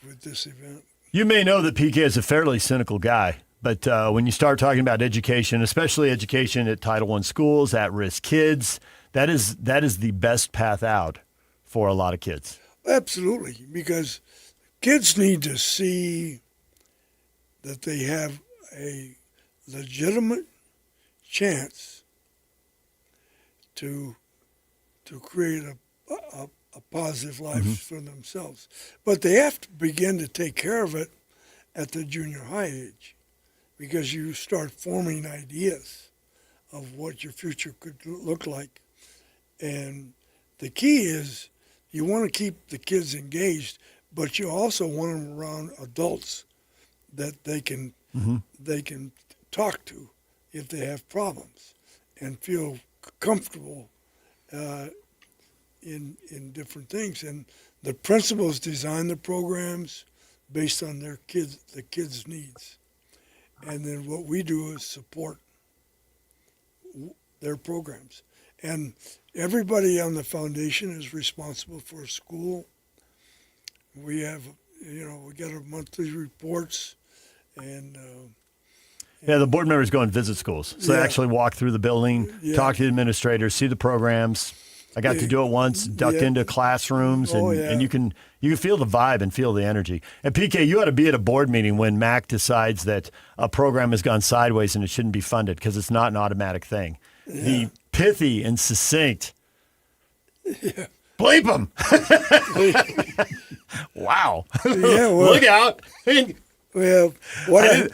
with this event. You may know that PK is a fairly cynical guy, but when you start talking about education, especially education at Title I schools, at-risk kids, that is the best path out for a lot of kids. Absolutely, because kids need to see that they have a legitimate chance to create a positive life for themselves. But they have to begin to take care of it at the junior high age, because you start forming ideas of what your future could look like. And the key is you want to keep the kids engaged, but you also want them around adults that they can talk to if they have problems and feel comfortable in different things. And the principals design the programs based on the kids' needs. And then what we do is support their programs. And everybody on the foundation is responsible for a school. We have, we get our monthly reports, and the board members go and visit schools. So they actually walk through the building, talk to the administrators, see the programs. I got to do it once, ducked into classrooms, and you can feel the vibe and feel the energy. And PK, you ought to be at a board meeting when MAC decides that a program has gone sideways and it shouldn't be funded, because it's not an automatic thing. Yeah. The pithy and succinct. Yeah. Bleep them. Wow. Yeah, well, look out. Well,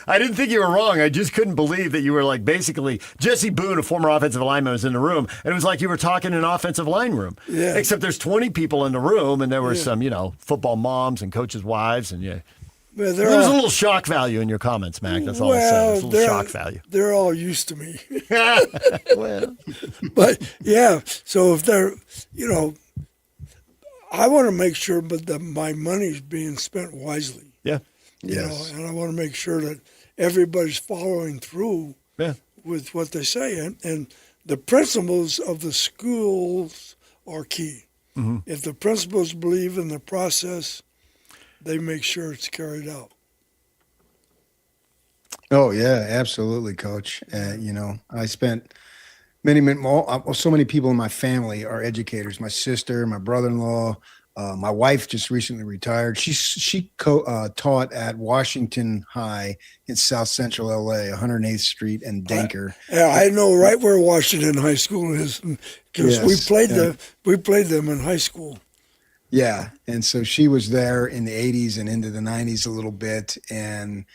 I didn't think you were wrong. I just couldn't believe that you were like basically Jesse Boone, a former offensive lineman, was in the room, and it was like you were talking in an offensive line room. Yeah. Except there's 20 people in the room, and there were some, football moms and coaches' wives, and well, there was a little shock value in your comments, Mac. That's all I'm saying. There's a little shock value. They're all used to me. Well, but yeah. So if they're, I want to make sure, that my money's being spent wisely. Yeah. Yes. And I want to make sure that everybody's following through with what they say. And the principles of the schools are key. Mm-hmm. If the principals believe in the process, they make sure it's carried out. Oh, yeah, absolutely, Coach. I spent so many people in my family are educators. My sister, my brother-in-law, my wife just recently retired. She taught at Washington High in South Central LA, 108th Street and Denker. I know right where Washington High School is, because we played them in high school. Yeah, and so she was there in the 80s and into the 90s a little bit, and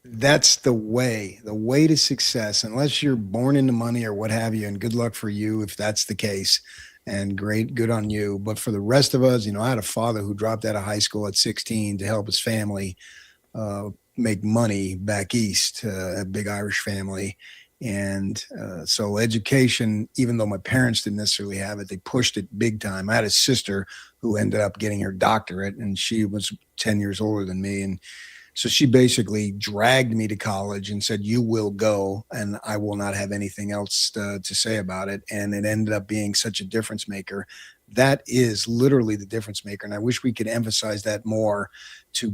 that's the way to success, unless you're born into money or what have you, and good luck for you if that's the case. And good on you. But for the rest of us, I had a father who dropped out of high school at 16 to help his family make money back east, a big Irish family. And so education, even though my parents didn't necessarily have it, they pushed it big time. I had a sister who ended up getting her doctorate, and she was 10 years older than me. And so she basically dragged me to college and said, you will go, and I will not have anything else to say about it. And it ended up being such a difference maker. That is literally the difference maker. And I wish we could emphasize that more, to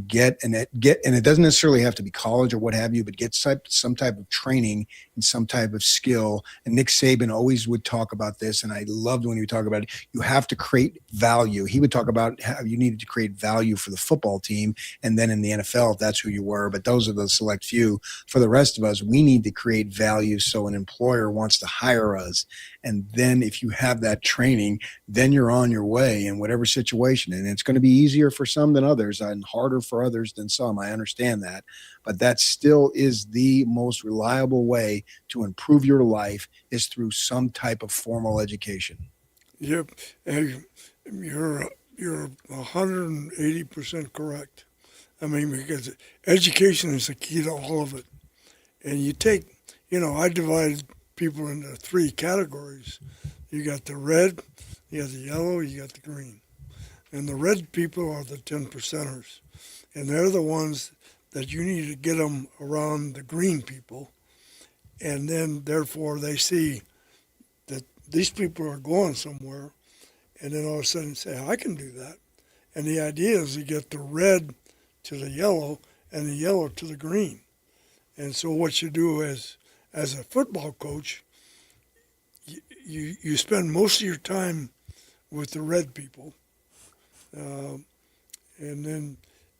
and it doesn't necessarily have to be college or what have you, but get some type of training and some type of skill. And Nick Saban always would talk about this, and I loved when he would talk about it. You have to create value. He would talk about how you needed to create value for the football team, and then in the NFL, if that's who you were. But those are the select few. For the rest of us, we need to create value so an employer wants to hire us. And then if you have that training, then you're on your way in whatever situation. And it's going to be easier for some than others and harder for others than some. I understand that. But that still is the most reliable way to improve your life, is through some type of formal education. Yep. And you're 180% correct. I mean, because education is the key to all of it. And you take, I divided people into 3 categories. You got the red, you got the yellow, you got the green. And the red people are the 10%ers. And they're the ones that you need to get them around the green people. And then, therefore, they see that these people are going somewhere. And then all of a sudden say, I can do that. And the idea is to get the red to the yellow and the yellow to the green. And so what you do as a football coach, you spend most of your time with the red people. And then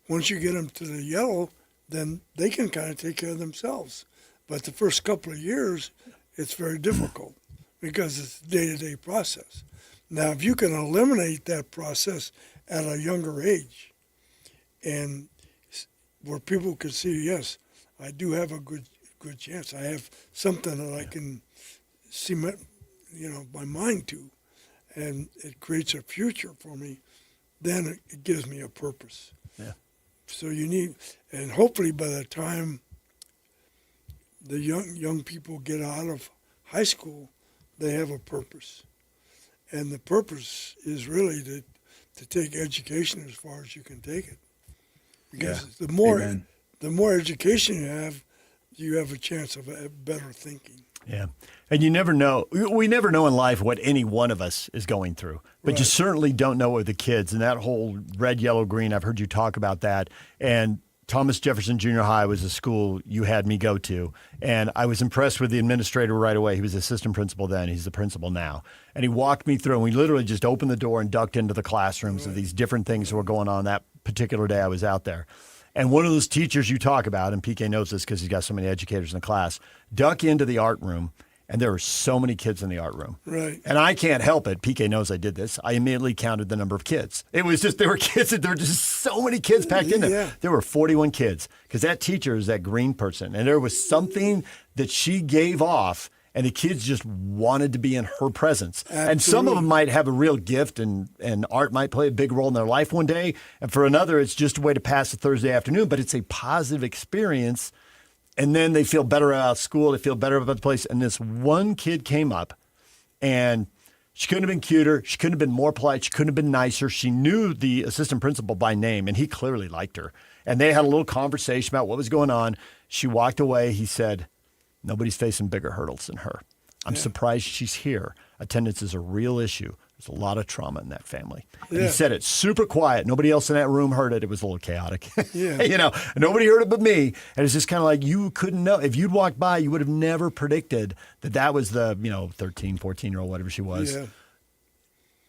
once you get them to the yellow, then they can kind of take care of themselves. But the first couple of years, it's very difficult because it's a day-to-day process. Now, if you can eliminate that process at a younger age, and where people can see, yes, I do have a good chance. I have something that I can cement, my mind to, and it creates a future for me. Then it gives me a purpose. Yeah. So you need, and hopefully by the time the young people get out of high school, they have a purpose. And the purpose is really to take education as far as you can take it. Because the more education you have a chance of a better thinking. Yeah. And you never know. We never know in life what any one of us is going through. But you certainly don't know with the kids. And that whole red, yellow, green, I've heard you talk about that. And Thomas Jefferson Junior High was a school you had me go to. And I was impressed with the administrator right away. He was assistant principal then. He's the principal now. And he walked me through, and we literally just opened the door and ducked into the classrooms of these different things that were going on that particular day I was out there. And one of those teachers you talk about, and PK knows this because he's got so many educators in the class, duck into the art room, and there were so many kids in the art room. Right. And I can't help it. PK knows I did this. I immediately counted the number of kids. It was just, there were just so many kids packed in there. Yeah. There were 41 kids because that teacher is that green person. And there was something that she gave off, and the kids just wanted to be in her presence. Absolutely. And some of them might have a real gift, and art might play a big role in their life one day. And for another, it's just a way to pass a Thursday afternoon, but it's a positive experience. And then they feel better about school. They feel better about the place. And this one kid came up, and she couldn't have been cuter. She couldn't have been more polite. She couldn't have been nicer. She knew the assistant principal by name, and he clearly liked her. And they had a little conversation about what was going on. She walked away. He said, "Nobody's facing bigger hurdles than her. I'm surprised she's here. Attendance is a real issue. There's a lot of trauma in that family." And he said it super quiet. Nobody else in that room heard it. It was a little chaotic. Yeah. Nobody heard it but me. And it's just kind of like you couldn't know. If you'd walked by, you would have never predicted that was the, 13, 14-year-old, whatever she was. Yeah.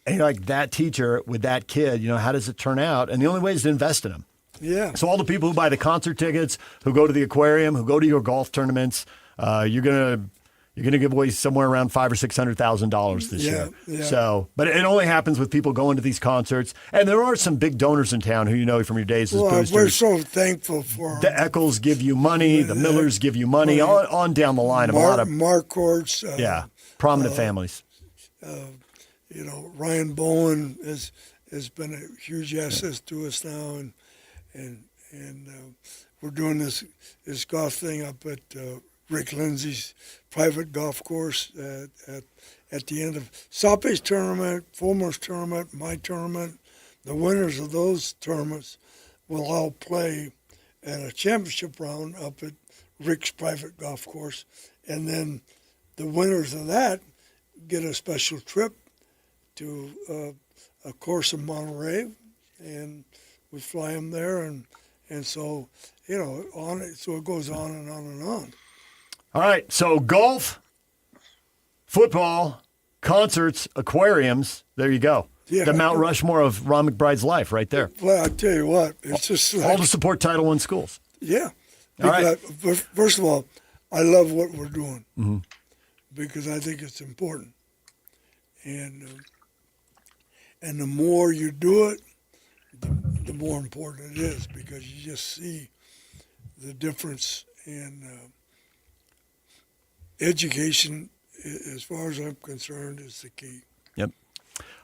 And you're like, that teacher with that kid, how does it turn out? And the only way is to invest in them. Yeah. So all the people who buy the concert tickets, who go to the aquarium, who go to your golf tournaments, you're gonna give away somewhere around $500,000 or $600,000 this year. Yeah. So, but it only happens with people going to these concerts, and there are some big donors in town who you know from your days as boosters. We're so thankful for the Eccles give you money, the Millers give you money, on down the line of a lot of Marquardts. prominent families. Ryan Bowen has been a huge asset to us now, and we're doing this golf thing up at Rick Lindsay's private golf course at the end of Sape's tournament, Fulmer's tournament, my tournament. The winners of those tournaments will all play at a championship round up at Rick's private golf course, and then the winners of that get a special trip to a course in Monterey, and we fly them there, and so so it goes on and on and on. All right, so golf, football, concerts, aquariums, there you go. Yeah. The Mount Rushmore of Ron McBride's life right there. Well, I tell you what, it's just like, All to support Title I schools. yeah. All right. First of all, I love what we're doing because I think it's important. And the more you do it, the more important it is because you just see the difference in education, as far as I'm concerned, is the key. Yep.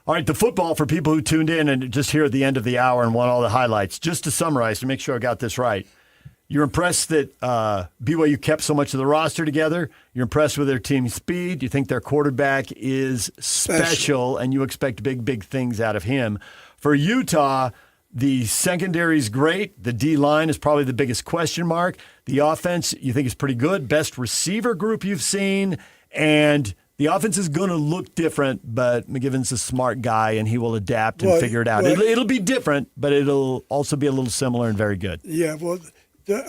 All right, the football for people who tuned in and just here at the end of the hour and want all the highlights. Just to summarize, to make sure I got this right, you're impressed that BYU kept so much of the roster together. You're impressed with their team speed. You think their quarterback is special, and you expect big, big things out of him. For Utah, the secondary is great. The D-line is probably the biggest question mark. The offense, you think, is pretty good. Best receiver group you've seen. And the offense is going to look different, but McGivern's a smart guy, and he will adapt and figure it out. It'll be different, but it'll also be a little similar and very good. Yeah, well,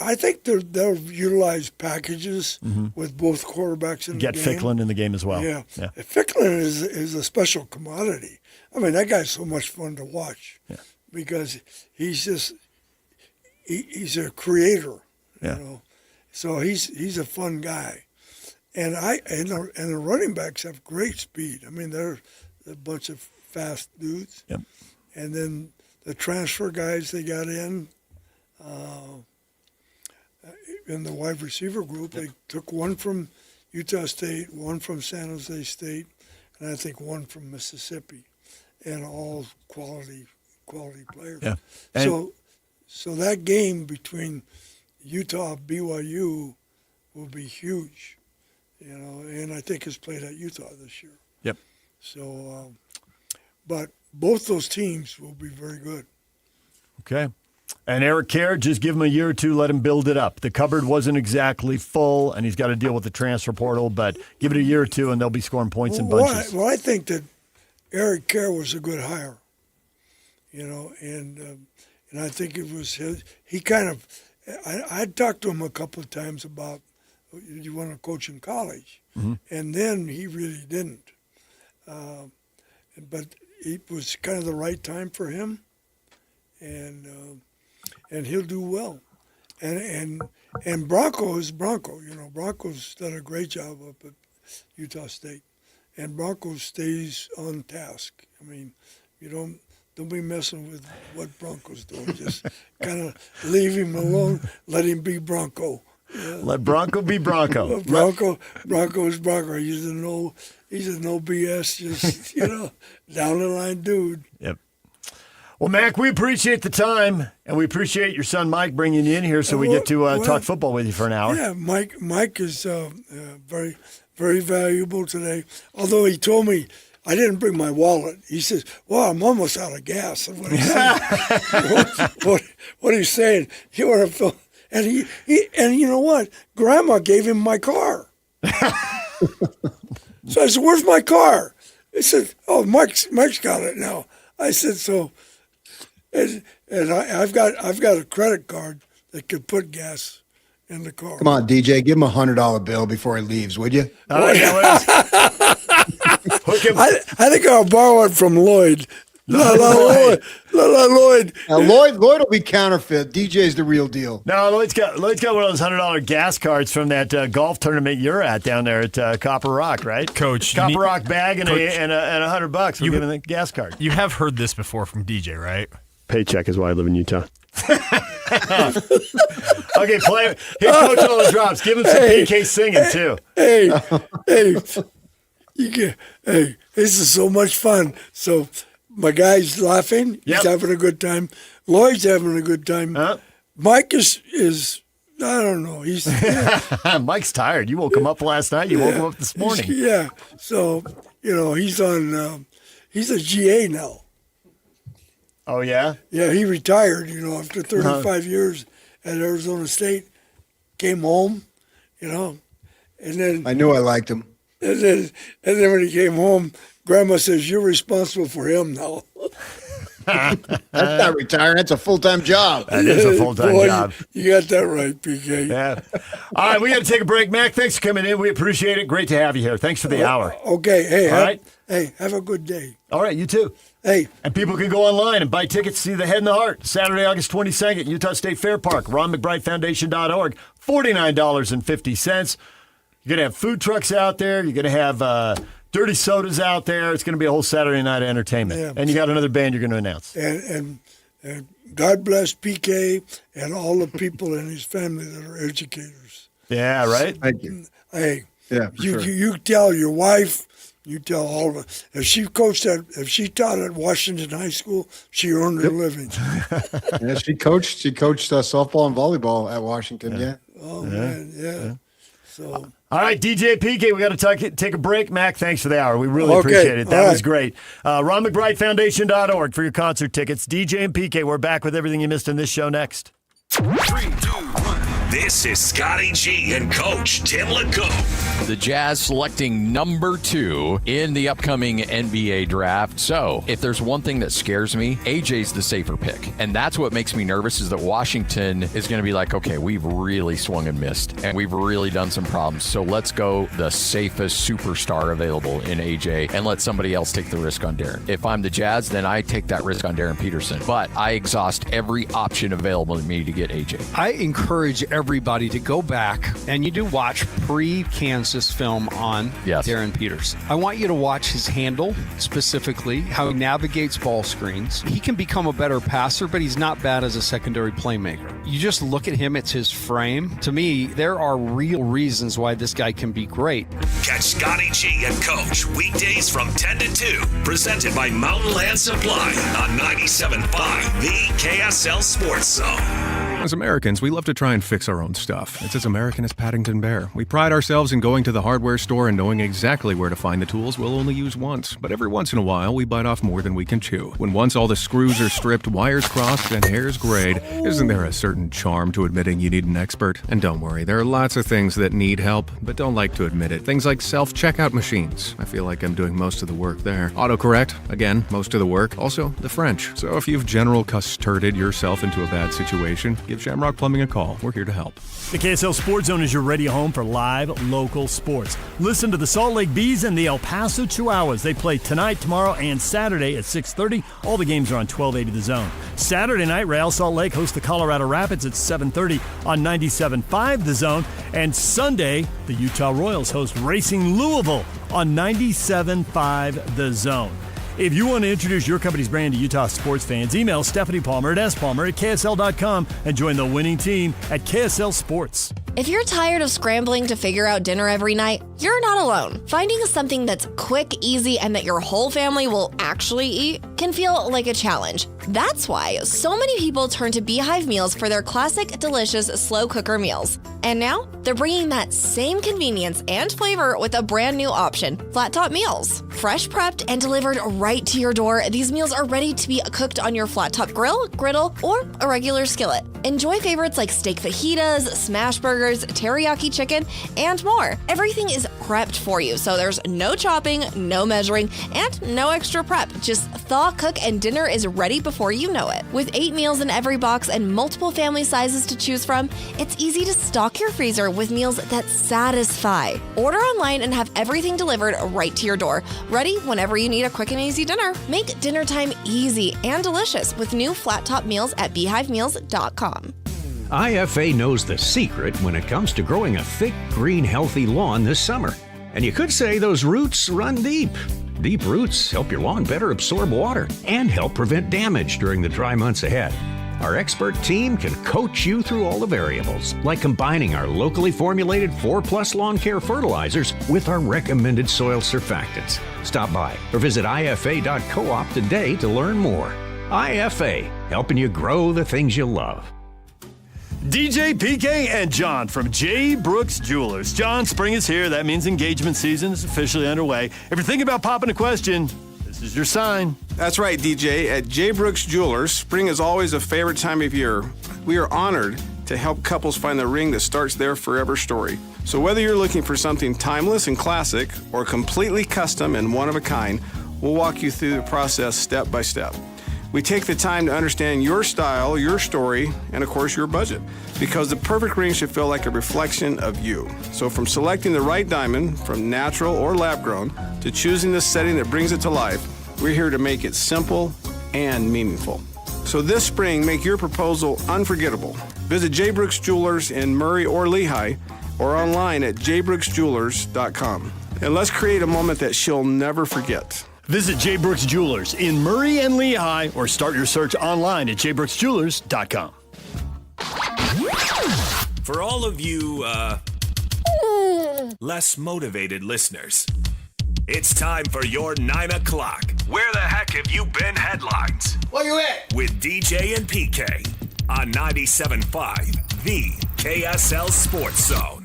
I think they'll utilize packages with both quarterbacks in the game. Get Ficklin in the game as well. Yeah. Ficklin is a special commodity. I mean, that guy's so much fun to watch because he's just he's a creator. You know, so he's a fun guy. And the running backs have great speed. I mean, they're a bunch of fast dudes. Yep. And then the transfer guys they got in the wide receiver group, they took one from Utah State, one from San Jose State, and I think one from Mississippi, and all quality players. Yeah. So that game between Utah and BYU will be huge. You know, and I think it's played at Utah this year. Yep. So, but both those teams will be very good. Okay. And Eric Kerr, just give him a year or two, let him build it up. The cupboard wasn't exactly full, and he's got to deal with the transfer portal, but give it a year or two, and they'll be scoring points in bunches. Well, I think that Eric Kerr was a good hire. You know, and I think it was his. He kind of, I talked to him a couple of times about, you want to coach in college, and then he really didn't. But it was kind of the right time for him, and he'll do well. And Bronco is Bronco. You know, Bronco's done a great job up at Utah State, and Bronco stays on task. I mean, you don't be messing with what Bronco's doing. Just kind of leave him alone. Let him be Bronco. Yeah. Let Bronco be Bronco. Bronco is Bronco. He's a no BS, just down the line dude. Yep. Well, Mac, we appreciate the time, and we appreciate your son Mike bringing you in here so we get to talk football with you for an hour. Yeah, Mike is very, very valuable today. Although he told me I didn't bring my wallet. He says, "Well, I'm almost out of gas." And what he's saying, what he's saying, he would have felt. And he you know what? Grandma gave him my car. So I said, "Where's my car?" He said, "Oh, Mike's got it now." I said, "So," and I've got a credit card that could put gas in the car. Come on, DJ, give him $100 bill before he leaves, would you? Hook him. I think I'll borrow it from Lloyd. Lloyd. Now, Lloyd will be counterfeit. DJ's the real deal. No, Lloyd's got one of those $100 gas cards from that golf tournament you're at down there at Copper Rock, right? Coach, Copper Rock bag and $100. We're giving a gas card. You have heard this before from DJ, right? Paycheck is why I live in Utah. Okay, play. Here, coach, all the drops. Give him some PK singing too. Hey, this is so much fun. So my guy's laughing. He's having a good time. Lloyd's having a good time. Mike is I don't know. He's Mike's tired. You woke him up last night. You woke him up this morning. Yeah. So he's on. He's a GA now. Oh yeah. Yeah, he retired. After 35 years at Arizona State, came home. And then I knew I liked him. And then when he came home, Grandma says, "You're responsible for him now." That's not retiring. That's a full-time job. That is a full-time job. You got that right, PK. Yeah. All right, we got to take a break. Mac, thanks for coming in. We appreciate it. Great to have you here. Thanks for the hour. Okay. Hey, all right. Hey, have a good day. All right, you too. Hey. And people can go online and buy tickets to see The Head and the Heart, Saturday, August 22nd, Utah State Fair Park, RonMcBrideFoundation.org, $49.50. You're going to have food trucks out there. You're going to have dirty sodas out there. It's going to be a whole Saturday night of entertainment. Yeah. And you got another band you're going to announce. And God bless PK and all the people in his family that are educators. Yeah, right? Thank you. Hey, yeah, you tell your wife, you tell all of us. If she taught at Washington High School, she earned her living. Yeah, she coached softball and volleyball at Washington, yeah. Oh, man, yeah. So. All right, DJ PK, we got to take a break. Mac, thanks for the hour. We really appreciate it. That was great. RonMcBrideFoundation.org for your concert tickets. DJ and PK, we're back with everything you missed in this show next. 3, 2, 1. This is Scotty G and Coach Tim LeCoux. The Jazz selecting number 2 in the upcoming NBA draft. So, if there's one thing that scares me, AJ's the safer pick. And that's what makes me nervous, is that Washington is going to be like, okay, we've really swung and missed, and we've really done some problems. So let's go the safest superstar available in AJ and let somebody else take the risk on Darren. If I'm the Jazz, then I take that risk on Darren Peterson. But I exhaust every option available to me to get AJ. I encourage everybody to go back and you do watch pre-Kansas film on Darren Peterson. I want you to watch his handle, specifically how he navigates ball screens. He can become a better passer, but he's not bad as a secondary playmaker. You just look at him, it's his frame. To me, there are real reasons why this guy can be great. Catch Scotty G and Coach weekdays from 10 to 2, presented by Mountain Land Supply on 97.5, the KSL Sports Zone. As Americans, we love to try and fix our own stuff. It's as American as Paddington Bear. We pride ourselves in going to the hardware store and knowing exactly where to find the tools we'll only use once. But every once in a while, we bite off more than we can chew. When once all the screws are stripped, wires crossed, and hairs grayed, isn't there a certain charm to admitting you need an expert? And don't worry, there are lots of things that need help, but don't like to admit it. Things like self-checkout machines. I feel like I'm doing most of the work there. Autocorrect, again, most of the work. Also, the French. So if you've general custarded yourself into a bad situation, give Shamrock Plumbing a call. We're here to help. The KSL Sports Zone is your radio home for live local sports. Listen to the Salt Lake Bees and the El Paso Chihuahuas. They play tonight, tomorrow, and Saturday at 6:30. All the games are on 1280 The Zone. Saturday night, Real Salt Lake hosts the Colorado Rapids at 7:30 on 97.5 The Zone. And Sunday, the Utah Royals host Racing Louisville on 97.5 The Zone. If you want to introduce your company's brand to Utah sports fans, email Stephanie Palmer at spalmer@ksl.com and join the winning team at KSL Sports. If you're tired of scrambling to figure out dinner every night, you're not alone. Finding something that's quick, easy, and that your whole family will actually eat can feel like a challenge. That's why so many people turn to Beehive Meals for their classic, delicious slow cooker meals. And now, they're bringing that same convenience and flavor with a brand new option, Flat Top Meals. Fresh prepped and delivered right to your door, these meals are ready to be cooked on your flat top grill, griddle, or a regular skillet. Enjoy favorites like steak fajitas, smash burgers, teriyaki chicken, and more. Everything is prepped for you, so there's no chopping, no measuring, and no extra prep. Just thaw, cook, and dinner is ready before you know it. With 8 meals in every box and multiple family sizes to choose from, it's easy to stock your freezer with meals that satisfy. Order online and have everything delivered right to your door, ready whenever you need a quick and easy dinner. Make dinner time easy and delicious with new flat top meals at beehivemeals.com. IFA knows the secret when it comes to growing a thick, green, healthy lawn this summer. And you could say those roots run deep. Deep roots help your lawn better absorb water and help prevent damage during the dry months ahead. Our expert team can coach you through all the variables, like combining our locally formulated 4+ lawn care fertilizers with our recommended soil surfactants. Stop by or visit ifa.coop today to learn more. IFA, helping you grow the things you love. DJ, PK, and John from J. Brooks Jewelers. John, spring is here. That means engagement season is officially underway. If you're thinking about popping a question, this is your sign. That's right, DJ. At J. Brooks Jewelers, spring is always a favorite time of year. We are honored to help couples find the ring that starts their forever story. So whether you're looking for something timeless and classic or completely custom and one of a kind, we'll walk you through the process step by step. We take the time to understand your style, your story, and of course your budget, because the perfect ring should feel like a reflection of you. So from selecting the right diamond, from natural or lab grown, to choosing the setting that brings it to life, we're here to make it simple and meaningful. So this spring, make your proposal unforgettable. Visit J. Brooks Jewelers in Murray or Lehigh, or online at jbrooksjewelers.com. And let's create a moment that she'll never forget. Visit J. Brooks Jewelers in Murray and Lehigh, or start your search online at jbrooksjewelers.com. For all of you, less motivated listeners, it's time for your 9 o'clock. Where the heck have you been headlines? Where you at? With DJ and PK on 97.5, the KSL Sports Zone.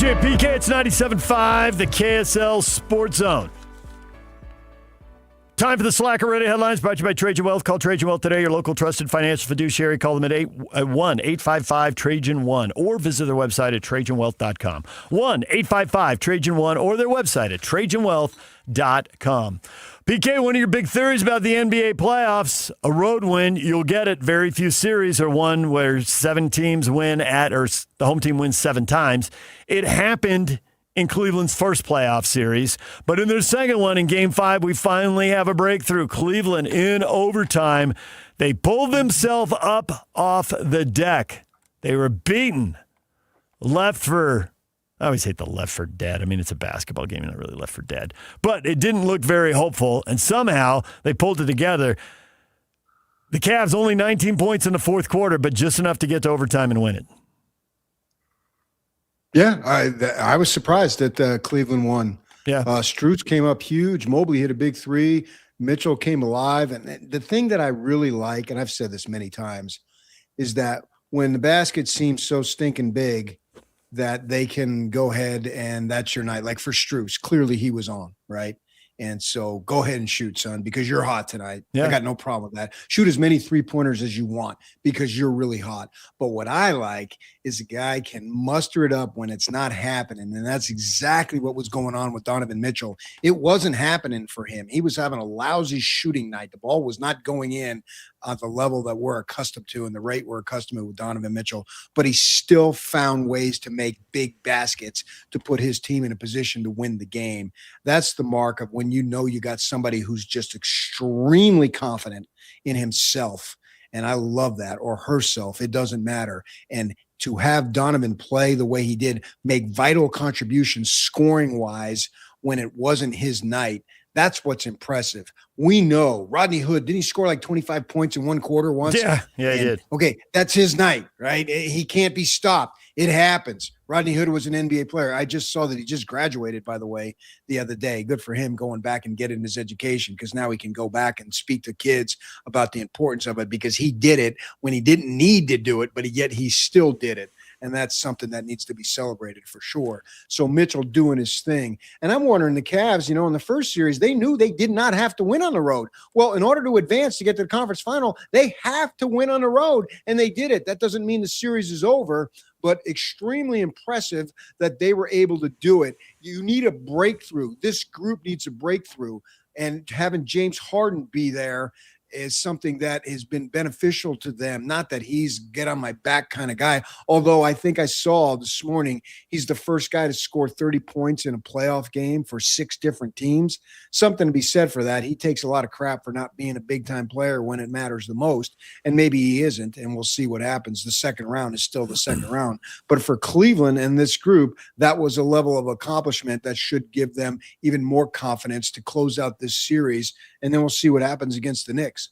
AJ PK, it's 97.5, the KSL Sports Zone. Time for the Slacker Radio headlines brought to you by Trajan Wealth. Call Trajan Wealth today, your local trusted financial fiduciary. Call them at 1-855-TRAJAN1 or visit their website at TrajanWealth.com. 1-855-TRAJAN1 or their website at TrajanWealth.com. PK, one of your big theories about the NBA playoffs, a road win, you'll get it. Very few series are one where 7 teams win or the home team wins 7 times. It happened in Cleveland's first playoff series, but in their second one, in Game 5, we finally have a breakthrough. Cleveland in overtime. They pulled themselves up off the deck. They were beaten. I always hate the left for dead. I mean, it's a basketball game, not really left for dead. But it didn't look very hopeful, and somehow they pulled it together. The Cavs only 19 points in the fourth quarter, but just enough to get to overtime and win it. Yeah, I was surprised that Cleveland won. Yeah. Strus came up huge. Mobley hit a big 3. Mitchell came alive. And the thing that I really like, and I've said this many times, is that when the basket seems so stinking big that they can go ahead and that's your night. Like for Strus, clearly he was on, right? And so go ahead and shoot, son, because you're hot tonight. Yeah. I got no problem with that. Shoot as many 3-pointers as you want because you're really hot. But what I like is a guy can muster it up when it's not happening. And that's exactly what was going on with Donovan Mitchell. It wasn't happening for him. He was having a lousy shooting night. The ball was not going in at the level that we're accustomed to and the rate we're accustomed to with Donovan Mitchell. But he still found ways to make big baskets to put his team in a position to win the game. That's the mark of when you know you got somebody who's just extremely confident in himself. And I love that, or herself. It doesn't matter. And to have Donovan play the way he did, make vital contributions scoring-wise when it wasn't his night, that's what's impressive. We know Rodney Hood, didn't he score like 25 points in one quarter once? Yeah, he did. Okay, that's his night, right? He can't be stopped. It happens. Rodney Hood was an NBA player. I just saw that he just graduated, by the way, the other day. Good for him going back and getting his education, because now he can go back and speak to kids about the importance of it, because he did it when he didn't need to do it, but yet he still did it. And that's something that needs to be celebrated for sure. So Mitchell doing his thing. And I'm wondering, the Cavs, in the first series, they knew they did not have to win on the road. Well, in order to advance to get to the conference final, they have to win on the road. And they did it. That doesn't mean the series is over, but extremely impressive that they were able to do it. You need a breakthrough. This group needs a breakthrough. And having James Harden be there is something that has been beneficial to them. Not that he's get on my back kind of guy, although I think I saw this morning he's the first guy to score 30 points in a playoff game for 6 different teams. Something to be said for that. He takes a lot of crap for not being a big-time player when it matters the most, and maybe he isn't, and we'll see what happens. The second round is still the second round. But for Cleveland and this group, that was a level of accomplishment that should give them even more confidence to close out this series, and then we'll see what happens against the Knicks.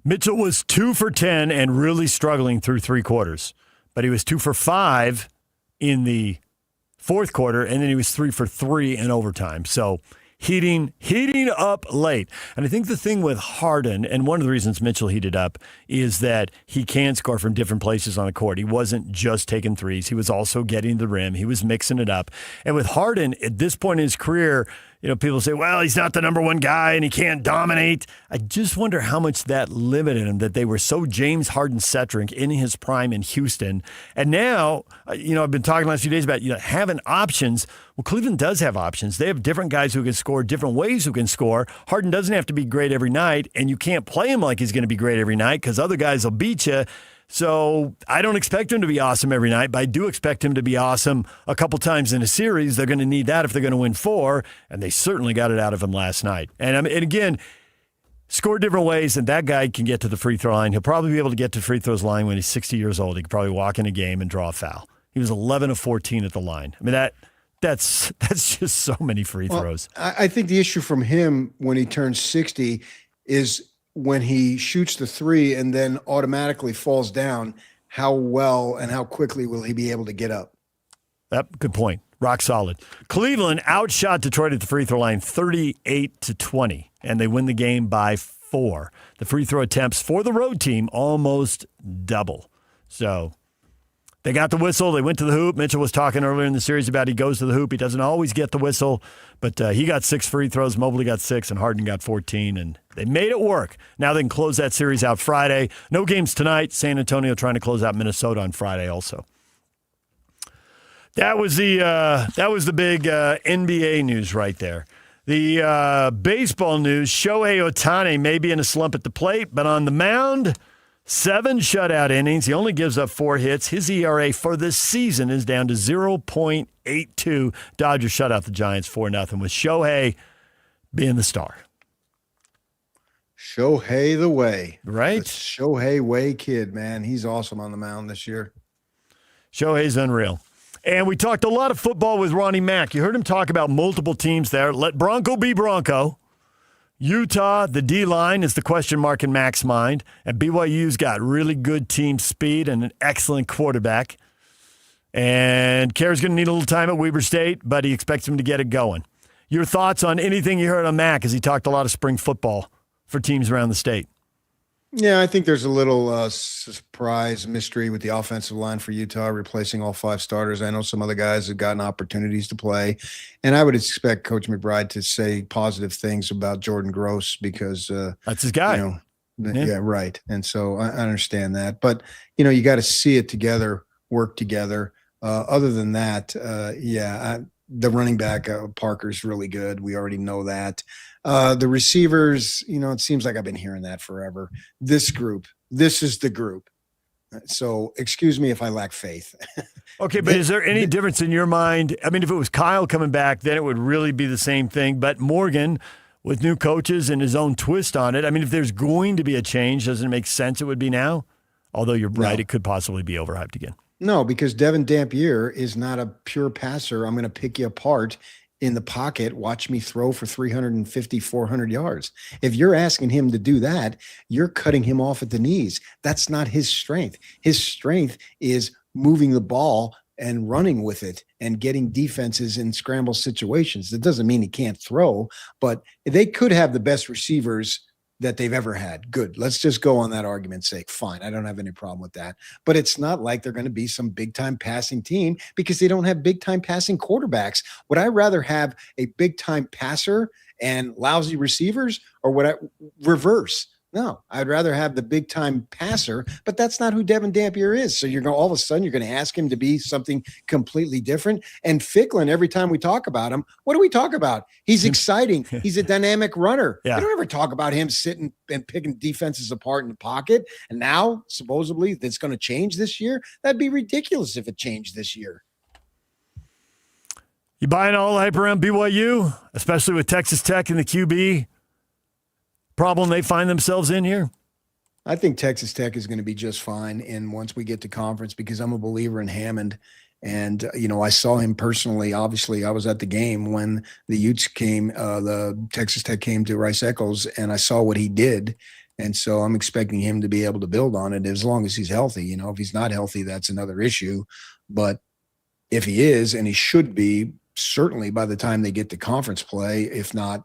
Mitchell was 2 for 10 and really struggling through 3 quarters. But he was 2 for 5 in the fourth quarter, and then he was 3 for 3 in overtime. So heating up late. And I think the thing with Harden, and one of the reasons Mitchell heated up, is that he can score from different places on the court. He wasn't just taking threes. He was also getting the rim. He was mixing it up. And with Harden, at this point in his career, people say, well, he's not the number one guy and he can't dominate. I just wonder how much that limited him, that they were so James Harden-centric in his prime in Houston. And now, I've been talking the last few days about, having options. Well, Cleveland does have options. They have different guys who can score, different ways who can score. Harden doesn't have to be great every night, and you can't play him like he's going to be great every night because other guys will beat you. So I don't expect him to be awesome every night, but I do expect him to be awesome a couple times in a series. They're going to need that if they're going to win 4, and they certainly got it out of him last night. And again, score different ways, and that guy can get to the free throw line. He'll probably be able to get to free throws line when he's 60 years old. He could probably walk in a game and draw a foul. He was 11 of 14 at the line. I mean, that's just so many free throws. I think the issue from him when he turns 60 is when he shoots the 3 and then automatically falls down, how well and how quickly will he be able to get up? Yep, good point. Rock solid. Cleveland outshot Detroit at the free throw line 38-20, and they win the game by 4. The free throw attempts for the road team almost double. So They got the whistle. They went to the hoop. Mitchell was talking earlier in the series about he goes to the hoop. He doesn't always get the whistle, but he got 6 free throws. Mobley got 6, and Harden got 14, and they made it work. Now they can close that series out Friday. No games tonight. San Antonio trying to close out Minnesota on Friday also. That was the big NBA news right there. The baseball news, Shohei Ohtani may be in a slump at the plate, but on the mound, 7 shutout innings. He only gives up 4 hits. His ERA for the season is down to 0.82. Dodgers shut out the Giants 4-0 with Shohei being the star. Shohei the way. Right? The Shohei way kid, man. He's awesome on the mound this year. Shohei's unreal. And we talked a lot of football with Ronnie Mack. You heard him talk about multiple teams there. Let Bronco be Bronco. Utah, the D-line is the question mark in Mack's mind. And BYU's got really good team speed and an excellent quarterback. And Kerr's going to need a little time at Weber State, but he expects him to get it going. Your thoughts on anything you heard on Mack as he talked a lot of spring football for teams around the state? Yeah, I think there's a little surprise mystery with the offensive line for Utah, replacing all 5 starters. I know some other guys have gotten opportunities to play, and I would expect Coach McBride to say positive things about Jordan Gross because that's his guy. Yeah, right. And so I understand that, but you got to see it together, work together. Other than that, the running back Parker's really good. We already know that. The receivers, it seems like I've been hearing that forever. This is the group. So excuse me if I lack faith. Okay, but is there any difference in your mind? I mean, if it was Kyle coming back, then it would really be the same thing. But Morgan, with new coaches and his own twist on it, I mean, if there's going to be a change, doesn't it make sense it would be now? Although you're right, it could possibly be overhyped again. No, because Devin Dampier is not a pure passer. I'm going to pick you apart in the pocket, watch me throw for 350, 400 yards. If you're asking him to do that, you're cutting him off at the knees. That's not his strength. His strength is moving the ball and running with it and getting defenses in scramble situations. That doesn't mean he can't throw, but they could have the best receivers that they've ever had. Good. Let's just go on that argument's sake. Fine. I don't have any problem with that. But it's not like they're going to be some big-time passing team because they don't have big-time passing quarterbacks. Would I rather have a big-time passer and lousy receivers, or would I reverse? No, I'd rather have the big-time passer, but that's not who Devin Dampier is. So you're going all of a sudden you're going to ask him to be something completely different. And Ficklin, every time we talk about him, what do we talk about? He's exciting. He's a dynamic runner. Yeah. We don't ever talk about him sitting and picking defenses apart in the pocket. And now, supposedly, that's going to change this year. That'd be ridiculous if it changed this year. You buying all the hype around BYU, especially with Texas Tech and the QB problem they find themselves in here? I think Texas Tech is going to be just fine. And once we get to conference, because I'm a believer in Hammond, and, I saw him personally. Obviously, I was at the game when the Utes came, the Texas Tech came to Rice Eccles, and I saw what he did. And so I'm expecting him to be able to build on it as long as he's healthy. If he's not healthy, that's another issue. But if he is, and he should be, certainly by the time they get to conference play, if not,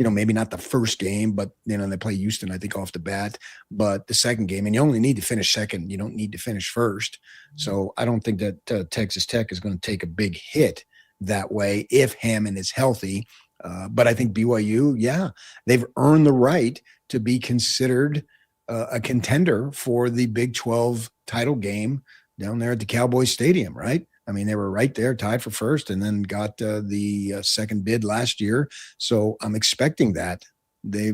maybe not the first game, but, they play Houston, I think, off the bat, but the second game, and you only need to finish second. You don't need to finish first. So I don't think that Texas Tech is going to take a big hit that way if Hammond is healthy. But I think BYU, they've earned the right to be considered a contender for the Big 12 title game down there at the Cowboys Stadium, right? I mean, they were right there, tied for first, and then got the second bid last year. So I'm expecting that. They,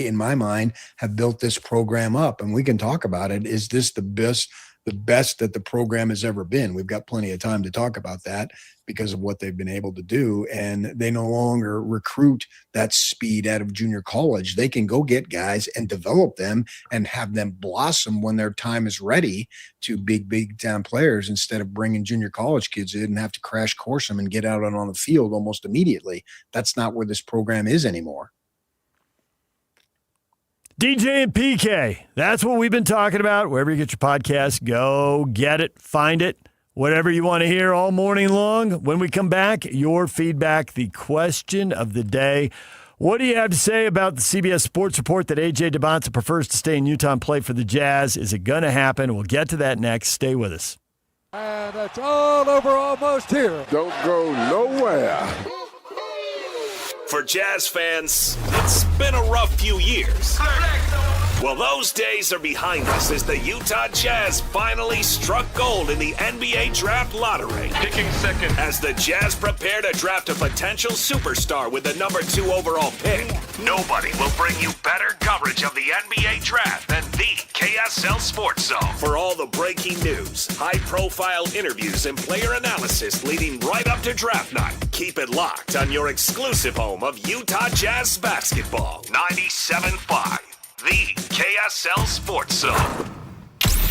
in my mind, have built this program up, and we can talk about it. Is this the best that the program has ever been? We've got plenty of time to talk about that because of what they've been able to do. And they no longer recruit that speed out of junior college. They can go get guys and develop them and have them blossom when their time is ready to big time players, instead of bringing junior college kids in and have to crash course them and get out on the field almost immediately. That's not where this program is anymore. DJ and PK, that's what we've been talking about. Wherever you get your podcast, go get it, find it, whatever you want to hear all morning long. When we come back, your feedback, the question of the day. What do you have to say about the CBS Sports Report that A.J. DeBonta prefers to stay in Utah and play for the Jazz? Is it going to happen? We'll get to that next. Stay with us. And it's all over almost here. Don't go nowhere. For Jazz fans, it's been a rough few years. Well, those days are behind us as the Utah Jazz finally struck gold in the NBA Draft Lottery. Picking second. As the Jazz prepare to draft a potential superstar with the number 2 overall pick, nobody will bring you better coverage of the NBA Draft than the KSL Sports Zone. For all the breaking news, high-profile interviews, and player analysis leading right up to draft night, keep it locked on your exclusive home of Utah Jazz basketball. 97.5. The KSL Sports Zone.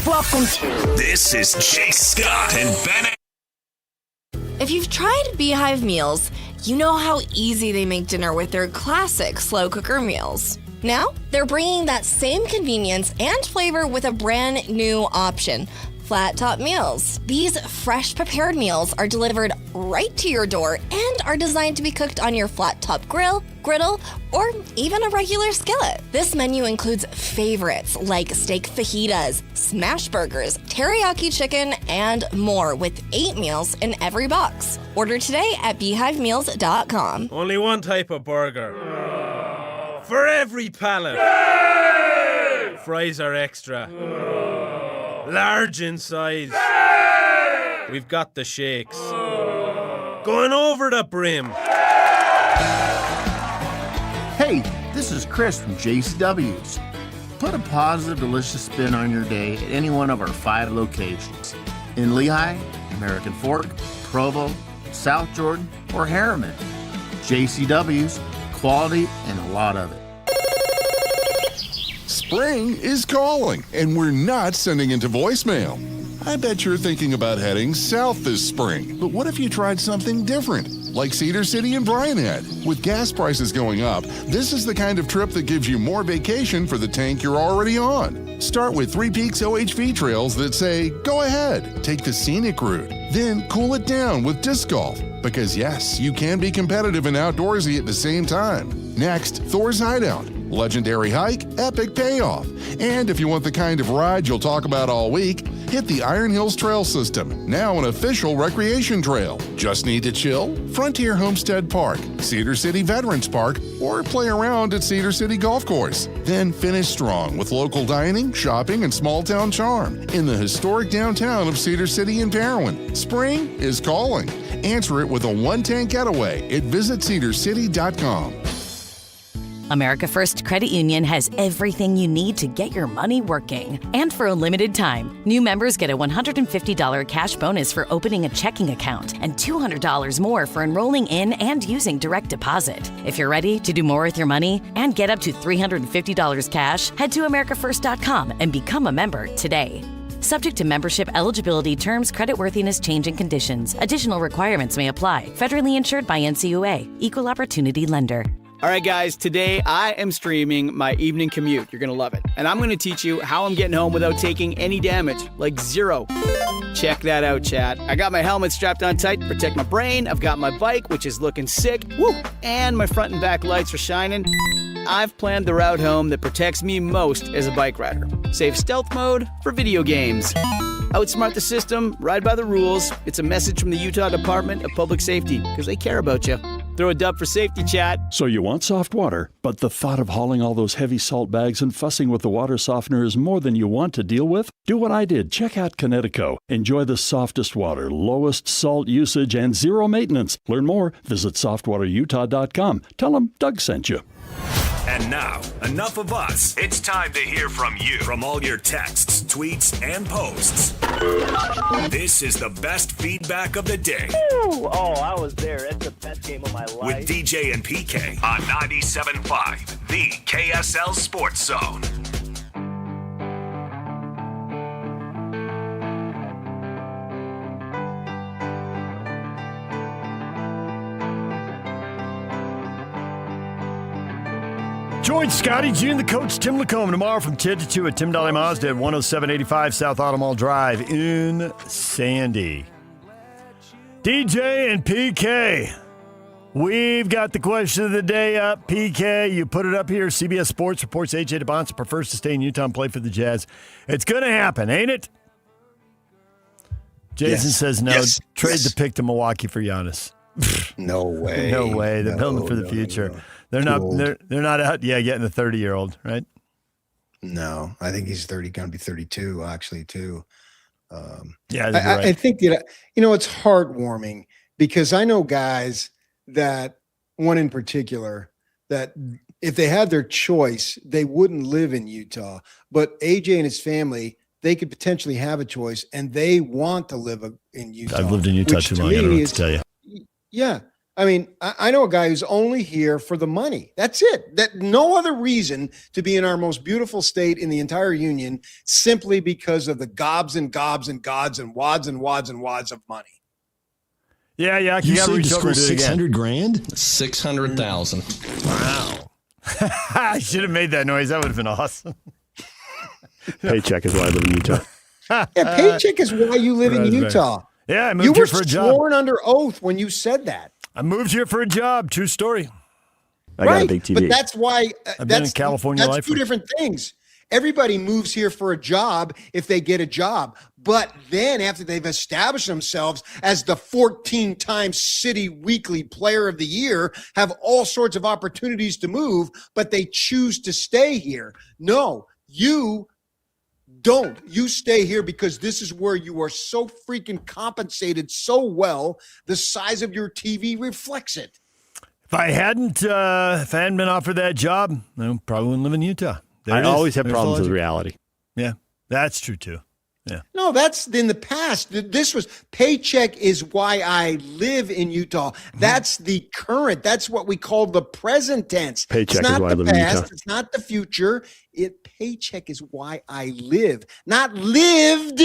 Welcome to. This is Chase Scott and Bennett. If you've tried Beehive meals, you know how easy they make dinner with their classic slow cooker meals. Now, they're bringing that same convenience and flavor with a brand new option. Flat Top Meals. These fresh prepared meals are delivered right to your door and are designed to be cooked on your flat top grill, griddle, or even a regular skillet. This menu includes favorites like steak fajitas, smash burgers, teriyaki chicken, and more with 8 meals in every box. Order today at beehivemeals.com. Only one type of burger. For every pallet. Fries are extra. Large in size. We've got the shakes. Going over the brim. Hey, this is Chris from JCW's. Put a positive, delicious spin on your day at any one of our 5 locations. In Lehigh, American Fork, Provo, South Jordan, or Harriman. JCW's, quality and a lot of it. Spring is calling, and we're not sending into voicemail. I bet you're thinking about heading south this spring, but what if you tried something different, like Cedar City and Bryan had? With gas prices going up, this is the kind of trip that gives you more vacation for the tank you're already on. Start with 3 Peaks OHV trails that say, go ahead, take the scenic route, then cool it down with disc golf. Because yes, you can be competitive and outdoorsy at the same time. Next, Thor's Hideout. Legendary hike, epic payoff. And if you want the kind of ride you'll talk about all week, hit the Iron Hills Trail System, now an official recreation trail. Just need to chill? Frontier Homestead Park, Cedar City Veterans Park, or play around at Cedar City Golf Course. Then finish strong with local dining, shopping, and small town charm in the historic downtown of Cedar City and Parowan. Spring is calling. Answer it with a one-tank getaway at visitcedarcity.com. America First Credit Union has everything you need to get your money working. And for a limited time, new members get a $150 cash bonus for opening a checking account and $200 more for enrolling in and using direct deposit. If you're ready to do more with your money and get up to $350 cash, head to americafirst.com and become a member today. Subject to membership eligibility, terms, creditworthiness, changing conditions. Additional requirements may apply. Federally insured by NCUA. Equal Opportunity Lender. All right, guys, today I am streaming my evening commute. You're going to love it. And I'm going to teach you how I'm getting home without taking any damage, like zero. Check that out, chat. I got my helmet strapped on tight to protect my brain. I've got my bike, which is looking sick. Woo! And my front and back lights are shining. I've planned the route home that protects me most as a bike rider. Save stealth mode for video games. Outsmart the system, ride by the rules. It's a message from the Utah Department of Public Safety, because they care about you. Throw a dub for safety, chat. So you want soft water, but the thought of hauling all those heavy salt bags and fussing with the water softener is more than you want to deal with? Do what I did. Check out Connecticut. Enjoy the softest water, lowest salt usage, and zero maintenance. Learn more. Visit softwaterutah.com. Tell them Doug sent you. And now, enough of us. It's time to hear from you. From all your texts, tweets, and posts. This is the best feedback of the day. Ooh, I was there. It's the best game of my life. With DJ and PK on 97.5, the KSL Sports Zone. Join Scotty G and the coach Tim Lacombe tomorrow from 10 to 2 at Tim Dolly Mazda at 10785 South Auto Mall Drive in Sandy. DJ and PK. We've got the question of the day up. PK, you put it up here. CBS Sports reports A.J. DeBonsa prefers to stay in Utah and play for the Jazz. It's going to happen, ain't it? Jason says no. Trade the pick to Milwaukee for Giannis. No way. No way. They're building for the future. No. They're not out. Yeah, getting the 30-year-old, right? No, I think he's going to be 32 actually too. I think that it's heartwarming because I know guys that one in particular that if they had their choice, they wouldn't live in Utah. But AJ and his family, they could potentially have a choice, and they want to live in Utah. I've lived in Utah too long. I don't know what to tell you. Yeah. I mean, I know a guy who's only here for the money. That's it. That no other reason to be in our most beautiful state in the entire union simply because of the gobs and gobs and gods and wads and wads and wads of money. Yeah. You got to saved reach the over school to it again. $600,000? 600,000. Wow. I should have made that noise. That would have been awesome. Paycheck is why I live in Utah. Yeah, paycheck is why you live in Utah. Yeah, I moved here for a job. You were sworn under oath when you said that. I moved here for a job. True story. I got a big TV. But that's why I've been in California that's life two for- different things. Everybody moves here for a job if they get a job. But then after they've established themselves as the 14-time City Weekly Player of the Year, have all sorts of opportunities to move, but they choose to stay here. No, you don't. You stay here because this is where you are so freaking compensated so well. The size of your TV reflects it. If I hadn't been offered that job, I probably wouldn't live in Utah. I always have problems with reality. Yeah, that's true too. Yeah. No, that's in the past. This was paycheck is why I live in Utah. That's the current. That's what we call the present tense. Paycheck it's not is why I the live in past. Utah. It's not the future. Paycheck is why I live, not lived.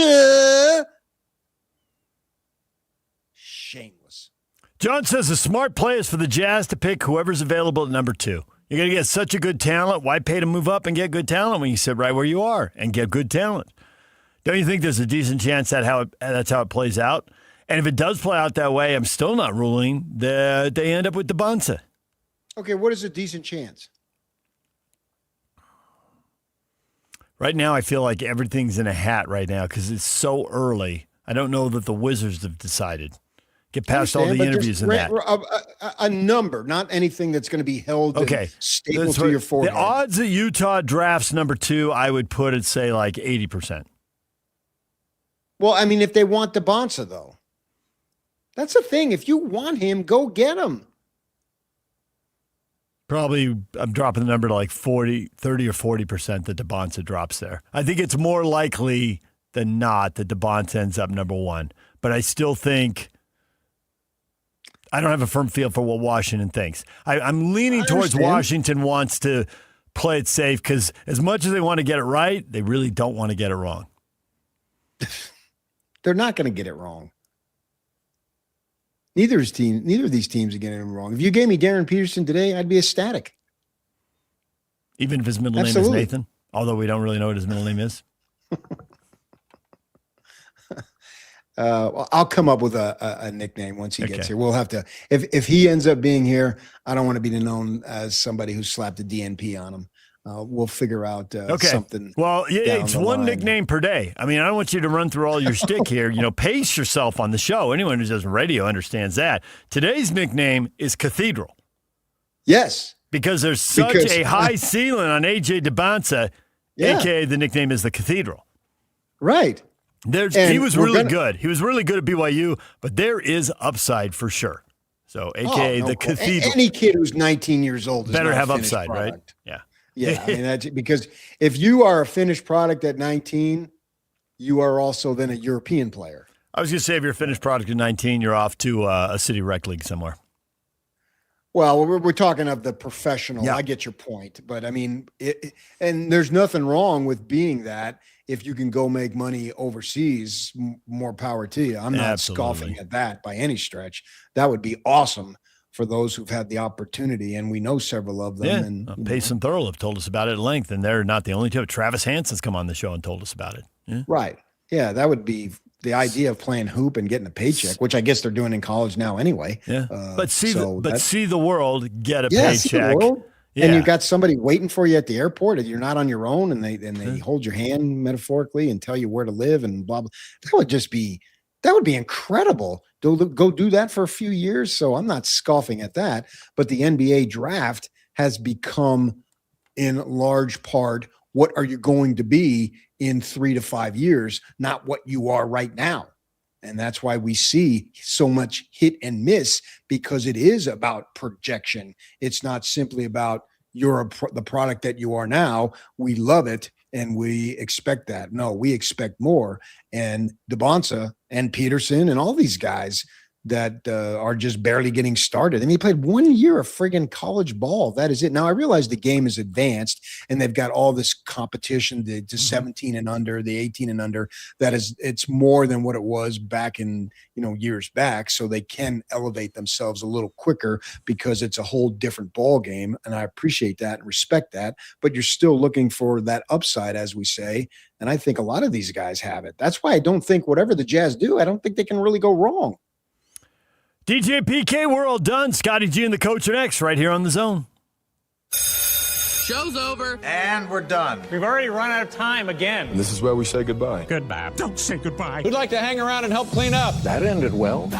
Shameless. John says a smart play is for the Jazz to pick whoever's available at number 2. You're going to get such a good talent. Why pay to move up and get good talent when you sit right where you are and get good talent? Don't you think there's a decent chance that's how it plays out? And if it does play out that way, I'm still not ruling that they end up with DeBonsa. Okay, what is a decent chance? Right now, I feel like everything's in a hat right now because it's so early. I don't know that the Wizards have decided. Get past all the interviews and that. A number, not anything that's going to be held and stapled to your forehead. The odds that Utah drafts number 2, I would put it, say, like 80%. Well, I mean, if they want DeBonsa, though. That's the thing. If you want him, go get him. Probably, I'm dropping the number to like 30 or 40% that DeBonsa drops there. I think it's more likely than not that DeBonsa ends up number 1. But I still think I don't have a firm feel for what Washington thinks. I'm leaning towards Washington wants to play it safe because as much as they want to get it right, they really don't want to get it wrong. They're not going to get it wrong. Neither of these teams are getting it wrong. If you gave me Darren Peterson today, I'd be ecstatic. Even if his middle name is Nathan, although we don't really know what his middle name is. I'll come up with a nickname once he gets here. We'll have to. If he ends up being here, I don't want to be known as somebody who slapped a DNP on him. We'll figure out something. Well, yeah, it's one nickname per day. I mean, I don't want you to run through all your shtick here. Pace yourself on the show. Anyone who does radio understands that. Today's nickname is Cathedral. Yes. Because there's such a high ceiling on A.J. DeBonsa, a.k.a. the nickname is the Cathedral. Right. He was really good. He was really good at BYU, but there is upside for sure. So, a.k.a. the Cathedral. Any kid who's 19 years old better have upside, right? Yeah. Yeah, I mean, that's because if you are a finished product at 19, you are also then a European player. I was going to say, if you're a finished product at 19, you're off to a city rec league somewhere. Well, we're talking of the professional. Yeah. I get your point. But, I mean, and there's nothing wrong with being that. If you can go make money overseas, more power to you. I'm not scoffing at that by any stretch. That would be awesome for those who've had the opportunity, and we know several of them. Yeah, Pace and Thurl have told us about it at length, and they're not the only two. Travis Hansen's come on the show and told us about it. Yeah. Right. Yeah, that would be the idea of playing hoop and getting a paycheck, which I guess they're doing in college now anyway. Yeah. But see the world get a see the paycheck. world. Yeah. And you've got somebody waiting for you at the airport, and you're not on your own, and they hold your hand metaphorically and tell you where to live and blah blah. That would be incredible. Go do that for a few years. So I'm not scoffing at that, but the NBA draft has become, in large part, what are you going to be in 3 to 5 years, not what you are right now. And that's why we see so much hit and miss, because it is about projection. It's not simply about the product that you are now. We love it and we expect that. No, we expect more. And DeBonsa and Peterson and all these guys that are just barely getting started. And he played 1 year of friggin' college ball. That is it. Now, I realize the game is advanced and they've got all this competition, the 17 and under, the 18 and under. It's more than what it was back in, years back. So they can elevate themselves a little quicker because it's a whole different ball game. And I appreciate that and respect that. But you're still looking for that upside, as we say. And I think a lot of these guys have it. That's why I don't think whatever the Jazz do, I don't think they can really go wrong. DJ PK, we're all done. Scotty G and the coach are next, right here on The Zone. Show's over. And we're done. We've already run out of time again. And this is where we say goodbye. Goodbye. Don't say goodbye. Who'd like to hang around and help clean up? That ended well.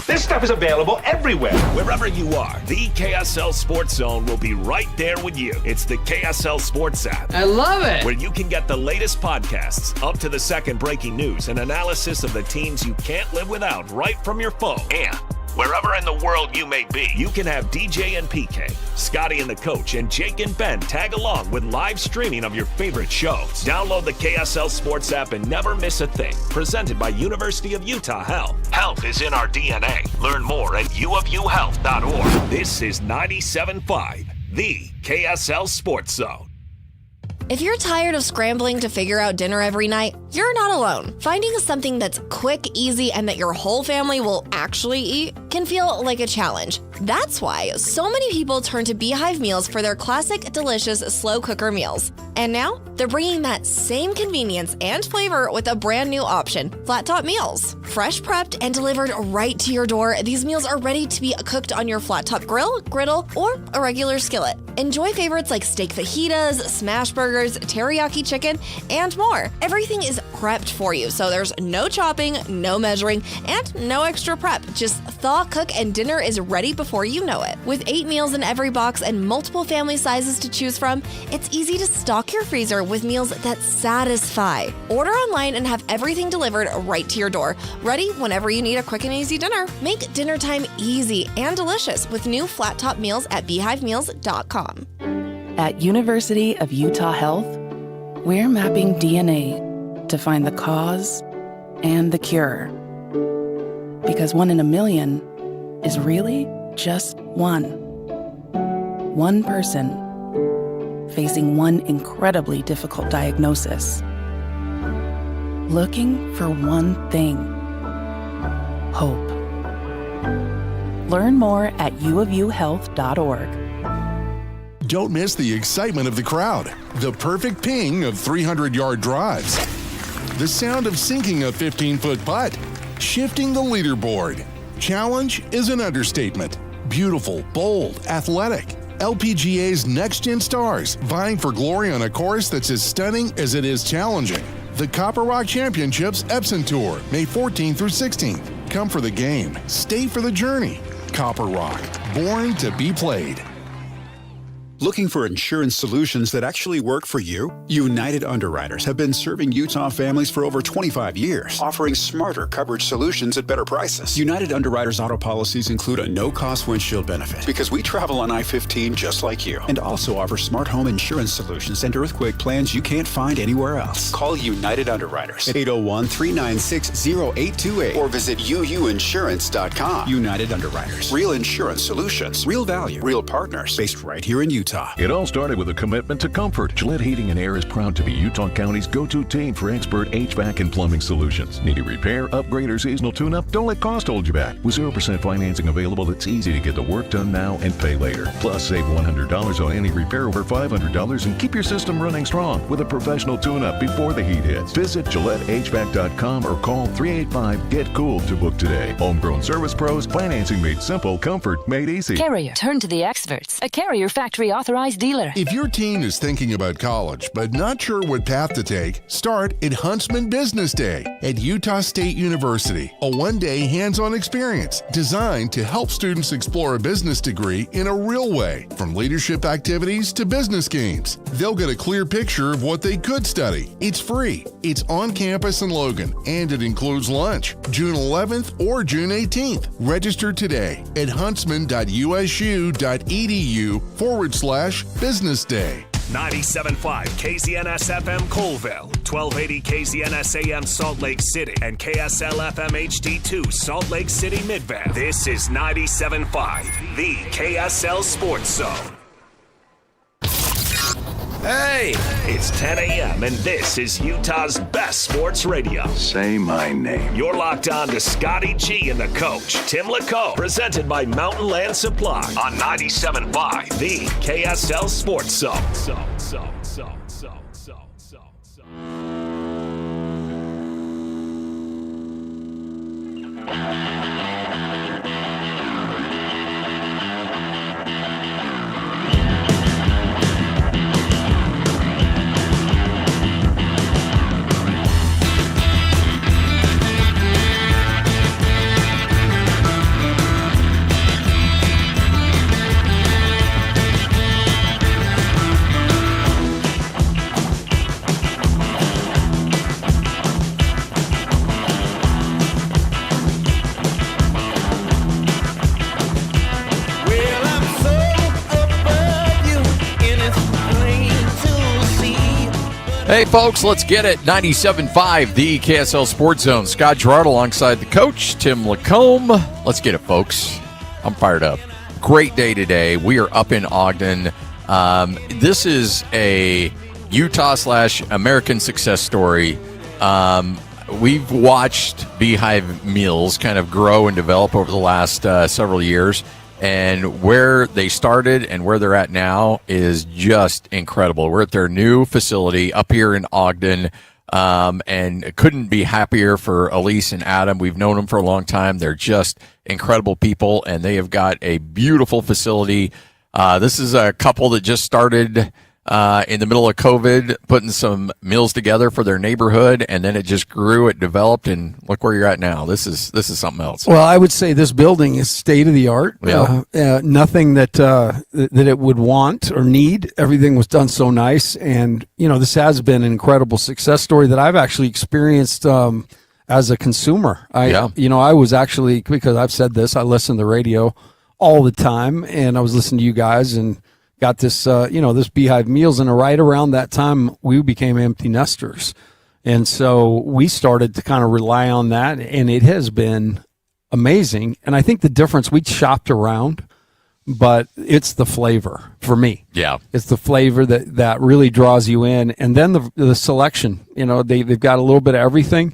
This stuff is available everywhere. Wherever you are, the KSL Sports Zone will be right there with you. It's the KSL Sports app. I love it. Where you can get the latest podcasts, up to the second breaking news, and analysis of the teams you can't live without right from your phone. And wherever in the world you may be, you can have DJ and PK, Scotty and the coach, and Jake and Ben tag along with live streaming of your favorite shows. Download the KSL Sports app and never miss a thing. Presented by University of Utah Health. Health is in our DNA. Learn more at uofuhealth.org. This is 97.5, the KSL Sports Zone. If you're tired of scrambling to figure out dinner every night, you're not alone. Finding something that's quick, easy, and that your whole family will actually eat can feel like a challenge. That's why so many people turn to Beehive Meals for their classic, delicious slow cooker meals. And now, they're bringing that same convenience and flavor with a brand new option, Flat Top Meals. Fresh prepped and delivered right to your door, these meals are ready to be cooked on your flat top grill, griddle, or a regular skillet. Enjoy favorites like steak fajitas, smash burgers, teriyaki chicken, and more. Everything is prepped for you, so there's no chopping, no measuring, and no extra prep. Just thaw, cook, and dinner is ready before you know it. With 8 meals in every box and multiple family sizes to choose from, it's easy to stock your freezer with meals that satisfy. Order online and have everything delivered right to your door, ready whenever you need a quick and easy dinner. Make dinner time easy and delicious with new flat top meals at beehivemeals.com. At University of Utah Health, we're mapping DNA to find the cause and the cure. Because 1 in a million is really just one. One person facing one incredibly difficult diagnosis. Looking for one thing: hope. Learn more at uofuhealth.org. Don't miss the excitement of the crowd, the perfect ping of 300-yard drives, the sound of sinking a 15-foot putt, shifting the leaderboard. Challenge is an understatement. Beautiful, bold, athletic. LPGA's next-gen stars vying for glory on a course that's as stunning as it is challenging. The Copper Rock Championships Epson Tour, May 14th through 16th. Come for the game. Stay for the journey. Copper Rock, born to be played. Looking for insurance solutions that actually work for you? United Underwriters have been serving Utah families for over 25 years, offering smarter coverage solutions at better prices. United Underwriters auto policies include a no-cost windshield benefit because we travel on I-15 just like you, and also offer smart home insurance solutions and earthquake plans you can't find anywhere else. Call United Underwriters at 801-396-0828 or visit uuinsurance.com. United Underwriters. Real insurance solutions. Real value. Real partners. Based right here in Utah. Utah. It all started with a commitment to comfort. Gillette Heating and Air is proud to be Utah County's go-to team for expert HVAC and plumbing solutions. Need a repair, upgrade, or seasonal tune-up? Don't let cost hold you back. With 0% financing available, it's easy to get the work done now and pay later. Plus, save $100 on any repair over $500 and keep your system running strong with a professional tune-up before the heat hits. Visit GilletteHVAC.com or call 385-GET-COOL to book today. Homegrown service pros, financing made simple, comfort made easy. Carrier, turn to the experts. A Carrier factory authorized dealer. If your teen is thinking about college but not sure what path to take, start at Huntsman Business Day at Utah State University, a one-day hands-on experience designed to help students explore a business degree in a real way, from leadership activities to business games. They'll get a clear picture of what they could study. It's free. It's on campus in Logan, and it includes lunch, June 11th or June 18th. Register today at huntsman.usu.edu/business day. 97.5 KZNS FM Colville, 1280 KZNS AM Salt Lake City, and KSL FM HD2 Salt Lake City Midvale. This is 97.5, the KSL Sports Zone. Hey, it's 10 a.m. and this is Utah's best sports radio. Say my name. You're locked on to Scotty G and the coach, Tim LaCombe, presented by Mountain Land Supply on 97.5, the KSL Sports Zone. Hey, folks, let's get it. 97.5, the KSL Sports Zone. Scott Gerard alongside the coach, Tim LaCombe. Let's get it, folks. I'm fired up. Great day today. We are up in Ogden. This is a Utah/American success story. We've watched Beehive Meals kind of grow and develop over the last several years. And where they started and where they're at now is just incredible. We're at their new facility up here in Ogden, and couldn't be happier for Elise and Adam. We've known them for a long time. They're just incredible people, and they have got a beautiful facility. This is a couple that just started in the middle of COVID, putting some meals together for their neighborhood, and then it just grew, it developed, and look where you're at now. This is something else. Well, I would say this building is state of the art. Yeah. Nothing that it would want or need. Everything was done so nice, and this has been an incredible success story that I've actually experienced as a consumer. I was actually, because I've said this, I listen to the radio all the time, and I was listening to you guys and got this, this Beehive Meals, and right around that time we became empty nesters, and so we started to kind of rely on that, and it has been amazing. And I think the difference, we shopped around, but it's the flavor for me. Yeah, it's the flavor that really draws you in, and then the selection. They've got a little bit of everything,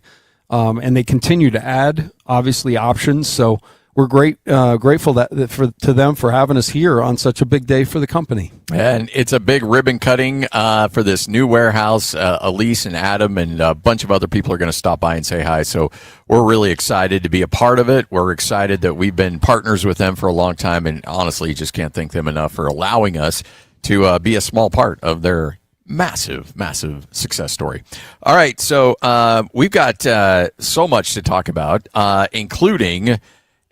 and they continue to add obviously options. So we're grateful to them for having us here on such a big day for the company. And it's a big ribbon cutting for this new warehouse. Elise and Adam and a bunch of other people are going to stop by and say hi. So we're really excited to be a part of it. We're excited that we've been partners with them for a long time. And honestly, you just can't thank them enough for allowing us to be a small part of their massive success story. All right. So we've got so much to talk about, including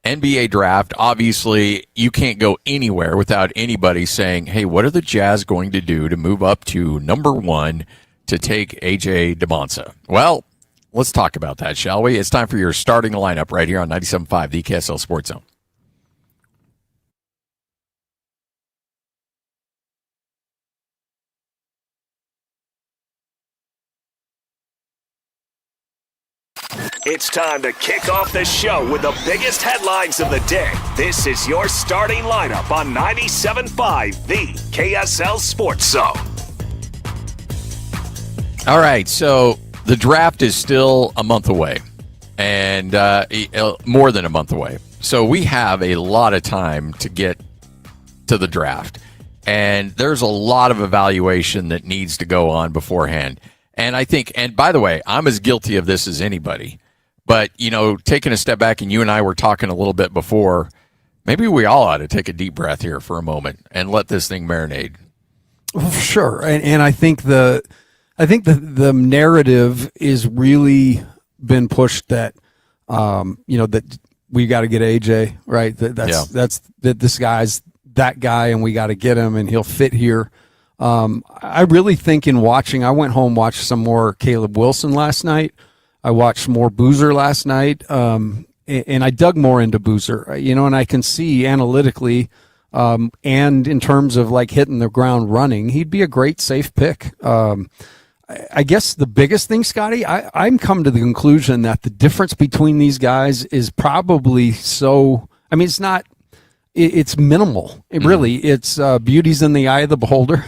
NBA draft. Obviously, you can't go anywhere without anybody saying, hey, what are the Jazz going to do to move up to number one to take A.J. DeMonsa? Well, let's talk about that, shall we? It's time for your starting lineup right here on 97.5, the KSL Sports Zone. It's time to kick off the show with the biggest headlines of the day. This is your starting lineup on 97.5, the KSL Sports Zone. All right, so the draft is still a month away, and more than a month away. So we have a lot of time to get to the draft, and there's a lot of evaluation that needs to go on beforehand. And I think, and by the way, I'm as guilty of this as anybody. But, taking a step back, and you and I were talking a little bit before, maybe we all ought to take a deep breath here for a moment and let this thing marinate. Sure. And I think the narrative is really been pushed that, that we got to get AJ, right? That's this guy's that guy, and we got to get him, and he'll fit here. I really think in watching, I went home, watched some more Caleb Wilson last night. I watched more Boozer last night, and I dug more into Boozer, and I can see analytically and in terms of like hitting the ground running, he'd be a great safe pick. I guess the biggest thing, Scotty, I'm come to the conclusion that the difference between these guys is probably it's minimal. It's beauty's in the eye of the beholder.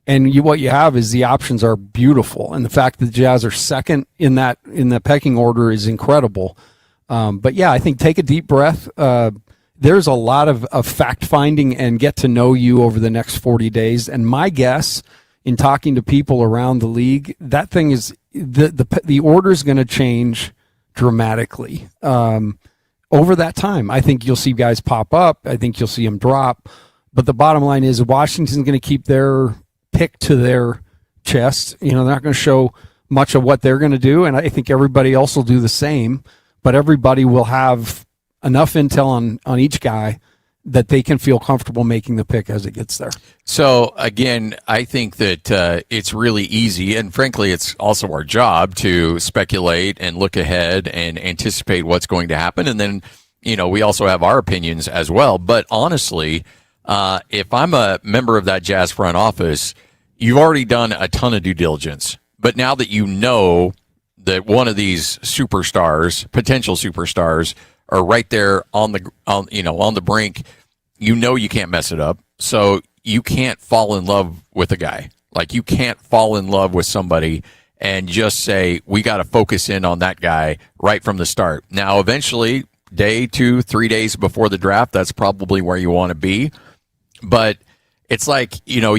And what you have is the options are beautiful, and the fact that the Jazz are second in the pecking order is incredible. But yeah, I think take a deep breath. There's a lot of fact finding and get to know you over the next 40 days. And my guess, in talking to people around the league, that thing is the order is going to change dramatically over that time. I think you'll see guys pop up. I think you'll see them drop. But the bottom line is Washington's going to keep their pick to their chest. They're not going to show much of what they're going to do, and I think everybody else will do the same, but everybody will have enough intel on each guy that they can feel comfortable making the pick as it gets there. So again, I think that it's really easy, and frankly, it's also our job to speculate and look ahead and anticipate what's going to happen. And then, we also have our opinions as well. But honestly, if I'm a member of that Jazz front office, you've already done a ton of due diligence. But now that you know that one of these superstars, potential superstars, are right there on the brink, you can't mess it up. So you can't fall in love with a guy. Like, you can't fall in love with somebody and just say, we got to focus in on that guy right from the start. Now, eventually, day 2, 3 days before the draft, that's probably where you want to be. But it's like, you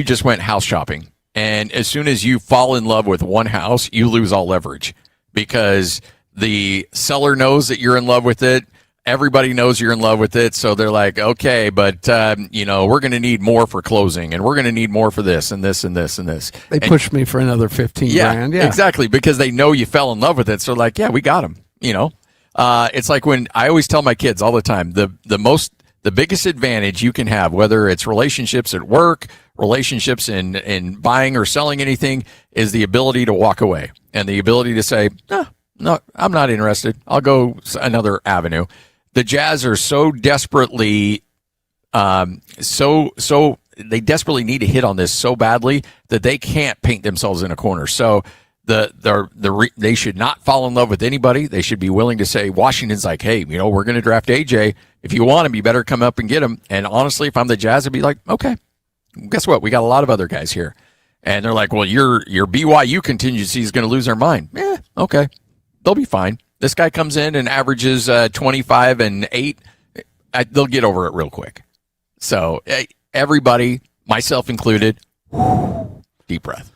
just went house shopping. And as soon as you fall in love with one house, you lose all leverage because the seller knows that you're in love with it. Everybody knows you're in love with it. So they're like, okay, but, we're going to need more for closing, and we're going to need more for this and this and this and this. They pushed me for another 15 grand. Yeah, exactly. Because they know you fell in love with it. So like, yeah, we got him, It's like when I always tell my kids all the time, the biggest advantage you can have, whether it's relationships at work, relationships in buying or selling anything, is the ability to walk away and the ability to say, no, I'm not interested. I'll go another avenue. The Jazz are so desperately, they desperately need to hit on this so badly that they can't paint themselves in a corner. So they should not fall in love with anybody. They should be willing to say, Washington's like, hey, we're going to draft AJ. If you want him, you better come up and get him. And honestly, if I'm the Jazz, I'd be like, okay, guess what? We got a lot of other guys here. And they're like, well, your BYU contingency is going to lose their mind. Okay. They'll be fine. This guy comes in and averages 25 and 8. They'll get over it real quick. So everybody, myself included, deep breath.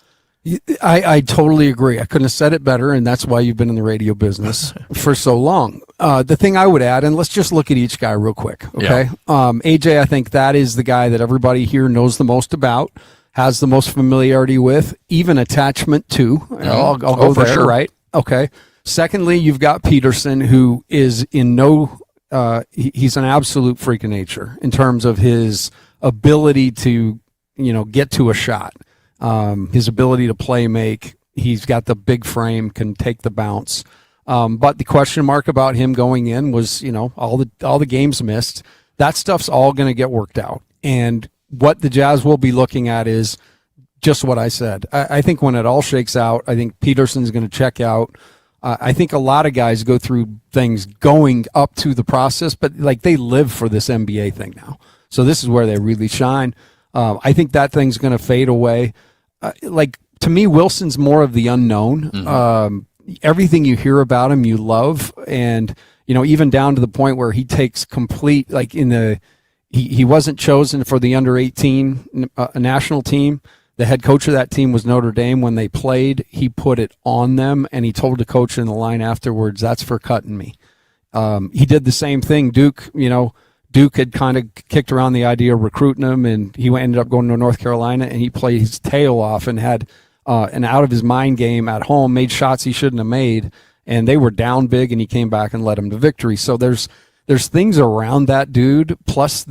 I totally agree. I couldn't have said it better, and that's why you've been in the radio business for so long. The thing I would add, and let's just look at each guy real quick, okay? Yeah. AJ, I think that is the guy that everybody here knows the most about, has the most familiarity with, even attachment to. I'll go there, sure. Right? Okay. Secondly, you've got Peterson, who is he's an absolute freak of nature in terms of his ability to, get to a shot. His ability to play make. He's got the big frame, can take the bounce. But the question mark about him going in was, all the games missed. That stuff's all going to get worked out. And what the Jazz will be looking at is just what I said. I think when it all shakes out, I think Peterson's going to check out. I think a lot of guys go through things going up to the process, but like they live for this NBA thing now. So this is where they really shine. I think that thing's going to fade away. Like to me, Wilson's more of the unknown. Everything you hear about him, you love, and even down to the point where he takes complete like he wasn't chosen for the under 18 national team. The head coach of that team was Notre Dame. When they played, he put it on them, and he told the coach in the line afterwards, "That's for cutting me." He did the same thing. Duke had kind of kicked around the idea of recruiting him, and he ended up going to North Carolina, and he played his tail off and had an out-of-his-mind game at home, made shots he shouldn't have made, and they were down big, and he came back and led them to victory. So there's things around that dude, plus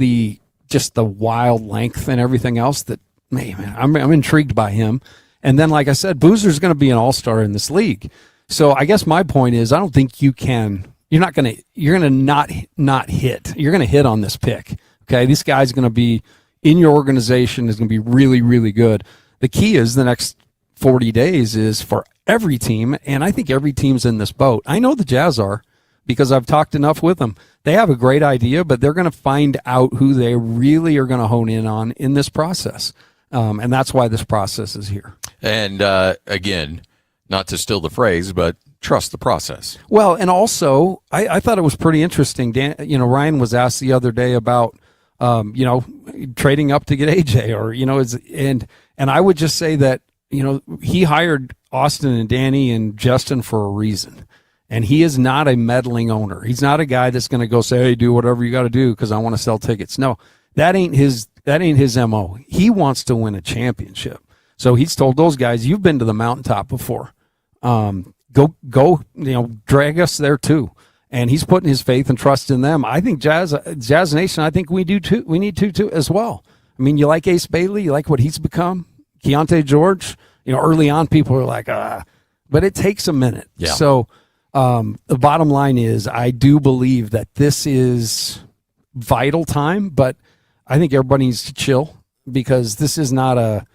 just the wild length and everything else that, man, I'm intrigued by him. And then, like I said, Boozer's going to be an all-star in this league. So I guess my point is, I don't think you're going to not hit. You're going to hit on this pick. Okay. This guy's going to be in your organization, is going to be really, really good. The key is the next 40 days is for every team. And I think every team's in this boat. I know the Jazz are, because I've talked enough with them. They have a great idea, but they're going to find out who they really are going to hone in on in this process. And that's why this process is here. And again, not to steal the phrase, but trust the process. Well, and also, I thought it was pretty interesting. Ryan was asked the other day about, trading up to get AJ, and I would just say that, he hired Austin and Danny and Justin for a reason. And he is not a meddling owner. He's not a guy that's going to go say, "Hey, do whatever you got to do because I want to sell tickets." No, that ain't his MO. He wants to win a championship. So he's told those guys, "You've been to the mountaintop before. Go, drag us there too." And he's putting his faith and trust in them. I think Jazz Nation, I think we do too. We need to as well. I mean, you like Ace Bailey, you like what he's become, Keontae George. Early on, people were like, but it takes a minute. Yeah. So the bottom line is, I do believe that this is vital time, but I think everybody needs to chill, because this is not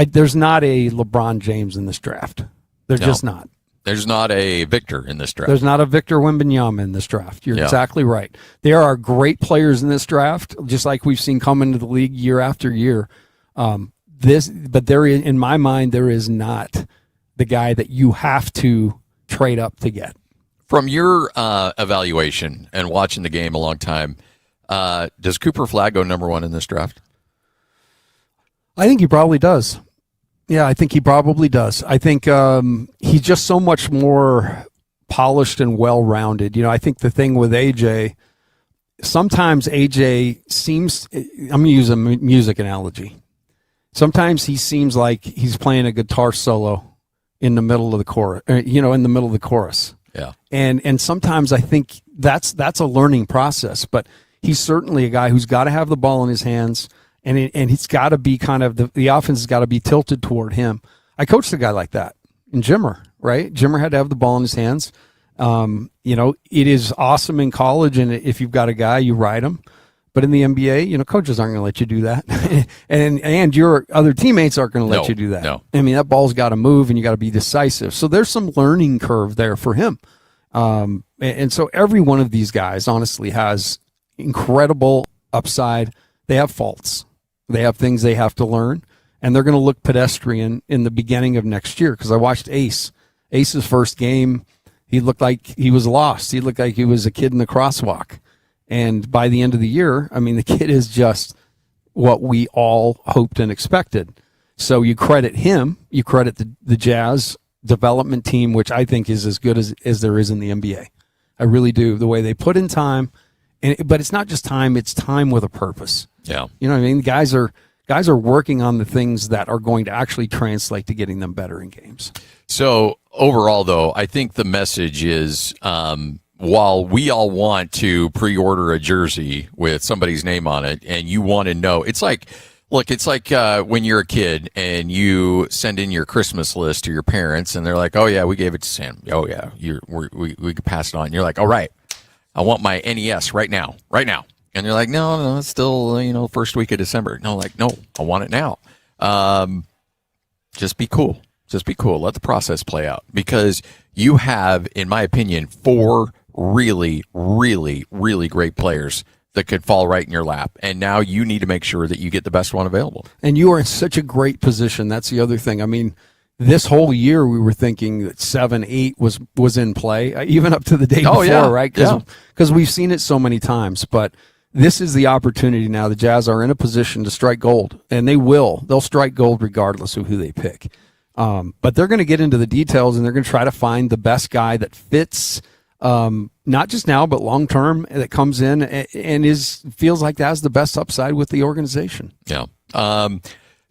there's not a LeBron James in this draft. There's just not. There's not a Victor in this draft. There's not a Victor Wembanyama in this draft. You're exactly right. There are great players in this draft, just like we've seen come into the league year after year. But in my mind, there is not the guy that you have to trade up to get. From your evaluation and watching the game a long time, does Cooper Flagg go number one in this draft? I think he probably does. Yeah, I think he probably does. I think he's just so much more polished and well-rounded. I think the thing with AJ, sometimes AJ seems, I'm going to use a music analogy. Sometimes he seems like he's playing a guitar solo in the middle of the chorus, in the middle of the chorus. Yeah. And sometimes I think that's a learning process, but he's certainly a guy who's got to have the ball in his hands. And he's got to be kind of the offense has got to be tilted toward him. I coached a guy like that in Jimmer, right? Jimmer had to have the ball in his hands. It is awesome in college, and if you've got a guy, you ride him. But in the NBA, coaches aren't going to let you do that, and your other teammates aren't going to let you do that. No. I mean, that ball's got to move, and you got to be decisive. So there's some learning curve there for him. And so every one of these guys, honestly, has incredible upside. They have faults. They have things they have to learn, and they're going to look pedestrian in the beginning of next year, because I watched Ace's first game. He looked like he was lost. He looked like he was a kid in the crosswalk. And by the end of the year, I mean, the kid is just what we all hoped and expected. So you credit him. You credit the Jazz development team, which I think is as good as there is in the NBA. I really do. The way they put in time. But it's not just time, it's time with a purpose. Yeah. You know what I mean? Guys are working on the things that are going to actually translate to getting them better in games. So overall, though, I think the message is, while we all want to pre-order a jersey with somebody's name on it, and you want to know, it's like when you're a kid and you send in your Christmas list to your parents, and they're like, "Oh yeah, we gave it to Sam. Oh yeah, we could pass it on." And you're like, "All right, I want my NES right now. And they're like, no, it's still, first week of December. No, I want it now. Just be cool. Just be cool. Let the process play out, because you have, in my opinion, 4 really, really, really great players that could fall right in your lap. And now you need to make sure that you get the best one available. And you are in such a great position. That's the other thing. I mean, this whole year we were thinking that 7, 8 was in play, even up to the day before, right? Because we've seen it so many times. But this is the opportunity now. The Jazz are in a position to strike gold, and they will. They'll strike gold regardless of who they pick. But they're going to get into the details, and they're going to try to find the best guy that fits, not just now, but long term, that comes in and feels like that has the best upside with the organization. Yeah.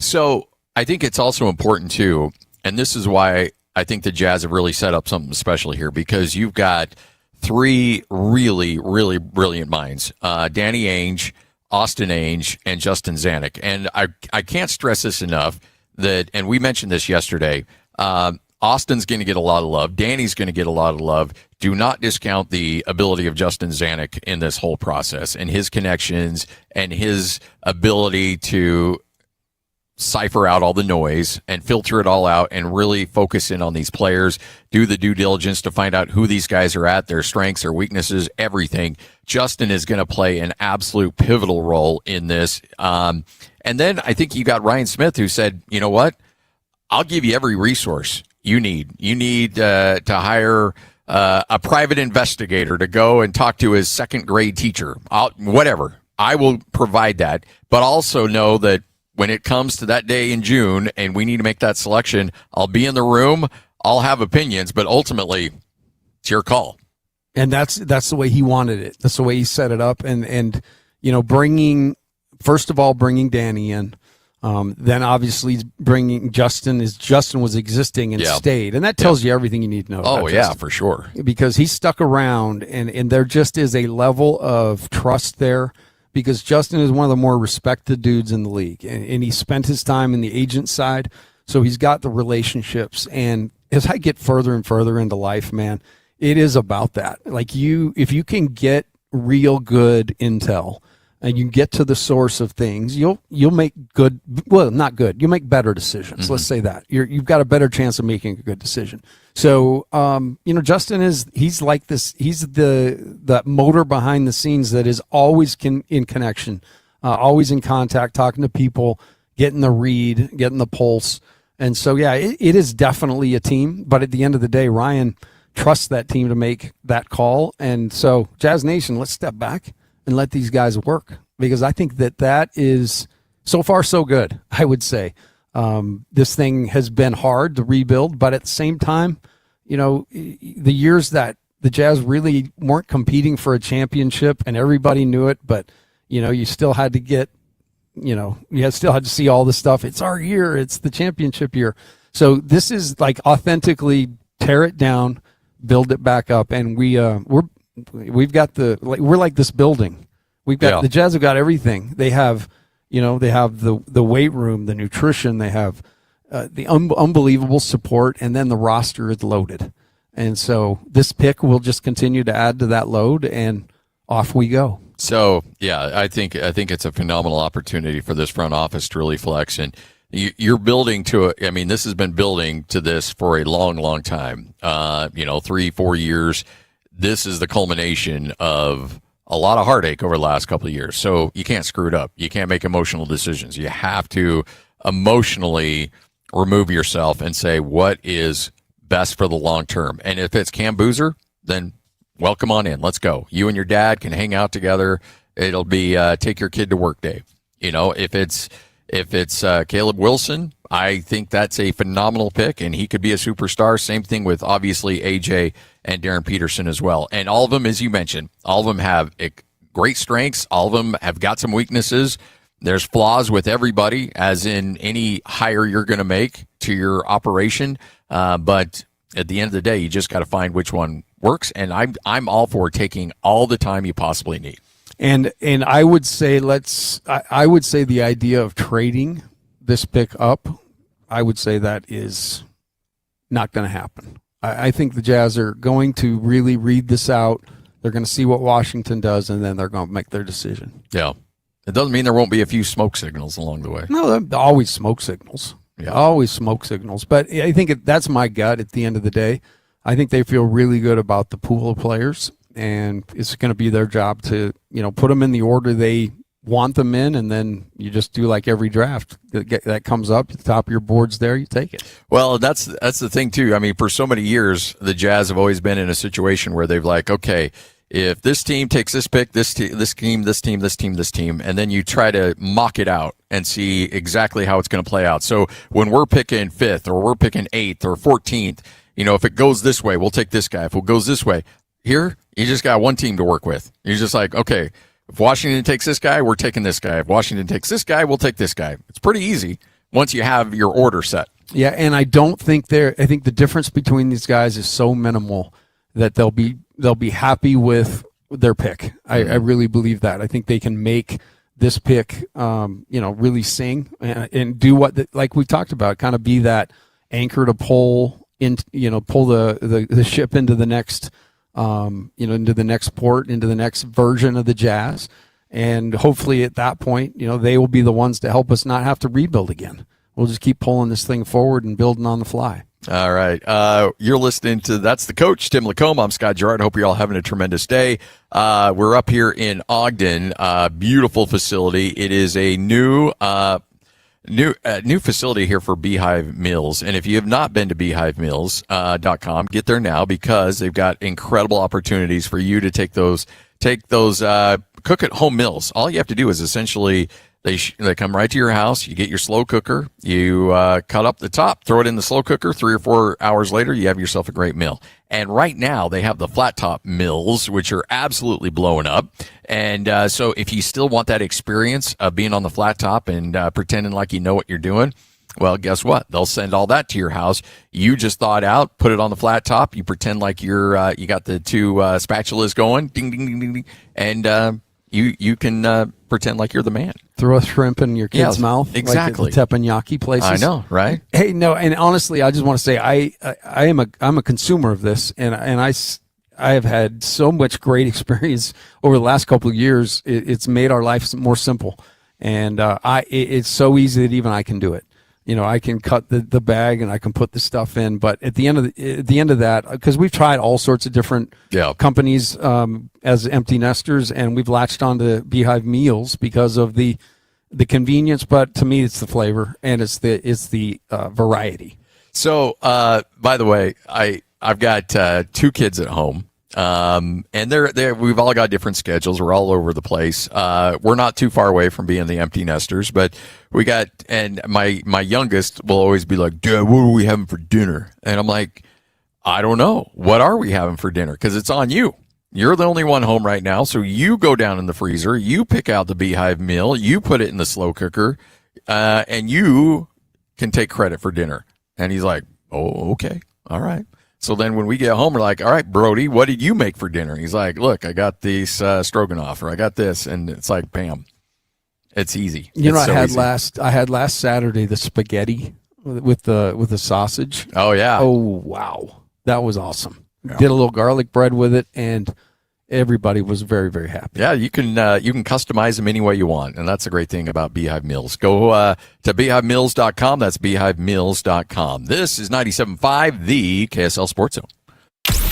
So I think it's also important too, and this is why I think the Jazz have really set up something special here, because you've got 3 really, really brilliant minds: Danny Ainge, Austin Ainge, and Justin Zanuck. And I can't stress this enough. And we mentioned this yesterday, Austin's going to get a lot of love. Danny's going to get a lot of love. Do not discount the ability of Justin Zanuck in this whole process, and his connections and his ability to cipher out all the noise and filter it all out and really focus in on these players, do the due diligence to find out who these guys are at, their strengths, their weaknesses, everything. Justin is going to play an absolute pivotal role in this. And then I think you got Ryan Smith, who said, you know what? I'll give you every resource you need. You need to hire a private investigator to go and talk to his second grade teacher. Whatever. I will provide that. But also know that when it comes to that day in June and we need to make that selection, I'll be in the room. I'll have opinions, but ultimately it's your call. And that's the way he wanted it. That's the way he set it up. And you know, first of all, bringing Danny in, then obviously bringing Justin was existing and stayed. And that tells you everything you need to know. Oh, yeah, for sure. Because he stuck around, and there just is a level of trust there, because Justin is one of the more respected dudes in the league. And he spent his time in the agent side, so he's got the relationships. And as I get further and further into life, man, it is about that. Like if you can get real good intel, and you get to the source of things, you'll make not good. You'll make better decisions. Mm-hmm. Let's say that you've got a better chance of making a good decision. So, Justin he's like this. He's the motor behind the scenes that is always in connection, always in contact, talking to people, getting the read, getting the pulse. And so, yeah, it is definitely a team. But at the end of the day, Ryan trusts that team to make that call. And so, Jazz Nation, let's step back and let these guys work, because I think that is so far so good, I would say. This thing has been hard to rebuild, but at the same time, the years that the Jazz really weren't competing for a championship and everybody knew it, but, you still had to get, still had to see all the stuff. It's our year. It's the championship year. So this is like authentically tear it down, build it back up. And we've got we're like this building. We've got the Jazz have got everything. They have, they have the weight room, the nutrition, they have the unbelievable support, and then the roster is loaded. And so this pick will just continue to add to that load, and off we go. So, yeah, I think it's a phenomenal opportunity for this front office to really flex. And you're building to it. I mean, this has been building to this for a long, long time, 3-4 years. This is the culmination of a lot of heartache over the last couple of years. So you can't screw it up. You can't make emotional decisions. You have to emotionally remove yourself and say what is best for the long term. And if it's Cam Boozer, then welcome on in. Let's go. You and your dad can hang out together. It'll be take your kid to work day. If it's Caleb Wilson, I think that's a phenomenal pick, and he could be a superstar. Same thing with, obviously, AJ and Darren Peterson as well. And all of them, as you mentioned, all of them have great strengths. All of them have got some weaknesses. There's flaws with everybody, as in any hire you're going to make to your operation. But at the end of the day, you just got to find which one works. And I'm all for taking all the time you possibly need. And I would say I would say the idea of trading this pick up, I would say that is not going to happen. I think the Jazz are going to really read this out. They're going to see what Washington does, and then they're going to make their decision. Yeah. It doesn't mean there won't be a few smoke signals along the way. No, there are always smoke signals. Always smoke signals. But I think that's my gut at the end of the day. I think they feel really good about the pool of players, and it's going to be their job to, put them in the order they want them in, and then you just do like every draft that comes up, the top of your board's there, you take it. Well, that's the thing too. I mean, for so many years, the Jazz have always been in a situation where they've like, okay, if this team takes this pick, this team, and then you try to mock it out and see exactly how it's going to play out. So when we're picking 5th or we're picking 8th or 14th, if it goes this way, we'll take this guy. If it goes this way, here, you just got one team to work with. You're just like, okay, if Washington takes this guy, we're taking this guy. If Washington takes this guy, we'll take this guy. It's pretty easy once you have your order set. Yeah, and I think the difference between these guys is so minimal that they'll be happy with their pick. I really believe that. I think they can make this pick, really sing and do what, like we talked about, kind of be that anchor to pull the ship into the next, into the next port, into the next version of the Jazz. And hopefully at that point, they will be the ones to help us not have to rebuild again. We'll just keep pulling this thing forward and building on the fly. All right. You're listening to That's the Coach, Tim Lacombe. I'm Scott Gerard. Hope you're all having a tremendous day. We're up here in Ogden, beautiful facility. It is a new facility here for Beehive Meals. And if you have not been to beehivemeals.com, get there now, because they've got incredible opportunities for you to take those cook at home meals. All you have to do is essentially they come right to your house. You get your slow cooker. You cut up the top, throw it in the slow cooker. 3 or 4 hours later, you have yourself a great meal. And right now, they have the flat top meals, which are absolutely blowing up. And so if you still want that experience of being on the flat top and pretending like you know what you're doing, well, guess what? They'll send all that to your house. You just thaw it out, put it on the flat top. You pretend like you're you got the 2 spatulas going, ding, ding, ding, ding, ding, and you can pretend like you're the man. Throw a shrimp in your kid's mouth. Exactly. Like the teppanyaki places. I know, right? Hey, no, and honestly, I just want to say I'm a consumer of this, and I have had so much great experience over the last couple of years. It's made our life more simple, and it's so easy that even I can do it. I can cut the bag and I can put the stuff in. But at the end of that, because we've tried all sorts of different companies as empty nesters, and we've latched onto Beehive Meals because of the convenience. But to me, it's the flavor and it's the variety. So, by the way, I've got 2 kids at home. And we've all got different schedules. We're all over the place. We're not too far away from being the empty nesters, but and my youngest will always be like, Dad, what are we having for dinner? And I'm like, I don't know. What are we having for dinner? Because it's on you. You're the only one home right now. So you go down in the freezer, you pick out the Beehive meal, you put it in the slow cooker, and you can take credit for dinner. And he's like, oh, okay. All right. So then when we get home, we're like, all right, Brody, what did you make for dinner? He's like, look, I got these stroganoff, or I got this. And it's like, bam, it's easy. I had last Saturday the spaghetti with the sausage. Oh, yeah. Oh, wow. That was awesome. Yeah. Did a little garlic bread with it, and everybody was very, very happy. Yeah, you can customize them any way you want, and that's the great thing about Beehive Meals. Go to beehivemeals.com. That's beehivemeals.com. This is 97.5, the KSL Sports Zone.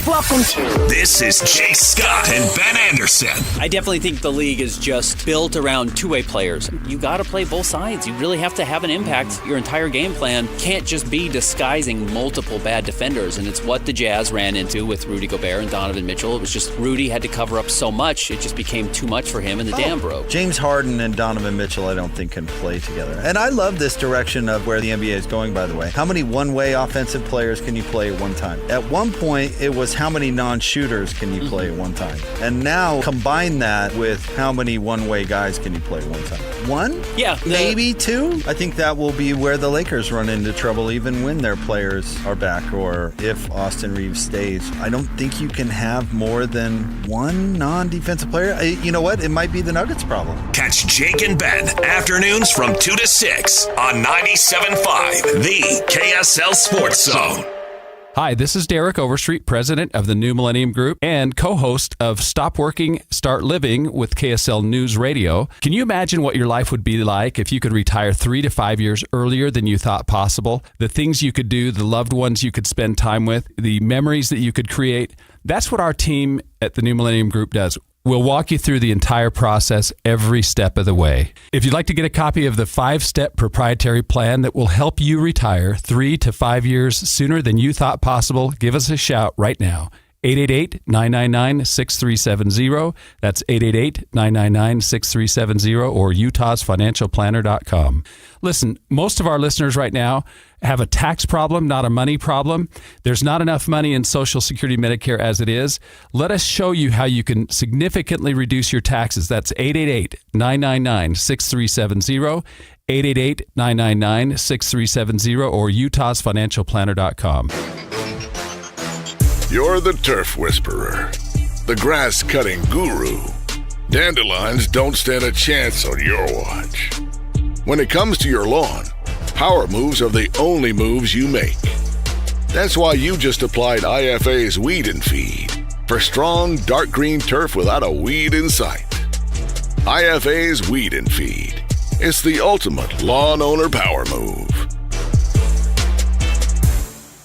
Welcome to This is Jay Scott and Ben Anderson. I definitely think the league is just built around two-way players. You got to play both sides. You really have to have an impact. Your entire game plan can't just be disguising multiple bad defenders, and it's what the Jazz ran into with Rudy Gobert and Donovan Mitchell. It was just Rudy had to cover up so much, it just became too much for him, and the dam broke. James Harden and Donovan Mitchell, I don't think, can play together. And I love this direction of where the NBA is going, by the way. How many one-way offensive players can you play at one time? At one point, it was how many non-shooters can you play at one time? And now combine that with how many one-way guys can you play at one time? One? Yeah. Maybe two? I think that will be where the Lakers run into trouble even when their players are back, or if Austin Reeves stays. I don't think you can have more than one non-defensive player. You know what? It might be the Nuggets' problem. Catch Jake and Ben afternoons from 2 to 6 on 97.5, the KSL Sports Zone. Hi, this is Derek Overstreet, president of the New Millennium Group and co-host of Stop Working, Start Living with KSL News Radio. Can you imagine what your life would be like if you could retire 3 to 5 years earlier than you thought possible? The things you could do, the loved ones you could spend time with, the memories that you could create. That's what our team at the New Millennium Group does. We'll walk you through the entire process every step of the way. If you'd like to get a copy of the 5-step proprietary plan that will help you retire 3 to 5 years sooner than you thought possible, give us a shout right now. 888-999-6370. That's 888-999-6370 or utahsfinancialplanner.com. Listen, most of our listeners right now have a tax problem, not a money problem. There's not enough money in Social Security Medicare as it is. Let us show you how you can significantly reduce your taxes. That's 888-999-6370, 888-999-6370 or utahsfinancialplanner.com. You're the turf whisperer, the grass-cutting guru. Dandelions don't stand a chance on your watch. When it comes to your lawn, power moves are the only moves you make. That's why you just applied IFA's Weed and Feed for strong, dark green turf without a weed in sight. IFA's Weed and Feed. It's the ultimate lawn owner power move.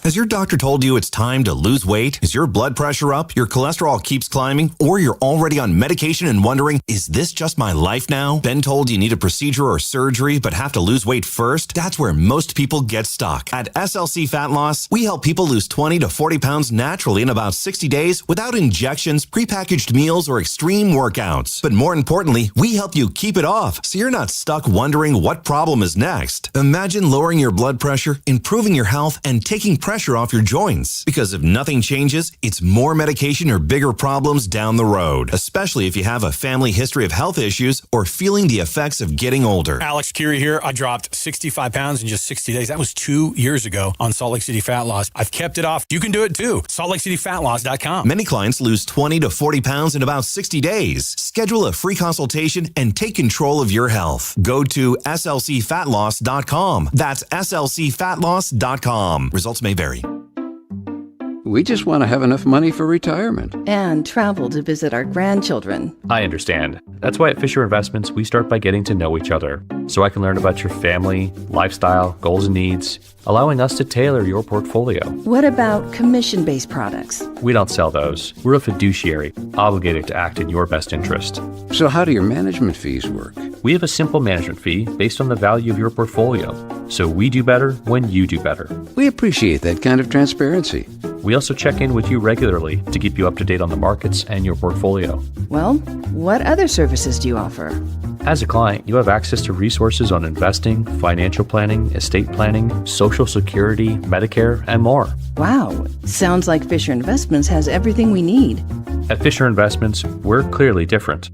Has your doctor told you it's time to lose weight? Is your blood pressure up? Your cholesterol keeps climbing? Or you're already on medication and wondering, is this just my life now? Been told you need a procedure or surgery but have to lose weight first? That's where most people get stuck. At SLC Fat Loss, we help people lose 20 to 40 pounds naturally in about 60 days without injections, prepackaged meals, or extreme workouts. But more importantly, we help you keep it off so you're not stuck wondering what problem is next. Imagine lowering your blood pressure, improving your health, and taking pressure off your joints. Because if nothing changes, it's more medication or bigger problems down the road, especially if you have a family history of health issues or feeling the effects of getting older. Alex Curie here. I dropped 65 pounds in just 60 days. That was 2 years ago on Salt Lake City Fat Loss. I've kept it off. You can do it too. SaltLakeCityFatLoss.com. Many clients lose 20 to 40 pounds in about 60 days. Schedule a free consultation and take control of your health. Go to SLCFatLoss.com. That's SLCFatLoss.com. Results may vary. We just want to have enough money for retirement. And travel to visit our grandchildren. I understand. That's why at Fisher Investments, we start by getting to know each other, so I can learn about your family, lifestyle, goals and needs, allowing us to tailor your portfolio. What about commission-based products? We don't sell those. We're a fiduciary, obligated to act in your best interest. So how do your management fees work? We have a simple management fee based on the value of your portfolio, so we do better when you do better. We appreciate that kind of transparency. We also check in with you regularly to keep you up to date on the markets and your portfolio. Well, what other services do you offer? As a client, you have access to resources on investing, financial planning, estate planning, Social Security, Medicare, and more. Wow, sounds like Fisher Investments has everything we need. At Fisher Investments, we're clearly different.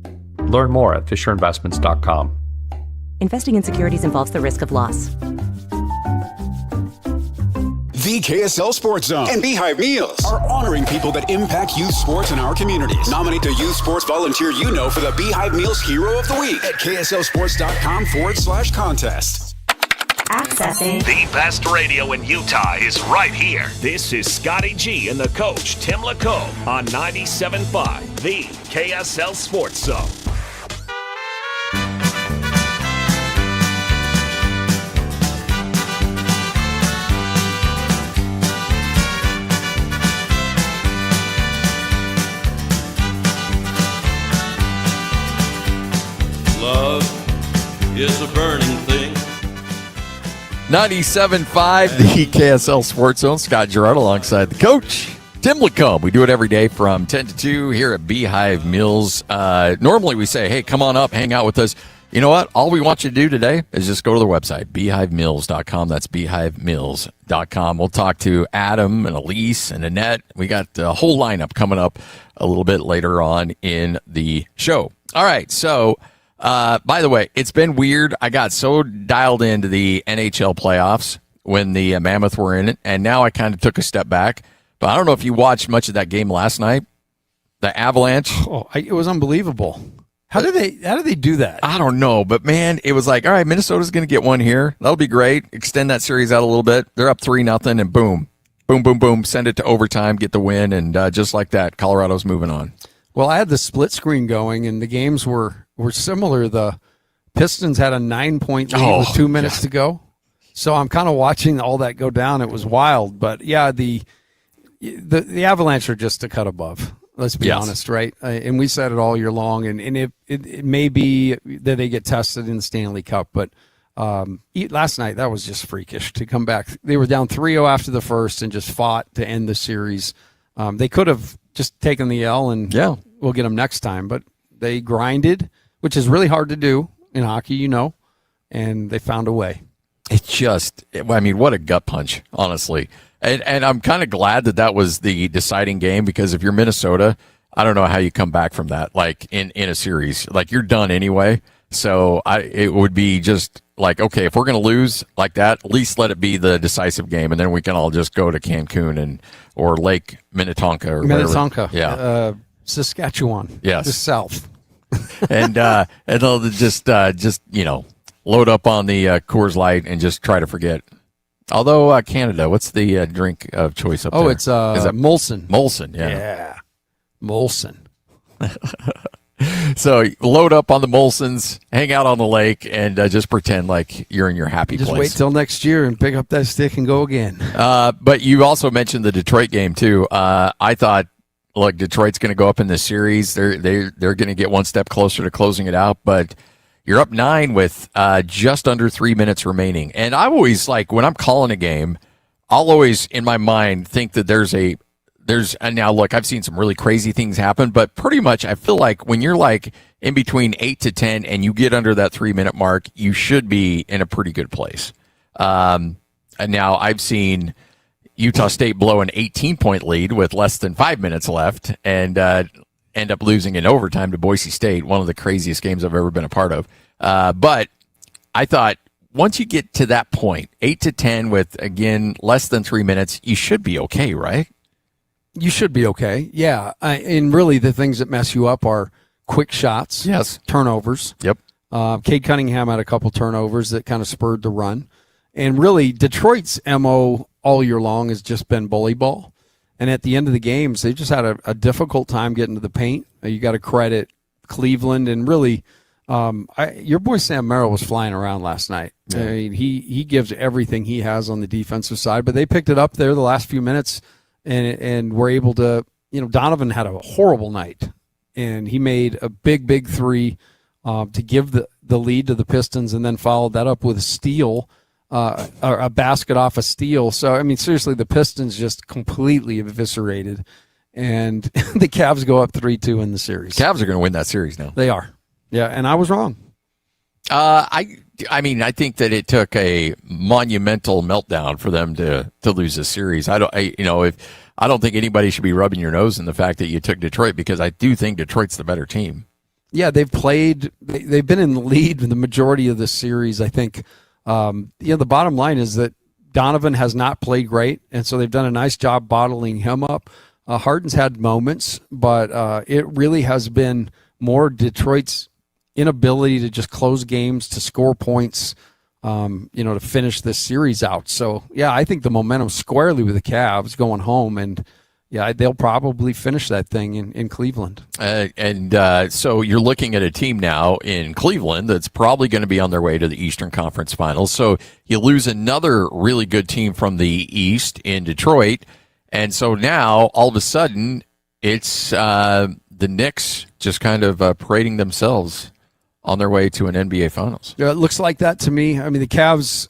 Learn more at FisherInvestments.com. Investing in securities involves the risk of loss. The KSL Sports Zone and Beehive Meals are honoring people that impact youth sports in our communities. Nominate the youth sports volunteer you know for the Beehive Meals Hero of the Week at KSLSports.com/contest. Accessing the best radio in Utah is right here. This is Scotty G and the coach, Tim Lacombe, on 97.5, the KSL Sports Zone. Love is a burning thing. 97.5, the KSL Sports Zone. Scott Girard alongside the coach, Tim Lacombe. We do it every day from 10 to 2 here at Beehive Meals. Normally we say, hey, come on up, hang out with us. You know what? All we want you to do today is just go to the website, beehivemeals.com. That's beehivemeals.com. We'll talk to Adam and Elise and Annette. We got a whole lineup coming up a little bit later on in the show. All right, so... by the way, it's been weird. I got so dialed into the NHL playoffs when the Mammoth were in it, and now I kind of took a step back. But I don't know if you watched much of that game last night. The Avalanche. Oh, it was unbelievable. How did they do that? I don't know, but man, it was like, all right, Minnesota's going to get one here. That'll be great. Extend that series out a little bit. They're up 3-0, and boom, boom, boom, boom, send it to overtime, get the win, and just like that, Colorado's moving on. Well, I had the split screen going, and the games were similar. The Pistons had a 9-point lead with 2 minutes to go. So I'm kind of watching all that go down. It was wild. But, yeah, the Avalanche are just a cut above. Let's be honest, right? And we said it all year long. And it may be that they get tested in the Stanley Cup. But last night, that was just freakish to come back. They were down 3-0 after the first and just fought to end the series. They could have just taken the L and we'll get them next time. But they grinded, which is really hard to do in hockey, and they found a way. It's just, what a gut punch, honestly. And I'm kind of glad that was the deciding game, because if you're Minnesota, I don't know how you come back from that, like in a series. Like, you're done anyway. So it would be just like, okay, if we're going to lose like that, at least let it be the decisive game, and then we can all just go to Cancun or Lake Minnetonka or Minnetonka. Yeah. Saskatchewan. Yes. The South. and they'll just load up on the Coors Light and just try to forget. Although Canada, what's the drink of choice up there? Oh, it's Molson. Molson, yeah. Yeah, Molson. So load up on the Molsons, hang out on the lake, and just pretend like you're in your happy place. Just wait till next year and pick up that stick and go again. But you also mentioned the Detroit game too. I thought, look, Detroit's going to go up in this series. They're going to get one step closer to closing it out, but you're up 9 with just under 3 minutes remaining. And I always, like, when I'm calling a game, I'll always in my mind think that and now look, I've seen some really crazy things happen, but pretty much I feel like when you're like in between 8 to 10 and you get under that 3 minute mark, you should be in a pretty good place. And now I've seen Utah State blow an 18-point lead with less than 5 minutes left and end up losing in overtime to Boise State, one of the craziest games I've ever been a part of. But I thought once you get to that point, 8 to 10 with, again, less than 3 minutes, you should be okay, right? You should be okay, yeah. And really the things that mess you up are quick shots, turnovers. Yep. Cade Cunningham had a couple turnovers that kind of spurred the run. And really, Detroit's MO all year long has just been bully ball. And at the end of the games, they just had a difficult time getting to the paint. You got to credit Cleveland. And really, your boy Sam Merrill was flying around last night. Yeah. I mean, he gives everything he has on the defensive side. But they picked it up there the last few minutes and were able to, Donovan had a horrible night. And he made a big three to give the lead to the Pistons, and then followed that up with a steal. Or a basket off a steal. So, seriously, the Pistons just completely eviscerated. And the Cavs go up 3-2 in the series. Cavs are going to win that series now. They are. Yeah, and I was wrong. I think that it took a monumental meltdown for them to lose this series. I don't think anybody should be rubbing your nose in the fact that you took Detroit, because I do think Detroit's the better team. Yeah, they've been in the lead the majority of the series, I think. The bottom line is that Donovan has not played great, and so they've done a nice job bottling him up. Harden's had moments, but it really has been more Detroit's inability to just close games, to score points, to finish this series out. So, yeah, I think the momentum's squarely with the Cavs going home, and yeah, they'll probably finish that thing in Cleveland. So you're looking at a team now in Cleveland that's probably going to be on their way to the Eastern Conference Finals. So you lose another really good team from the East in Detroit. And so now, all of a sudden, it's the Knicks just kind of parading themselves on their way to an NBA Finals. Yeah, it looks like that to me. The Cavs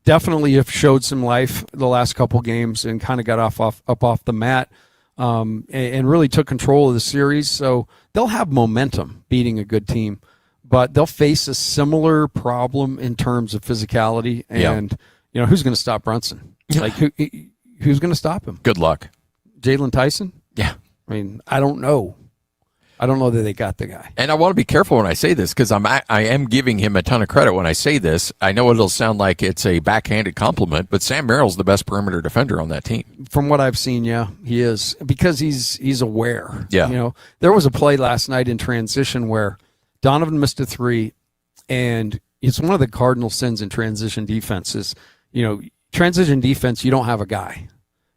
definitely have showed some life the last couple games and kind of got up off the mat and really took control of the series. So they'll have momentum beating a good team, but they'll face a similar problem in terms of physicality. And, who's going to stop Brunson? Like, who's going to stop him? Good luck. Jalen Tyson? Yeah. I don't know. I don't know that they got the guy. And I want to be careful when I say this, because I am giving him a ton of credit when I say this. I know it'll sound like it's a backhanded compliment, but Sam Merrill's the best perimeter defender on that team. From what I've seen, yeah, he is, because he's aware. Yeah. There was a play last night in transition where Donovan missed a three, and it's one of the cardinal sins in transition defense is, transition defense, you don't have a guy.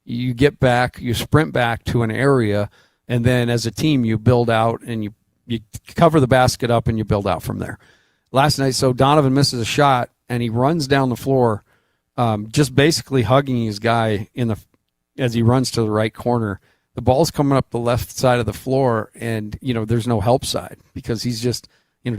You get back, you sprint back to an area, and then as a team you build out and you cover the basket up and you build out from there. Last night, so Donovan misses a shot and he runs down the floor, just basically hugging his guy as he runs to the right corner. The ball's coming up the left side of the floor, and there's no help side because he's just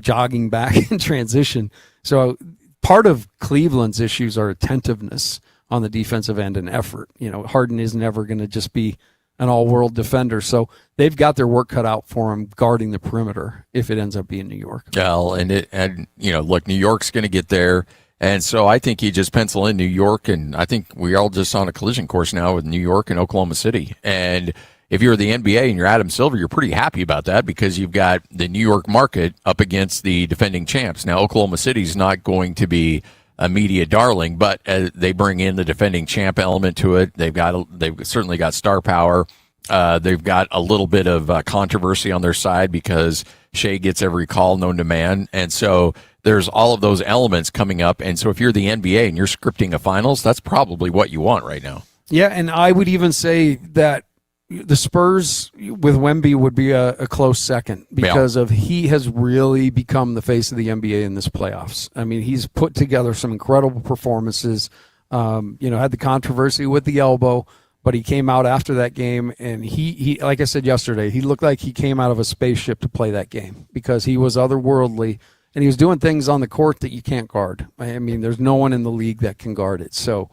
jogging back in transition. So part of Cleveland's issues are attentiveness on the defensive end and effort. Harden is never going to just be an all-world defender. So they've got their work cut out for him guarding the perimeter if it ends up being New York. Well, look, New York's going to get there. And so I think you just pencil in New York, and I think we all just on a collision course now with New York and Oklahoma City. And if you're the NBA and you're Adam Silver, you're pretty happy about that because you've got the New York market up against the defending champs. Now, Oklahoma City's not going to be a media darling, but they bring in the defending champ element to it. They've certainly got star power. They've got a little bit of controversy on their side because Shea gets every call known to man. And so there's all of those elements coming up. And so if you're the NBA and you're scripting a finals, that's probably what you want right now. Yeah, and I would even say that the Spurs with Wemby would be a close second because he has really become the face of the NBA in this playoffs. I mean, he's put together some incredible performances. Had the controversy with the elbow, but he came out after that game, and he like I said yesterday, he looked like he came out of a spaceship to play that game because he was otherworldly, and he was doing things on the court that you can't guard. I mean, there's no one in the league that can guard it. So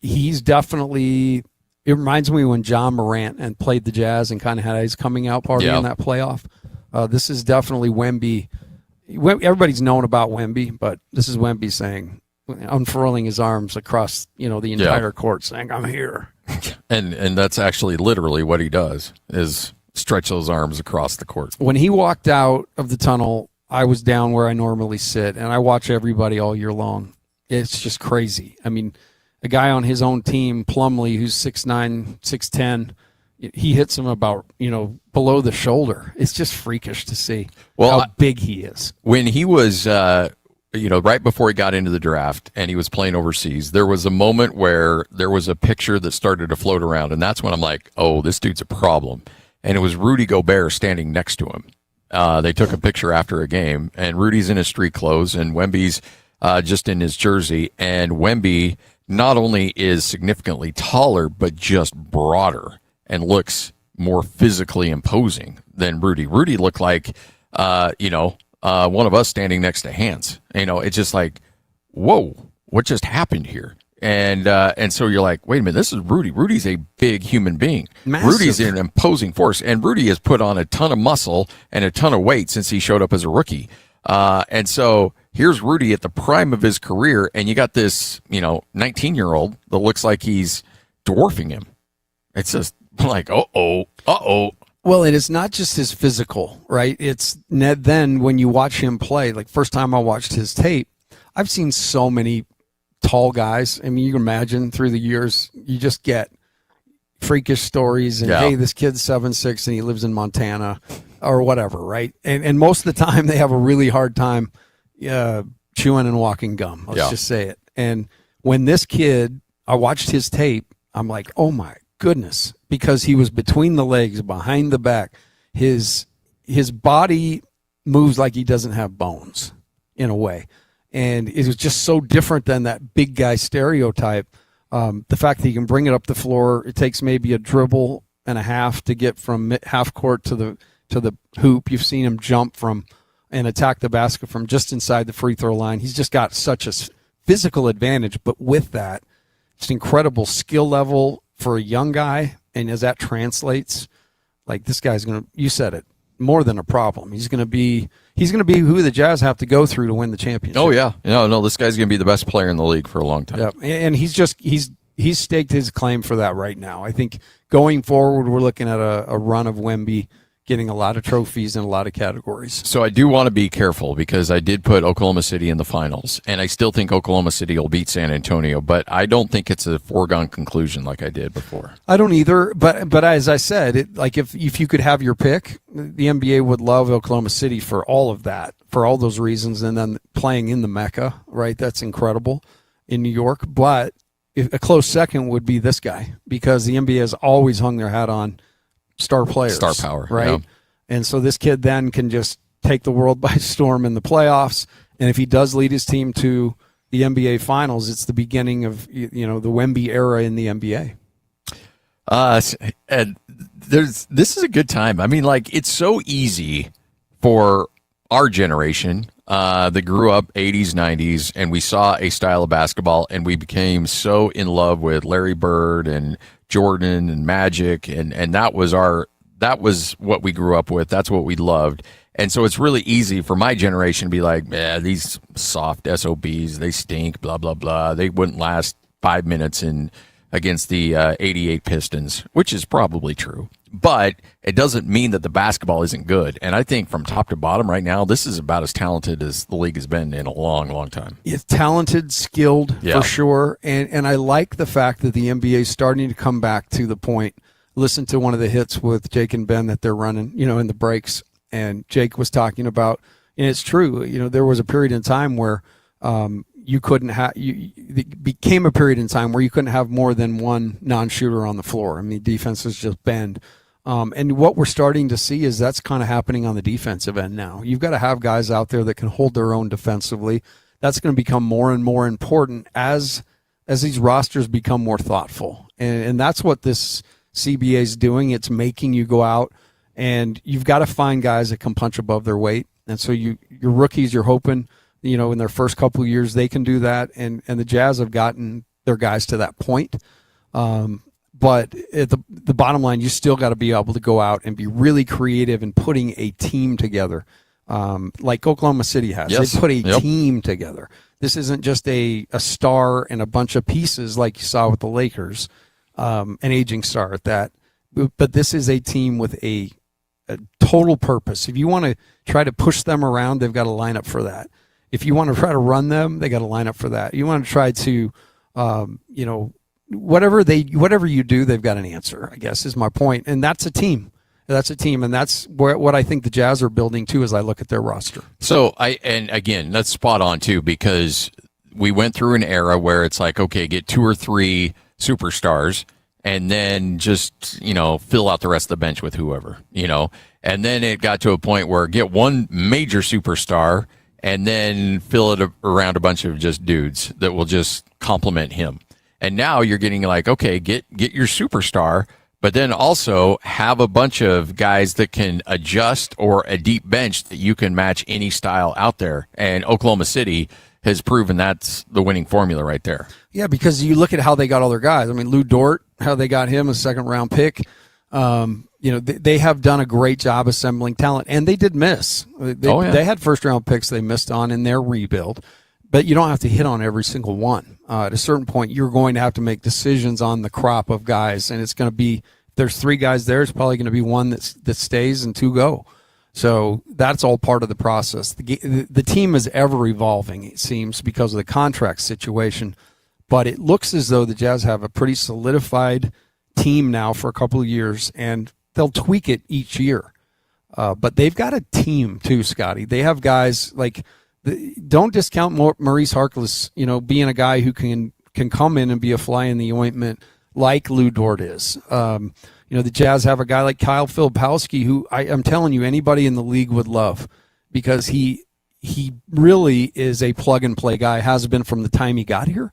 he's definitely. It reminds me when John Morant and played the Jazz and kind of had his coming out party in that playoff. This is definitely Wemby. Everybody's known about Wemby, but this is Wemby saying, unfurling his arms across the entire court, saying, "I'm here." And that's actually literally what he does is stretch those arms across the court. When he walked out of the tunnel, I was down where I normally sit, and I watch everybody all year long. It's just crazy. I mean, a guy on his own team, Plumlee, who's 6'9", 6'10", he hits him about, below the shoulder. It's just freakish to see how big he is. When he was, right before he got into the draft and he was playing overseas, there was a moment where there was a picture that started to float around, and that's when I'm like, oh, this dude's a problem. And it was Rudy Gobert standing next to him. They took a picture after a game, and Rudy's in his street clothes, and Wemby's just in his jersey, and Wemby not only is significantly taller, but just broader and looks more physically imposing than Rudy. Rudy looked like, one of us standing next to Hans. It's just like, whoa, what just happened here? And so you're like, wait a minute, this is Rudy. Rudy's a big human being. Massive. Rudy's an imposing force, and Rudy has put on a ton of muscle and a ton of weight since he showed up as a rookie. And so here's Rudy at the prime of his career, and you got this, 19-year-old that looks like he's dwarfing him. It's just like, uh-oh. Well, and it's not just his physical, right? It's then when you watch him play, like first time I watched his tape, I've seen so many tall guys. I mean, you can imagine through the years, you just get freakish stories and, hey, this kid's 7'6" and he lives in Montana or whatever, right? And most of the time they have a really hard time chewing and walking gum. Let's just say it. And when this kid, I watched his tape, I'm like, oh my goodness, because he was between the legs, behind the back. His body moves like he doesn't have bones in a way. And it was just so different than that big guy stereotype. The fact that he can bring it up the floor, it takes maybe a dribble and a half to get from half court to the hoop. You've seen him jump from and attack the basket from just inside the free throw line. He's just got such a physical advantage, but with that, it's an incredible skill level for a young guy. And as that translates, like this guy's going to, you said it, more than a problem. He's going to be who the Jazz have to go through to win the championship. Oh yeah. No, this guy's going to be the best player in the league for a long time. Yeah. And he's staked his claim for that right now. I think going forward, we're looking at a run of Wemby getting a lot of trophies in a lot of categories. So I do want to be careful because I did put Oklahoma City in the finals, and I still think Oklahoma City will beat San Antonio, but I don't think it's a foregone conclusion like I did before. I don't either, but as I said, if you could have your pick, the NBA would love Oklahoma City for all of that, for all those reasons, and then playing in the Mecca, right? That's incredible in New York, but a close second would be this guy, because the NBA has always hung their hat on star players. Star power. Right? Yeah. And so this kid then can just take the world by storm in the playoffs. And if he does lead his team to the NBA Finals, it's the beginning of, the Wemby era in the NBA. And this is a good time. I mean, like, it's so easy for our generation that grew up 80s, 90s, and we saw a style of basketball, and we became so in love with Larry Bird and Jordan and Magic, and that was what we grew up with. That's what we loved. And so it's really easy for my generation to be like, these soft SOBs, they stink, blah, blah, blah. They wouldn't last 5 minutes against the 88 Pistons, which is probably true. But it doesn't mean that the basketball isn't good. And I think from top to bottom right now, this is about as talented as the league has been in a long, long time. It's talented, skilled, for sure. And I like the fact that the NBA is starting to come back to the point. Listen to one of the hits with Jake and Ben that they're running, in the breaks. And Jake was talking about, and it's true, there was a period in time where you couldn't have, it became a period in time where you couldn't have more than one non-shooter on the floor. I mean, defenses just bend. And what we're starting to see is that's kind of happening on the defensive end now. You've got to have guys out there that can hold their own defensively. That's going to become more and more important as these rosters become more thoughtful. And that's what this CBA is doing. It's making you go out, and you've got to find guys that can punch above their weight. And so your rookies, you're hoping, in their first couple of years, they can do that. And the Jazz have gotten their guys to that point. But at the bottom line, you still got to be able to go out and be really creative in putting a team together, like Oklahoma City has. Yes. They put a team together. This isn't just a star and a bunch of pieces like you saw with the Lakers, an aging star at that. But this is a team with a total purpose. If you want to try to push them around, they've got to line up for that. If you want to try to run them, they got to line up for that. You want to try to, whatever you do, they've got an answer, I guess is my point. And that's a team. That's a team. And that's what I think the Jazz are building too, as I look at their roster. So and again, that's spot on too, because we went through an era where it's like, okay, get 2 or 3 superstars, and then just, fill out the rest of the bench with whoever, and then it got to a point where get one major superstar and then fill it around a bunch of just dudes that will just complement him. And now you're getting like, okay, get your superstar, but then also have a bunch of guys that can adjust, or a deep bench that you can match any style out there. And Oklahoma City has proven that's the winning formula right there. Yeah, because you look at how they got all their guys. I mean, Lou Dort, how they got him, a second-round pick. They have done a great job assembling talent, and they did miss. They had first-round picks they missed on in their rebuild, but you don't have to hit on every single one. At a certain point, you're going to have to make decisions on the crop of guys, and it's going to be, if there's 3 guys there, it's probably going to be 1 that stays and 2 go. So that's all part of the process. The team is ever evolving, it seems, because of the contract situation. But it looks as though the Jazz have a pretty solidified team now for a couple of years, and they'll tweak it each year. But they've got a team too, Scotty. They have guys like, don't discount Maurice Harkless, being a guy who can come in and be a fly in the ointment like Lou Dort is. The Jazz have a guy like Kyle Filipowski, who I'm telling you, anybody in the league would love, because he really is a plug-and-play guy, has been from the time he got here.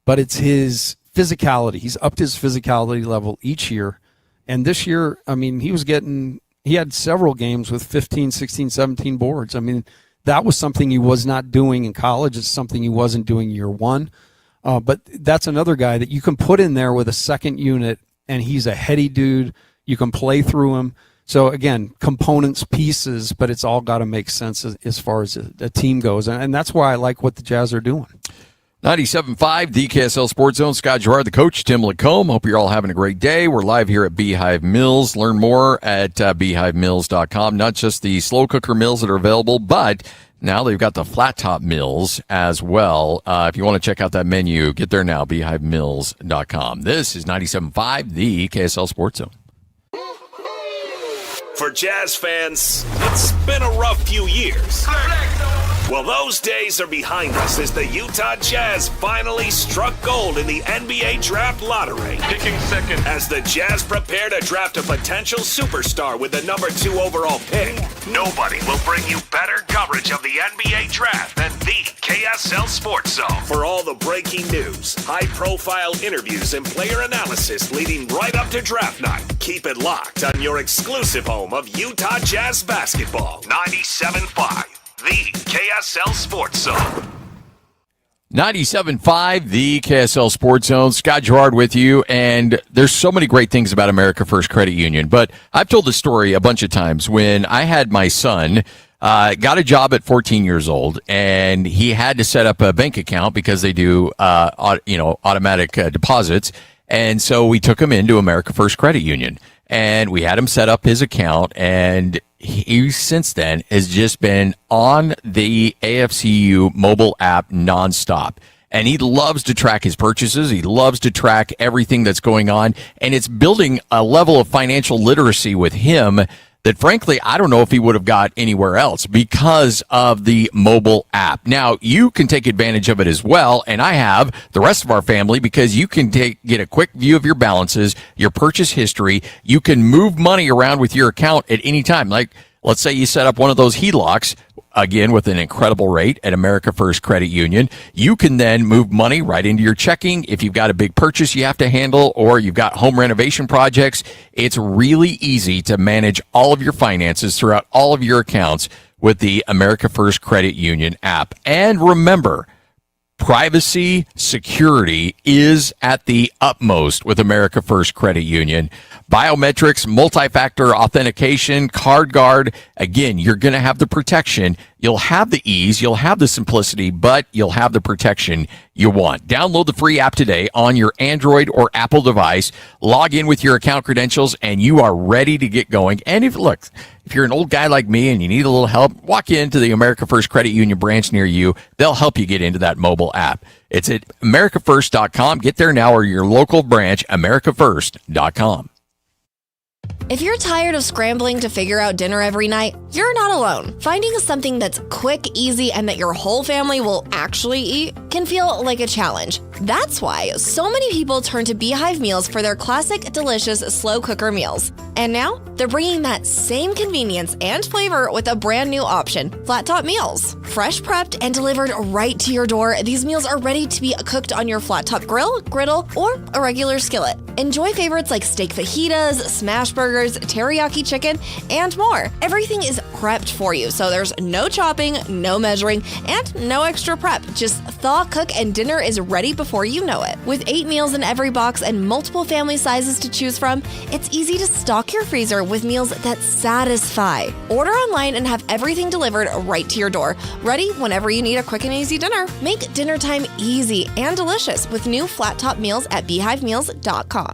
But it's his physicality. He's upped his physicality level each year. And this year, I mean, he had several games with 15, 16, 17 boards. I mean, that was something he was not doing in college. It's something he wasn't doing year one. But that's another guy that you can put in there with a second unit, and he's a heady dude. You can play through him. So, again, components, pieces, but it's all got to make sense as far as a team goes. And that's why I like what the Jazz are doing. 97.5, the KSL Sports Zone. Scott Gerard, the coach, Tim Lacombe. Hope you're all having a great day. We're live here at Beehive Mills. Learn more at beehivemills.com. Not just the slow cooker mills that are available, but now they've got the flat top mills as well. If you want to check out that menu, get there now, beehivemills.com. This is 97.5, the KSL Sports Zone. For Jazz fans, it's been a rough few years. Well, those days are behind us as the Utah Jazz finally struck gold in the NBA Draft Lottery. Picking second. As the Jazz prepare to draft a potential superstar with the number 2 overall pick, nobody will bring you better coverage of the NBA Draft than the KSL Sports Zone. For all the breaking news, high-profile interviews, and player analysis leading right up to draft night, keep it locked on your exclusive home of Utah Jazz basketball. 97.5. The KSL Sports Zone. 97.5, the KSL Sports Zone. Scott Gerard with you, and there's so many great things about America First Credit Union, but I've told the story a bunch of times. When I had my son, got a job at 14 years old, and he had to set up a bank account because they do, automatic deposits, and so we took him into America First Credit Union, and we had him set up his account, and he since then has just been on the AFCU mobile app nonstop. And he loves to track his purchases. He loves to track everything that's going on. And it's building a level of financial literacy with him that, frankly, I don't know if he would have got anywhere else because of the mobile app. Now, you can take advantage of it as well, and I have the rest of our family, because you can get a quick view of your balances, your purchase history. You can move money around with your account at any time. Like, let's say you set up one of those HELOCs, again, with an incredible rate at America First Credit Union. You can then move money right into your checking. If you've got a big purchase you have to handle, or you've got home renovation projects, it's really easy to manage all of your finances throughout all of your accounts with the America First Credit Union app. And remember, privacy, security is at the utmost with America First Credit Union. Biometrics, multi-factor authentication, card guard. Again, you're going to have the protection. You'll have the ease, you'll have the simplicity, but you'll have the protection you want. Download the free app today on your Android or Apple device. Log in with your account credentials, and you are ready to get going. And if you're an old guy like me and you need a little help, walk into the America First Credit Union branch near you. They'll help you get into that mobile app. It's at americafirst.com. Get there now, or your local branch, americafirst.com. If you're tired of scrambling to figure out dinner every night, you're not alone. Finding something that's quick, easy, and that your whole family will actually eat can feel like a challenge. That's why so many people turn to Beehive Meals for their classic, delicious slow cooker meals. And now, they're bringing that same convenience and flavor with a brand new option, Flat Top Meals. Fresh prepped and delivered right to your door, these meals are ready to be cooked on your flat top grill, griddle, or a regular skillet. Enjoy favorites like steak fajitas, smash burgers, teriyaki chicken, and more. Everything is prepped for you, so there's no chopping, no measuring, and no extra prep. Just thaw, cook, and dinner is ready before you know it. With 8 meals in every box and multiple family sizes to choose from, it's easy to stock your freezer with meals that satisfy. Order online and have everything delivered right to your door, ready whenever you need a quick and easy dinner. Make dinner time easy and delicious with new flat top meals at beehivemeals.com.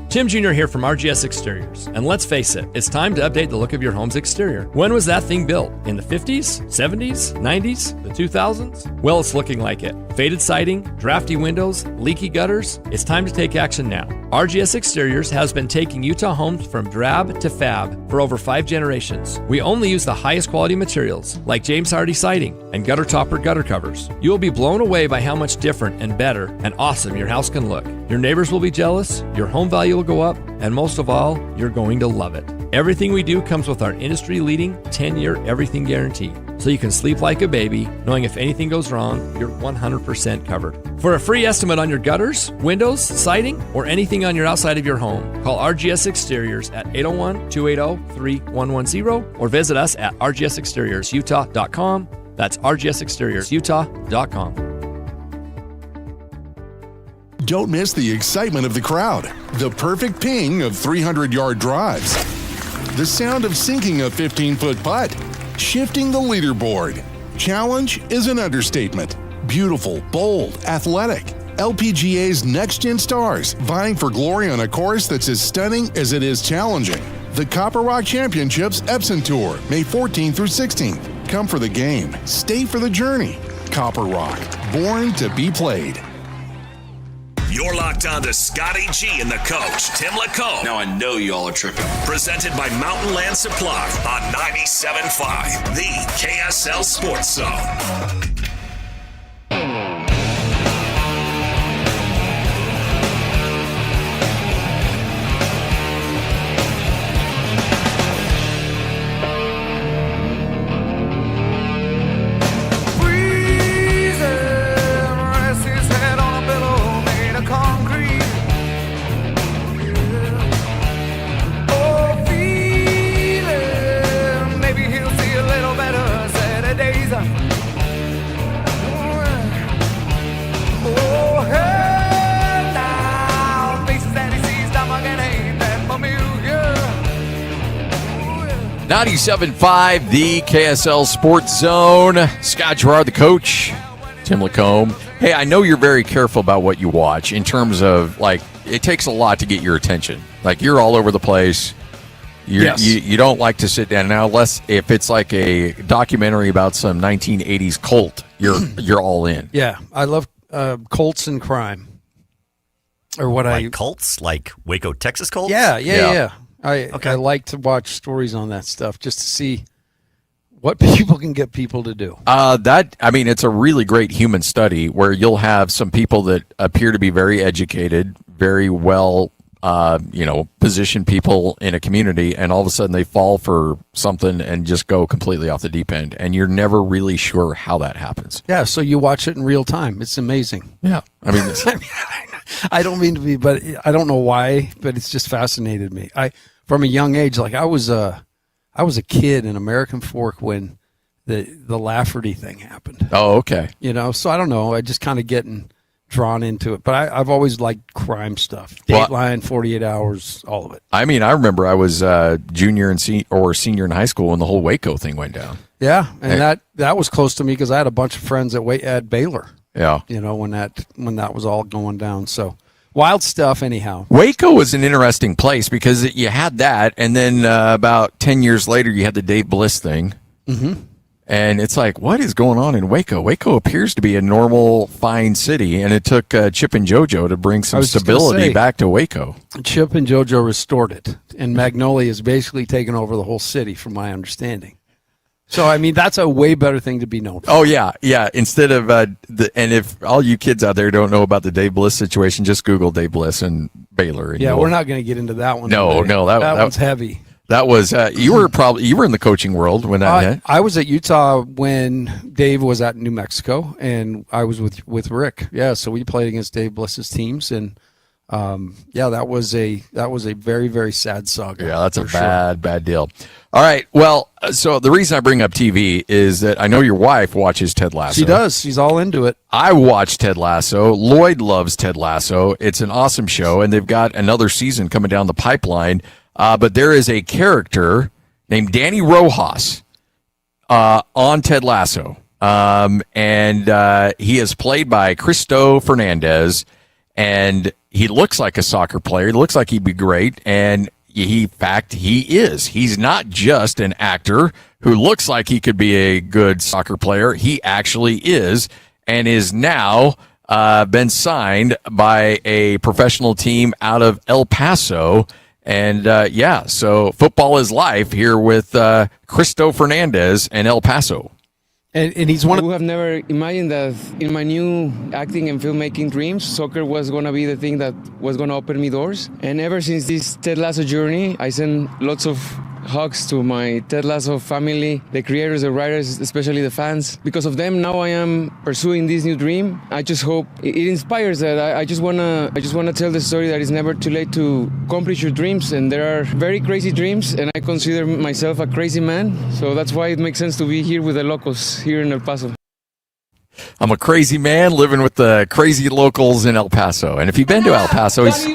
Tim Jr. here from RGS Exteriors. And let's face it, it's time to update the look of your home's exterior. When was that thing built? In the 50s, 70s, 90s, the 2000s? Well, it's looking like it. Faded siding, drafty windows, leaky gutters. It's time to take action now. RGS Exteriors has been taking Utah homes from drab to fab for over 5 generations. We only use the highest quality materials, like James Hardy siding and gutter topper gutter covers. You will be blown away by how much different and better and awesome your house can look. Your neighbors will be jealous, your home value will go up, and most of all, you're going to love it. Everything we do comes with our industry-leading 10-year everything guarantee, so you can sleep like a baby, knowing if anything goes wrong, you're 100% covered. For a free estimate on your gutters, windows, siding, or anything on your outside of your home, call RGS Exteriors at 801-280-3110 or visit us at rgsexteriorsutah.com. That's rgsexteriorsutah.com. Don't miss the excitement of the crowd, the perfect ping of 300-yard drives, the sound of sinking a 15-foot putt, shifting the leaderboard. Challenge is an understatement. Beautiful, bold, athletic. LPGA's next-gen stars vying for glory on a course that's as stunning as it is challenging. The Copper Rock Championships Epson Tour, May 14th through 16th. Come for the game. Stay for the journey. Copper Rock, born to be played. You're locked on to Scotty G and the coach, Tim Lacombe. Now I know y'all are tripping. Presented by Mountain Land Supply on 97.5, the KSL Sports Zone. .97.5, the KSL Sports Zone. Scott Gerard, the coach. Tim Lacombe. Hey, I know you're very careful about what you watch in terms of, like, it takes a lot to get your attention. Like, you're all over the place. You don't like to sit down. Now, unless if it's like a documentary about some 1980s cult, you're all in. Yeah, I love cults and crime. Or what cults? Like Waco, Texas cults? Yeah. I like to watch stories on that stuff just to see what people can get people to do. It's a really great human study where you'll have some people that appear to be very educated, very well, positioned people in a community, and all of a sudden they fall for something and just go completely off the deep end, and you're never really sure how that happens. Yeah, so you watch it in real time. It's amazing. Yeah, I don't mean to be, but I don't know why, but it's just fascinated me. From a young age, like I was a kid in American Fork when the Lafferty thing happened. Oh, okay. So I don't know. I just kind of getting drawn into it. But I've always liked crime stuff. Dateline, 48 Hours, all of it. I remember I was junior and senior in high school when the whole Waco thing went down. Yeah, and that was close to me because I had a bunch of friends at Baylor. Yeah. When that was all going down. So wild stuff, anyhow. Waco was an interesting place because you had that, and then about 10 years later, you had the Dave Bliss thing. Mm-hmm. And it's like, what is going on in Waco? Waco appears to be a normal, fine city, and it took Chip and JoJo to bring some stability back to Waco. Chip and JoJo restored it, and Magnolia has basically taken over the whole city, from my understanding. So, that's a way better thing to be known for. Oh, yeah. Instead of, and if all you kids out there don't know about the Dave Bliss situation, just Google Dave Bliss and Baylor. And we're not going to get into that one. No, that one's heavy. That was, you were in the coaching world when that hit. I was at Utah when Dave was at New Mexico, and I was with Rick. Yeah, so we played against Dave Bliss's teams, and that was a very, very sad saga. Yeah, that's a bad deal. All right. Well, so the reason I bring up TV is that I know your wife watches Ted Lasso. She does. She's all into it. I watch Ted Lasso. Lloyd loves Ted Lasso. It's an awesome show, and they've got another season coming down the pipeline. But there is a character named Danny Rojas on Ted Lasso. And he is played by Cristo Fernandez, and he looks like a soccer player. He looks like he'd be great, and he is. He's not just an actor who looks like he could be a good soccer player. He actually is, and is now been signed by a professional team out of El Paso. And so football is life here with Cristo Fernandez and El Paso. And he's one of... I would have never imagined that in my new acting and filmmaking dreams, soccer was going to be the thing that was going to open me doors. And ever since this Ted Lasso journey, I send lots of hugs to my Ted Lasso family, the creators, the writers, especially the fans. Because of them, now I am pursuing this new dream. I just hope it inspires that. I just wanna tell the story that it's never too late to accomplish your dreams. And there are very crazy dreams, and I consider myself a crazy man. So that's why it makes sense to be here with the locals here in El Paso. I'm a crazy man living with the crazy locals in El Paso. And if you've been to El Paso, he's...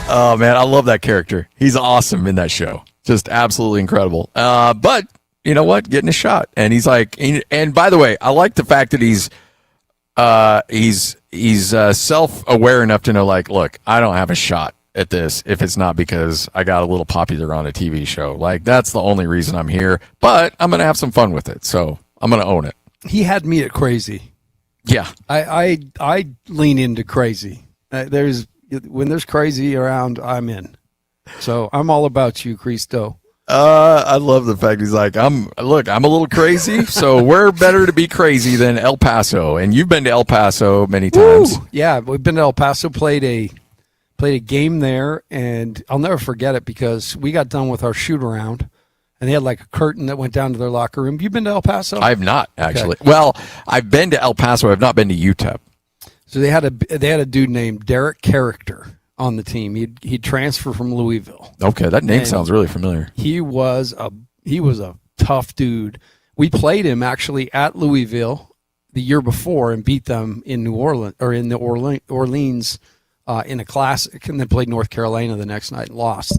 Oh, man, I love that character. He's awesome in that show. Just absolutely incredible. But you know what? Getting a shot. And he's like, and by the way, I like the fact that he's self-aware enough to know, like, look, I don't have a shot at this if it's not because I got a little popular on a TV show. Like, that's the only reason I'm here. But I'm going to have some fun with it. So I'm going to own it. He had me at crazy. Yeah. I lean into crazy. When there's crazy around, I'm in. So I'm all about you, Cristo. I love the fact he's like, I'm a little crazy, so we're better to be crazy than El Paso. And you've been to El Paso many times. Woo! Yeah, we've been to El Paso, played a game there, and I'll never forget it because we got done with our shoot around, and they had like a curtain that went down to their locker room. You been to El Paso? I have not, actually. Okay. Well, I've been to El Paso. I've not been to UTEP. So they had a dude named Derek Character on the team. He'd transferred from Louisville. Okay, that name sounds really familiar. He was a tough dude. We played him actually at Louisville the year before and beat them in New Orleans in a classic, and then played North Carolina the next night and lost.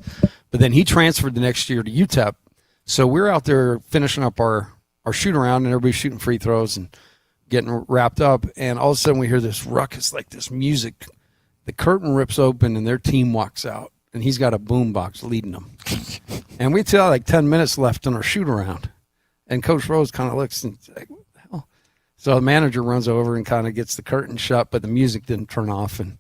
But then he transferred the next year to UTEP. So we're out there finishing up our shoot around, and everybody's shooting free throws and getting wrapped up. And all of a sudden we hear this ruckus, like this music. The curtain rips open and their team walks out, and he's got a boombox leading them. And we still had like 10 minutes left on our shoot around. And Coach Rose kind of looks and like, what the hell? So the manager runs over and kind of gets the curtain shut, but the music didn't turn off. And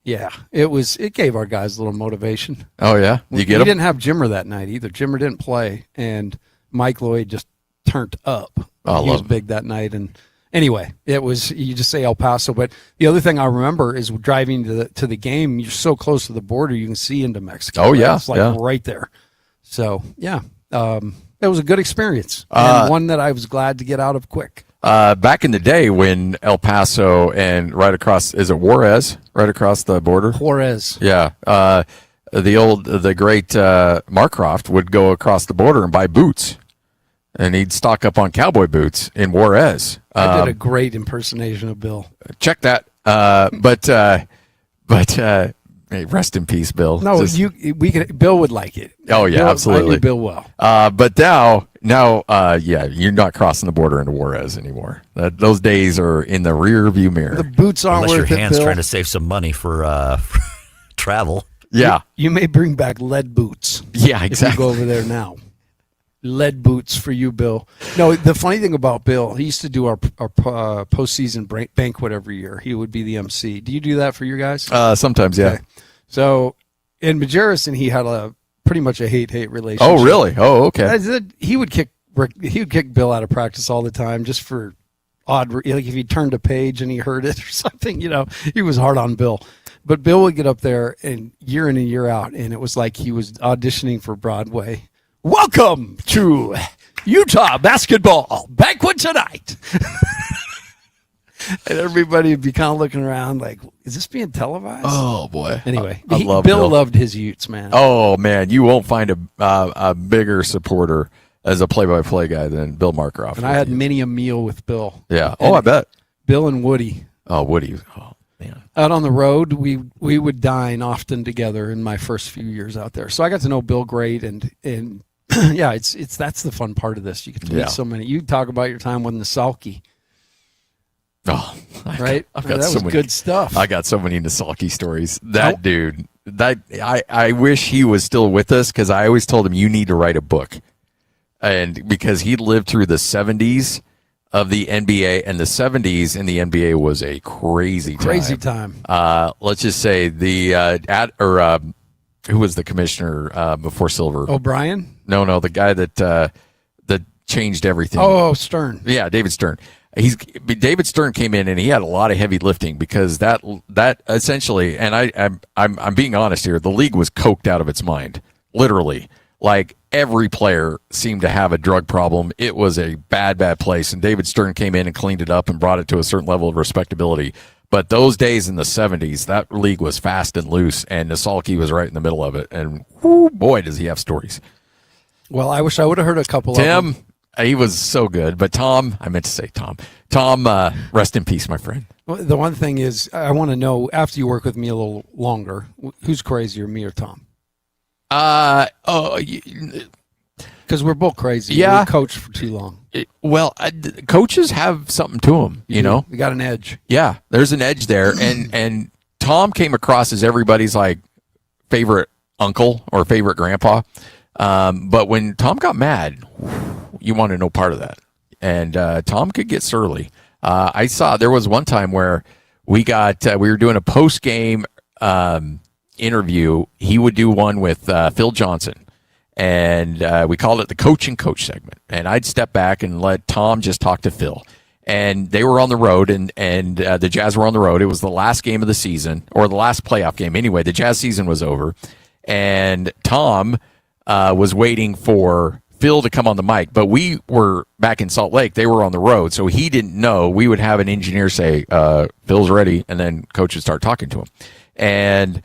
yeah, it gave our guys a little motivation. Oh, yeah? You get We them? didn't have Jimmer that night either. Jimmer didn't play, and Mike Lloyd just turned up. Oh, he was big that night. And anyway, it was, you just say El Paso. But the other thing I remember is driving to the game, you're so close to the border, you can see into Mexico. Oh, yeah. It's like right there. So, yeah, it was a good experience, and one that I was glad to get out of quick. Back in the day when El Paso and right across, is it Juarez, right across the border? Juarez. Yeah. The great Marcroft would go across the border and buy boots, and he'd stock up on cowboy boots in Juarez. I did a great impersonation of Bill. Check that. Hey, rest in peace, Bill. No, Bill would like it. Oh yeah, Bill, absolutely. I knew Bill well. But now, yeah, you're not crossing the border into Juarez anymore. Those days are in the rear view mirror. The boots aren't Unless worth your it, hand's Bill. trying to save some money for travel. Yeah, you may bring back lead boots. Yeah, exactly. If you go over there now. Lead boots for you, Bill. No, the funny thing about Bill, he used to do our postseason banquet every year. He would be the MC. Do you do that for your guys? Sometimes, yeah. Okay. So in Majerus, and he had pretty much a hate relationship. Oh, really? Oh, okay. He would kick Bill out of practice all the time just for odd, like if he turned a page and he heard it or something. He was hard on Bill. But Bill would get up there and year in and year out, and it was like he was auditioning for Broadway. Welcome to Utah basketball banquet tonight. And everybody would be kind of looking around like, is this being televised? Oh, boy. Anyway, I love Bill loved his Utes, man. Oh, man, you won't find a bigger supporter as a play-by-play guy than Bill Marcroft. And I had many a meal with Bill. Yeah. Oh, I bet. Bill and Woody. Oh, Woody. Oh, man. Out on the road, we would dine often together in my first few years out there. So I got to know Bill great, and yeah, it's that's the fun part of this. You get to meet so many. You talk about your time with Nasalki. Oh, right. I've got that so was many good stuff. I got so many Nasalki stories. That dude. I wish he was still with us because I always told him you need to write a book, and because he lived through the 70s of the NBA, and the 70s in the NBA was a crazy time. Let's just say who was the commissioner before Silver? O'Brien? No, the guy that changed everything. Oh, Stern. Yeah, David Stern. David Stern came in and he had a lot of heavy lifting because that essentially, and I'm being honest here, the league was coked out of its mind, literally. Like every player seemed to have a drug problem. It was a bad place, and David Stern came in and cleaned it up and brought it to a certain level of respectability. But those days in the 70s, that league was fast and loose, and Nasalki was right in the middle of it. And whoo, boy, does he have stories. Well, I wish I would have heard a couple of them. them. He was so good. But Tom, I meant to say Tom. Tom, rest in peace, my friend. Well, the one thing is, I want to know, after you work with me a little longer, who's crazier, me or Tom? Because we're both crazy. Yeah. We coached for too long. Coaches have something to them, you know? We got an edge. Yeah, there's an edge there. And Tom came across as everybody's like favorite uncle or favorite grandpa. But when Tom got mad, you wanted no part of that. and Tom could get surly. I saw there was one time where we were doing a post game interview. He would do one with Phil Johnson, and we called it the Coach and Coach segment. And I'd step back and let Tom just talk to Phil. And they were on the road, and the Jazz were on the road. It was the last game of the season, or the last playoff game. Anyway, the Jazz season was over, and Tom was waiting for Phil to come on the mic, but we were back in Salt Lake. They were on the road, so he didn't know. We would have an engineer say, Phil's ready, and then Coach would start talking to him. And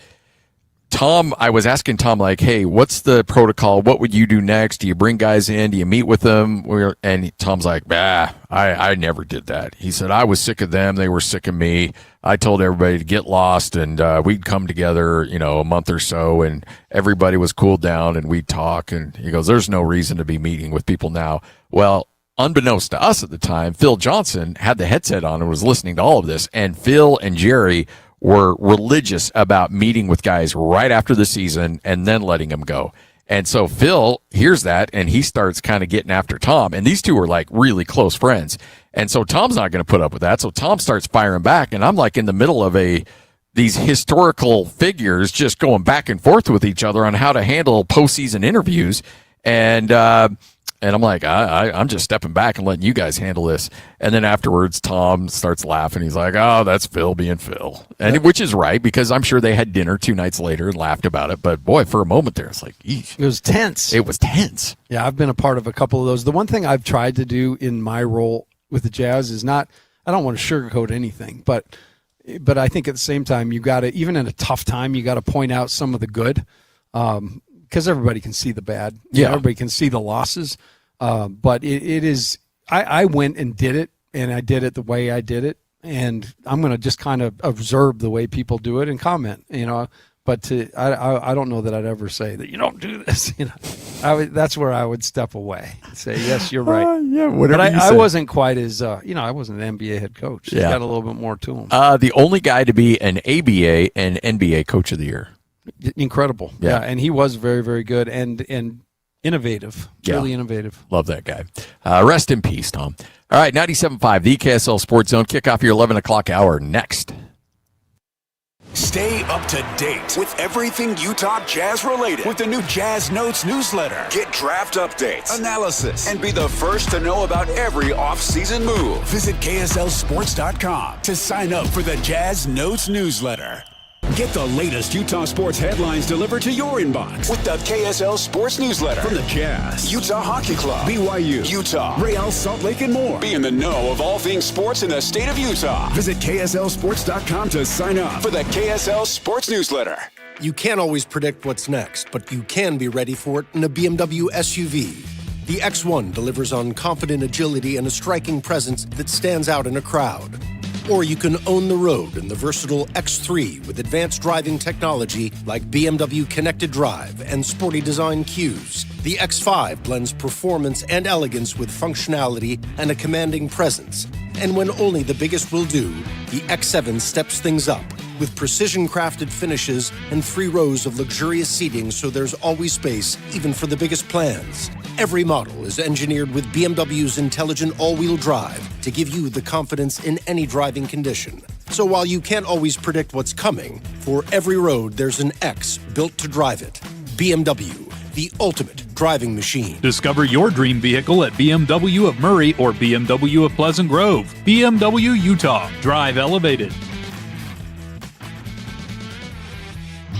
Tom, I was asking Tom, like, hey, what's the protocol? What would you do next? Do you bring guys in? Do you meet with them? And Tom's like, I never did that. He said, I was sick of them. They were sick of me. I told everybody to get lost, and we'd come together, a month or so, and everybody was cooled down, and we'd talk. And he goes, there's no reason to be meeting with people now. Well, unbeknownst to us at the time, Phil Johnson had the headset on and was listening to all of this, and Phil and Jerry were religious about meeting with guys right after the season and then letting them go. And so Phil hears that, and he starts kind of getting after Tom. And these two were like really close friends. And so Tom's not going to put up with that. So Tom starts firing back, and I'm like in the middle of these historical figures just going back and forth with each other on how to handle postseason interviews. And I'm like, I'm just stepping back and letting you guys handle this. And then afterwards, Tom starts laughing. He's like, oh, that's Phil being Phil. And which is right, because I'm sure they had dinner 2 nights later and laughed about it. But boy, for a moment there, it's like, eesh. It was tense. It was tense. Yeah, I've been a part of a couple of those. The one thing I've tried to do in my role with the Jazz is I don't want to sugarcoat anything, but I think at the same time, you got to, even in a tough time, you got to point out some of the good. Because everybody can see the bad. Yeah. Everybody can see the losses. But it is, I went and did it, and I did it the way I did it. And I'm going to just kind of observe the way people do it and comment, but I don't know that I'd ever say that you don't do this. That's where I would step away and say, yes, you're right. Yeah, whatever but you I say. wasn't quite as, I wasn't an NBA head coach. He's Yeah. got a little bit more to him. The only guy to be an ABA and NBA Coach of the Year. Incredible. Yeah. And he was very, very good and innovative. Yeah. Really innovative. Love that guy. Rest in peace, Tom. All right, 97.5, the KSL Sports Zone. Kick off your 11 o'clock hour next. Stay up to date with everything Utah Jazz related with the new Jazz Notes newsletter. Get draft updates, analysis, and be the first to know about every offseason move. Visit KSLSports.com to sign up for the Jazz Notes newsletter. Get the latest Utah sports headlines delivered to your inbox with the KSL Sports Newsletter. From the Jazz, Utah Hockey Club, BYU, Utah, Real Salt Lake, and more. Be in the know of all things sports in the state of Utah. Visit KSLSports.com to sign up for the KSL Sports Newsletter. You can't always predict what's next, but you can be ready for it in a BMW SUV. The X1 delivers on confident agility and a striking presence that stands out in a crowd. Or you can own the road in the versatile X3 with advanced driving technology like BMW Connected Drive and sporty design cues. The X5 blends performance and elegance with functionality and a commanding presence. And when only the biggest will do, the X7 steps things up with precision-crafted finishes and 3 rows of luxurious seating so there's always space, even for the biggest plans. Every model is engineered with BMW's intelligent all-wheel drive to give you the confidence in any driving condition. So while you can't always predict what's coming, for every road there's an X built to drive it. BMW, the ultimate driving machine. Discover your dream vehicle at BMW of Murray or BMW of Pleasant Grove. BMW Utah. Drive elevated.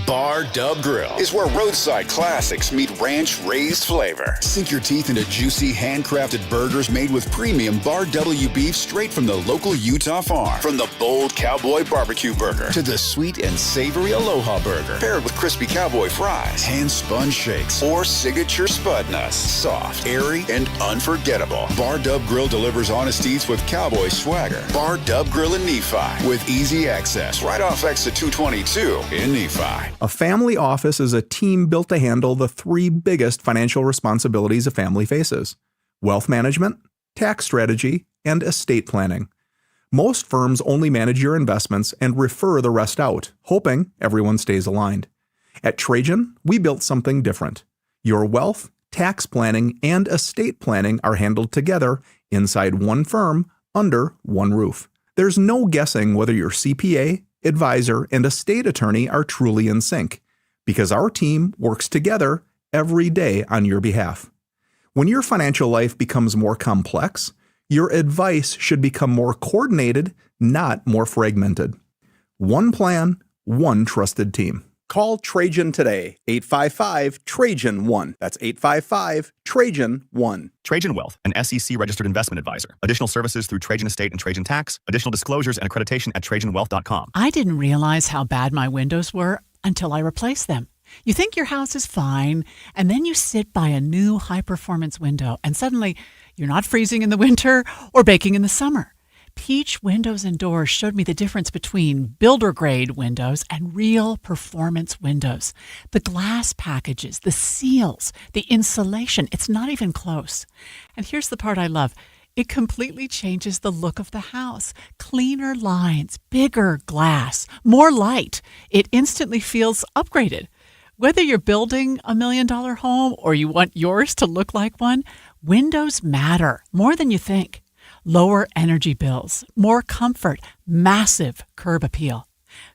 Bar Dub Grill is where roadside classics meet ranch-raised flavor. Sink your teeth into juicy, handcrafted burgers made with premium Bar W beef straight from the local Utah farm. From the bold cowboy barbecue burger to the sweet and savory Aloha burger, paired with crispy cowboy fries, hand-spun shakes, or signature spud nuts. Soft, airy, and unforgettable. Bar Dub Grill delivers honest eats with cowboy swagger. Bar Dub Grill in Nephi with easy access right off exit 222 in Nephi. A family office is a team built to handle the 3 biggest financial responsibilities a family faces: wealth management, tax strategy, and estate planning. Most firms only manage your investments and refer the rest out, hoping everyone stays aligned. At Trajan, we built something different. Your wealth, tax planning, and estate planning are handled together inside one firm, under one roof. There's no guessing whether your CPA, advisor, and estate attorney are truly in sync, because our team works together every day on your behalf. When your financial life becomes more complex, your advice should become more coordinated, not more fragmented. One plan, one trusted team. Call Trajan today, 855-TRAJAN-1. That's 855-TRAJAN-1. Trajan Wealth, an SEC-registered investment advisor. Additional services through Trajan Estate and Trajan Tax. Additional disclosures and accreditation at TrajanWealth.com. I didn't realize how bad my windows were until I replaced them. You think your house is fine, and then you sit by a new high-performance window, and suddenly you're not freezing in the winter or baking in the summer. Peach Windows and Doors showed me the difference between builder-grade windows and real performance windows. The glass packages, the seals, the insulation, it's not even close. And here's the part I love. It completely changes the look of the house. Cleaner lines, bigger glass, more light. It instantly feels upgraded. Whether you're building $1 million home or you want yours to look like one, windows matter more than you think. Lower energy bills, more comfort, massive curb appeal.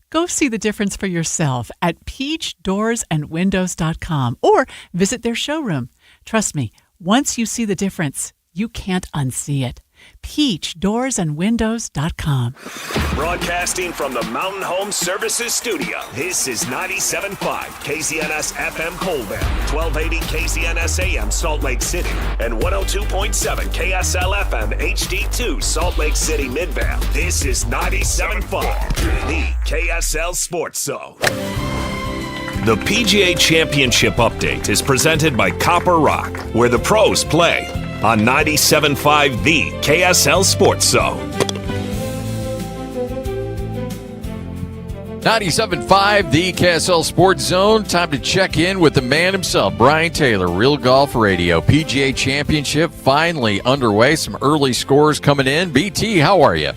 Go see the difference for yourself at peachdoorsandwindows.com or visit their showroom. Trust me, once you see the difference, you can't unsee it. peachdoorsandwindows.com. Broadcasting from the Mountain Home Services Studio, this is 97.5 KZNS FM Colville, 1280 KZNS AM Salt Lake City, and 102.7 KSL FM HD2 Salt Lake City Midvale. This is 97.5, the KSL Sports Zone. The PGA Championship Update is presented by Copper Rock, where the pros play, on 97.5, the KSL Sports Zone. 97.5, the KSL Sports Zone. Time to check in with the man himself, Brian Taylor, Real Golf Radio. PGA Championship finally underway. Some early scores coming in. BT, how are you?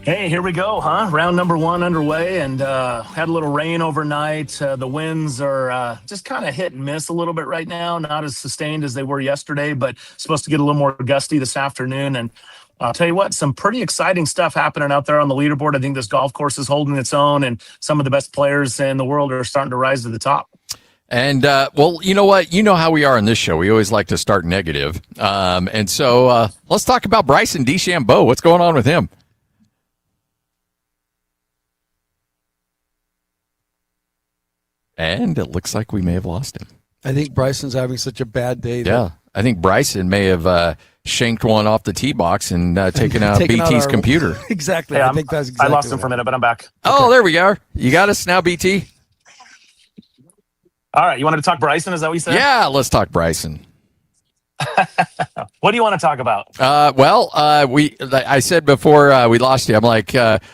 Hey, here we go, huh? Round number 1 underway, and had a little rain overnight. The winds are just kind of hit and miss a little bit right now. Not as sustained as they were yesterday, but supposed to get a little more gusty this afternoon. And I'll tell you what, some pretty exciting stuff happening out there on the leaderboard. I think this golf course is holding its own, and some of the best players in the world are starting to rise to the top. And, well, you know what? You know how we are on this show. We always like to start negative. And so let's talk about Bryson DeChambeau. What's going on with him? And it looks like we may have lost him. I think Bryson's having such a bad day. Yeah, I think Bryson may have shanked one off the tee box and taken out BT's computer. Exactly. Yeah, I think that's exactly I lost him for a minute, but I'm back. Oh, there we are. You got us now, BT? All right, you wanted to talk Bryson? Is that what you said? Yeah, let's talk Bryson. What do you want to talk about? I said before we lost you, I'm like,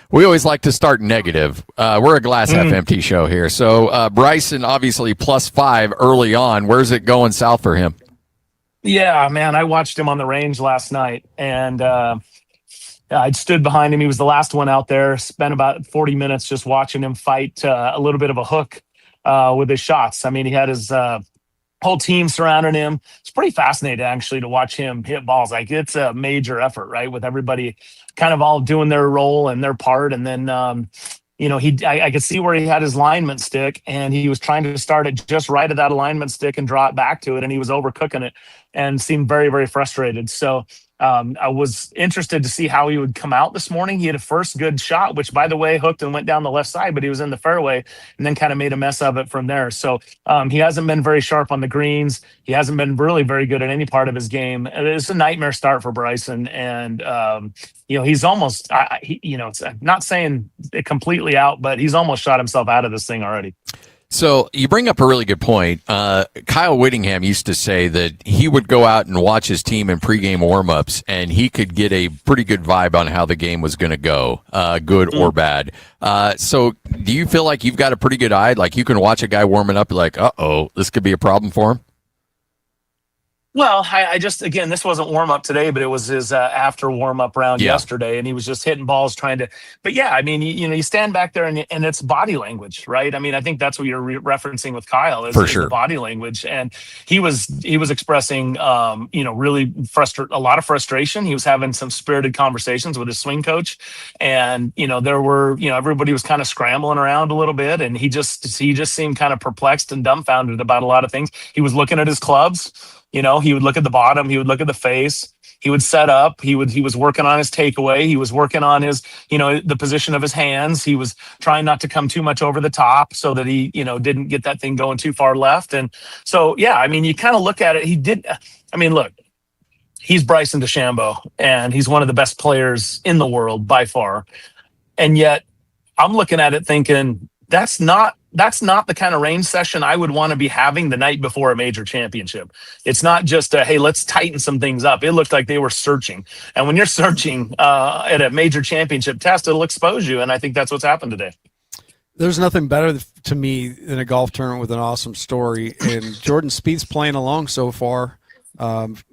we always like to start negative. We're a glass half empty show here. So Bryson, obviously +5 early on. Where's it going south for him? Yeah, man, I watched him on the range last night, and I stood behind him. He was the last one out there. Spent about 40 minutes just watching him fight a little bit of a hook with his shots. I mean, he had his whole team surrounding him. It's pretty fascinating, actually, to watch him hit balls. Like, it's a major effort, right, with everybody kind of all doing their role and their part. And then, I could see where he had his alignment stick, and he was trying to start it just right at that alignment stick and draw it back to it, and he was overcooking it and seemed very, very frustrated. So I was interested to see how he would come out this morning. He had a first good shot, which, by the way, hooked and went down the left side, but he was in the fairway and then kind of made a mess of it from there. So he hasn't been very sharp on the greens. He hasn't been really very good at any part of his game. It's a nightmare start for Bryson. And, he's almost, it's not saying it completely out, but he's almost shot himself out of this thing already. So you bring up a really good point. Kyle Whittingham used to say that he would go out and watch his team in pregame warmups, and he could get a pretty good vibe on how the game was going to go, good or bad. So do you feel like you've got a pretty good eye? Like you can watch a guy warming up, like, uh-oh, this could be a problem for him? Well, I just, again, this wasn't warm up today, but it was his after warm up round Yeah. yesterday, and he was just hitting balls trying to. But yeah, I mean, you stand back there and it's body language, right? I mean, I think that's what you're referencing with Kyle is, For is sure. the body language, and he was expressing, really a lot of frustration. He was having some spirited conversations with his swing coach, and there were, everybody was kind of scrambling around a little bit, and he just seemed kind of perplexed and dumbfounded about a lot of things. He was looking at his clubs. He would look at the bottom, he would look at the face, he would set up, he was working on his takeaway, he was working on his, the position of his hands. He was trying not to come too much over the top so that he, didn't get that thing going too far left. And so, yeah, I mean, you kind of look at it. Look, he's Bryson DeChambeau, and he's one of the best players in the world by far. And yet I'm looking at it thinking, that's not the kind of range session I would want to be having the night before a major championship. It's not just hey, let's tighten some things up. It looked like they were searching. And when you're searching at a major championship test, it'll expose you. And I think that's what's happened today. There's nothing better to me than a golf tournament with an awesome story. And Jordan Spieth's playing along so far,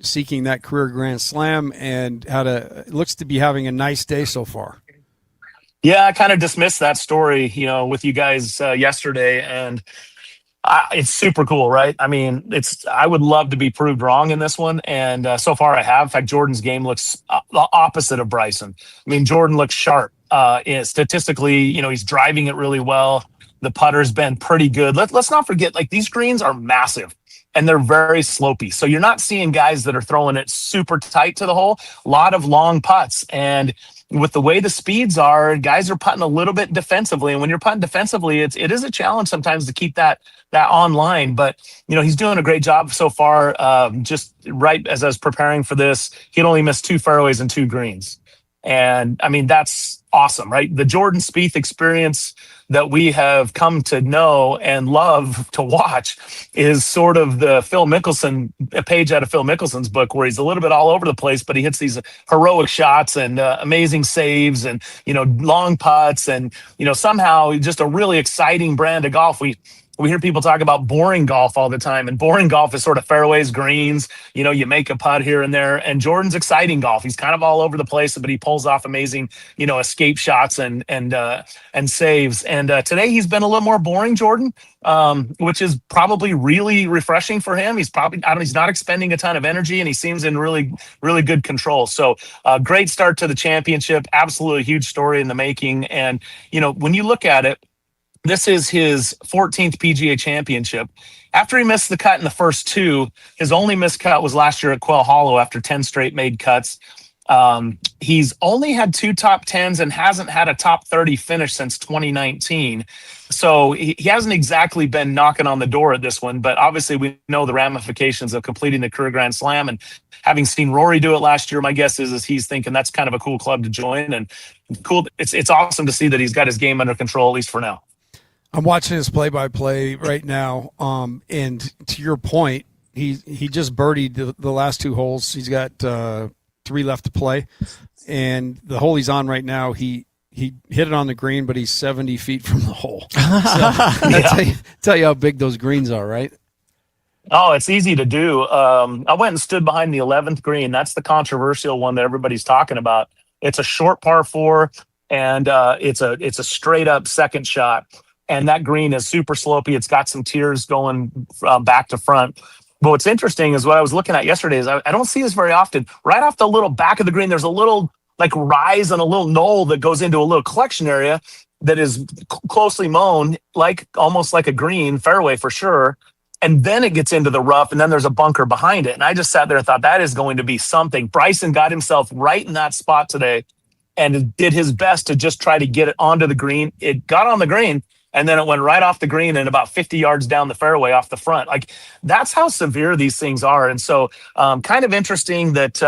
seeking that career Grand Slam, and looks to be having a nice day so far. Yeah, I kind of dismissed that story, with you guys yesterday, and it's super cool, right? I mean, I would love to be proved wrong in this one, and so far I have. In fact, Jordan's game looks the opposite of Bryson. I mean, Jordan looks sharp. Statistically, he's driving it really well. The putter's been pretty good. Let's not forget, these greens are massive, and they're very slopey. So you're not seeing guys that are throwing it super tight to the hole. A lot of long putts, and with the way the speeds are, guys are putting a little bit defensively. And when you're putting defensively, it is a challenge sometimes to keep that online. But, he's doing a great job so far. Just right as I was preparing for this, he'd only missed 2 fairways and 2 greens. And I mean, that's awesome, right? The Jordan Spieth experience that we have come to know and love to watch is sort of the a page out of Phil Mickelson's book, where he's a little bit all over the place, but he hits these heroic shots and amazing saves and, long putts and, somehow just a really exciting brand of golf. We hear people talk about boring golf all the time, and boring golf is sort of fairways, greens, you make a putt here and there. And Jordan's exciting golf. He's kind of all over the place, but he pulls off amazing, escape shots and saves. And today he's been a little more boring, Jordan, which is probably really refreshing for him. He's not expending a ton of energy, and he seems in really, really good control. So great start to the championship. Absolutely huge story in the making. And, when you look at it, this is his 14th PGA championship. After he missed the cut in the first 2, his only missed cut was last year at Quail Hollow after 10 straight made cuts. He's only had 2 top 10s and hasn't had a top 30 finish since 2019. So he hasn't exactly been knocking on the door at this one, but obviously we know the ramifications of completing the career Grand Slam, and having seen Rory do it last year, my guess is he's thinking that's kind of a cool club to join, and cool. It's awesome to see that he's got his game under control, at least for now. I'm watching his play-by-play right now, and to your point, he just birdied the last 2 holes. He's got 3 left to play, and the hole he's on right now, he hit it on the green, but he's 70 feet from the hole. So tell you how big those greens are, right? Oh, it's easy to do. I went and stood behind the 11th green. That's the controversial one that everybody's talking about. It's a short par 4, and it's a straight-up second shot. And that green is super slopey. It's got some tiers going back to front. But what's interesting is what I was looking at yesterday is I don't see this very often. Right off the little back of the green, there's a little rise and a little knoll that goes into a little collection area that is closely mown, almost like a green fairway for sure. And then it gets into the rough, and then there's a bunker behind it. And I just sat there and thought that is going to be something. Bryson got himself right in that spot today and did his best to just try to get it onto the green. It got on the green, and then it went right off the green and about 50 yards down the fairway off the front. That's how severe these things are. And so kind of interesting that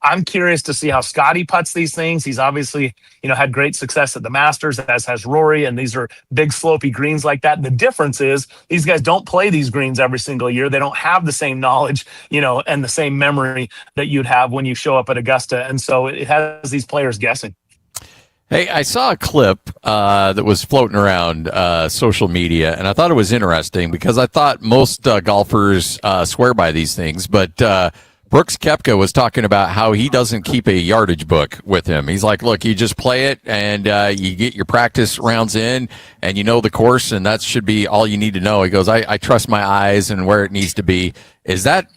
I'm curious to see how Scotty putts these things. He's obviously, had great success at the Masters, as has Rory, and these are big slopey greens like that. The difference is these guys don't play these greens every single year. They don't have the same knowledge, and the same memory that you'd have when you show up at Augusta. And so it has these players guessing. Hey, I saw a clip that was floating around social media, and I thought it was interesting because I thought most golfers swear by these things, but Brooks Koepka was talking about how he doesn't keep a yardage book with him. He's like, look, you just play it, and you get your practice rounds in, and you know the course, and that should be all you need to know. He goes, I trust my eyes and where it needs to be.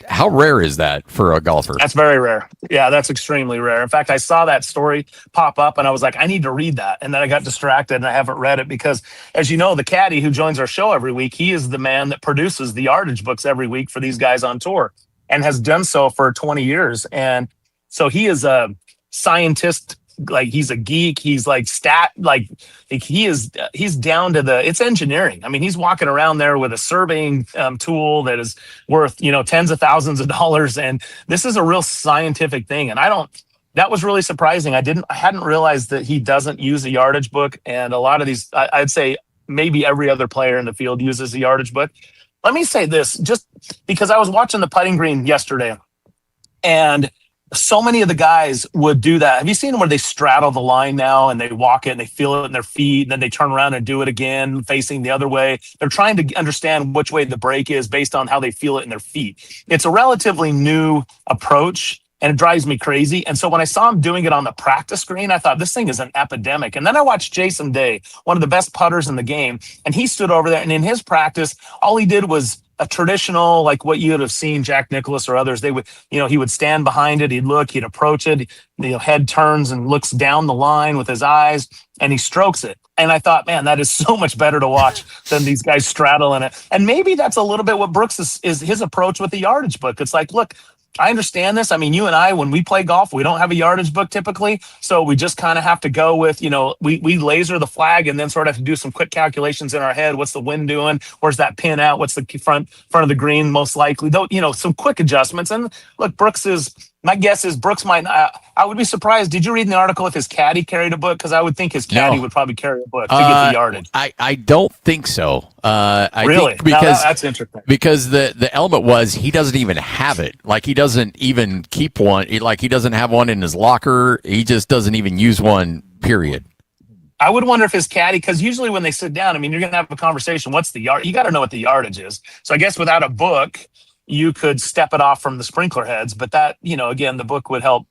How rare is that for a golfer? That's very rare. Yeah, that's extremely rare. In fact, I saw that story pop up and I was like, I need to read that. And then I got distracted and I haven't read it because, as you know, the caddy who joins our show every week, he is the man that produces the yardage books every week for these guys on tour and has done so for 20 years. And so he is a scientist. Like, he's a geek. He's like he's down to it's engineering. I mean, he's walking around there with a surveying tool that is worth, tens of thousands of dollars. And this is a real scientific thing. And that was really surprising. I hadn't realized that he doesn't use a yardage book. And a lot of these, I'd say maybe every other player in the field uses a yardage book. Let me say this, just because I was watching the putting green yesterday and so many of the guys would do that. Have you seen them where they straddle the line now and they walk it and they feel it in their feet and then they turn around and do it again, facing the other way? They're trying to understand which way the break is based on how they feel it in their feet. It's a relatively new approach and it drives me crazy. And so when I saw him doing it on the practice screen, I thought this thing is an epidemic. And then I watched Jason Day, one of the best putters in the game, and he stood over there and in his practice, all he did was a traditional, like what you would have seen Jack Nicklaus or others. They would, he would stand behind it. He'd look, he'd approach it. Head turns and looks down the line with his eyes and he strokes it. And I thought, man, that is so much better to watch than these guys straddling it. And maybe that's a little bit what Brooks is his approach with the yardage book. It's like, look, I understand this. I mean, you and I, when we play golf, we don't have a yardage book typically. So we just kind of have to go with, we laser the flag and then sort of have to do some quick calculations in our head. What's the wind doing? Where's that pin out? What's the front of the green most likely? Though, some quick adjustments. And look, my guess is Brooks might not. I would be surprised. Did you read in the article if his caddy carried a book? Because I would think his caddy would probably carry a book to get the yardage. I don't think so. Really? Think because that's interesting. Because the element was he doesn't even have it. Like, he doesn't even keep one. Like, he doesn't have one in his locker. He just doesn't even use one, period. I would wonder if his caddy, because usually when they sit down, I mean, you're going to have a conversation. What's the yard? You got to know what the yardage is. So I guess without a book, you could step it off from the sprinkler heads, but that, again, the book would help,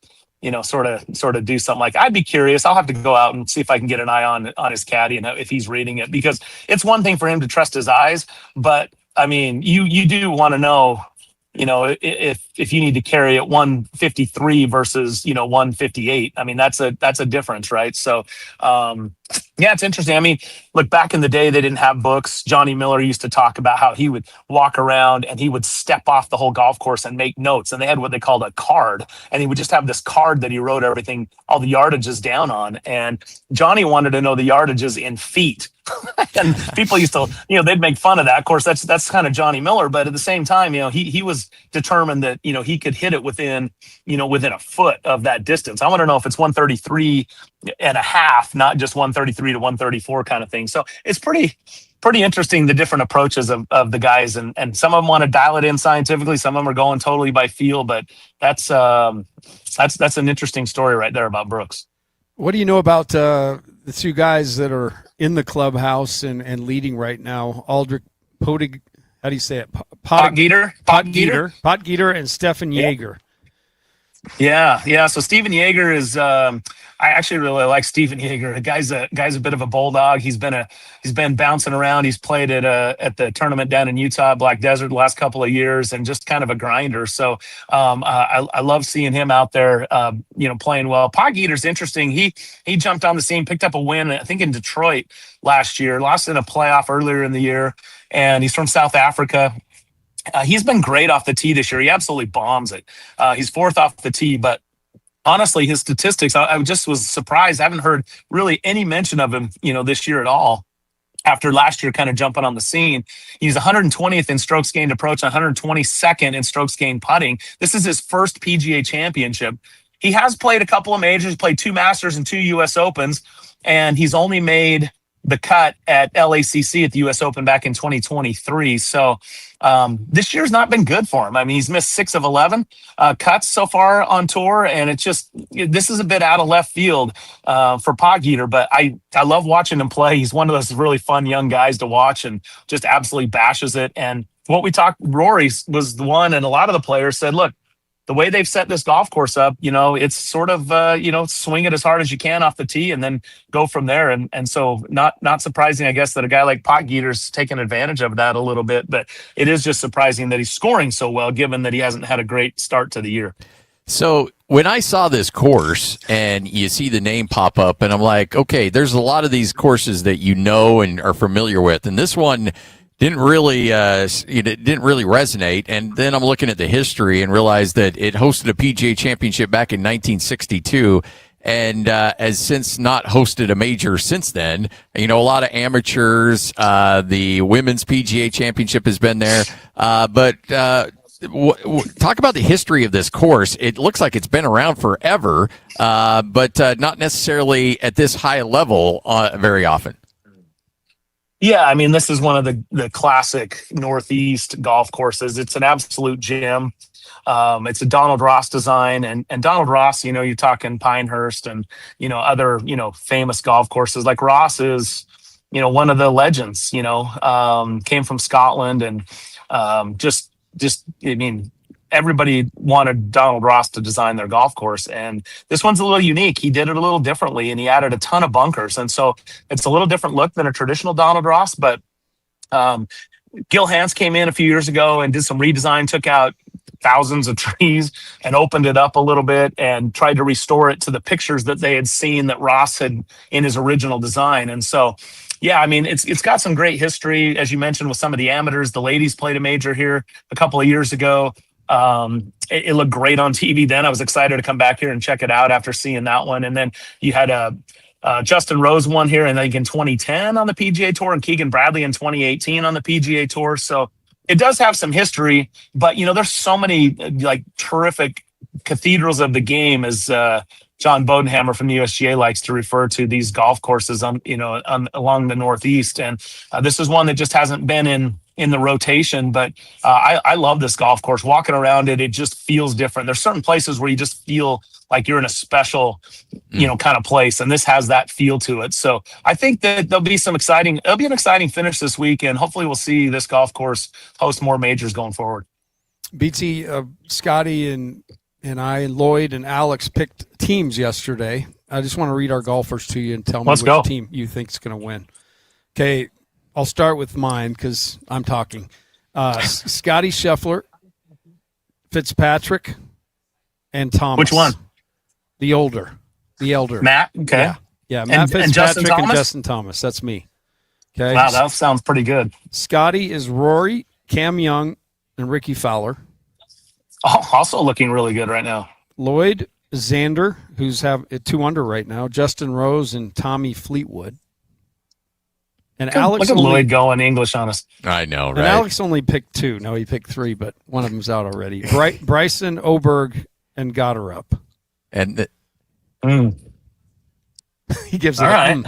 sort of do something like. I'd be curious. I'll have to go out and see if I can get an eye on his caddy and if he's reading it, because it's one thing for him to trust his eyes, but I mean, you do want to know, if you need to carry it 153 versus 158. I mean, that's a difference, right? So yeah, it's interesting. I mean, look, back in the day, they didn't have books. Johnny Miller used to talk about how he would walk around and he would step off the whole golf course and make notes. And they had what they called a card. And he would just have this card that he wrote everything, all the yardages down on. And Johnny wanted to know the yardages in feet. And people used to, they'd make fun of that. Of course, that's kind of Johnny Miller. But at the same time, he was determined that, he could hit it within a foot of that distance. I want to know if it's 133 and a half, not just 133 to 134 kind of thing. So it's pretty interesting, the different approaches of the guys. And some of them want to dial it in scientifically. Some of them are going totally by feel, but that's an interesting story right there about Brooks. What do you know about the two guys that are in the clubhouse and leading right now? Aldrich Potig, how do you say it? Potgieter and Stefan Jaeger. Yeah. So Stephen Jaeger is. I actually really like Stephen Jaeger. The guy's a bit of a bulldog. He's been bouncing around. He's played at the tournament down in Utah, Black Desert, the last couple of years, and just kind of a grinder. So I love seeing him out there, playing well. Potgieter's interesting. He jumped on the scene, picked up a win, I think in Detroit last year. Lost in a playoff earlier in the year, and he's from South Africa. He's been great off the tee this year. He absolutely bombs it. He's fourth off the tee, but honestly, his statistics, I just was surprised. I haven't heard really any mention of him, this year at all. After last year kind of jumping on the scene, he's 120th in strokes gained approach, 122nd in strokes gained putting. This is his first PGA championship. He has played a couple of majors, played 2 Masters and 2 U.S. Opens, and he's only made the cut at LACC at the U.S. Open back in 2023. So this year's not been good for him. I mean, he's missed 6 of 11 cuts so far on tour, and this is a bit out of left field for Poggeter, but I love watching him play. He's one of those really fun young guys to watch and just absolutely bashes it. And what we talked, Rory was the one, and a lot of the players said, look, the way they've set this golf course up, it's sort of, swing it as hard as you can off the tee and then go from there. And so not surprising, I guess, that a guy like Poggeter's taken advantage of that a little bit, but it is just surprising that he's scoring so well, given that he hasn't had a great start to the year. So when I saw this course and you see the name pop up, and I'm like, okay, there's a lot of these courses that you know and are familiar with, and this one didn't really resonate. And then I'm looking at the history and realized that it hosted a PGA Championship back in 1962, and has since not hosted a major since then. A lot of amateurs. The Women's PGA Championship has been there, but talk about the history of this course. It looks like it's been around forever, but not necessarily at this high level very often. Yeah, I mean, this is one of the classic Northeast golf courses. It's an absolute gem. It's a Donald Ross design, and Donald Ross, you're talking Pinehurst and, other, famous golf courses. Like Ross is, one of the legends, came from Scotland, and everybody wanted Donald Ross to design their golf course. And this one's a little unique. He did it a little differently, and he added a ton of bunkers. And so it's a little different look than a traditional Donald Ross. But Gil Hanse came in a few years ago and did some redesign, took out thousands of trees and opened it up a little bit and tried to restore it to the pictures that they had seen that Ross had in his original design. And so, yeah, I mean, it's got some great history, as you mentioned, with some of the amateurs. The ladies played a major here a couple of years ago. It looked great on TV then. I was excited to come back here and check it out after seeing that one. And then you had Justin Rose won here, and I think in 2010 on the PGA Tour, and Keegan Bradley in 2018 on the PGA Tour. So it does have some history, but there's so many terrific cathedrals of the game, as John Bodenhammer from the USGA likes to refer to these golf courses along the Northeast. And this is one that just hasn't been in the rotation, but I love this golf course. Walking around it, it just feels different. There's certain places where you just feel like you're in a special, kind of place, and this has that feel to it. So I think that it'll be an exciting finish this week, and hopefully we'll see this golf course host more majors going forward. BT, Scotty and I, Lloyd and Alex picked teams yesterday. I just want to read our golfers to you and tell me which team you think is going to win. Okay. I'll start with mine because I'm talking. Scotty Scheffler, Fitzpatrick, and Thomas. Which one? The elder. Matt? Okay. Yeah, Matt Fitzpatrick and Justin Thomas. That's me. Okay. Wow, that sounds pretty good. Scotty is Rory, Cam Young, and Ricky Fowler. Also looking really good right now. Lloyd, Xander, who's 2 under right now, Justin Rose, and Tommy Fleetwood. And Alex look at Lloyd going English on us. I know, right? And Alex only picked 2. No, he picked 3, but one of them's out already. Bryson, Oberg, and Gotterup. And he gives it all right.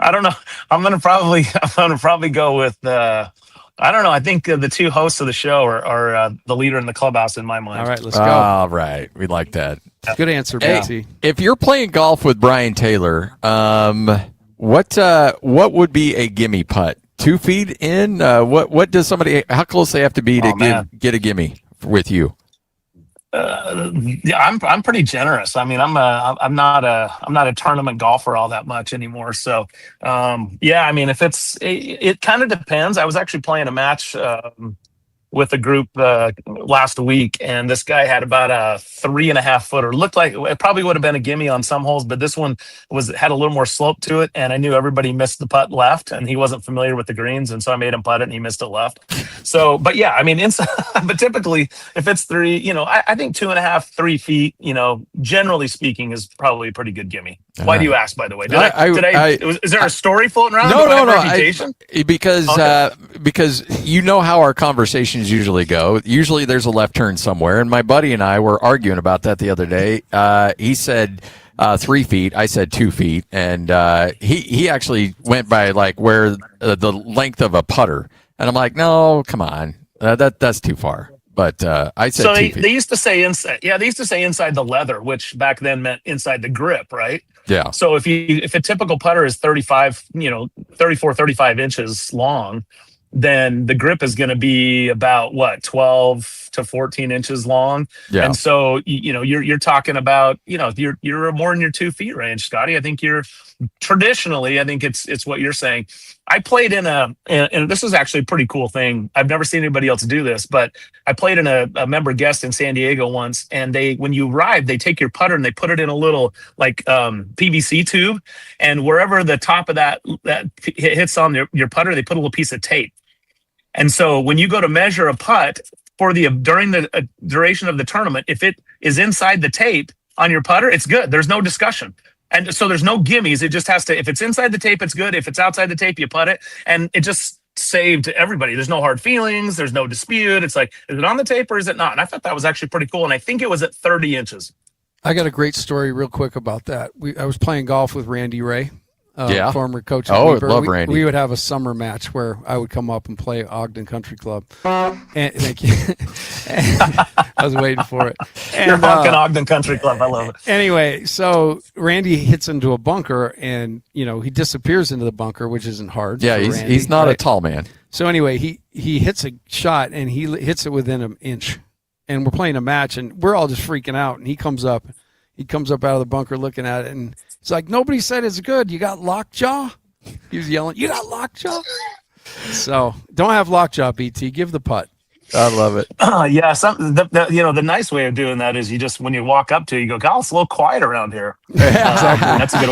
I don't know. I'm gonna probably go with. I don't know. I think the 2 hosts of the show are the leader in the clubhouse in my mind. All right, let's go. All right, we like that. Good answer, BT. If you're playing golf with Brian Taylor, what would be a gimme putt? 2 feet in? What does somebody? How close they have to be to get a gimme with you? Yeah, I'm pretty generous. I mean, I'm not a tournament golfer all that much anymore. So, yeah, I mean, if it kind of depends. I was actually playing a match with a group last week, and this guy had about a 3.5 footer. Looked like it probably would have been a gimme on some holes, but this one had a little more slope to it, and I knew everybody missed the putt left, and he wasn't familiar with the greens, and so I made him putt it, and he missed it left. So, but yeah, I mean, but typically if it's 3, I think 2.5, 3 feet, generally speaking, is probably a pretty good gimme. Why do you ask, by the way? Is there a story floating around? No. Because you know how our conversations usually go. Usually there's a left turn somewhere, and my buddy and I were arguing about that the other day. He said, 3 feet. I said 2 feet, and he actually went by like where the length of a putter, and I'm like, no, come on, that's too far. But I said so 2 feet. they used to say inside. Yeah, they used to say inside the leather, which back then meant inside the grip, right? Yeah. So if a typical putter is 35, 34, 35 inches long, then the grip is going to be about 12 to 14 inches long. Yeah. And so, you're talking about, you're more in your 2 feet range, Scotty. I think traditionally, I think it's what you're saying. I played and this is actually a pretty cool thing. I've never seen anybody else do this, but I played in a member guest in San Diego once, and when you arrive, they take your putter and they put it in a little PVC tube, and wherever the top of that hits on your putter, they put a little piece of tape. And so when you go to measure a putt during the duration of the tournament, if it is inside the tape on your putter, it's good. There's no discussion. And so there's no gimmies. It just has to, if it's inside the tape, it's good. If it's outside the tape, you putt it. And it just saved everybody. There's no hard feelings. There's no dispute. It's like, is it on the tape or is it not? And I thought that was actually pretty cool. And I think it was at 30 inches. I got a great story real quick about that. I was playing golf with Randy Ray. Former coach. Oh, I love Randy. We would have a summer match where I would come up and play Ogden Country Club. And thank you. I was waiting for it. You're honking Ogden Country Club. I love it. Anyway, so Randy hits into a bunker, and he disappears into the bunker, which isn't hard. Yeah, he's not a tall man. So anyway, he hits a shot, and he hits it within an inch. And we're playing a match, and we're all just freaking out. And he comes up out of the bunker looking at it, and it's like, nobody said it's good. You got lockjaw? He was yelling, you got lockjaw? So don't have lockjaw, BT. Give the putt. I love it. Yeah, the nice way of doing that is you just, when you walk up to it, you go, God, it's a little quiet around here. Exactly. That's a good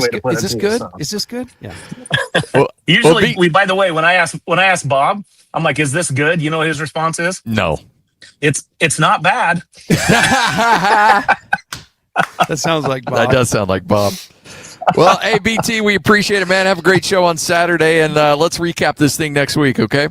way to put it. Is this good? So. Is this good? Yeah. Usually, by the way, when I ask Bob, I'm like, is this good? You know what his response is? No. It's not bad. That sounds like Bob. That does sound like Bob. Well, hey, BT, we appreciate it, man. Have a great show on Saturday, and let's recap this thing next week, okay?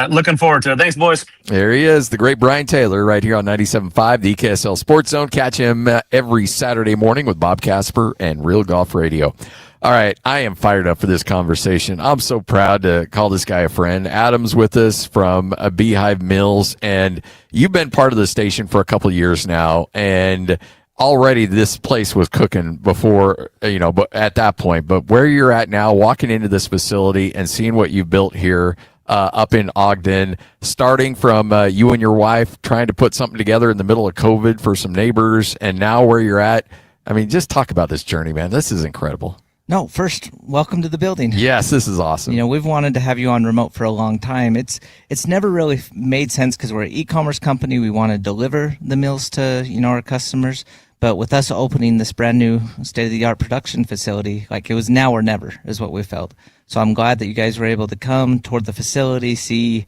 Looking forward to it. Thanks, boys. There he is, the great Brian Taylor, right here on 97.5, the KSL Sports Zone. Catch him every Saturday morning with Bob Casper and Real Golf Radio. All right, I am fired up for this conversation. I'm so proud to call this guy a friend. Adam's with us from Beehive Mills, and you've been part of the station for a couple of years now, and already this place was cooking before, but at that point. But where you're at now, walking into this facility and seeing what you've built here up in Ogden, starting from you and your wife trying to put something together in the middle of COVID for some neighbors, and now where you're at. I mean, just talk about this journey, man. This is incredible. No, first, welcome to the building. Yes, this is awesome. We've wanted to have you on remote for a long time. It's never really made sense because we're an e-commerce company. We want to deliver the meals to, our customers. But with us opening this brand new state-of-the-art production facility, like it was now or never is what we felt. So I'm glad that you guys were able to come toward the facility, see,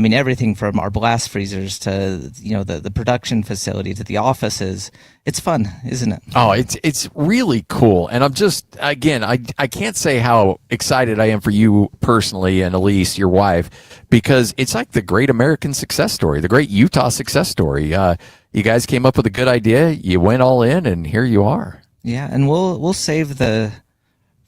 everything from our blast freezers to, the production facility to the offices. It's fun, isn't it? Oh, it's really cool. And I'm just, again, I can't say how excited I am for you personally and Elise, your wife, because it's like the great American success story, the great Utah success story. You guys came up with a good idea, you went all in, and here you are. Yeah, and we'll save the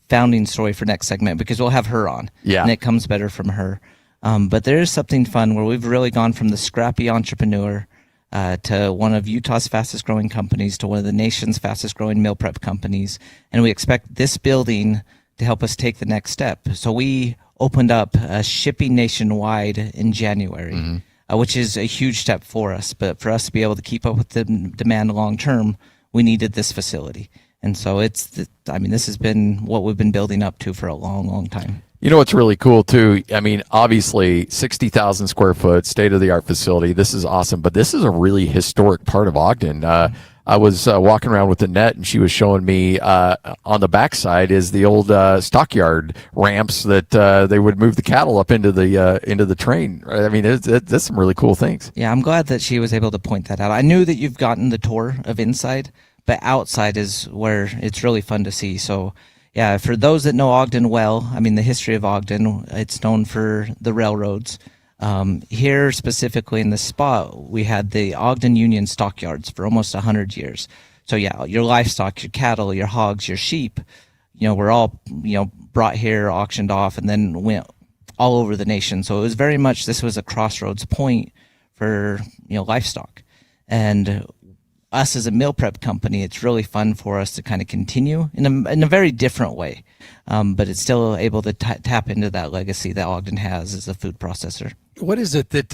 founding story for next segment because we'll have her on. Yeah. And it comes better from her. But there is something fun where we've really gone from the scrappy entrepreneur to one of Utah's fastest growing companies to one of the nation's fastest growing meal prep companies. And we expect this building to help us take the next step. So we opened up shipping nationwide in January, which is a huge step for us. But for us to be able to keep up with the demand long term, we needed this facility. And so this has been what we've been building up to for a long, long time. You know what's really cool, too? Obviously, 60,000 square foot, state-of-the-art facility. This is awesome, but this is a really historic part of Ogden. I was walking around with Annette, and she was showing me on the backside is the old stockyard ramps that they would move the cattle up into the train. That's some really cool things. Yeah, I'm glad that she was able to point that out. I knew that you've gotten the tour of inside, but outside is where it's really fun to see. So, yeah, for those that know Ogden well, the history of Ogden, it's known for the railroads. Here specifically in this spot, we had the Ogden Union stockyards for almost 100 years. So yeah, your livestock, your cattle, your hogs, your sheep, were all, brought here, auctioned off, and then went all over the nation. So it was very much, this was a crossroads point for, livestock. And us as a meal prep company, it's really fun for us to kind of continue in a very different way. But it's still able to tap into that legacy that Ogden has as a food processor. What is it that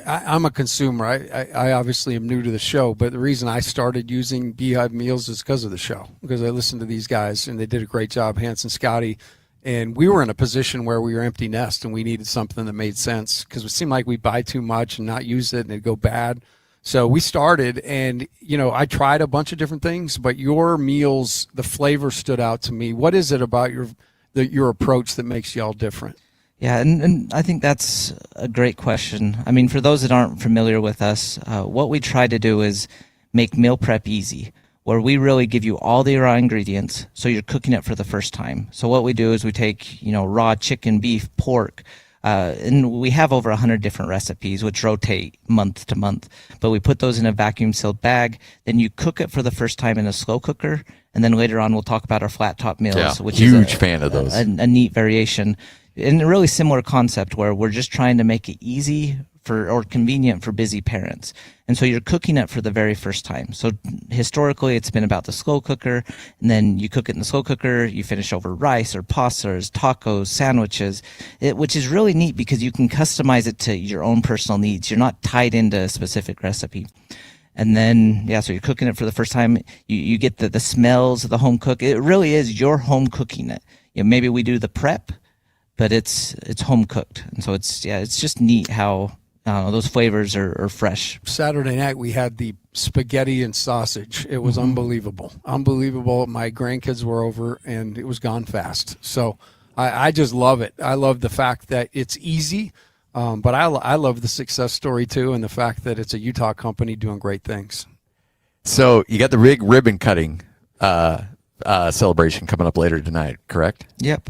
I'm a consumer? I obviously am new to the show, but the reason I started using Beehive meals is because of the show, because I listened to these guys and they did a great job, Hans and Scotty. And we were in a position where we were empty nest and we needed something that made sense because it seemed like we buy too much and not use it and it'd go bad. So we started, and I tried a bunch of different things, but your meals, the flavor stood out to me. What is it about your approach that makes y'all different? Yeah, and I think that's a great question. I mean, for those that aren't familiar with us, what we try to do is make meal prep easy, where we really give you all the raw ingredients, so you're cooking it for the first time. So what we do is we take, raw chicken, beef, pork, and we have over 100 different recipes, which rotate month to month. But we put those in a vacuum sealed bag. Then you cook it for the first time in a slow cooker. And then later on, we'll talk about our flat top meals, which huge is fan of those. A neat variation. And a really similar concept where we're just trying to make it easy or convenient for busy parents. And so you're cooking it for the very first time. So historically, it's been about the slow cooker, and then you cook it in the slow cooker, you finish over rice or pastas, tacos, sandwiches, which is really neat because you can customize it to your own personal needs. You're not tied into a specific recipe. And then, so you're cooking it for the first time. You get the smells of the home cook. It really is your home cooking it. Maybe we do the prep, but it's home cooked. And so it's just neat how those flavors are fresh. Saturday night we had the spaghetti and sausage. It was unbelievable. My grandkids were over and it was gone fast. So I just love it. I love the fact that it's easy, but I love the success story too, and the fact that it's a Utah company doing great things. So you got the big ribbon cutting celebration coming up later tonight, correct? Yep,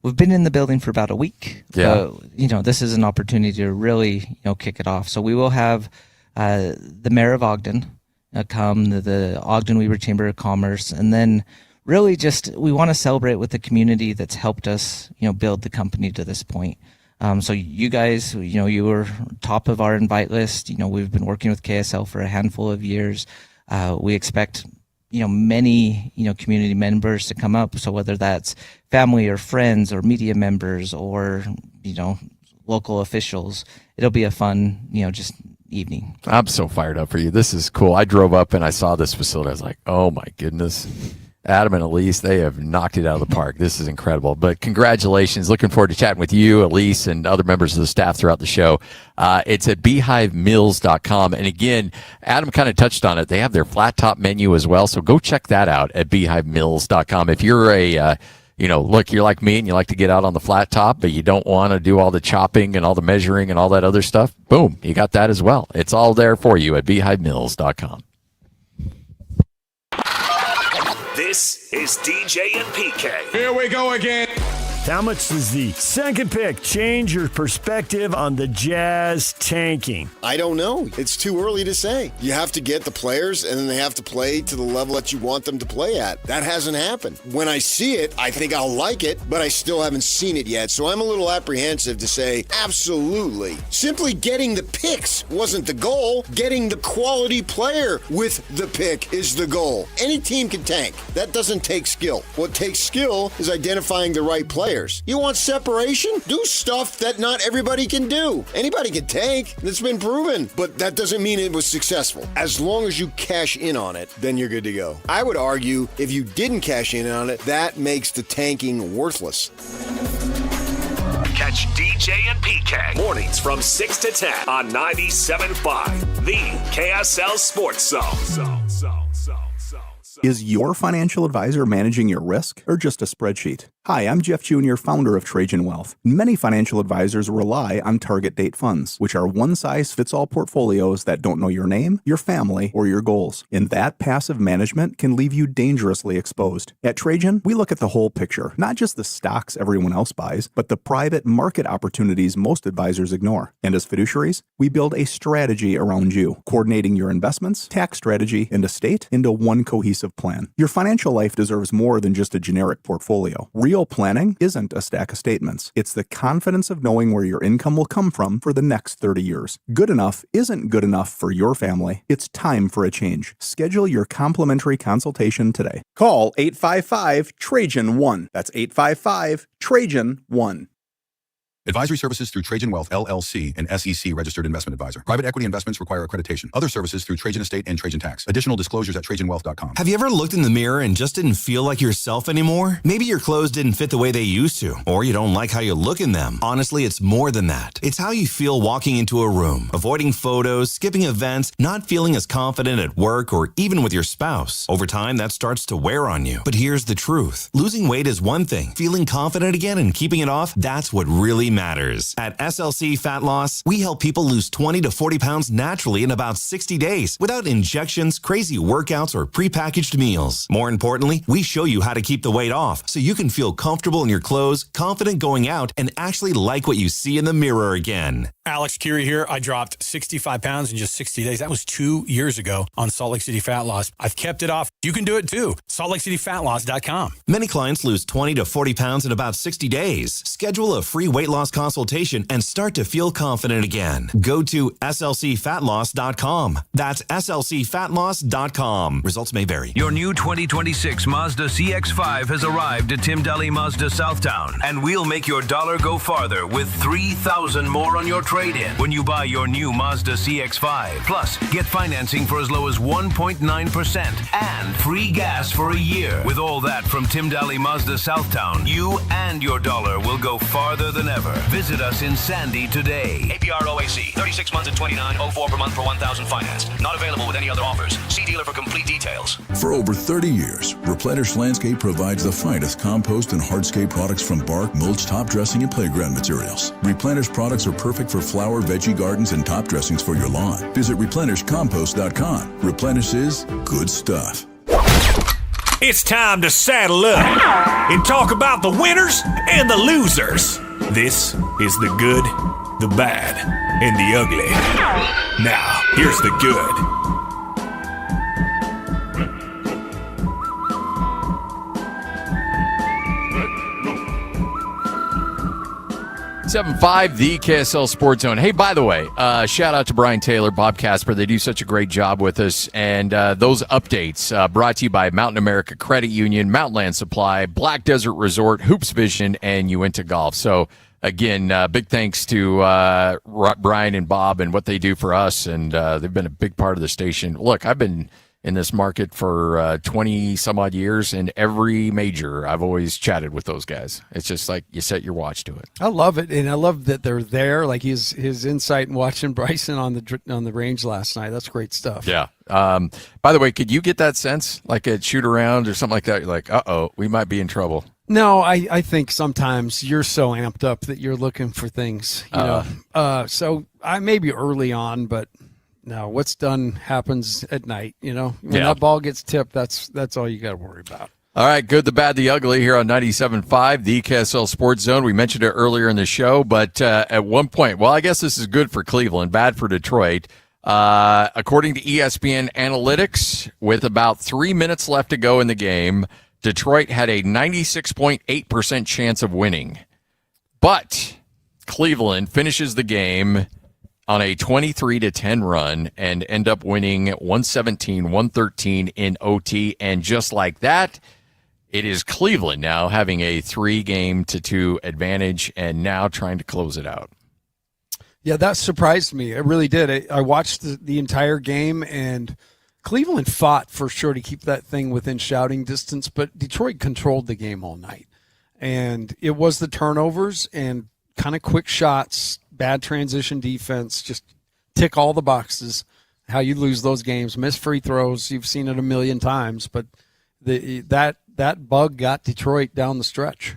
We've been in the building for about a week. Yeah. This is an opportunity to really, kick it off. So we will have the mayor of Ogden come, the Ogden Weber Chamber of Commerce, and then really just we want to celebrate with the community that's helped us, build the company to this point. So you guys, you were top of our invite list. We've been working with KSL for a handful of years. We expect many, community members to come up. So whether that's family or friends or media members or, local officials, it'll be a fun, just evening. I'm so fired up for you. This is cool. I drove up and I saw this facility. I was like, oh my goodness. Adam and Elise, they have knocked it out of the park. This is incredible. But congratulations. Looking forward to chatting with you, Elise, and other members of the staff throughout the show. It's at beehivemills.com. And again, Adam kind of touched on it. They have their flat top menu as well. So go check that out at beehivemills.com. If you're you're like me and you like to get out on the flat top, but you don't want to do all the chopping and all the measuring and all that other stuff, boom, you got that as well. It's all there for you at beehivemills.com. This is DJ and PK. Here we go again. How much does the second pick change your perspective on the Jazz tanking? I don't know. It's too early to say. You have to get the players, and then they have to play to the level that you want them to play at. That hasn't happened. When I see it, I think I'll like it, but I still haven't seen it yet. So I'm a little apprehensive to say absolutely. Simply getting the picks wasn't the goal. Getting the quality player with the pick is the goal. Any team can tank. That doesn't take skill. What takes skill is identifying the right player. You want separation? Do stuff that not everybody can do. Anybody can tank. That's been proven. But that doesn't mean it was successful. As long as you cash in on it, then you're good to go. I would argue if you didn't cash in on it, that makes the tanking worthless. Catch DJ and PK mornings from 6 to 10 on 97.5, the KSL Sports Zone. Is your financial advisor managing your risk or just a spreadsheet? Hi, I'm Jeff Jr., founder of Trajan Wealth. Many financial advisors rely on target date funds, which are one-size-fits-all portfolios that don't know your name, your family, or your goals. And that passive management can leave you dangerously exposed. At Trajan, we look at the whole picture, not just the stocks everyone else buys, but the private market opportunities most advisors ignore. And as fiduciaries, we build a strategy around you, coordinating your investments, tax strategy, and estate into one cohesive plan. Your financial life deserves more than just a generic portfolio. Real planning isn't a stack of statements. It's the confidence of knowing where your income will come from for the next 30 years. Good enough isn't good enough for your family. It's time for a change. Schedule your complimentary consultation today. Call 855-TRAJAN-1. That's 855-TRAJAN-1. Advisory services through Trajan Wealth, LLC, an SEC registered investment advisor. Private equity investments require accreditation. Other services through Trajan Estate and Trajan Tax. Additional disclosures at TrajanWealth.com. Have you ever looked in the mirror and just didn't feel like yourself anymore? Maybe your clothes didn't fit the way they used to, or you don't like how you look in them. Honestly, it's more than that. It's how you feel walking into a room, avoiding photos, skipping events, not feeling as confident at work or even with your spouse. Over time, that starts to wear on you. But here's the truth. Losing weight is one thing. Feeling confident again and keeping it off, that's what really matters. At SLC Fat Loss, we help people lose 20 to 40 pounds naturally in about 60 days without injections, crazy workouts, or prepackaged meals. More importantly, we show you how to keep the weight off so you can feel comfortable in your clothes, confident going out, and actually like what you see in the mirror again. Alex Curie here. I dropped 65 pounds in just 60 days. That was 2 years ago on Salt Lake City Fat Loss. I've kept it off. You can do it too. SaltLakeCityFatLoss.com. Many clients lose 20 to 40 pounds in about 60 days. Schedule a free weight loss consultation and start to feel confident again. Go to SLCFatLoss.com. That's SLCFatLoss.com. Results may vary. Your new 2026 Mazda CX-5 has arrived at Tim Daly Mazda Southtown, and we'll make your dollar go farther with $3,000 more on your trade-in when you buy your new Mazda CX-5. Plus, get financing for as low as 1.9% and free gas for a year. With all that from Tim Daly Mazda Southtown, you and your dollar will go farther than ever. Visit us in Sandy today. APR OAC, 36 months at $29.04 per month for 1,000 financed. Not available with any other offers. See dealer for complete details. For over 30 years, Replenish Landscape provides the finest compost and hardscape products from bark, mulch, top dressing, and playground materials. Replenish products are perfect for flower, veggie gardens, and top dressings for your lawn. Visit ReplenishCompost.com. Replenish is good stuff. It's time to saddle up and talk about the winners and the losers. This is the good, the bad, and the ugly. Now, here's the good. 7-5, the KSL Sports Zone. Hey, by the way, shout out to Brian Taylor, Bob Casper. They do such a great job with us. And those updates brought to you by Mountain America Credit Union, Mountain Land Supply, Black Desert Resort, Hoops Vision, and Uinta Golf. So, again, big thanks to Brian and Bob and what they do for us. And they've been a big part of the station. Look, I've been in this market for 20 some odd years, and every major I've always chatted with those guys. It's just like you set your watch to it. I love it, and I love that they're there. Like his insight in watching Bryson on the range last night. That's great stuff. Yeah. By the way, could you get that sense, like at shoot around or something like that? You're like, we might be in trouble. No, I think sometimes you're so amped up that you're looking for things. You know, so I may be early on, but. No, what's done happens at night, you know. When that ball gets tipped, that's all you got to worry about. All right, good, the bad, the ugly here on 97.5, the KSL Sports Zone. We mentioned it earlier in the show, but at one point, well, I guess this is good for Cleveland, bad for Detroit. According to ESPN Analytics, with about 3 minutes left to go in the game, Detroit had a 96.8% chance of winning. But Cleveland finishes the game on a 23-10 run and end up winning 117-113 in OT. And just like that, it is Cleveland now having a 3-2 advantage and now trying to close it out. Yeah, that surprised me. It really did. I watched the entire game, and Cleveland fought for sure to keep that thing within shouting distance, but Detroit controlled the game all night. And it was the turnovers and kind of quick shots, bad transition defense, just tick all the boxes, how you lose those games. Miss free throws, you've seen it a million times, but that bug got Detroit down the stretch.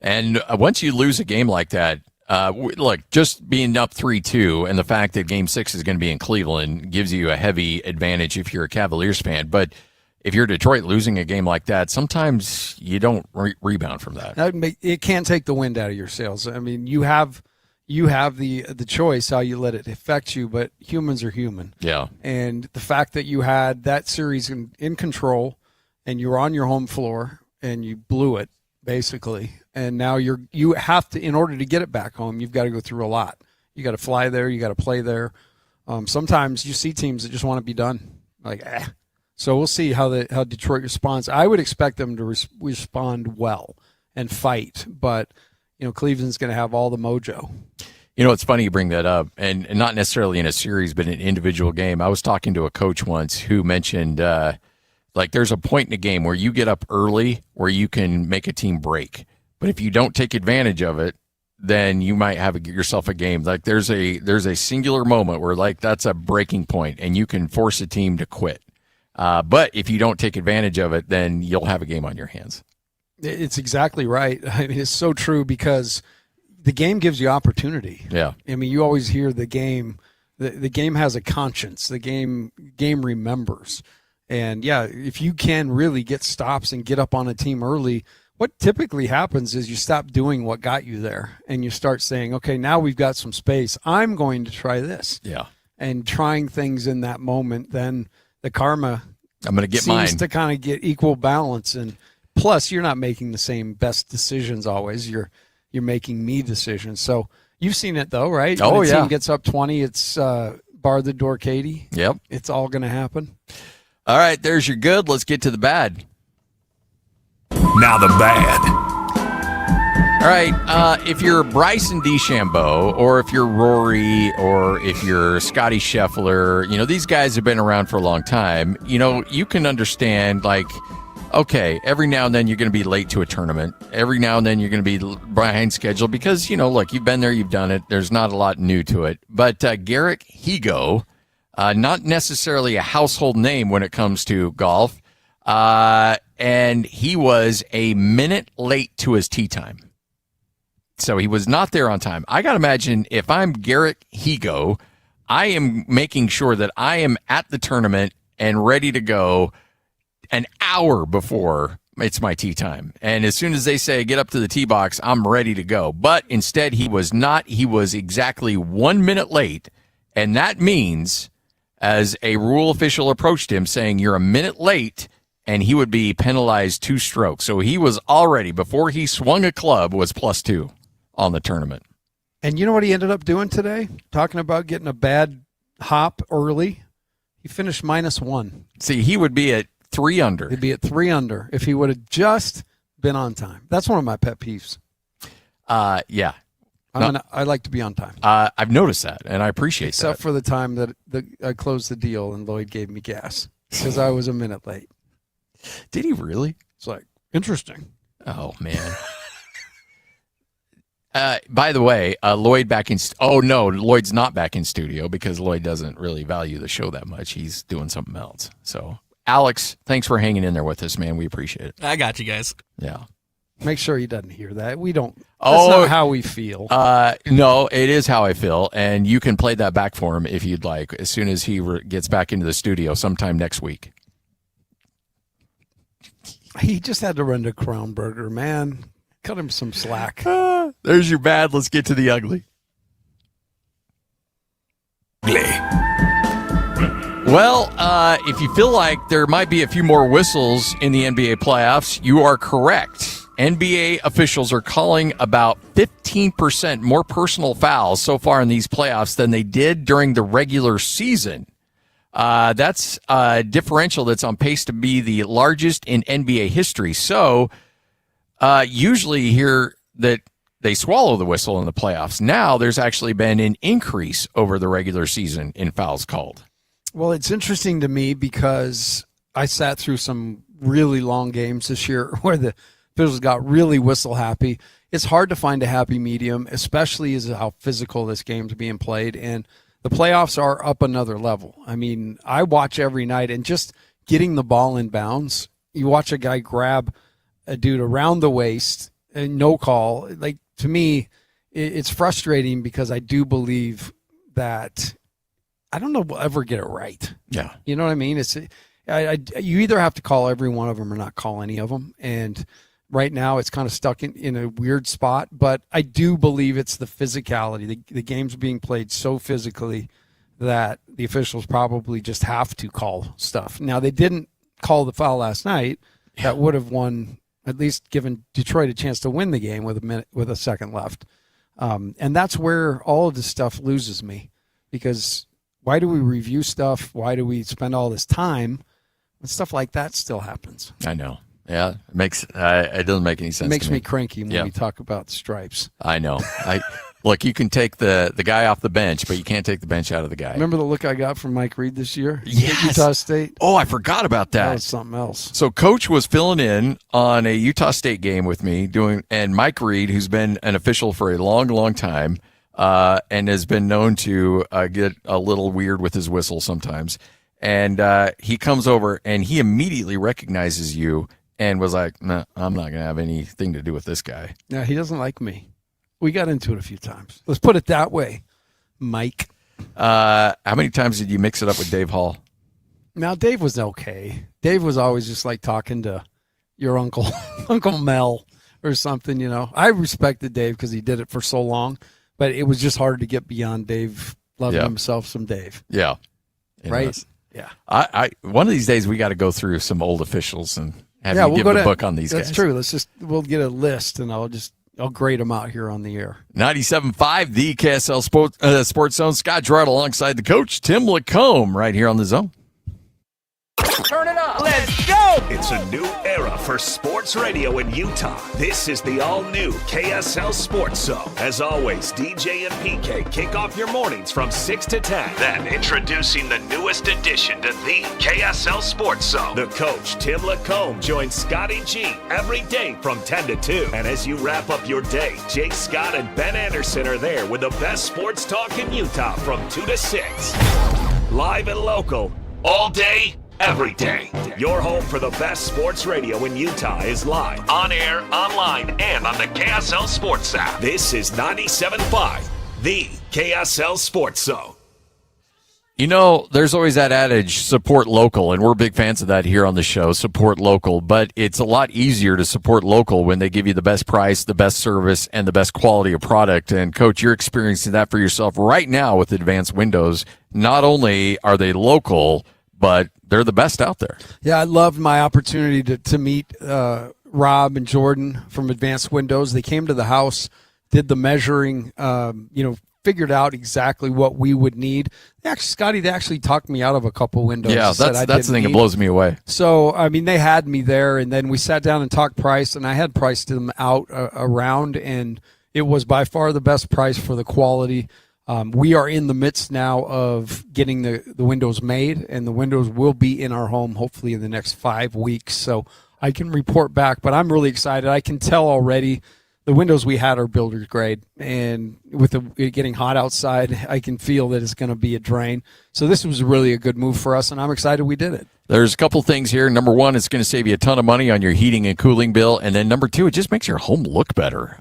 And once you lose a game like that, look, just being up 3-2 and the fact that Game 6 is going to be in Cleveland gives you a heavy advantage if you're a Cavaliers fan. But if you're Detroit losing a game like that, sometimes you don't rebound from that. It can't take the wind out of your sails. I mean, you have the choice how you let it affect you, but humans are human. Yeah. And the fact that you had that series in control and you were on your home floor and you blew it, basically, and now you have to, in order to get it back home, you've got to go through a lot. You got to fly there, you got to play there. Sometimes you see teams that just want to be done, like So we'll see how Detroit responds. I would expect them to respond well and fight, but Cleveland's going to have all the mojo. It's funny you bring that up, and not necessarily in a series, but in an individual game. I was talking to a coach once who mentioned, there's a point in a game where you get up early where you can make a team break. But if you don't take advantage of it, then you might have yourself a game. Like there's a singular moment where that's a breaking point, and you can force a team to quit. But if you don't take advantage of it, then you'll have a game on your hands. It's exactly right. I mean, it's so true because the game gives you opportunity. Yeah. I mean, you always hear the game. The game has a conscience. The game remembers. And, yeah, if you can really get stops and get up on a team early, what typically happens is you stop doing what got you there and you start saying, okay, now we've got some space. I'm going to try this. Yeah. And trying things in that moment, then the karma I'm going to get seems mine. to kind of get equal balance. And plus, you're not making the same best decisions always. You're making me decisions. So you've seen it, though, right? Oh, when a yeah. team gets up 20, it's bar the door, Katie. Yep. It's all going to happen. All right, there's your good. Let's get to the bad. Now the bad. All right, if you're Bryson DeChambeau or if you're Rory or if you're Scotty Scheffler, these guys have been around for a long time. You can understand, okay, every now and then you're going to be late to a tournament. Every now and then you're going to be behind schedule because, look, you've been there, you've done it. There's not a lot new to it. But Garrick Higo, not necessarily a household name when it comes to golf, and he was a minute late to his tee time. So he was not there on time. I got to imagine if I'm Garrick Higo, I am making sure that I am at the tournament and ready to go an hour before it's my tee time. And as soon as they say, get up to the tee box, I'm ready to go. But instead, he was not. He was exactly 1 minute late. And that means, as a rule official approached him saying, you're a minute late, and he would be penalized 2 strokes. So he was already, before he swung a club, was +2 on the tournament. And you know what he ended up doing today? Talking about getting a bad hop early. He finished -1. See, he would be at 3 under. He'd be at 3 under if he would have just been on time. That's one of my pet peeves. Yeah. I like to be on time. I've noticed that, and I appreciate that. Except for the time that I closed the deal and Lloyd gave me gas because I was a minute late. Did he really? It's like, interesting. Oh, man. By the way, Lloyd back in. Oh no, Lloyd's not back in studio because Lloyd doesn't really value the show that much. He's doing something else. So, Alex, thanks for hanging in there with us, man. We appreciate it. I got you guys. Yeah. Make sure he doesn't hear that. We don't. That's not how we feel. No, it is how I feel, and you can play that back for him if you'd like. As soon as he gets back into the studio, sometime next week. He just had to run to Crown Burger, man. Cut him some slack. There's your bad. Let's get to the ugly. Well, if you feel like there might be a few more whistles in the NBA playoffs, you are correct. NBA officials are calling about 15% more personal fouls so far in these playoffs than they did during the regular season. That's a differential that's on pace to be the largest in NBA history. So, usually you hear that they swallow the whistle in the playoffs. Now there's actually been an increase over the regular season in fouls called. Well, it's interesting to me because I sat through some really long games this year where the officials got really whistle happy. It's hard to find a happy medium, especially as how physical this game's being played. And the playoffs are up another level. I mean, I watch every night, and just getting the ball in bounds, you watch a guy grab a dude around the waist, no call. Like, to me, it's frustrating because I do believe that I don't know we'll ever get it right. Yeah. You know what I mean? You either have to call every one of them or not call any of them. And right now it's kind of stuck in a weird spot, but I do believe it's the physicality. The game's being played so physically that the officials probably just have to call stuff. Now, they didn't call the foul last night. That would have won, at least given Detroit a chance to win the game with a second left. And that's where all of this stuff loses me, because why do we review stuff? Why do we spend all this time? And stuff like that still happens. I know. Yeah, it doesn't make any sense. It makes to me cranky when we talk about the stripes. I know. Look, you can take the guy off the bench, but you can't take the bench out of the guy. Remember the look I got from Mike Reed this year? Yes. Utah State. Oh, I forgot about that. That was something else. So Coach was filling in on a Utah State game with me, and Mike Reed, who's been an official for a long, long time, and has been known to get a little weird with his whistle sometimes. And he comes over and he immediately recognizes you and was like, "Nah, I'm not going to have anything to do with this guy." Yeah, he doesn't like me. We got into it a few times. Let's put it that way, Mike. How many times did you mix it up with Dave Hall? Now, Dave was okay. Dave was always just like talking to your uncle, Uncle Mel or something, you know. I respected Dave because he did it for so long, but it was just hard to get beyond Dave loving himself some Dave. Yeah. Right? Yeah. I one of these days we got to go through some old officials and have you give the book on these guys. That's true. We'll get a list and I'll grade them out here on the air. 97.5, the KSL Sports Zone. Scott Gerard alongside the coach, Tim Lacombe, right here on the Zone. Turn it up. Let's go. It's a new era for sports radio in Utah. This is the all-new KSL Sports Zone. As always, DJ and PK kick off your mornings from 6 to 10. Then introducing the newest addition to the KSL Sports Zone. The coach, Tim Lacombe, joins Scotty G every day from 10 to 2. And as you wrap up your day, Jake Scott and Ben Anderson are there with the best sports talk in Utah from 2 to 6. Live and local, all day, every day. Your home for the best sports radio in Utah is live, on air, online, and on the KSL Sports app. This is 97.5, the KSL Sports Zone. You know, there's always that adage, support local, and we're big fans of that here on the show, support local. But it's a lot easier to support local when they give you the best price, the best service, and the best quality of product. And, Coach, you're experiencing that for yourself right now with Advanced Windows. Not only are they local, but they're the best out there. Yeah, I loved my opportunity to meet Rob and Jordan from Advanced Windows. They came to the house, did the measuring, figured out exactly what we would need. Scotty, they actually talked me out of a couple windows. Yeah, that's the thing that blows me away. So, I mean, they had me there, and then we sat down and talked price, and I had priced them out around, and it was by far the best price for the quality. We are in the midst now of getting the windows made, and the windows will be in our home hopefully in the next 5 weeks. So I can report back, but I'm really excited. I can tell already the windows we had are builder's grade, and with it getting hot outside, I can feel that it's going to be a drain. So this was really a good move for us, and I'm excited we did it. There's a couple things here. Number one, it's going to save you a ton of money on your heating and cooling bill. And then number two, it just makes your home look better.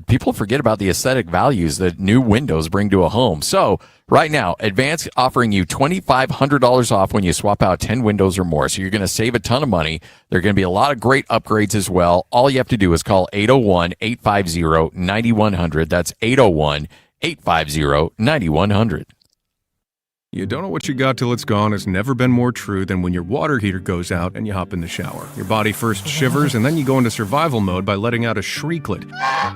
People forget about the aesthetic values that new windows bring to a home. So right now, Advance offering you $2,500 off when you swap out 10 windows or more. So you're going to save a ton of money. There are going to be a lot of great upgrades as well. All you have to do is call 801-850-9100. That's 801-850-9100. You don't know what you got till it's gone has never been more true than when your water heater goes out and you hop in the shower. Your body first shivers and then you go into survival mode by letting out a shrieklet,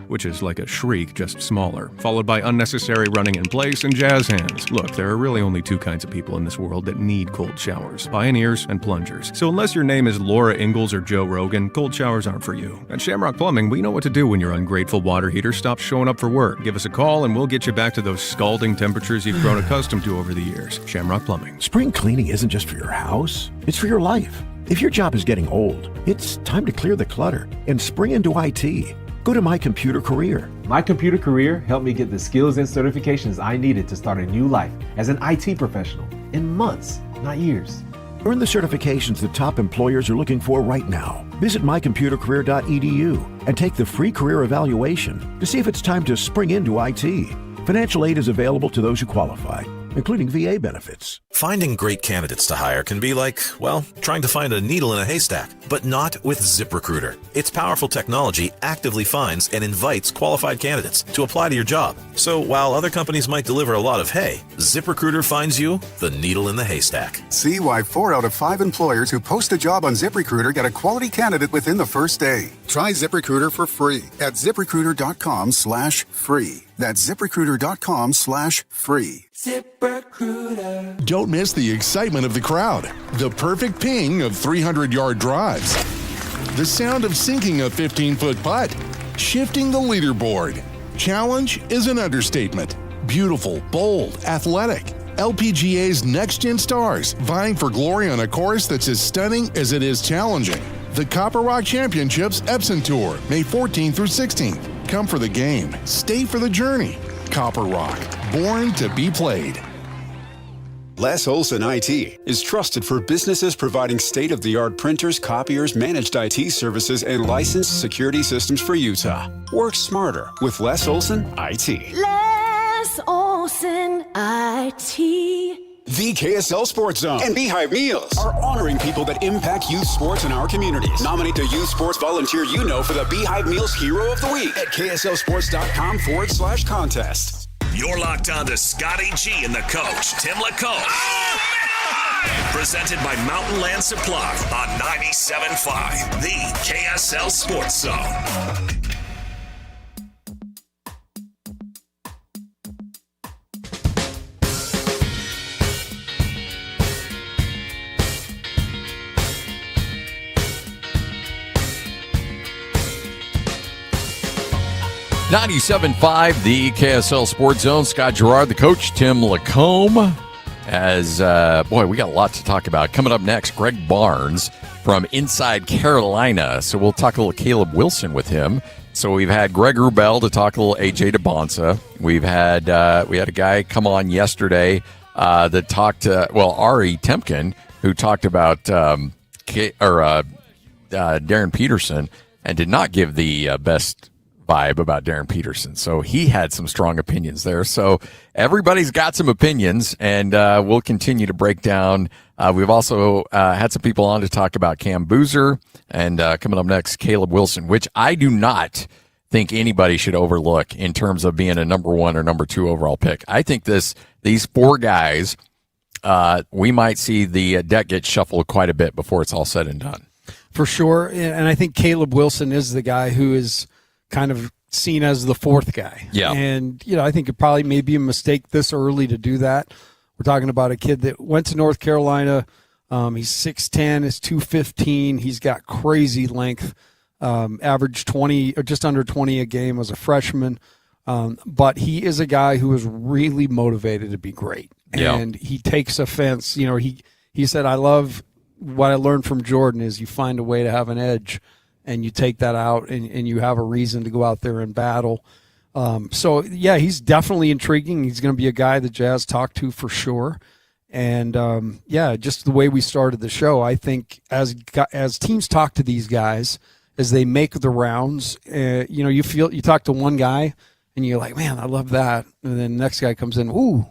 which is like a shriek, just smaller, followed by unnecessary running in place and jazz hands. Look, there are really only two kinds of people in this world that need cold showers, pioneers and plungers. So unless your name is Laura Ingalls or Joe Rogan, cold showers aren't for you. At Shamrock Plumbing, we know what to do when your ungrateful water heater stops showing up for work. Give us a call and we'll get you back to those scalding temperatures you've grown accustomed to over the years. Shamrock Plumbing. Spring cleaning isn't just for your house, it's for your life. If your job is getting old, it's time to clear the clutter and spring into IT. Go to My Computer Career. My Computer Career helped me get the skills and certifications I needed to start a new life as an IT professional in months, not years. Earn the certifications the top employers are looking for right now. Visit mycomputercareer.edu and take the free career evaluation to see if it's time to spring into IT. Financial aid is available to those who qualify, including VA benefits. Finding great candidates to hire can be like, well, trying to find a needle in a haystack, but not with ZipRecruiter. Its powerful technology actively finds and invites qualified candidates to apply to your job. So while other companies might deliver a lot of hay, ZipRecruiter finds you the needle in the haystack. See why 4 out of 5 employers who post a job on ZipRecruiter get a quality candidate within the first day. Try ZipRecruiter for free at ZipRecruiter.com/free. That's ZipRecruiter.com/free. ZipRecruiter. Don't miss the excitement of the crowd, the perfect ping of 300-yard drives, the sound of sinking a 15-foot putt, shifting the leaderboard. Challenge is an understatement. Beautiful, bold, athletic. LPGA's next-gen stars vying for glory on a course that's as stunning as it is challenging. The Copper Rock Championships Epson Tour, May 14th through 16th. Come for the game. Stay for the journey. Copper Rock, born to be played. Les Olson IT is trusted for businesses providing state-of-the-art printers, copiers, managed IT services, and licensed security systems for Utah. Work smarter with Les Olson IT. Les Olson IT. The KSL Sports Zone and Beehive Meals are honoring people that impact youth sports in our communities. Nominate the youth sports volunteer you know for the Beehive Meals Hero of the Week at KSLSports.com/contest. You're locked on to Scotty G and the coach, Tim Lacombe. Presented by Mountain Land Supply on 97.5, the KSL Sports Zone. 97.5, the KSL Sports Zone. Scott Gerard, the coach, Tim Lacombe. As, boy, we got a lot to talk about. Coming up next, Greg Barnes from Inside Carolina. So we'll talk a little Caleb Wilson with him. So we've had Greg Wrubell to talk a little AJ DeBonsa. We've had, we had a guy come on yesterday that talked to, Ari Temkin, who talked about Darren Peterson and did not give the best vibe about Darren Peterson. So he had some strong opinions there. So everybody's got some opinions, and we'll continue to break down. We've also had some people on to talk about Cam Boozer, and coming up next, Caleb Wilson, which I do not think anybody should overlook in terms of being a number 1 or number 2 overall pick. I think these 4 guys, we might see the deck get shuffled quite a bit before it's all said and done. For sure. And I think Caleb Wilson is the guy who is kind of seen as the 4th guy. Yeah. And, I think it probably may be a mistake this early to do that. We're talking about a kid that went to North Carolina. He's 6'10", is 215. He's got crazy length, averaged 20 or just under 20 a game as a freshman. But he is a guy who is really motivated to be great. Yeah. And he takes offense. He said, I love what I learned from Jordan is you find a way to have an edge, and you take that out, and you have a reason to go out there and battle. So, he's definitely intriguing. He's going to be a guy the Jazz talk to for sure. And, just the way we started the show, I think as teams talk to these guys, as they make the rounds, you talk to one guy, and you're like, man, I love that. And then the next guy comes in, ooh,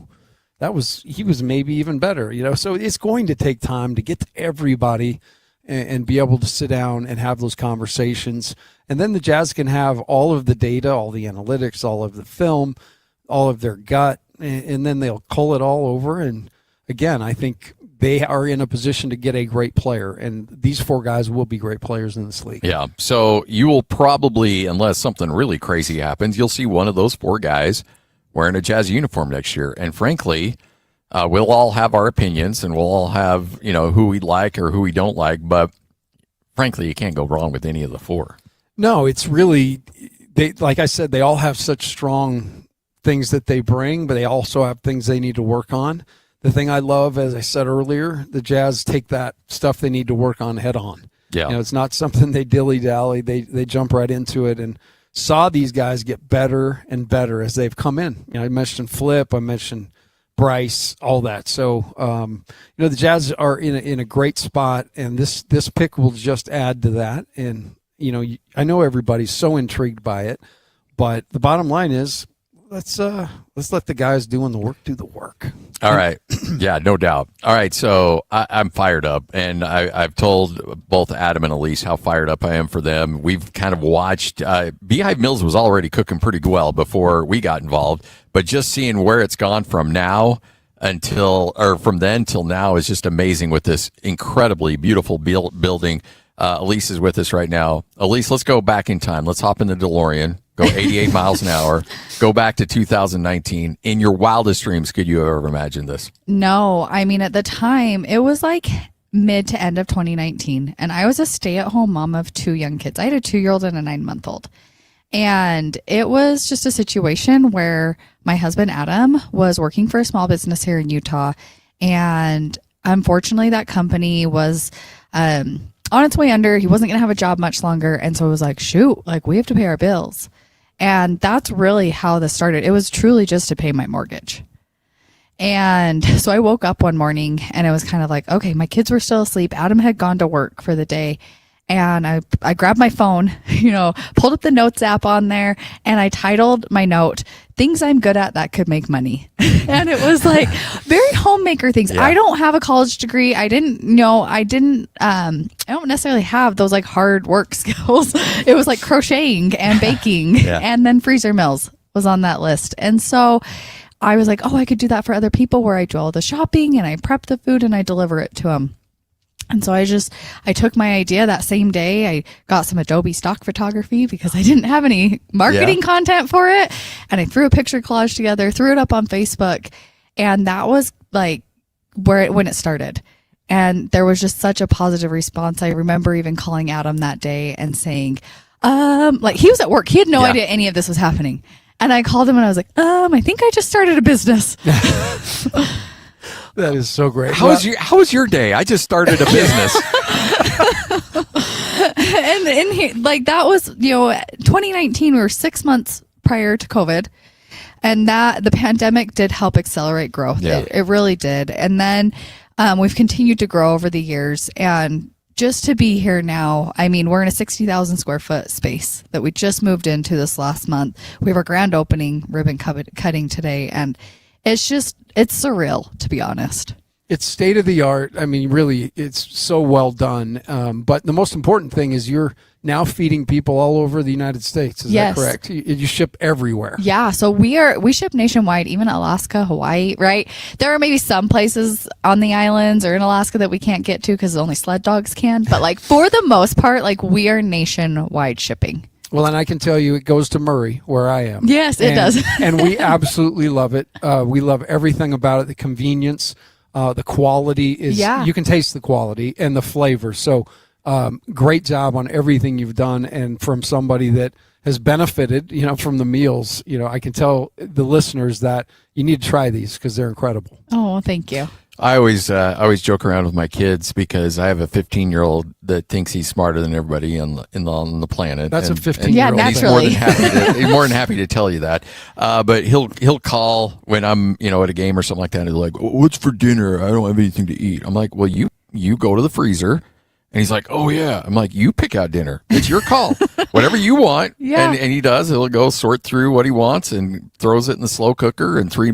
he was maybe even better. So it's going to take time to get to everybody and be able to sit down and have those conversations. And then the Jazz can have all of the data, all the analytics, all of the film, all of their gut, and then they'll cull it all over. And again, I think they are in a position to get a great player, and these 4 guys will be great players in this league. Yeah, so you will probably, unless something really crazy happens, you'll see one of those 4 guys wearing a Jazz uniform next year. And frankly, we'll all have our opinions, and we'll all have, who we like or who we don't like. But frankly, you can't go wrong with any of the 4. No, it's really, like I said, they all have such strong things that they bring, but they also have things they need to work on. The thing I love, as I said earlier, the Jazz take that stuff they need to work on head on. Yeah. It's not something they dilly-dally. They jump right into it, and saw these guys get better and better as they've come in. I mentioned Flip. I mentioned Bryce, all that. So, the Jazz are in a great spot, and this pick will just add to that. And, I know everybody's so intrigued by it, but the bottom line is let's let the guys doing the work do the work. All right. Yeah, no doubt. All right. So I'm fired up, and I've told both Adam and Elise how fired up I am for them. We've kind of watched Beehive Mills was already cooking pretty well before we got involved, but just seeing where it's gone from then till now is just amazing with this incredibly beautiful building. Elise is with us right now. Elise, let's go back in time. Let's hop in the DeLorean. Go 88 miles an hour. Go back to 2019. In your wildest dreams, could you have ever imagined this? No. I mean, at the time, it was like mid to end of 2019. And I was a stay-at-home mom of 2 young kids. I had a 2-year-old and a 9-month-old. And it was just a situation where my husband, Adam, was working for a small business here in Utah. And unfortunately, that company was on its way under. He wasn't going to have a job much longer. And so it was like, shoot, like we have to pay our bills. And that's really how this started. It was truly just to pay my mortgage. And so I woke up one morning and it was kind of like, okay, my kids were still asleep. Adam had gone to work for the day. And I grabbed my phone, pulled up the notes app on there, and I titled my note, "Things I'm Good At That Could Make Money." And it was like very homemaker things. Yeah. I don't have a college degree. I don't necessarily have those like hard work skills. It was like crocheting and baking and then freezer meals was on that list. And so I was like, oh, I could do that for other people where I do all the shopping and I prep the food and I deliver it to them. And so I took my idea that same day. I got some Adobe stock photography because I didn't have any marketing content for it. And I threw a picture collage together, threw it up on Facebook. And that was like when it started. And there was just such a positive response. I remember even calling Adam that day and saying, like he was at work. He had no idea any of this was happening. And I called him and I was like, I think I just started a business. That is so great. How was your day? I just started a business. and that was 2019. We were 6 months prior to COVID, and that the pandemic did help accelerate growth. Yeah. It really did. And then we've continued to grow over the years, and just to be here now, I mean, we're in a 60,000 square foot space that we just moved into this last month. We have our grand opening ribbon cutting today, and it's surreal, to be honest. It's state of the art. I mean, really, it's so well done. But the most important thing is you're now feeding people all over the United States. Is that correct? You ship everywhere. Yeah. So we ship nationwide, even Alaska, Hawaii, right? There are maybe some places on the islands or in Alaska that we can't get to because only sled dogs can. But like for the most part, like we are nationwide shipping. Well, and I can tell you it goes to Murray, where I am. Yes, it does. And we absolutely love it. We love everything about it, the convenience, the quality is, you can taste the quality and the flavor. So great job on everything you've done. And from somebody that has benefited, from the meals, I can tell the listeners that you need to try these because they're incredible. Oh, thank you. I always joke around with my kids because I have a 15-year-old that thinks he's smarter than everybody on the planet. That's a 15-year-old. Yeah, naturally. He's more than happy to tell you that. But he'll call when I'm at a game or something like that. And he's like, "What's for dinner? I don't have anything to eat." I'm like, "Well, you go to the freezer." And he's like, "Oh yeah." I'm like, "You pick out dinner. It's your call. Whatever you want." Yeah. And he does. He'll go sort through what he wants and throws it in the slow cooker. And 3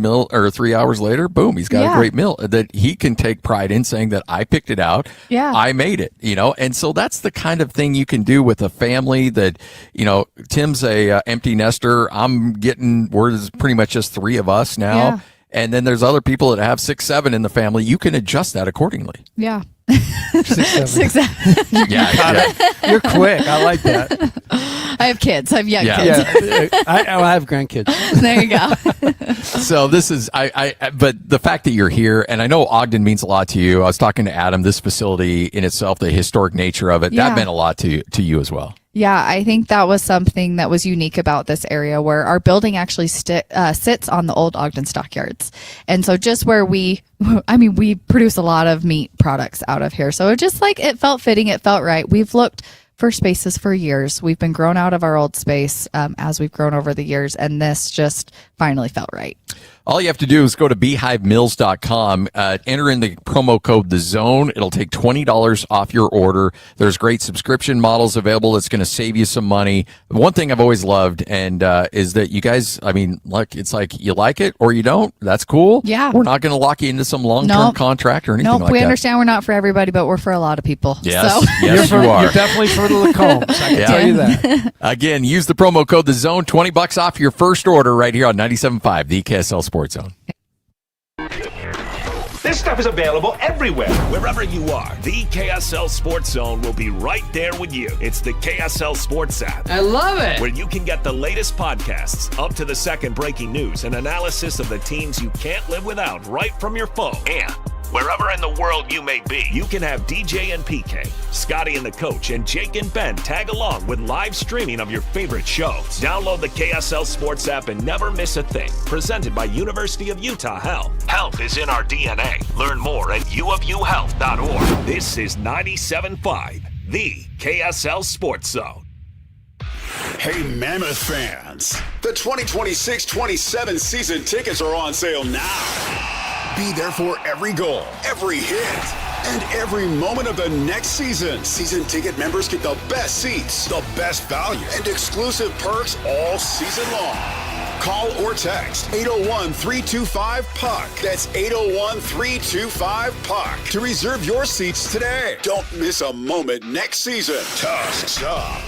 hours later, boom, he's got a great meal that he can take pride in, saying that I picked it out. Yeah. I made it. And so that's the kind of thing you can do with a family that, Tim's a empty nester. We're pretty much just 3 of us now. Yeah. And then there's other people that have 6, 7 in the family. You can adjust that accordingly. Yeah. 6, 7. Yeah. You're quick. I like that. I have kids. I have young kids. Yeah. I have grandkids. There you go. So this is, but the fact that you're here, and I know Ogden means a lot to you. I was talking to Adam, this facility in itself, the historic nature of it, that meant a lot to you as well. Yeah, I think that was something that was unique about this area where our building actually sits on the old Ogden stockyards. And so just where we produce a lot of meat products out of here. So it felt fitting. It felt right. We've looked for spaces for years. We've been grown out of our old space as we've grown over the years. And this just finally felt right. All you have to do is go to beehivemills.com, enter in the promo code TheZone. It'll take $20 off your order. There's great subscription models available that's going to save you some money. One thing I've always loved and is that you guys, I mean, look, it's like you like it or you don't. That's cool. Yeah. We're not going to lock you into some long-term contract or anything like that. We understand we're not for everybody, but we're for a lot of people. Yes, so. yes, you are. You're definitely for the Lacombs. I can tell you that. Again, use the promo code TheZone, $20 off your first order right here on 97.5, the KSL Sports Zone. This stuff is available everywhere. Wherever you are, the KSL Sports Zone will be right there with you. It's the KSL Sports app. I love it. Where you can get the latest podcasts, up to the second breaking news, and analysis of the teams you can't live without right from your phone. And wherever in the world you may be, you can have DJ and PK, Scotty and the coach, and Jake and Ben tag along with live streaming of your favorite shows. Download the KSL Sports app and never miss a thing. Presented by University of Utah Health. Health is in our DNA. Learn more at uofuhealth.org. This is 97.5, the KSL Sports Zone. Hey, Mammoth fans, the 2026-27 season tickets are on sale now. Be there for every goal, every hit, and every moment of the next season. Season ticket members get the best seats, the best value, and exclusive perks all season long. Call or text 801-325-PUCK. That's 801-325-PUCK to reserve your seats today. Don't miss a moment next season. Tusks up.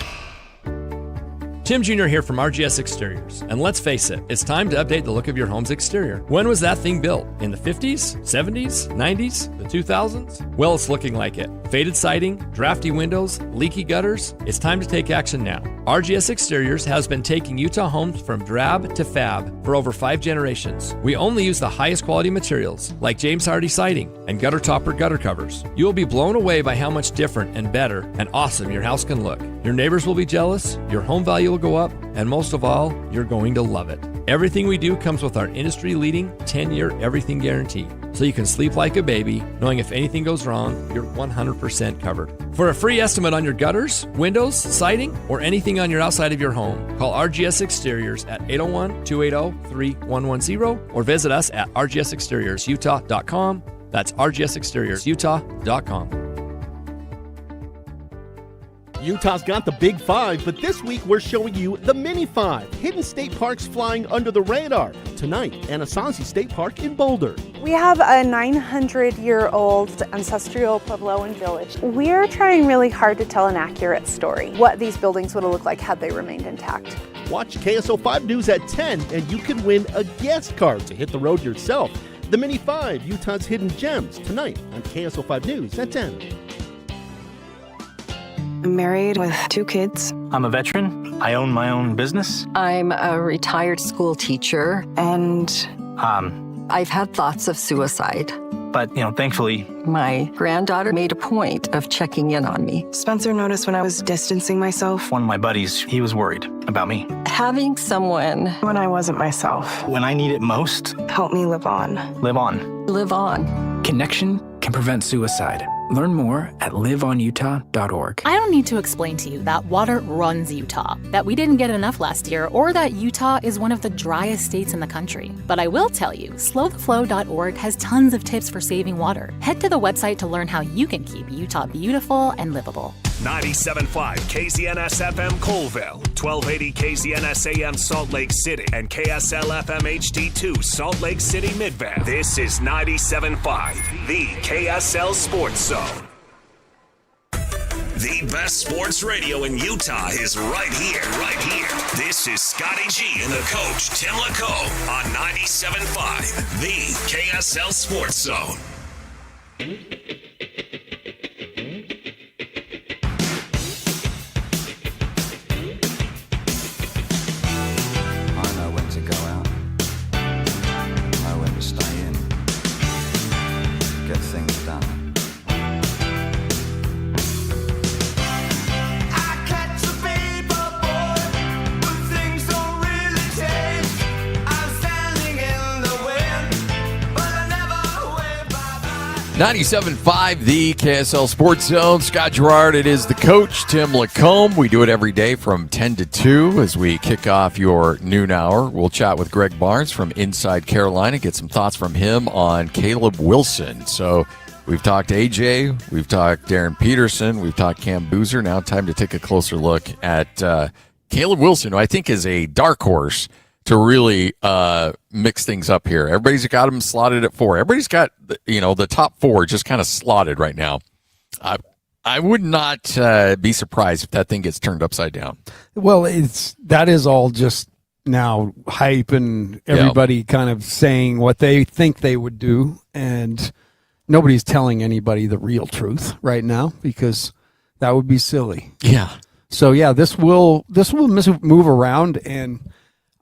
Tim Jr. here from RGS Exteriors. And let's face it, it's time to update the look of your home's exterior. When was that thing built? In the 50s, 70s, 90s, the 2000s? Well, it's looking like it. Faded siding, drafty windows, leaky gutters. It's time to take action now. RGS Exteriors has been taking Utah homes from drab to fab for over 5 generations. We only use the highest quality materials, like James Hardy siding and gutter topper gutter covers. You will be blown away by how much different and better and awesome your house can look. Your neighbors will be jealous, your home value will go up, and most of all, you're going to love it. Everything we do comes with our industry-leading 10-year everything guarantee, so you can sleep like a baby, knowing if anything goes wrong, you're 100% covered. For a free estimate on your gutters, windows, siding, or anything on your outside of your home, call RGS Exteriors at 801-280-3110 or visit us at rgsexteriorsutah.com. That's rgsexteriorsutah.com. Utah's got the Big Five, but this week we're showing you the Mini Five, hidden state parks flying under the radar. Tonight, Anasazi State Park in Boulder. We have a 900-year-old ancestral Puebloan village. We're trying really hard to tell an accurate story, what these buildings would have looked like had they remained intact. Watch KSL 5 News at 10, and you can win a guest card to hit the road yourself. The Mini Five, Utah's Hidden Gems, tonight on KSL 5 News at 10. I'm married with 2 kids. I'm a veteran. I own my own business. I'm a retired school teacher, and I've had thoughts of suicide. But, thankfully, my granddaughter made a point of checking in on me. Spencer noticed when I was distancing myself. One of my buddies, he was worried about me. Having someone when I wasn't myself. When I need it most. Help me live on. Live on. Live on. Connection can prevent suicide. Learn more at liveonutah.org. I don't need to explain to you that water runs Utah, that we didn't get enough last year, or that Utah is one of the driest states in the country. But I will tell you, slowtheflow.org has tons of tips for saving water. Head to the website to learn how you can keep Utah beautiful and livable. 97.5 KZNS FM Colville, 1280 KZNS AM Salt Lake City, and KSL FM HD2 Salt Lake City Midvale. This is 97.5, the KSL Sports Zone. The best sports radio in Utah is right here, right here. This is Scotty G and the coach, Tim Lacombe, on 97.5, the KSL Sports Zone. 97.5, the KSL Sports Zone. Scott Gerard, it is the coach, Tim Lacombe. We do it every day from 10 to 2 as we kick off your noon hour. We'll chat with Greg Barnes from Inside Carolina, get some thoughts from him on Caleb Wilson. So we've talked AJ, we've talked Darren Peterson, we've talked Cam Boozer. Now time to take a closer look at Caleb Wilson, who I think is a dark horse to really mix things up here. Everybody's got him slotted at 4. Everybody's got, the top 4 just kind of slotted right now. I would not be surprised if that thing gets turned upside down. Well, that is all just now hype and everybody kind of saying what they think they would do, and nobody's telling anybody the real truth right now because that would be silly. Yeah. So yeah, this will move around, and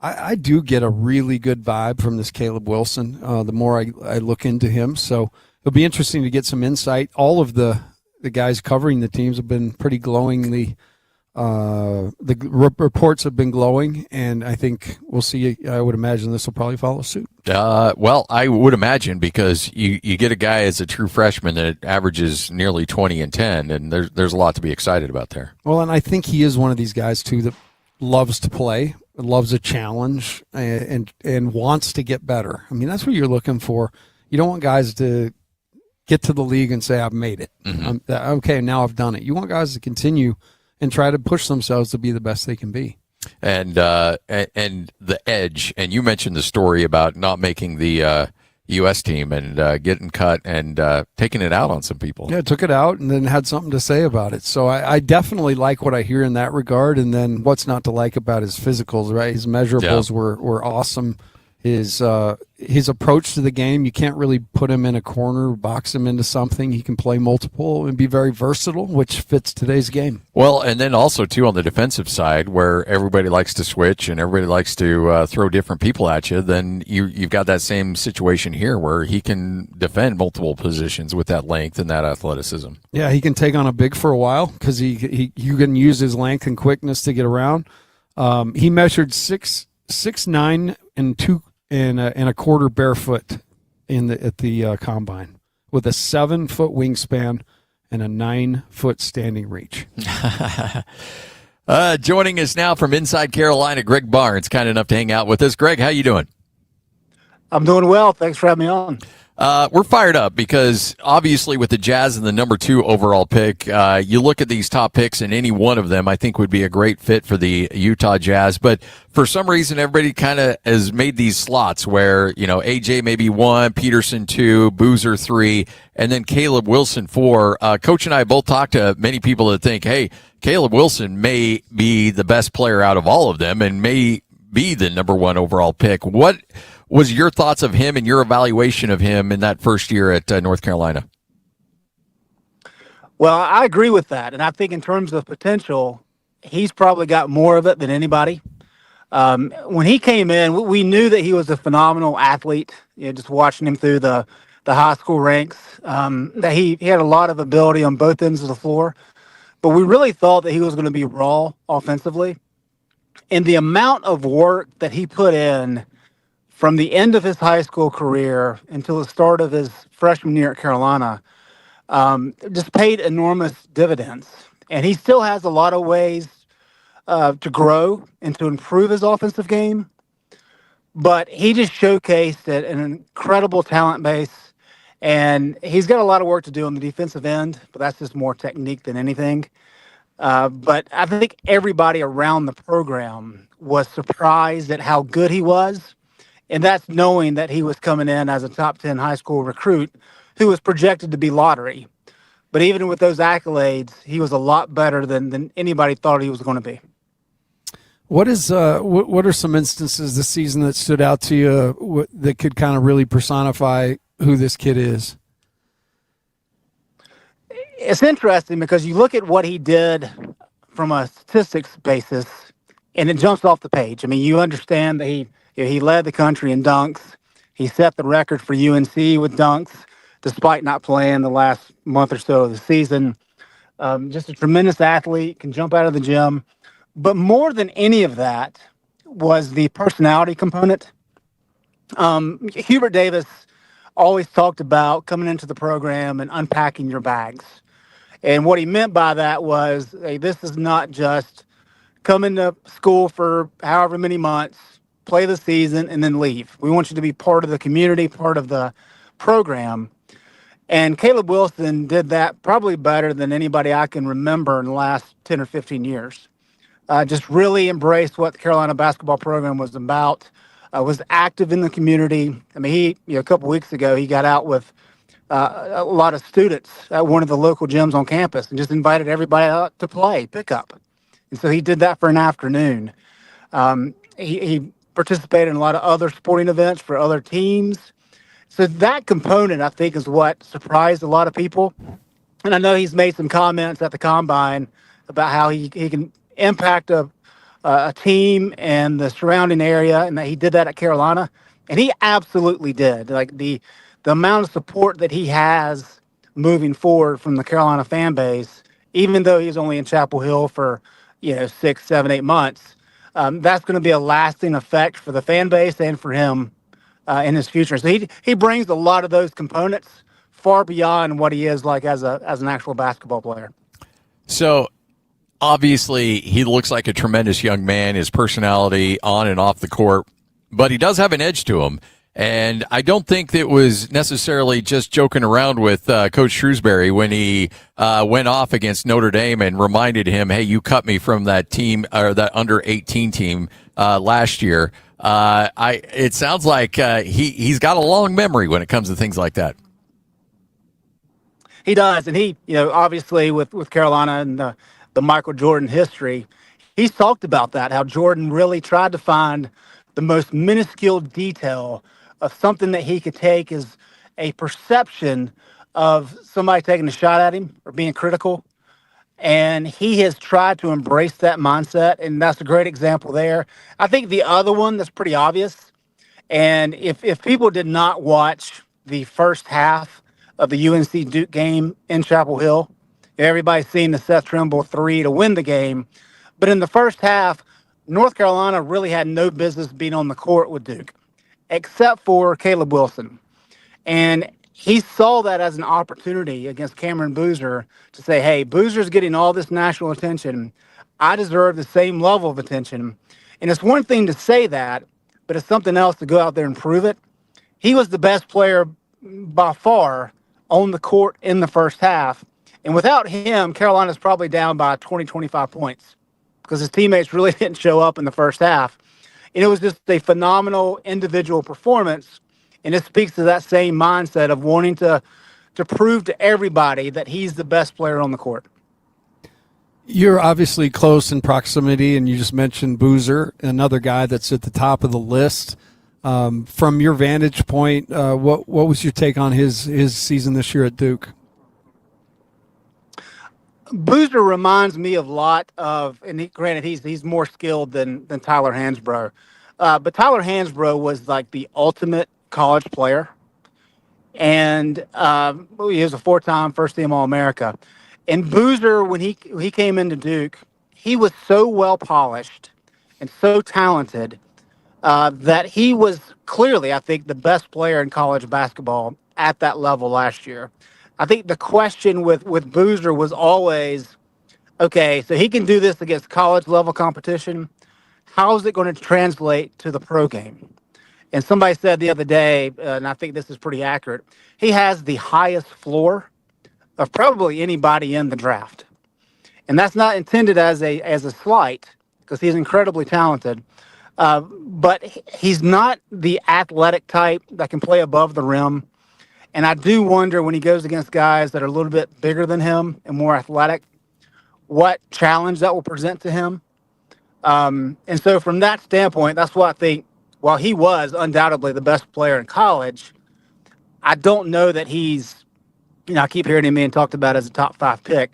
I do get a really good vibe from this Caleb Wilson the more I look into him. So it'll be interesting to get some insight. All of the guys covering the teams have been pretty glowingly. The reports have been glowing, and I think we'll see. I would imagine this will probably follow suit. Well, I would imagine because you get a guy as a true freshman that averages nearly 20 and 10, and there's a lot to be excited about there. Well, and I think he is one of these guys too that loves to play, loves a challenge, and wants to get better. I mean, that's what you're looking for. You don't want guys to get to the league and say, I've made it. Mm-hmm. Okay, now I've done it. You want guys to continue and try to push themselves to be the best they can be. And the edge, and you mentioned the story about not making the U.S. team and getting cut and taking it out on some people. Yeah, took it out and then had something to say about it. So I definitely like what I hear in that regard. And then what's not to like about his physicals, right? His measurables were awesome. His approach to the game, you can't really put him in a corner, box him into something. He can play multiple and be very versatile, which fits today's game. Well, and then also, too, on the defensive side, where everybody likes to switch and everybody likes to throw different people at you, then you've got that same situation here where he can defend multiple positions with that length and that athleticism. Yeah, he can take on a big for a while because you can use his length and quickness to get around. He measured 6'9" and 2 and a quarter barefoot at the combine with a 7-foot wingspan and a 9-foot standing reach. Joining us now from Inside Carolina, Greg Barnes, kind enough to hang out with us. Greg, how you doing? I'm doing well. Thanks for having me on. We're fired up because obviously with the Jazz and the number 2 overall pick, you look at these top picks and any one of them I think would be a great fit for the Utah Jazz. But for some reason, everybody kind of has made these slots where, AJ maybe 1, Peterson 2, Boozer 3, and then Caleb Wilson 4. Coach and I both talked to many people that think, hey, Caleb Wilson may be the best player out of all of them and may be the number 1 overall pick. What was your thoughts of him and your evaluation of him in that first year at North Carolina? Well, I agree with that. And I think in terms of potential, he's probably got more of it than anybody. When he came in, we knew that he was a phenomenal athlete, just watching him through the high school ranks, that he had a lot of ability on both ends of the floor. But we really thought that he was going to be raw offensively. And the amount of work that he put in from the end of his high school career until the start of his freshman year at Carolina, just paid enormous dividends. And he still has a lot of ways to grow and to improve his offensive game. But he just showcased an incredible talent base. And he's got a lot of work to do on the defensive end, but that's just more technique than anything. But I think everybody around the program was surprised at how good he was. And that's knowing that he was coming in as a top 10 high school recruit who was projected to be lottery. But even with those accolades, he was a lot better than anybody thought he was going to be. What are some instances this season that stood out to you that could kind of really personify who this kid is? It's interesting because you look at what he did from a statistics basis, and it jumps off the page. I mean, you understand that he led the country in dunks. He set the record for UNC with dunks, despite not playing the last month or so of the season. Just a tremendous athlete, can jump out of the gym. But more than any of that was the personality component. Hubert Davis always talked about coming into the program and unpacking your bags. And what he meant by that was, hey, this is not just come into school for however many months, play the season, and then leave. We want you to be part of the community, part of the program. And Caleb Wilson did that probably better than anybody I can remember in the last 10 or 15 years. Just really embraced what the Carolina basketball program was about, was active in the community. I mean, a couple weeks ago, he got out with a lot of students at one of the local gyms on campus and just invited everybody out to play pickup. And so he did that for an afternoon. He participated in a lot of other sporting events for other teams. So that component, I think, is what surprised a lot of people. And I know he's made some comments at the Combine about how he can impact a team and the surrounding area, and that he did that at Carolina. And he absolutely did. Like the amount of support that he has moving forward from the Carolina fan base, even though he's only in Chapel Hill for 6, 7, 8 months, that's going to be a lasting effect for the fan base and for him in his future. So he brings a lot of those components far beyond what he is like as an actual basketball player. So obviously he looks like a tremendous young man, his personality on and off the court, but he does have an edge to him. And I don't think it was necessarily just joking around with Coach Shrewsbury when he went off against Notre Dame and reminded him, hey, you cut me from that team or that under-18 team last year. It sounds like he's got a long memory when it comes to things like that. He does. And he, obviously with Carolina and the Michael Jordan history, he's talked about that, how Jordan really tried to find the most minuscule detail of something that he could take as a perception of somebody taking a shot at him or being critical. And he has tried to embrace that mindset, and that's a great example there. I think the other one that's pretty obvious, and if people did not watch the first half of the UNC Duke game in Chapel Hill, everybody's seen the Seth Trimble 3 to win the game. But in the first half, North Carolina really had no business being on the court with Duke, except for Caleb Wilson. And he saw that as an opportunity against Cameron Boozer to say, hey, Boozer's getting all this national attention. I deserve the same level of attention. And it's one thing to say that, but it's something else to go out there and prove it. He was the best player by far on the court in the first half. And without him, Carolina's probably down by 20, 25 points because his teammates really didn't show up in the first half. And it was just a phenomenal individual performance. And it speaks to that same mindset of wanting to prove to everybody that he's the best player on the court. You're obviously close in proximity, and you just mentioned Boozer, another guy that's at the top of the list. From your vantage point, what was your take on his season this year at Duke? Boozer reminds me a lot of, and granted, he's more skilled than Tyler Hansbrough. But Tyler Hansbrough was like the ultimate college player. And he was a 4-time first-team All-America. And Boozer, when he came into Duke, he was so well-polished and so talented that he was clearly, I think, the best player in college basketball at that level last year. I think the question with Boozer was always, okay, so he can do this against college-level competition. How is it going to translate to the pro game? And somebody said the other day, and I think this is pretty accurate, he has the highest floor of probably anybody in the draft. And that's not intended as a slight, because he's incredibly talented. But he's not the athletic type that can play above the rim. And I do wonder when he goes against guys that are a little bit bigger than him and more athletic, what challenge that will present to him. And so from that standpoint, that's why I think, while he was undoubtedly the best player in college, I don't know that he's, I keep hearing him being talked about as a top 5 pick.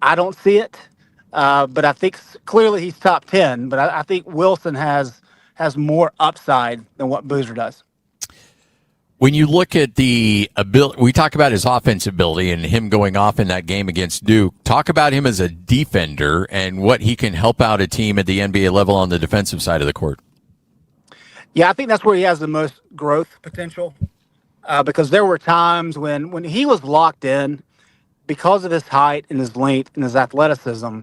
I don't see it, but I think clearly he's top 10. But I think Wilson has more upside than what Boozer does. When you look at the ability, we talk about his offensive ability and him going off in that game against Duke. Talk about him as a defender and what he can help out a team at the NBA level on the defensive side of the court. Yeah, I think that's where he has the most growth potential. because there were times when he was locked in because of his height and his length and his athleticism.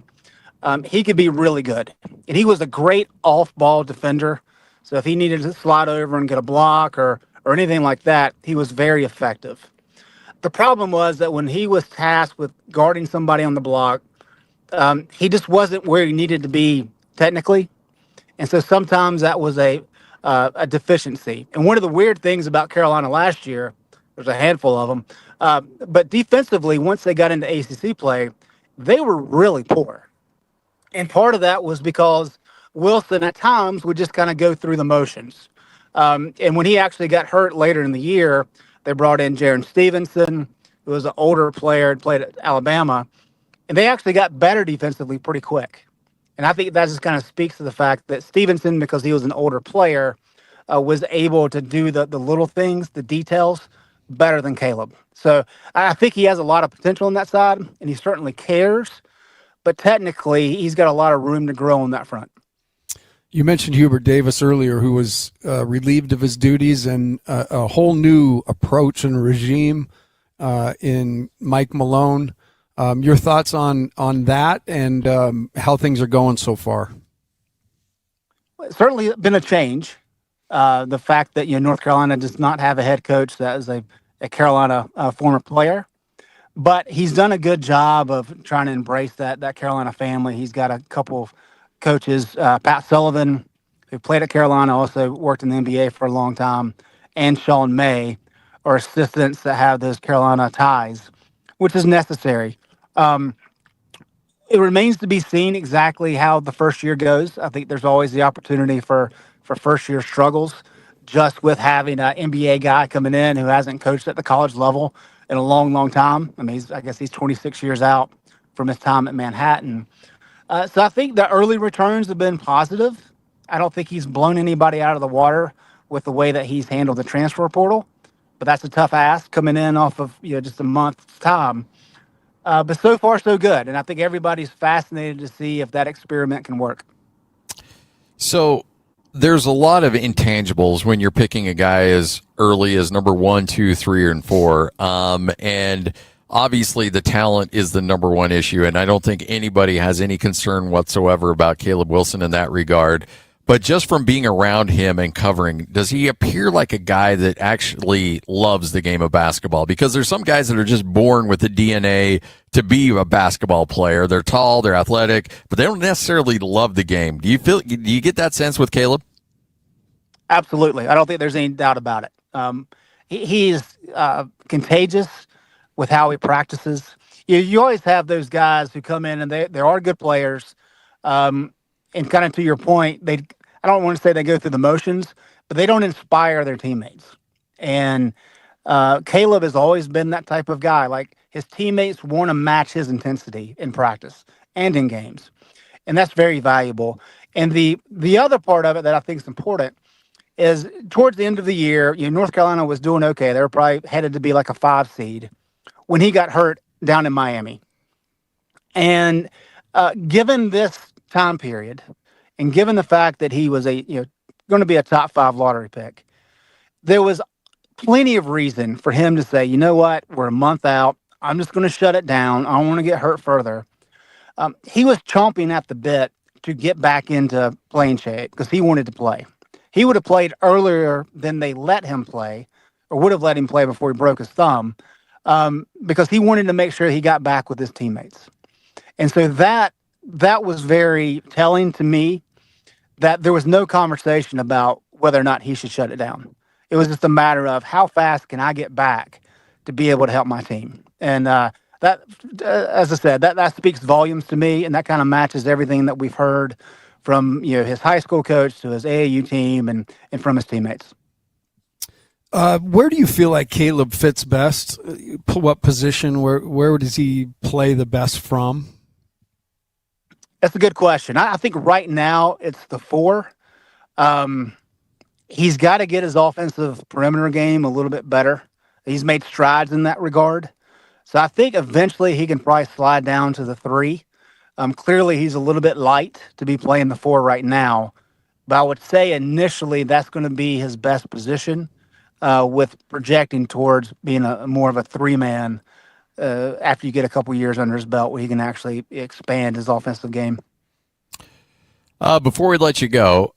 He could be really good. And he was a great off-ball defender. So if he needed to slide over and get a block or anything like that, he was very effective. The problem was that when he was tasked with guarding somebody on the block, he just wasn't where he needed to be technically. And so sometimes that was a deficiency. And one of the weird things about Carolina last year, there's a handful of them, but defensively, once they got into ACC play, they were really poor. And part of that was because Wilson at times would just kind of go through the motions. And when he actually got hurt later in the year, they brought in Jaron Stevenson, who was an older player and played at Alabama. And they actually got better defensively pretty quick. And I think that just kind of speaks to the fact that Stevenson, because he was an older player, was able to do the little things, the details, better than Caleb. So I think he has a lot of potential on that side, and he certainly cares. But technically, he's got a lot of room to grow on that front. You mentioned Hubert Davis earlier, who was relieved of his duties, and a whole new approach and regime in Mike Malone. Your thoughts on that and how things are going so far? It's certainly been a change. The fact that North Carolina does not have a head coach that is a Carolina former player. But he's done a good job of trying to embrace that Carolina family. He's got a couple of coaches, Pat Sullivan, who played at Carolina, also worked in the NBA for a long time, and Sean May are assistants that have those Carolina ties, which is necessary. It remains to be seen exactly how the first year goes. I think there's always the opportunity for first-year struggles, just with having an NBA guy coming in who hasn't coached at the college level in a long, long time. I mean, I guess he's 26 years out from his time at Manhattan. So I think the early returns have been positive. I don't think he's blown anybody out of the water with the way that he's handled the transfer portal, but that's a tough ask coming in off of just a month's time. But so far, so good. And I think everybody's fascinated to see if that experiment can work. So there's a lot of intangibles when you're picking a guy as early as number 1, 2, 3, and 4. And obviously the talent is the number one issue. And I don't think anybody has any concern whatsoever about Caleb Wilson in that regard. But just from being around him and covering, does he appear like a guy that actually loves the game of basketball? Because there's some guys that are just born with the DNA to be a basketball player. They're tall, they're athletic, but they don't necessarily love the game. Do you get that sense with Caleb? Absolutely. I don't think there's any doubt about it. He's contagious with how he practices. You always have those guys who come in and they are good players. And kind of to your point, I don't want to say they go through the motions, but they don't inspire their teammates. And Caleb has always been that type of guy. Like, his teammates want to match his intensity in practice and in games. And that's very valuable. And the other part of it that I think is important is towards the end of the year, North Carolina was doing okay. They were probably headed to be like a 5 seed when he got hurt down in Miami. And given this time period, and given the fact that he was going to be a top 5 lottery pick, there was plenty of reason for him to say, you know what, we're a month out. I'm just going to shut it down. I don't want to get hurt further. He was chomping at the bit to get back into playing shape because he wanted to play. He would have played earlier than they let him play, or would have let him play before he broke his thumb, because he wanted to make sure he got back with his teammates. And so that was very telling to me, that there was no conversation about whether or not he should shut it down. It was just a matter of how fast can I get back to be able to help my team. And that, as I said, that speaks volumes to me, and that kind of matches everything that we've heard from his high school coach to his AAU team and from his teammates. Where do you feel like Caleb fits best? What position? Where does he play the best from? That's a good question. I think right now it's the 4. He's got to get his offensive perimeter game a little bit better. He's made strides in that regard. So I think eventually he can probably slide down to the 3. Clearly he's a little bit light to be playing the 4 right now. But I would say initially that's going to be his best position. with projecting towards being more of a three-man after you get a couple years under his belt where he can actually expand his offensive game. Before we let you go,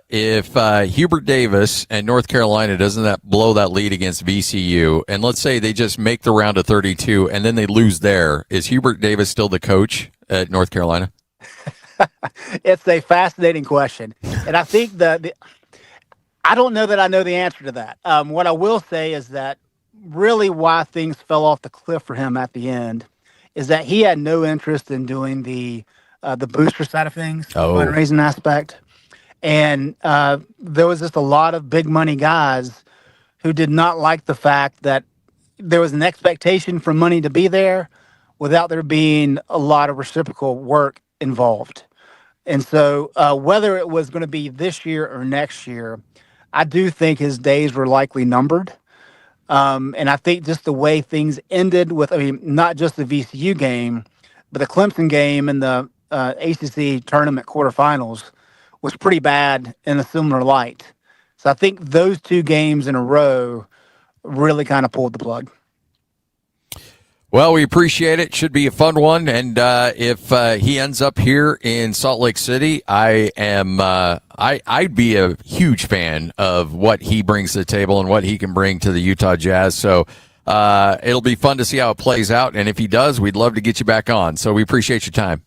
if Hubert Davis and North Carolina doesn't blow that lead against VCU, and let's say they just make the round of 32 and then they lose there, is Hubert Davis still the coach at North Carolina? It's a fascinating question. And I think I don't know that I know the answer to that. What I will say is that really why things fell off the cliff for him at the end is that he had no interest in doing the booster side of things, fundraising aspect. And there was just a lot of big money guys who did not like the fact that there was an expectation for money to be there without there being a lot of reciprocal work involved. And so whether it was going to be this year or next year, I do think his days were likely numbered. And I think just the way things ended with, not just the VCU game, but the Clemson game and the ACC tournament quarterfinals was pretty bad in a similar light. So I think those two games in a row really kind of pulled the plug. Well, we appreciate it. Should be a fun one. And if he ends up here in Salt Lake City, I'd be a huge fan of what he brings to the table and what he can bring to the Utah Jazz. So it'll be fun to see how it plays out. And if he does, we'd love to get you back on. So we appreciate your time.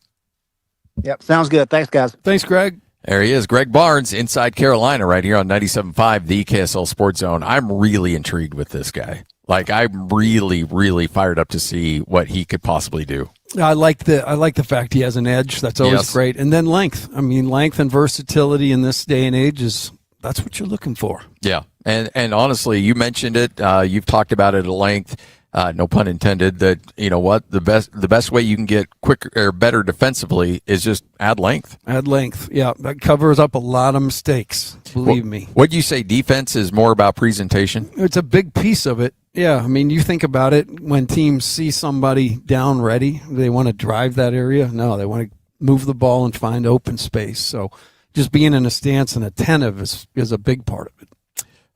Yep, sounds good. Thanks, guys. Thanks, Greg. There he is, Greg Barnes, inside Carolina, right here on 97.5, the KSL Sports Zone. I'm really intrigued with this guy. Like, I'm really, really fired up to see what he could possibly do. I like the fact he has an edge. That's always great. And then length. Length and versatility in this day and age that's what you're looking for. Yeah. And honestly, you mentioned it. You've talked about it at length. No pun intended, that, you know what, the best way you can get quicker or better defensively is just add length. Add length. Yeah. That covers up a lot of mistakes. Believe me. Would you say defense is more about presentation? It's a big piece of it. Yeah. You think about it, when teams see somebody down ready, they want to drive that area. No, they want to move the ball and find open space. So just being in a stance and attentive is a big part of it.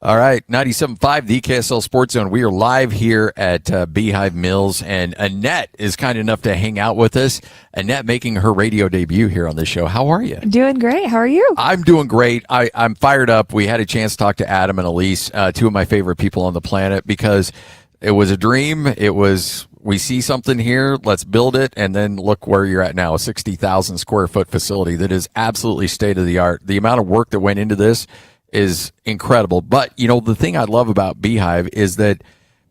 All right, 97.5, the KSL Sports Zone. We are live here at Beehive Mills, and Annette is kind enough to hang out with us. Annette making her radio debut here on this show. How are you? Doing great. How are you? I'm doing great. I'm fired up. We had a chance to talk to Adam and Elise, two of my favorite people on the planet, because it was a dream. It was, we see something here, let's build it, and then look where you're at now, a 60,000 square foot facility that is absolutely state of the art. The amount of work that went into this is incredible. But, you know, the thing I love about Beehive is that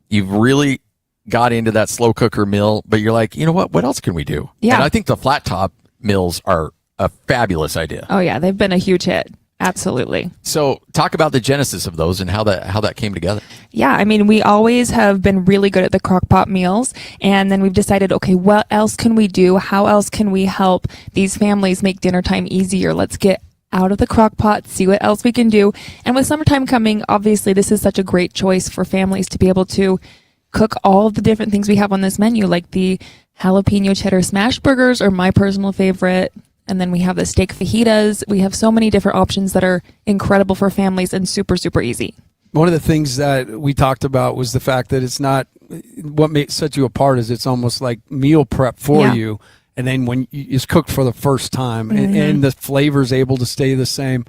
you've really got into that slow cooker mill, but you're like, you know what else can we do? Yeah. And I think the flat top mills are a fabulous idea. Oh, yeah. They've been a huge hit. Absolutely. So talk about the genesis of those and how that came together. Yeah, we always have been really good at the crock pot meals, and then we've decided, okay, what else can we do? How else can we help these families make dinner time easier? Let's get out of the crock pot, see what else we can do. And with summertime coming, obviously this is such a great choice for families to be able to cook all of the different things we have on this menu, like the jalapeno cheddar smash burgers are my personal favorite. And then we have the steak fajitas. We have so many different options that are incredible for families and super, super easy. One of the things that we talked about was the fact that it's not, what sets you apart is it's almost like meal prep for you. And then when it's cooked for the first time, and the flavor's able to stay the same.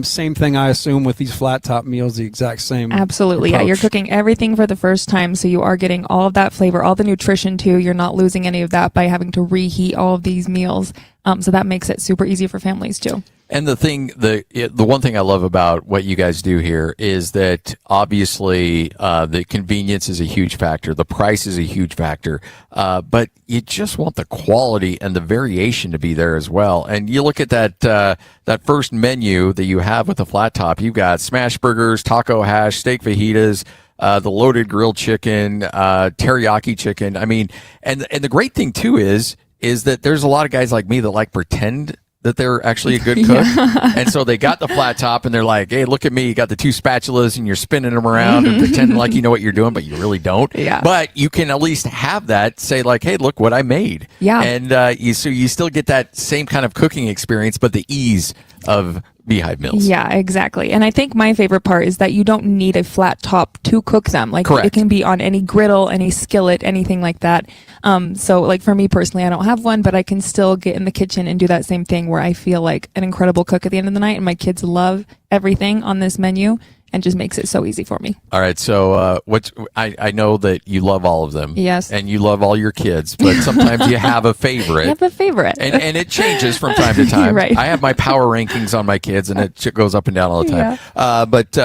Same thing, I assume, with these flat top meals, the exact same. Absolutely. approach. Yeah, you're cooking everything for the first time, so you are getting all of that flavor, all the nutrition too. You're not losing any of that by having to reheat all of these meals. So that makes it super easy for families too. And the one thing I love about what you guys do here is that obviously the convenience is a huge factor, the price is a huge factor, but you just want the quality and the variation to be there as well. And you look at that first menu that you have with the flat top, you've got smash burgers, taco hash, steak fajitas, the loaded grilled chicken, teriyaki chicken. And the great thing too is that there's a lot of guys like me that like pretend that they're actually a good cook. And so they got the flat top and they're like, hey, look at me. You got the two spatulas and you're spinning them around and pretending like you know what you're doing, but you really don't. Yeah. But you can at least have that, say like, hey, look what I made. Yeah. And so you still get that same kind of cooking experience, but the ease of Beehive meals. Yeah, exactly. And I think my favorite part is that you don't need a flat top to cook them. Like Correct. it can be on any griddle, any skillet, anything like that. So like for me personally, I don't have one, but I can still get in the kitchen and do that same thing where I feel like an incredible cook at the end of the night, and my kids love everything on this menu and just makes it so easy for me. All right, so I know that you love all of them. Yes. And you love all your kids, but sometimes you have a favorite. I have a favorite. And it changes from time to time. Right. I have my power rankings on my kids, and it goes up and down all the time. Yeah. But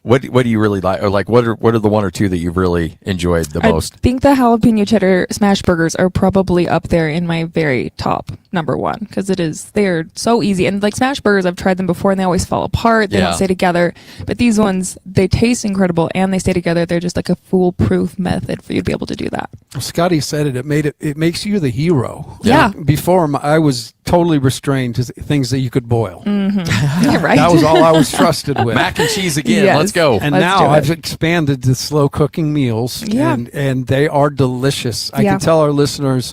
what do you really like? Or like what are the one or two that you've really enjoyed the most? I think the jalapeno cheddar smash burgers are probably up there in my very top number one because they're so easy. And like smash burgers, I've tried them before and they always fall apart. They don't stay together. But these ones, they taste incredible and they stay together. They're just like a foolproof method for you to be able to do that. Scotty said it makes you the hero. Yeah. Before I was totally restrained to things that you could boil. Mm-hmm. You're right. That was all I was trusted with. Mac and cheese again. Yes. Let's go. And Let's now do it. I've expanded to slow cooking meals. Yeah. And they are delicious. I Yeah. can tell our listeners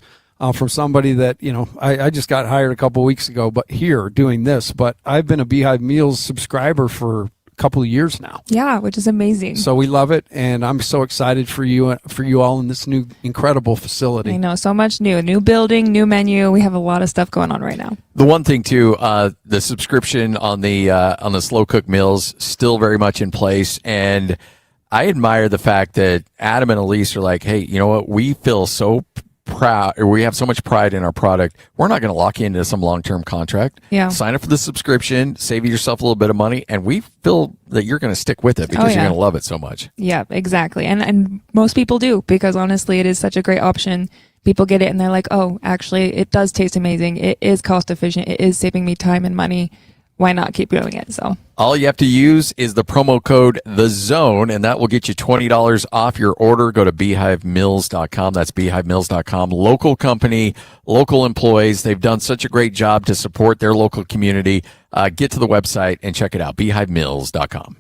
from somebody that, I just got hired a couple weeks ago, but here doing this, but I've been a Beehive Meals subscriber for couple of years now. Yeah, which is amazing. So we love it, and I'm so excited for you all in this new incredible facility. I know, so much new building, new menu. We have a lot of stuff going on right now. The one thing too, the subscription on the slow cook meals still very much in place, and I admire the fact that Adam and Elise are like, hey, you know what? We feel so proud, or we have so much pride in our product. We're not going to lock you into some long-term contract. Yeah. Sign up for the subscription, save yourself a little bit of money, and we feel that you're going to stick with it because you're going to love it so much. Yeah, exactly. And most people do, because honestly, it is such a great option. People get it and they're like, oh, actually, it does taste amazing. It is cost efficient. It is saving me time and money. Why not keep doing it? So all you have to use is the promo code THEZONE, and that will get you $20 off your order. Go to beehivemills.com. That's beehivemills.com. Local company, local employees. They've done such a great job to support their local community. Get to the website and check it out, beehivemills.com.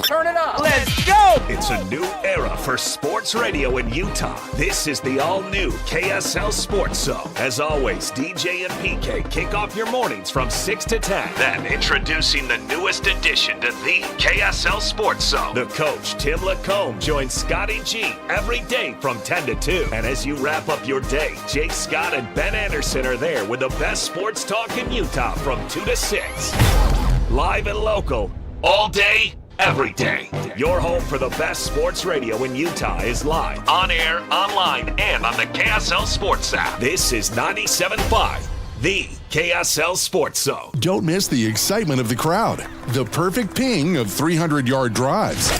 Turn it up. Let's go. It's a new era for sports radio in Utah. This is the all-new KSL Sports Zone. As always, DJ and PK kick off your mornings from 6 to 10. Then introducing the newest addition to the KSL Sports Zone. The coach, Tim Lacombe, joins Scotty G every day from 10 to 2. And as you wrap up your day, Jake Scott and Ben Anderson are there with the best sports talk in Utah from 2 to 6. Live and local, all day, every day. Your home for the best sports radio in Utah is live, on air, online, and on the KSL Sports app. This is 97.5, the KSL Sports Zone. Don't miss the excitement of the crowd, the perfect ping of 300-yard drives,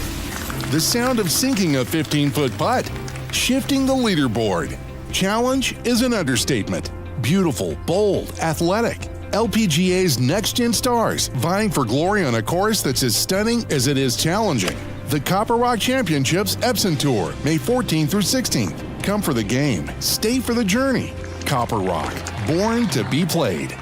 the sound of sinking a 15-foot putt, shifting the leaderboard. Challenge is an understatement. Beautiful, bold, athletic. LPGA's next-gen stars vying for glory on a course that's as stunning as it is challenging. The Copper Rock Championships Epson Tour, May 14th through 16th. Come for the game. Stay for the journey. Copper Rock, born to be played.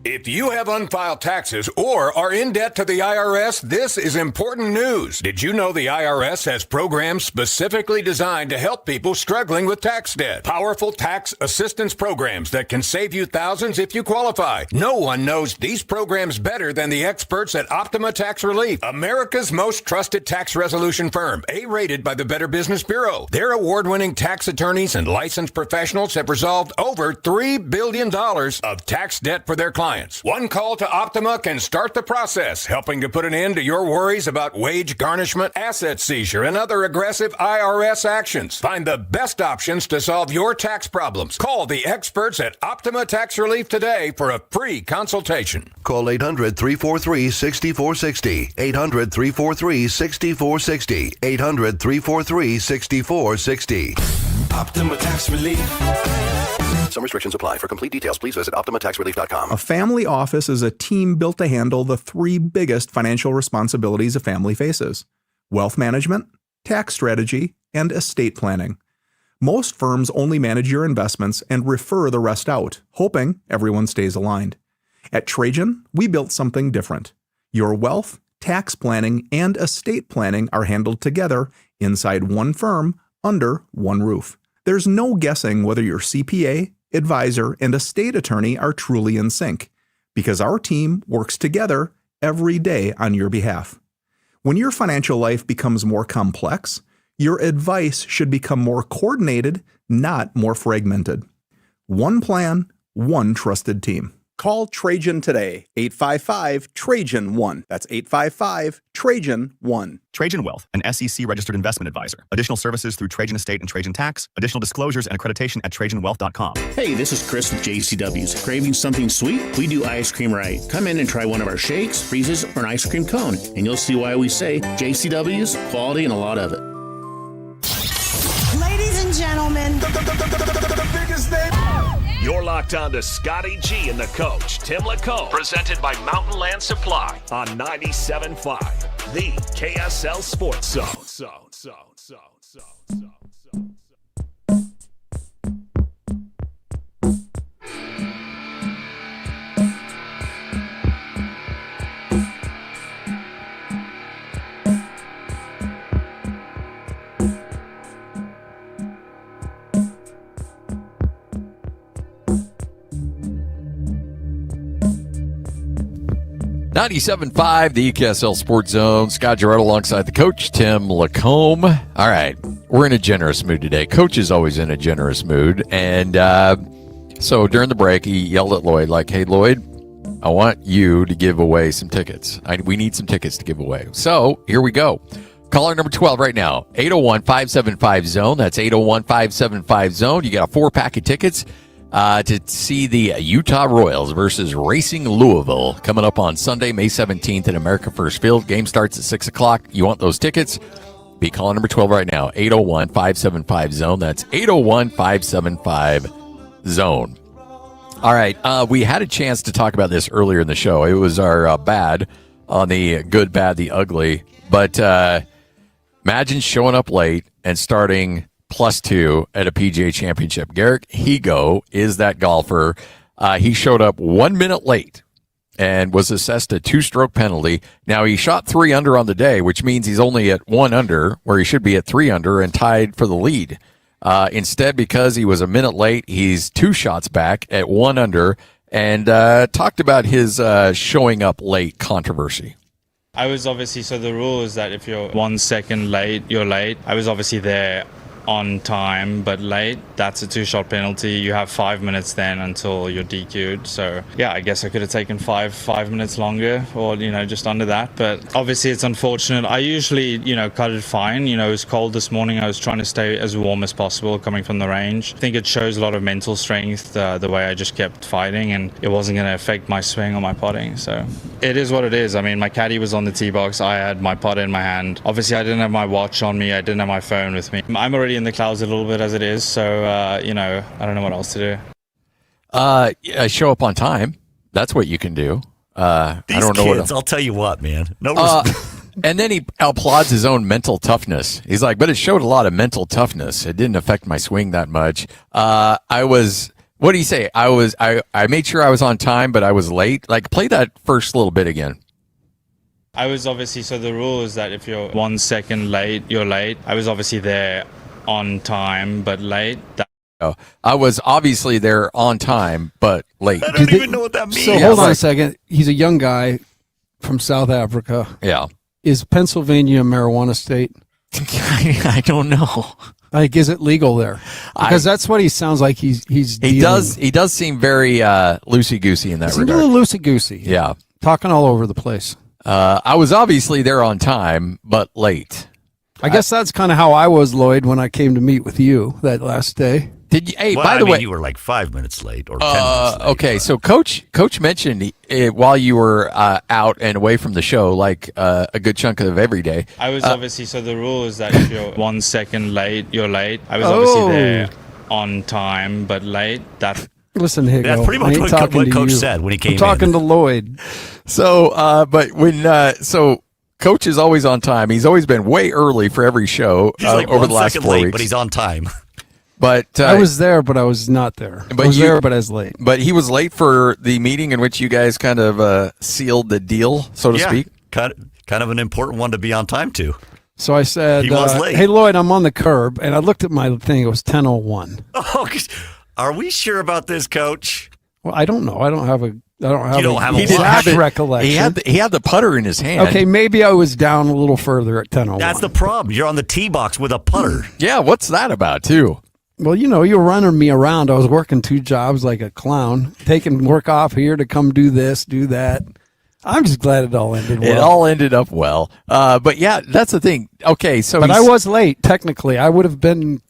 If you have unfiled taxes or are in debt to the IRS, this is important news. Did you know the IRS has programs specifically designed to help people struggling with tax debt? Powerful tax assistance programs that can save you thousands if you qualify. No one knows these programs better than the experts at Optima Tax Relief, America's most trusted tax resolution firm, A-rated by the Better Business Bureau. Their award-winning tax attorneys and licensed professionals have resolved over $3 billion of tax debt for their clients. One call to Optima can start the process, helping to put an end to your worries about wage garnishment, asset seizure, and other aggressive IRS actions. Find the best options to solve your tax problems. Call the experts at Optima Tax Relief today for a free consultation. Call 800-343-6460. 800-343-6460. 800-343-6460. Optima Tax Relief. Some restrictions apply. For complete details, please visit OptimaTaxRelief.com. A family office is a team built to handle the three biggest financial responsibilities a family faces: wealth management, tax strategy, and estate planning. Most firms only manage your investments and refer the rest out, hoping everyone stays aligned. At Trajan, we built something different. Your wealth, tax planning, and estate planning are handled together inside one firm under one roof. There's no guessing whether your CPA, advisor, and estate attorney are truly in sync. because our team works together every day on your behalf. When your financial life becomes more complex, your advice should become more coordinated, not more fragmented. One plan, one trusted team. Call Trajan today, 855-TRAJAN-1. That's 855-TRAJAN-1. Trajan Wealth, an SEC-registered investment advisor. Additional services through Trajan Estate and Trajan Tax. Additional disclosures and accreditation at TrajanWealth.com. Hey, this is Chris with JCW's. Craving something sweet? We do ice cream right. Come in and try one of our shakes, freezes, or an ice cream cone, and you'll see why we say JCW's, quality, and a lot of it. Ladies and gentlemen, the biggest name. You're locked on to Scotty G and the coach, Tim Lacombe, presented by Mountain Land Supply on 97.5, the KSL Sports Zone. 97.5, the KSL Sports Zone. Scott Girardi alongside the coach, Tim Lacombe. All right, we're in a generous mood today. Coach is always in a generous mood. And so during the break, he yelled at Lloyd, like, hey, Lloyd, I want you to give away some tickets. We need some tickets to give away. So here we go. Caller number 12 right now, 801-575-ZONE. That's 801-575-ZONE. You got a 4-pack of tickets to see the Utah Royals versus Racing Louisville coming up on Sunday, May 17th at America First Field. Game starts at 6 o'clock. You want those tickets? Be calling number 12 right now, 801-575-ZONE. That's 801-575-ZONE. All right, we had a chance to talk about this earlier in the show. It was our bad on the good, bad, the ugly. But imagine showing up late and starting +2 at a PGA Championship. Garrick Higo is that golfer. He showed up 1 minute late and was assessed a 2-stroke penalty. Now, he shot 3 under on the day, which means he's only at 1 under, where he should be at 3 under and tied for the lead. Instead, because he was a minute late, he's 2 shots back at 1 under, and talked about his showing up late controversy. I was obviously, so the rule is that if you're 1 second late, you're late. I was obviously there on time but late. That's a 2-shot penalty. You have 5 minutes then until you're DQ'd. So yeah, I guess I could have taken five minutes longer, or just under that. But obviously it's unfortunate. I usually cut it fine. It was cold this morning. I was trying to stay as warm as possible coming from the range. I think it shows a lot of mental strength, the way I just kept fighting, and it wasn't going to affect my swing or my putting. So it is what it is. I mean, my caddy was on the tee box. I had my putter in my hand. Obviously I didn't have my watch on me. I didn't have my phone with me. I'm already in the clouds a little bit as it is, so I don't know what else to do. Show up on time. That's what you can do. I don't know kids, I'll tell you what, man. And then he applauds his own mental toughness. He's like, but it showed a lot of mental toughness. It didn't affect my swing that much. What do you say? I made sure I was on time, but I was late. Like, play that first little bit again. I was obviously, so the rule is that if you're 1 second late, you're late. I was obviously there on time but late. I was obviously there on time but late. I don't even know what that means. So hold on a second. He's a young guy from South Africa. Yeah. Is Pennsylvania a marijuana state? I don't know. Like, is it legal there? Because that's what he sounds like. He does seem very loosey goosey in that regard. A little loosey goosey. Yeah, talking all over the place. I was obviously there on time but late. I guess that's kind of how I was, Lloyd, when I came to meet with you that last day. Did you? Hey, well, by the way, you were like 5 minutes late or 10 minutes late. Okay, so Coach mentioned while you were out and away from the show, like a good chunk of every day. I was obviously, so the rule is that if you're 1 second late, you're late. I was obviously there on time but late. Listen, Higo, that's pretty much what Coach said when he came in. I'm talking to Lloyd. So, but when Coach is always on time. He's always been way early for every show over the last 4 weeks. But he's on time. But I was there, but I was not there. I was there, but I was late. But he was late for the meeting in which you guys kind of sealed the deal, so to speak. Kind of an important one to be on time to. So I said, he was late. Hey, Lloyd, I'm on the curb. And I looked at my thing. It was 10:01. Oh, are we sure about this, Coach? Well, I don't know. I don't have a I don't have. You don't have a a exact lot. recollection. He had the putter in his hand. Okay, maybe I was down a little further at 10:01. That's the problem. You're on the tee box with a putter. Yeah, what's that about, too? Well, you're running me around. I was working 2 jobs like a clown, taking work off here to come do this, do that. I'm just glad it all ended well. It all ended up well. But yeah, that's the thing. Okay, so but I was late. Technically, I would have been.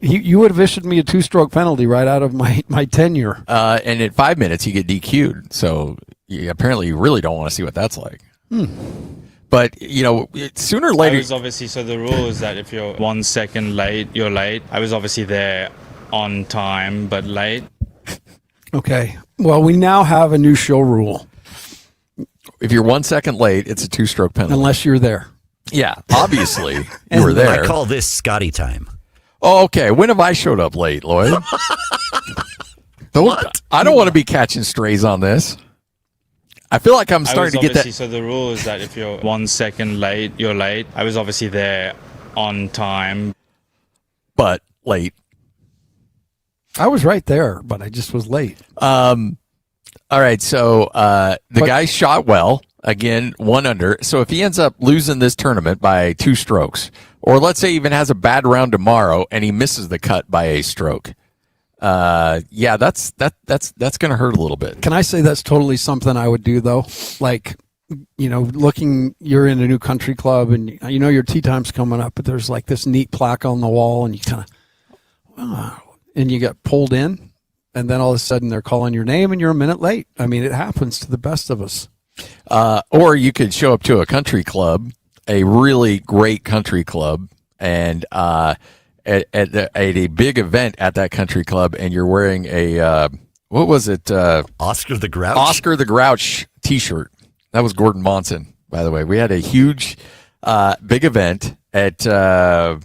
You would have issued me a 2-stroke penalty right out of my tenure. And at 5 minutes, you get DQ'd. So apparently, you really don't want to see what that's like. But sooner or later, I was obviously, so the rule is that if you're 1 second late, you're late. I was obviously there on time, but late. Okay. Well, we now have a new show rule. If you're 1 second late, it's a 2-stroke penalty. Unless you're there. Yeah, obviously you were there. I call this Scotty time. Oh, okay. When have I showed up late, Lloyd? I don't want to be catching strays on this. I feel like I'm starting to get that. So the rule is that if you're 1 second late, you're late. I was obviously there on time, but late. I was right there, but I just was late. All right, so the guy shot well. Again, 1 under. So if he ends up losing this tournament by 2 strokes, or let's say even has a bad round tomorrow and he misses the cut by a stroke, yeah, that's going to hurt a little bit. Can I say that's totally something I would do though? Like, you're in a new country club and your tee time's coming up, but there's like this neat plaque on the wall and you kind of, and you get pulled in. And then all of a sudden they're calling your name and you're a minute late. I mean, it happens to the best of us. Or you could show up to a country club, a really great country club, and at a big event at that country club, and you're wearing a what was it? Oscar the Grouch. Oscar the Grouch T-shirt. That was Gordon Monson, by the way. We had a huge, big event at Willow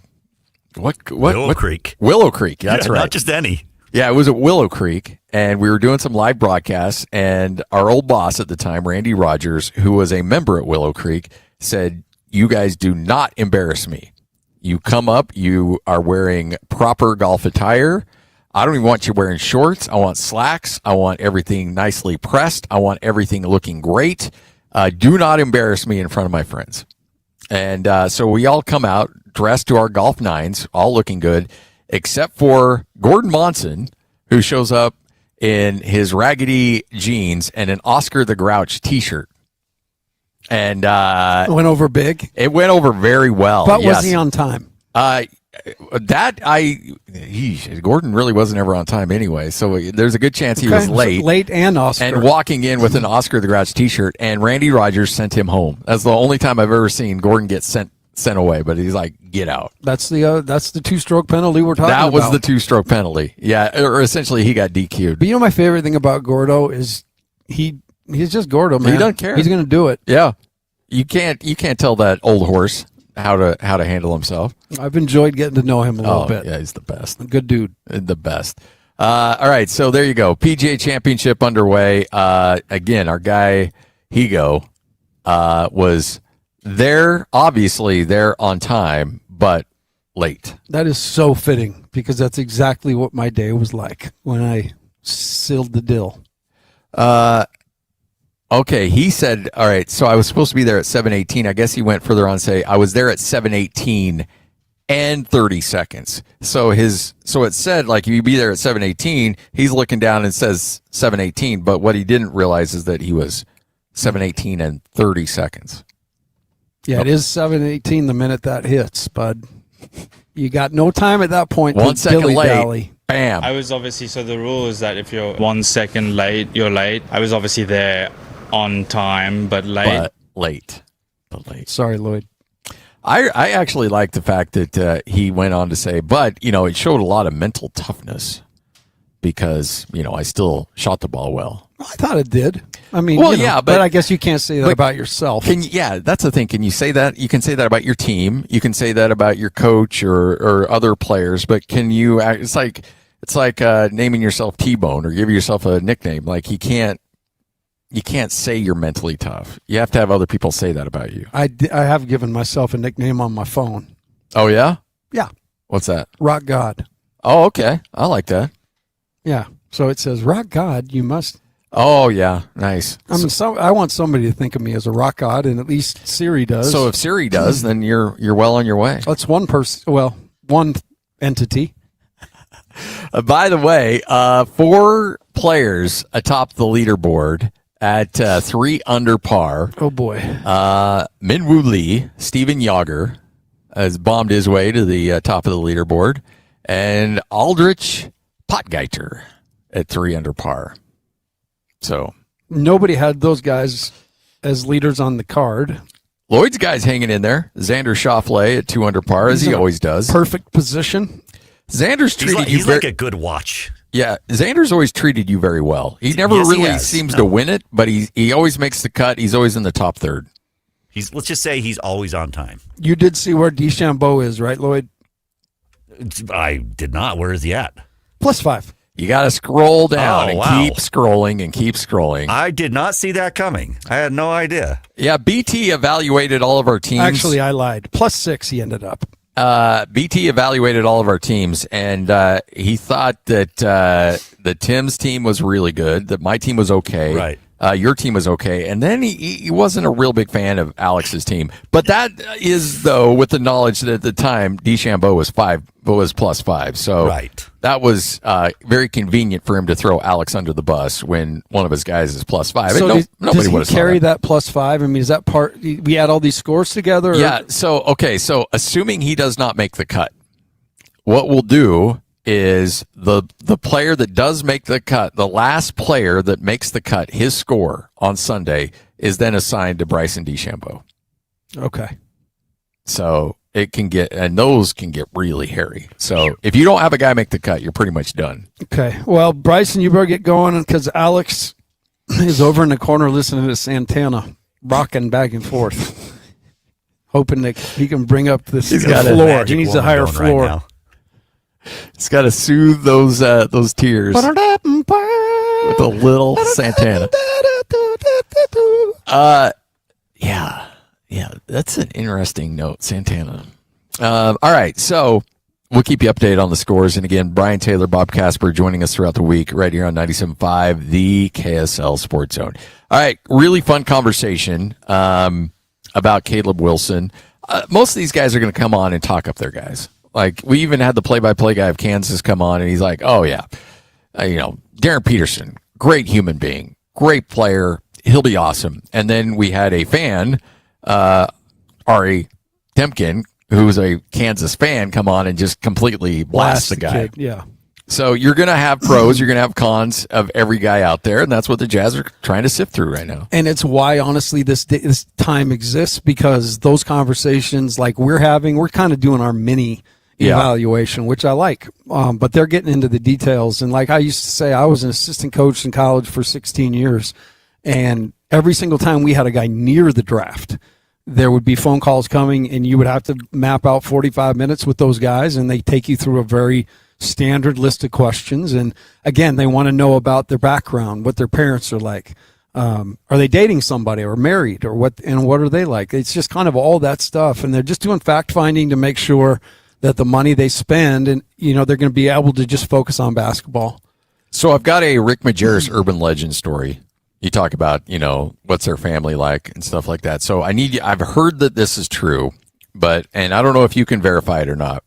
Creek. Willow Creek. That's right. Not just any. Yeah, it was at Willow Creek, and we were doing some live broadcasts, and our old boss at the time, Randy Rogers, who was a member at Willow Creek, said, "You guys do not embarrass me. You come up, you are wearing proper golf attire. I don't even want you wearing shorts. I want slacks. I want everything nicely pressed. I want everything looking great. Do not embarrass me in front of my friends." And so we all come out dressed to our golf nines, all looking good, except for Gordon Monson, who shows up in his raggedy jeans and an Oscar the Grouch T-shirt. And it went over big. It went over very well. But was he on time? Gordon really wasn't ever on time anyway, so there's a good chance he was late. Late and Oscar. And walking in with an Oscar the Grouch T-shirt, and Randy Rogers sent him home. That's the only time I've ever seen Gordon get sent away, but he's like, get out. That's the 2-stroke penalty we're talking about. That was the 2-stroke penalty. Yeah, or essentially he got DQ'd. But my favorite thing about Gordo is he's just Gordo, man. He doesn't care. He's going to do it. Yeah. You can't tell that old horse how to handle himself. I've enjoyed getting to know him a little bit. Yeah, he's the best. Good dude. The best. All right, so there you go. PGA Championship underway. Again, our guy Higo was obviously there on time, but late. That is so fitting because that's exactly what my day was like when I sealed the deal. Okay, he said, all right, so I was supposed to be there at 7:18. I guess he went further on and say, I was there at 7:18 and 30 seconds. So it said, like, if you be there at 7:18, he's looking down and says 7:18, but what he didn't realize is that he was 7:18 and 30 seconds. Yeah, it is 7:18 the minute that hits, bud. You got no time at that point. 1 second late. Bam. I was obviously, so the rule is that if you're 1 second late, you're late. I was obviously there on time, but late. Late. Sorry, Lloyd. I actually like the fact that he went on to say, but, it showed a lot of mental toughness because, I still shot the ball well. I thought it did. I mean, but I guess you can't say that about yourself. That's the thing. Can you say that? You can say that about your team. You can say that about your coach or other players, but can you, it's like naming yourself T-Bone or give yourself a nickname. Like you can't say you're mentally tough. You have to have other people say that about you. I have given myself a nickname on my phone. Oh, yeah? Yeah. What's that? Rock God. Oh, okay. I like that. Yeah. So it says, Rock God, you must Oh, yeah. Nice. I mean, I want somebody to think of me as a rock god, and at least Siri does. So if Siri does, then you're well on your way. That's one person. Well, one entity. By the way, 4 players atop the leaderboard at 3 under par. Oh, boy. Minwoo Lee, Steven Yager has bombed his way to the top of the leaderboard, and Aldrich Potgeiter at 3 under par. So nobody had those guys as leaders on the card. Lloyd's guy's hanging in there. Xander Schauffele at 2 under par, as he always does. Perfect position. Xander's treated he's like a good watch. Yeah, Xander's always treated you very well. He never really seems to win it, but he always makes the cut. He's always in the top third. Let's just say he's always on time. You did see where DeChambeau is, right, Lloyd? I did not. Where is he at? +5. You got to scroll down and wow. keep scrolling and keep scrolling. I did not see that coming. I had no idea. Yeah, BT evaluated all of our teams. Actually, I lied. +6 he ended up. BT evaluated all of our teams, and he thought that Tim's team was really good, that my team was okay. Right. Your team was okay. And then he wasn't a real big fan of Alex's team. But that is, though, with the knowledge that at the time DeChambeau was +5. So right. That was very convenient for him to throw Alex under the bus when one of his guys is +5. So Nobody would does he carry that +5? I mean, is that part? We add all these scores together? Or? Yeah. So assuming he does not make the cut, what we'll do is the player that does make the cut, the last player that makes the cut, his score on Sunday is then assigned to Bryson DeChambeau. Okay. So it can get, and those can get really hairy. So if you don't have a guy make the cut, you're pretty much done. Okay. Well, Bryson, you better get going because Alex is over in the corner listening to Santana rocking back and forth, hoping that he can bring up this floor. He needs a higher floor. Right now. It's got to soothe those tears with a little Santana. Yeah, that's an interesting note, Santana. All right, so we'll keep you updated on the scores. And again, Brian Taylor, Bob Casper joining us throughout the week right here on 97.5, the KSL Sports Zone. All right, really fun conversation about Caleb Wilson. Most of these guys are going to come on and talk up their guys. Like, we even had the play-by-play guy of Kansas come on, and he's like, oh, yeah, Darren Peterson, great human being, great player, he'll be awesome. And then we had a fan, Ari Temkin, who's a Kansas fan, come on and just completely blast the guy. Kid, yeah. So you're going to have pros, you're going to have cons of every guy out there, and that's what the Jazz are trying to sift through right now. And it's why, honestly, this time exists, because those conversations like we're having, we're kind of doing our mini evaluation, which I like. But they're getting into the details. And like I used to say, I was an assistant coach in college for 16 years. And every single time we had a guy near the draft, there would be phone calls coming, and you would have to map out 45 minutes with those guys, and they take you through a very standard list of questions. And again, they want to know about their background, what their parents are like. Are they dating somebody or married, or what are they like? It's just kind of all that stuff. And they're just doing fact finding to make sure that the money they spend, and they're going to be able to just focus on basketball. So I've got a Rick Majerus urban legend story. You talk about, what's their family like and stuff like that. So I've heard that this is true, and I don't know if you can verify it or not.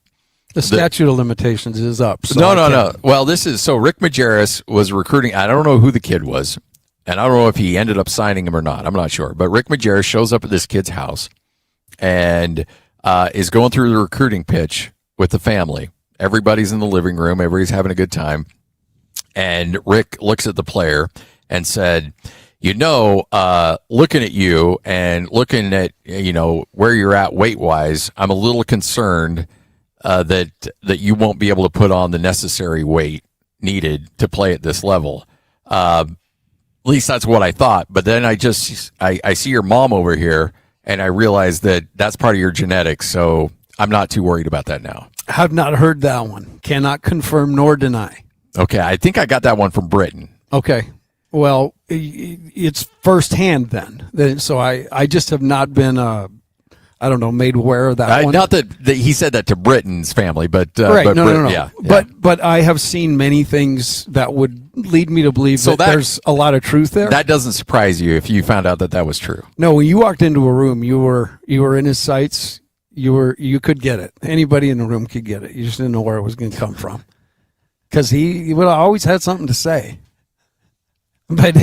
The statute of limitations is up. So No. Well, Rick Majerus was recruiting. I don't know who the kid was, and I don't know if he ended up signing him or not. I'm not sure. But Rick Majerus shows up at this kid's house and is going through the recruiting pitch with the family. Everybody's in the living room. Everybody's having a good time. And Rick looks at the player and said, looking at you and looking at, where you're at weight-wise, I'm a little concerned that you won't be able to put on the necessary weight needed to play at this level. At least that's what I thought. But then I see your mom over here, and I realize that that's part of your genetics, so I'm not too worried about that now. Have not heard that one. Cannot confirm nor deny. Okay, I think I got that one from Britain. Okay. Well, it's firsthand then. So I just have not been, made aware of that one. Not that he said that to Britain's family, but right. but No. Yeah. But I have seen many things that would lead me to believe that there's a lot of truth there. That doesn't surprise you if you found out that was true. No, when you walked into a room, you were in his sights. You could get it. Anybody in the room could get it. You just didn't know where it was going to come from, because he would always had something to say. But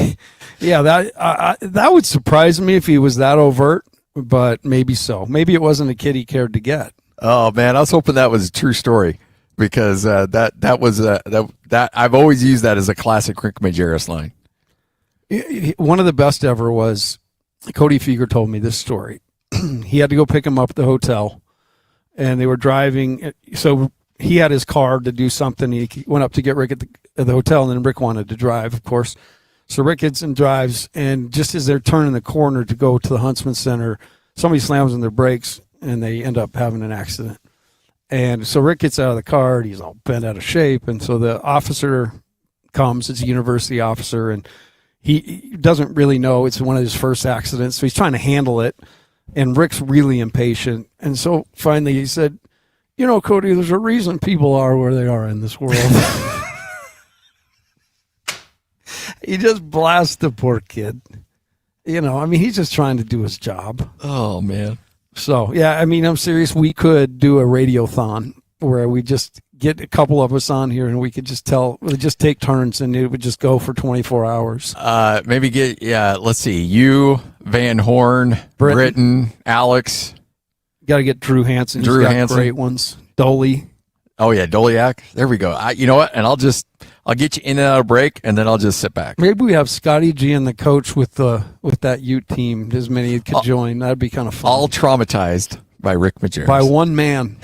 yeah, that would surprise me if he was that overt. But maybe so. Maybe it wasn't a kid he cared to get. Oh man, I was hoping that was a true story, because that was that I've always used that as a classic Rick Majerus line. One of the best ever was Cody Feger told me this story. He had to go pick him up at the hotel, and they were driving. So he had his car to do something. He went up to get Rick at the hotel, and then Rick wanted to drive, of course. So Rick gets and drives, and just as they're turning the corner to go to the Huntsman Center, somebody slams on their brakes, and they end up having an accident. And so Rick gets out of the car, and he's all bent out of shape. And so the officer comes. It's a university officer, and he doesn't really know. It's one of his first accidents, so he's trying to handle it. And Rick's really impatient. And so finally he said, Cody, there's a reason people are where they are in this world. He just blasts the poor kid. He's just trying to do his job. Oh, man. So, yeah, I'm serious. We could do a radiothon where we just get a couple of us on here and we could just take turns, and it would just go for 24 hours. Maybe let's see. You, Van Horn, Britton, Alex. Got to get Drew Hansen. He's got great ones. Dolly. Oh, yeah, Doliak. There we go. You know what? And I'll get you in and out of break, and then I'll just sit back. Maybe we have Scotty G and the coach with that Ute team. As many could join. That'd be kind of fun. All traumatized by Rick Majerus. By one man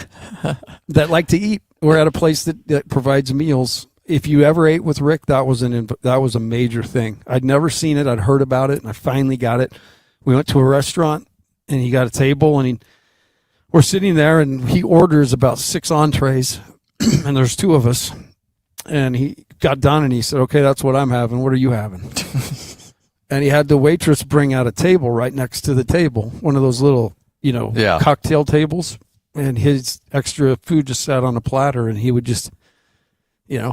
that liked to eat. We're at a place that provides meals. If you ever ate with Rick, that was a major thing. I'd never seen it. I'd heard about it, and I finally got it. We went to a restaurant, and he got a table, and we're sitting there, and he orders about 6 entrees, and there's 2 of us. And he got done, and he said, "Okay, that's what I'm having. What are you having?" And he had the waitress bring out a table right next to the table, one of those little, cocktail tables. And his extra food just sat on a platter, and he would just,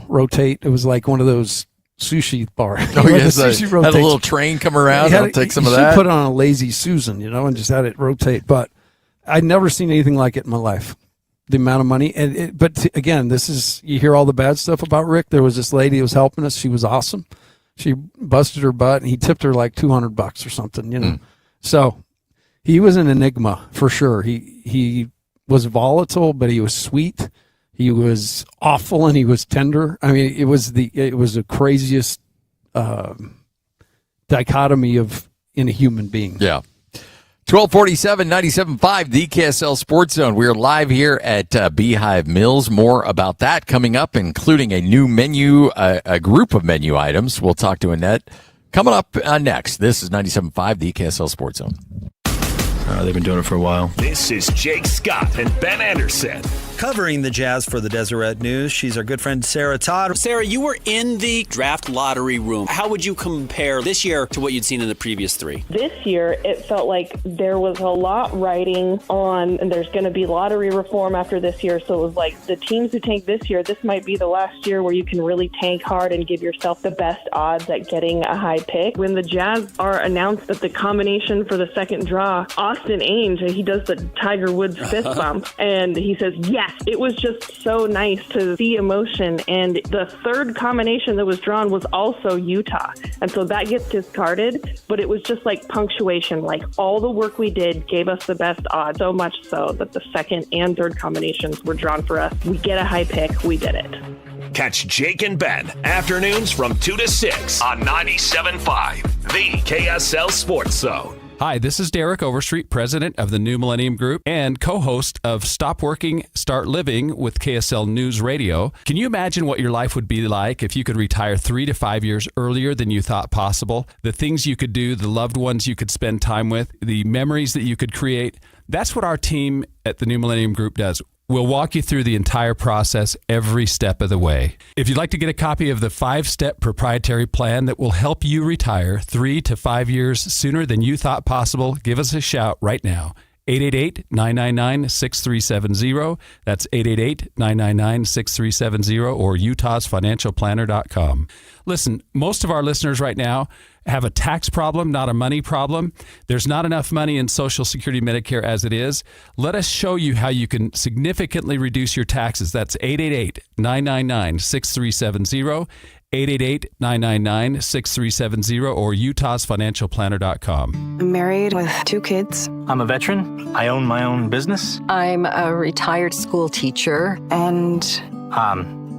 rotate. It was like one of those sushi bars. Oh, yes. Had a little train come around. I'll take some of that. Put it on a Lazy Susan, and just had it rotate. But I'd never seen anything like it in my life. The amount of money. Again, you hear all the bad stuff about Rick. There was this lady who was helping us. She was awesome. She busted her butt, and he tipped her like $200 or something, So he was an enigma for sure. He was volatile, but he was sweet. He was awful, and he was tender. It was the craziest dichotomy in a human being. Yeah. 1247, 97.5, the KSL Sports Zone. We're live here at Beehive Mills. More about that coming up, including a new menu, a group of menu items. We'll talk to Annette coming up next. This is 97.5, the KSL Sports Zone. They've been doing it for a while. This is Jake Scott and Ben Anderson. Covering the Jazz for the Deseret News, she's our good friend Sarah Todd. Sarah, you were in the draft lottery room. How would you compare this year to what you'd seen in the previous 3? This year, it felt like there was a lot riding on, and there's going to be lottery reform after this year. So it was like the teams who tank this year, this might be the last year where you can really tank hard and give yourself the best odds at getting a high pick. When the Jazz are announced that the combination for the second draw, Austin Ainge, he does the Tiger Woods fist bump, and he says, yes. It was just so nice to see emotion. And the third combination that was drawn was also Utah. And so that gets discarded, but it was just like punctuation. Like all the work we did gave us the best odds, so much so that the second and third combinations were drawn for us. We get a high pick. We did it. Catch Jake and Ben afternoons from 2 to 6 on 97.5, the KSL Sports Zone. Hi, this is Derek Overstreet, president of the New Millennium Group and co-host of Stop Working, Start Living with KSL News Radio. Can you imagine what your life would be like if you could retire 3 to 5 years earlier than you thought possible? The things you could do, the loved ones you could spend time with, the memories that you could create. That's what our team at the New Millennium Group does. We'll walk you through the entire process every step of the way. If you'd like to get a copy of the 5-step proprietary plan that will help you retire 3 to 5 years sooner than you thought possible, give us a shout right now. 888-999-6370. That's 888-999-6370 or utahsfinancialplanner.com. Listen, most of our listeners right now have a tax problem, not a money problem. There's not enough money in Social Security Medicare as it is. Let us show you how you can significantly reduce your taxes. That's 888-999-6370. 888-999-6370 or utahsfinancialplanner.com. I'm married with 2 kids. I'm a veteran. I own my own business. I'm a retired school teacher, and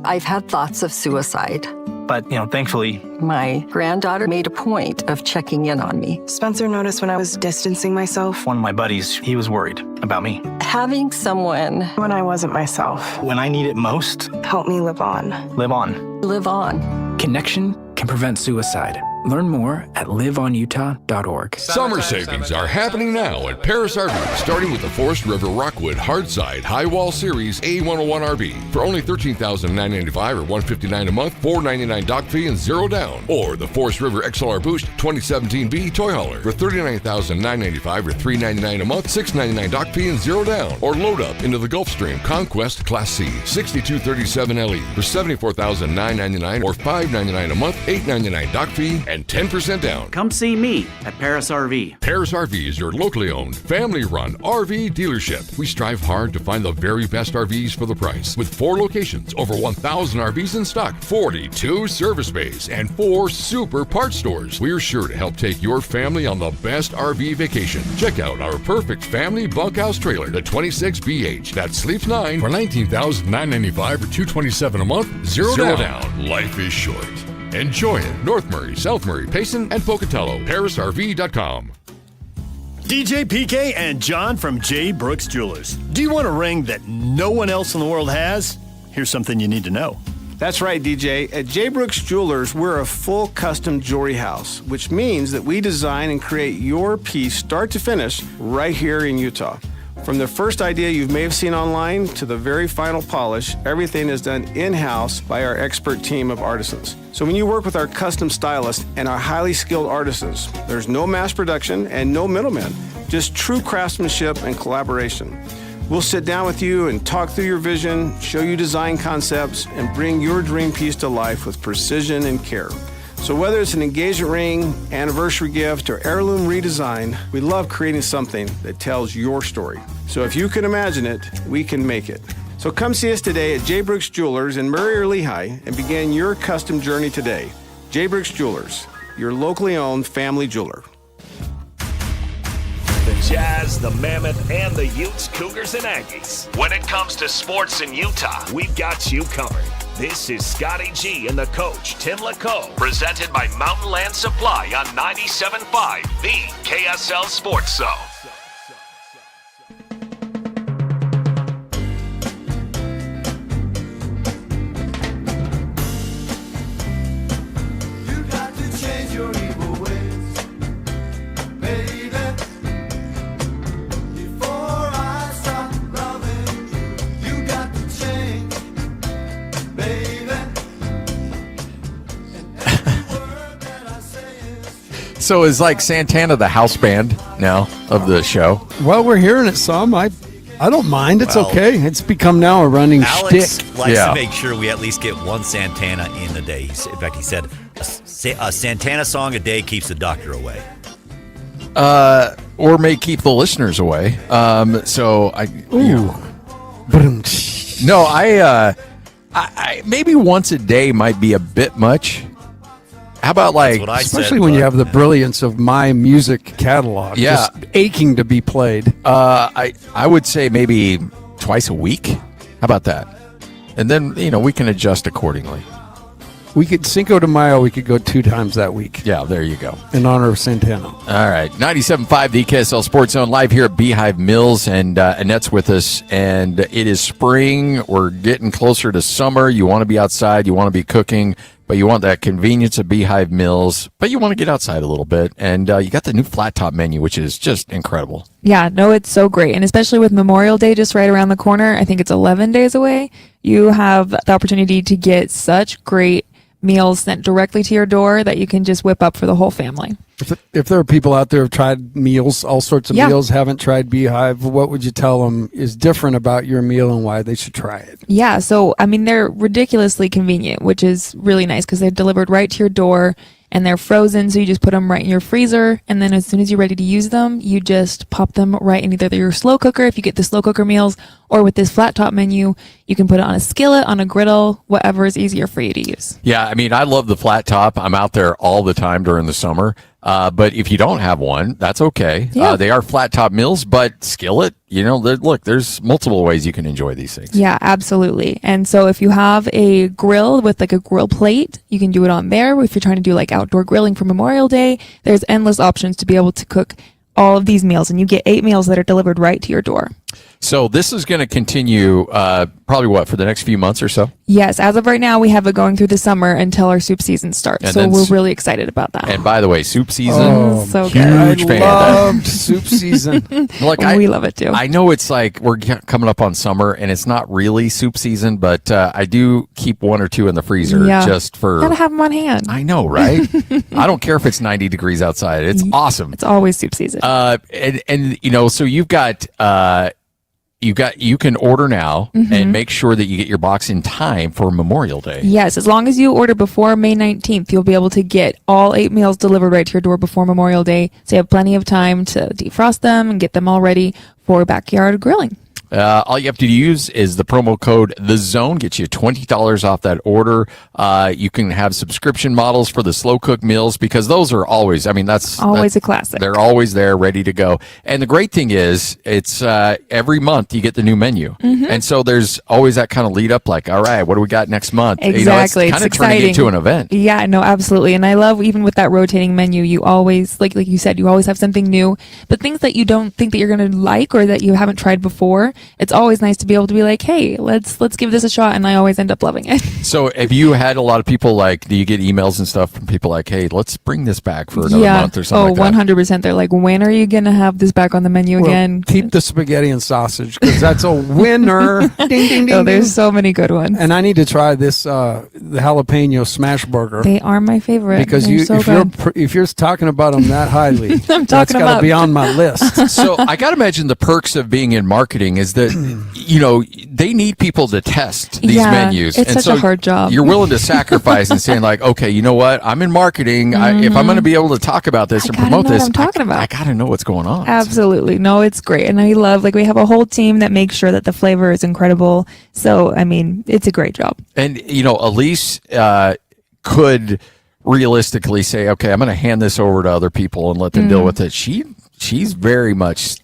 I've had thoughts of suicide. But, thankfully, my granddaughter made a point of checking in on me. Spencer noticed when I was distancing myself. One of my buddies, he was worried about me. Having someone when I wasn't myself. When I need it most. Help me live on. Live on. Live on. Connection can prevent suicide. Learn more at liveonutah.org. Summer savings are happening now at Paris RV, starting with the Forest River Rockwood Hardside High Wall Series A101 RV for only $13,995 or $159 a month, $499 dock fee and 0 down. Or the Forest River XLR Boost 2017B Toy Hauler for $39,995 or $399 a month, $699 dock fee and 0 down. Or load up into the Gulfstream Conquest Class C 6237 LE for $74,999 or $599 a month, $899 dock fee and 10% down. Come see me at Paris RV. Paris RV is your locally owned, family-run RV dealership. We strive hard to find the very best RVs for the price. With 4 locations, over 1,000 RVs in stock, 42 service bays, and 4 super parts stores. We're sure to help take your family on the best RV vacation. Check out our perfect family bunkhouse trailer, the 26BH, that sleeps 9 for $19,995 or $227 a month, 0 down. Life is short. Enjoy it. North Murray, South Murray, Payson, and Pocatello. ParisRV.com. DJ PK and John from J. Brooks Jewelers. Do you want a ring that no one else in the world has? Here's something you need to know. That's right, DJ. At J. Brooks Jewelers, we're a full custom jewelry house, which means that we design and create your piece start to finish right here in Utah. From the first idea you may have seen online to the very final polish, everything is done in-house by our expert team of artisans. So when you work with our custom stylists and our highly skilled artisans, there's no mass production and no middlemen, just true craftsmanship and collaboration. We'll sit down with you and talk through your vision, show you design concepts, and bring your dream piece to life with precision and care. So whether it's an engagement ring, anniversary gift, or heirloom redesign, we love creating something that tells your story. So if you can imagine it, we can make it. So come see us today at J. Brooks Jewelers in Murray or Lehigh and begin your custom journey today. J. Brooks Jewelers, your locally owned family jeweler. The Jazz, the Mammoth, and the Utes, Cougars, and Aggies. When it comes to sports in Utah, we've got you covered. This is Scotty G and the coach, Tim Lacombe, presented by Mountain Land Supply on 97.5, the KSL Sports Zone. So is like Santana the house band now of the show? Well, we're hearing it some. I don't mind. It's Well, okay. It's become now a running Alex shtick. likes to make sure we at least get one Santana in the day. In fact, he said a Santana song a day keeps the doctor away. Or may keep the listeners away. So I. No, I maybe once a day might be a bit much. How about like, especially when you have the brilliance of my music catalog, just aching to be played. I would say maybe twice a week. How about that? And then we can adjust accordingly. We could Cinco de Mayo. We could go 2 times that week. Yeah, there you go. In honor of Santana. All right, 97.5 the KSL Sports Zone live here at Beehive Mills, and Annette's with us. And it is spring. We're getting closer to summer. You want to be outside. You want to be cooking. But you want that convenience of Beehive Mills, but you want to get outside a little bit. And you got the new flat top menu, which is just incredible. Yeah, no, it's so great. And especially with Memorial Day just right around the corner, I think it's 11 days away, you have the opportunity to get such great meals sent directly to your door that you can just whip up for the whole family. If there are people out there who've tried meals, all sorts of meals, haven't tried Beehive, what would you tell them is different about your meal and why they should try it? Yeah, so I mean, they're ridiculously convenient, which is really nice because they're delivered right to your door and they're frozen. So you just put them right in your freezer. And then as soon as you're ready to use them, you just pop them right in either your slow cooker, if you get the slow cooker meals, or with this flat top menu, you can put it on a skillet, on a griddle, whatever is easier for you to use. Yeah, I mean, I love the flat top. I'm out there all the time during the summer. But if you don't have one, that's okay. Yeah. They are flat top meals, but skillet, look, there's multiple ways you can enjoy these things. Yeah, absolutely. And so if you have a grill with like a grill plate, you can do it on there. If you're trying to do like outdoor grilling for Memorial Day, there's endless options to be able to cook all of these meals, and you get 8 meals that are delivered right to your door. So this is going to continue probably for the next few months or so? Yes, as of right now, we have it going through the summer until our soup season starts. And so we're really excited about that. And by the way, soup season, so huge good. fan. Loved soup season. We love it too. I know it's like we're coming up on summer, and it's not really soup season, but I do keep 1 or 2 in the freezer just for. Gotta have them on hand. I know, right? I don't care if it's 90 degrees outside. It's awesome. It's always soup season. So you've got. You can order now and make sure that you get your box in time for Memorial Day. Yes, as long as you order before May 19th, you'll be able to get all 8 meals delivered right to your door before Memorial Day. So you have plenty of time to defrost them and get them all ready for backyard grilling. All you have to use is the promo code THEZONE, gets you $20 off that order. You can have subscription models for the slow cook meals because those are always, that's always a classic. They're always there, ready to go. And the great thing is, it's every month you get the new menu, and so there's always that kind of lead up, like, all right, what do we got next month? Exactly, it's kind of turning into an event. Yeah, no, absolutely. And I love even with that rotating menu, you always like you said, you always have something new, but things that you don't think that you're going to like or that you haven't tried before. It's always nice to be able to be like, hey, let's give this a shot, and I always end up loving it. So have you had a lot of people do you get emails and stuff from people like, hey, let's bring this back for another month or something like that? 100%. They're like, when are you going to have this back on the menu again? Keep the spaghetti and sausage because that's a winner. Ding, ding, ding. Oh, there's so many good ones. And I need to try this, the jalapeno smash burger. They are my favorite. Because if you're talking about them that highly, I'm that's got to be on my list. So I got to imagine the perks of being in marketing is that, they need people to test these menus. It's such a hard job. You're willing to sacrifice and saying like, okay, you know what? I'm in marketing. If I'm going to be able to talk about this and promote this, I got to know what's going on. Absolutely. No, it's great. And I love, we have a whole team that makes sure that the flavor is incredible. So, it's a great job. And, Elise could realistically say, okay, I'm going to hand this over to other people and let them deal with it. She's very much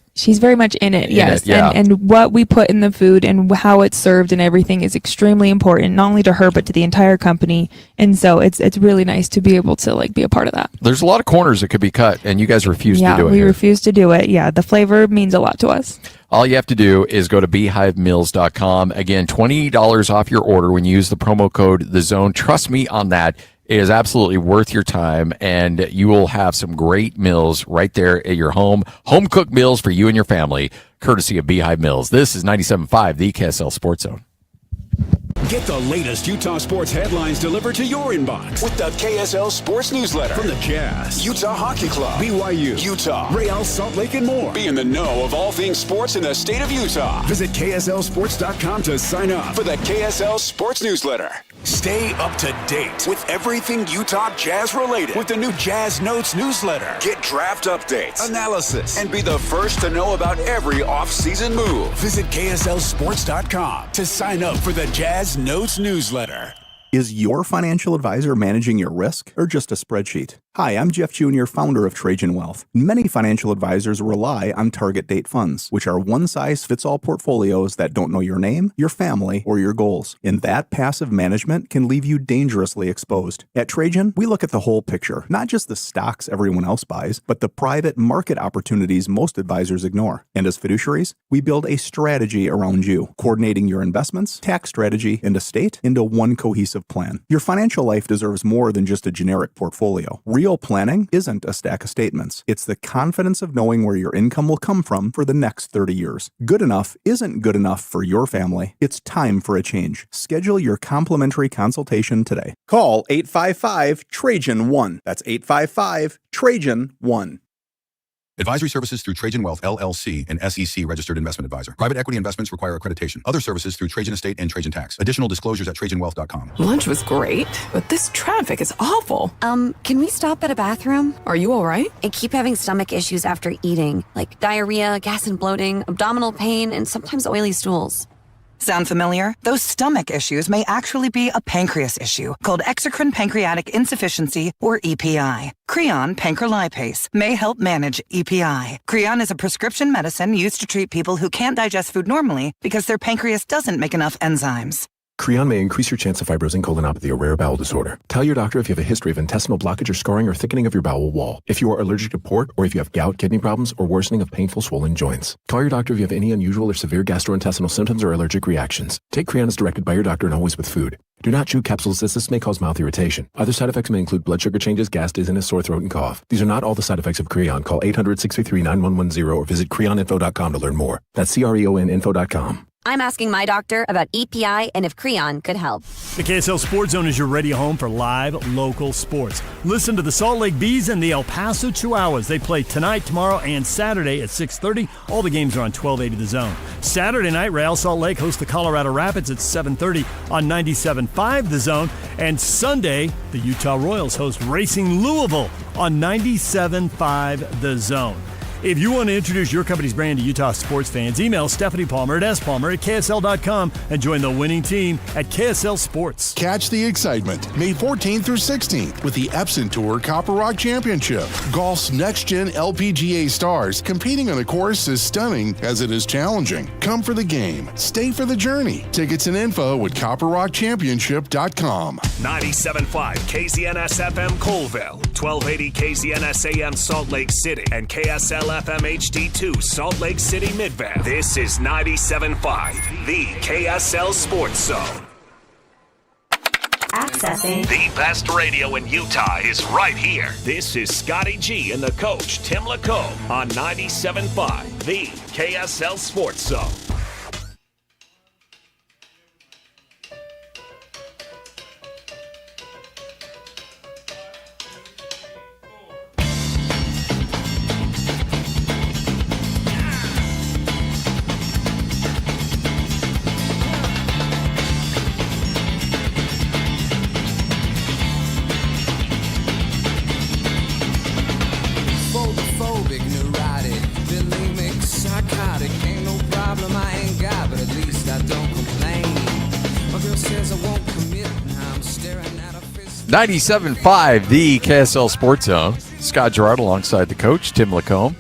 in it, yes. And what we put in the food and how it's served and everything is extremely important, not only to her, but to the entire company. And so it's really nice to be able to be a part of that. There's a lot of corners that could be cut, and you guys refuse to do it. We refuse to do it. Yeah, the flavor means a lot to us. All you have to do is go to beehivemills.com. Again, $20 off your order when you use the promo code THEZONE. Trust me on that. It is absolutely worth your time, and you will have some great meals right there at your home. Home-cooked meals for you and your family, courtesy of Beehive Mills. This is 97.5, the KSL Sports Zone. Get the latest Utah sports headlines delivered to your inbox with the KSL Sports Newsletter. From the Jazz, Utah Hockey Club, BYU, Utah, Real Salt Lake, and more. Be in the know of all things sports in the state of Utah. Visit KSLSports.com to sign up for the KSL Sports Newsletter. Stay up to date with everything Utah Jazz related with the new Jazz Notes newsletter. Get draft updates, analysis, and be the first to know about every off-season move. Visit KSLSports.com to sign up for the Jazz Notes newsletter. Is your financial advisor managing your risk or just a spreadsheet? Hi, I'm Jeff Jr., founder of Trajan Wealth. Many financial advisors rely on target date funds, which are one-size-fits-all portfolios that don't know your name, your family, or your goals. And that passive management can leave you dangerously exposed. At Trajan, we look at the whole picture, not just the stocks everyone else buys, but the private market opportunities most advisors ignore. And as fiduciaries, we build a strategy around you, coordinating your investments, tax strategy, and estate into one cohesive comprehensive plan. Your financial life deserves more than just a generic portfolio. Real planning isn't a stack of statements. It's the confidence of knowing where your income will come from for the next 30 years. Good enough isn't good enough for your family. It's time for a change. Schedule your complimentary consultation today. Call 855-TRAJAN-1. That's 855-TRAJAN-1. Advisory services through Trajan Wealth, LLC, an SEC registered investment advisor. Private equity investments require accreditation. Other services through Trajan Estate and Trajan Tax. Additional disclosures at TrajanWealth.com. Lunch was great, but this traffic is awful. Can we stop at a bathroom? Are you all right? I keep having stomach issues after eating, like diarrhea, gas and bloating, abdominal pain, and sometimes oily stools. Sound familiar? Those stomach issues may actually be a pancreas issue called exocrine pancreatic insufficiency, or EPI. Creon pancrelipase may help manage EPI. Creon is a prescription medicine used to treat people who can't digest food normally because their pancreas doesn't make enough enzymes. Creon may increase your chance of fibrosing colonopathy, a rare bowel disorder. Tell your doctor if you have a history of intestinal blockage or scarring or thickening of your bowel wall, if you are allergic to pork, or if you have gout, kidney problems, or worsening of painful swollen joints. Call your doctor if you have any unusual or severe gastrointestinal symptoms or allergic reactions. Take Creon as directed by your doctor and always with food. Do not chew capsules as this may cause mouth irritation. Other side effects may include blood sugar changes, gas, dizziness, sore throat, and cough. These are not all the side effects of Creon. Call 800-633-9110 or visit creoninfo.com to learn more. That's CREONinfo.com. I'm asking my doctor about EPI and if Creon could help. The KSL Sports Zone is your radio home for live local sports. Listen to the Salt Lake Bees and the El Paso Chihuahuas. They play tonight, tomorrow, and Saturday at 6:30. All the games are on 1280 The Zone. Saturday night, Real Salt Lake hosts the Colorado Rapids at 7:30 on 97.5 The Zone. And Sunday, the Utah Royals host Racing Louisville on 97.5 The Zone. If you want to introduce your company's brand to Utah sports fans, email Stephanie Palmer at spalmer@ksl.com and join the winning team at KSL Sports. Catch the excitement May 14th through 16th with the Epson Tour Copper Rock Championship. Golf's next-gen LPGA stars competing on a course as stunning as it is challenging. Come for the game. Stay for the journey. Tickets and info at copperrockchampionship.com. 97.5 KZNS FM Colville, 1280 KZNS AM Salt Lake City, and KSL FM HD2 Salt Lake City Midvale. This is 97.5, the KSL Sports Zone. Accessing. The best radio in Utah is right here. This is Scotty G and the coach, Tim Lacombe, on 97.5, the KSL Sports Zone. psychotic. Ain't no problem I ain't got, but at least I don't complain. My girl says I won't commit, now I'm staring at her fist. 97.5, the KSL Sports Zone. Scott Gerard alongside the coach, Tim Lacombe.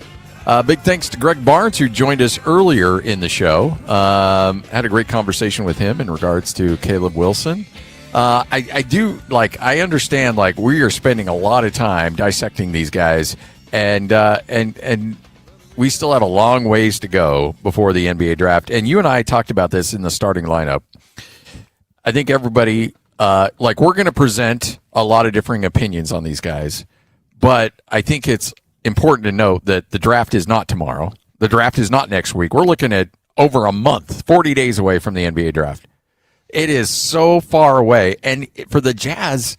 Big thanks to Greg Barnes, who joined us earlier in the show. Had a great conversation with him in regards to Caleb Wilson. I understand, like, we are spending a lot of time dissecting these guys, and we still have a long ways to go before the NBA draft. And you and I talked about this in the starting lineup. I think everybody, we're going to present a lot of differing opinions on these guys, but I think it's important to note that the draft is not tomorrow. The draft is not next week. We're looking at over a month, 40 days away from the NBA draft. It is so far away. And for the Jazz,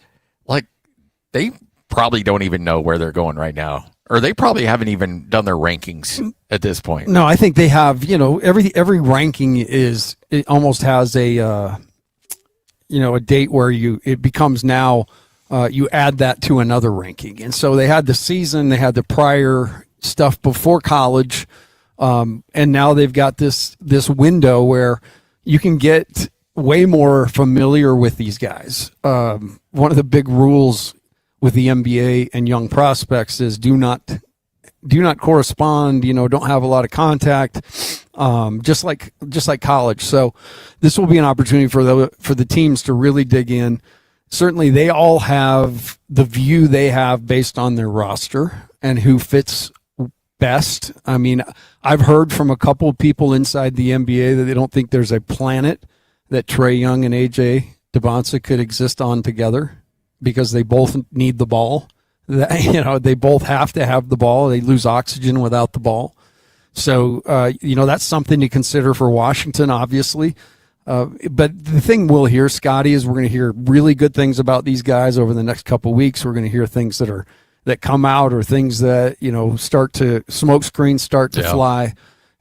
they probably don't even know where they're going right now. Or they probably haven't even done their rankings at this point. No, I think they have, every ranking it almost has a date where it becomes now you add that to another ranking. And so they had the season, they had the prior stuff before college, and now they've got this window where you can get way more familiar with these guys. One of the big rules with the NBA and young prospects is do not correspond, don't have a lot of contact, just like college. So this will be an opportunity for the teams to really dig in. Certainly they all have the view they have based on their roster and who fits best. I mean, I've heard from a couple of people inside the NBA that they don't think there's a planet that Trae Young and AJ Devonsa could exist on together because they both need the ball. They both have to have the ball. They lose oxygen without the ball. So, that's something to consider for Washington, obviously. But the thing we'll hear, Scotty, is we're going to hear really good things about these guys over the next couple of weeks. We're going to hear things that come out, or things that, smoke screens start to fly.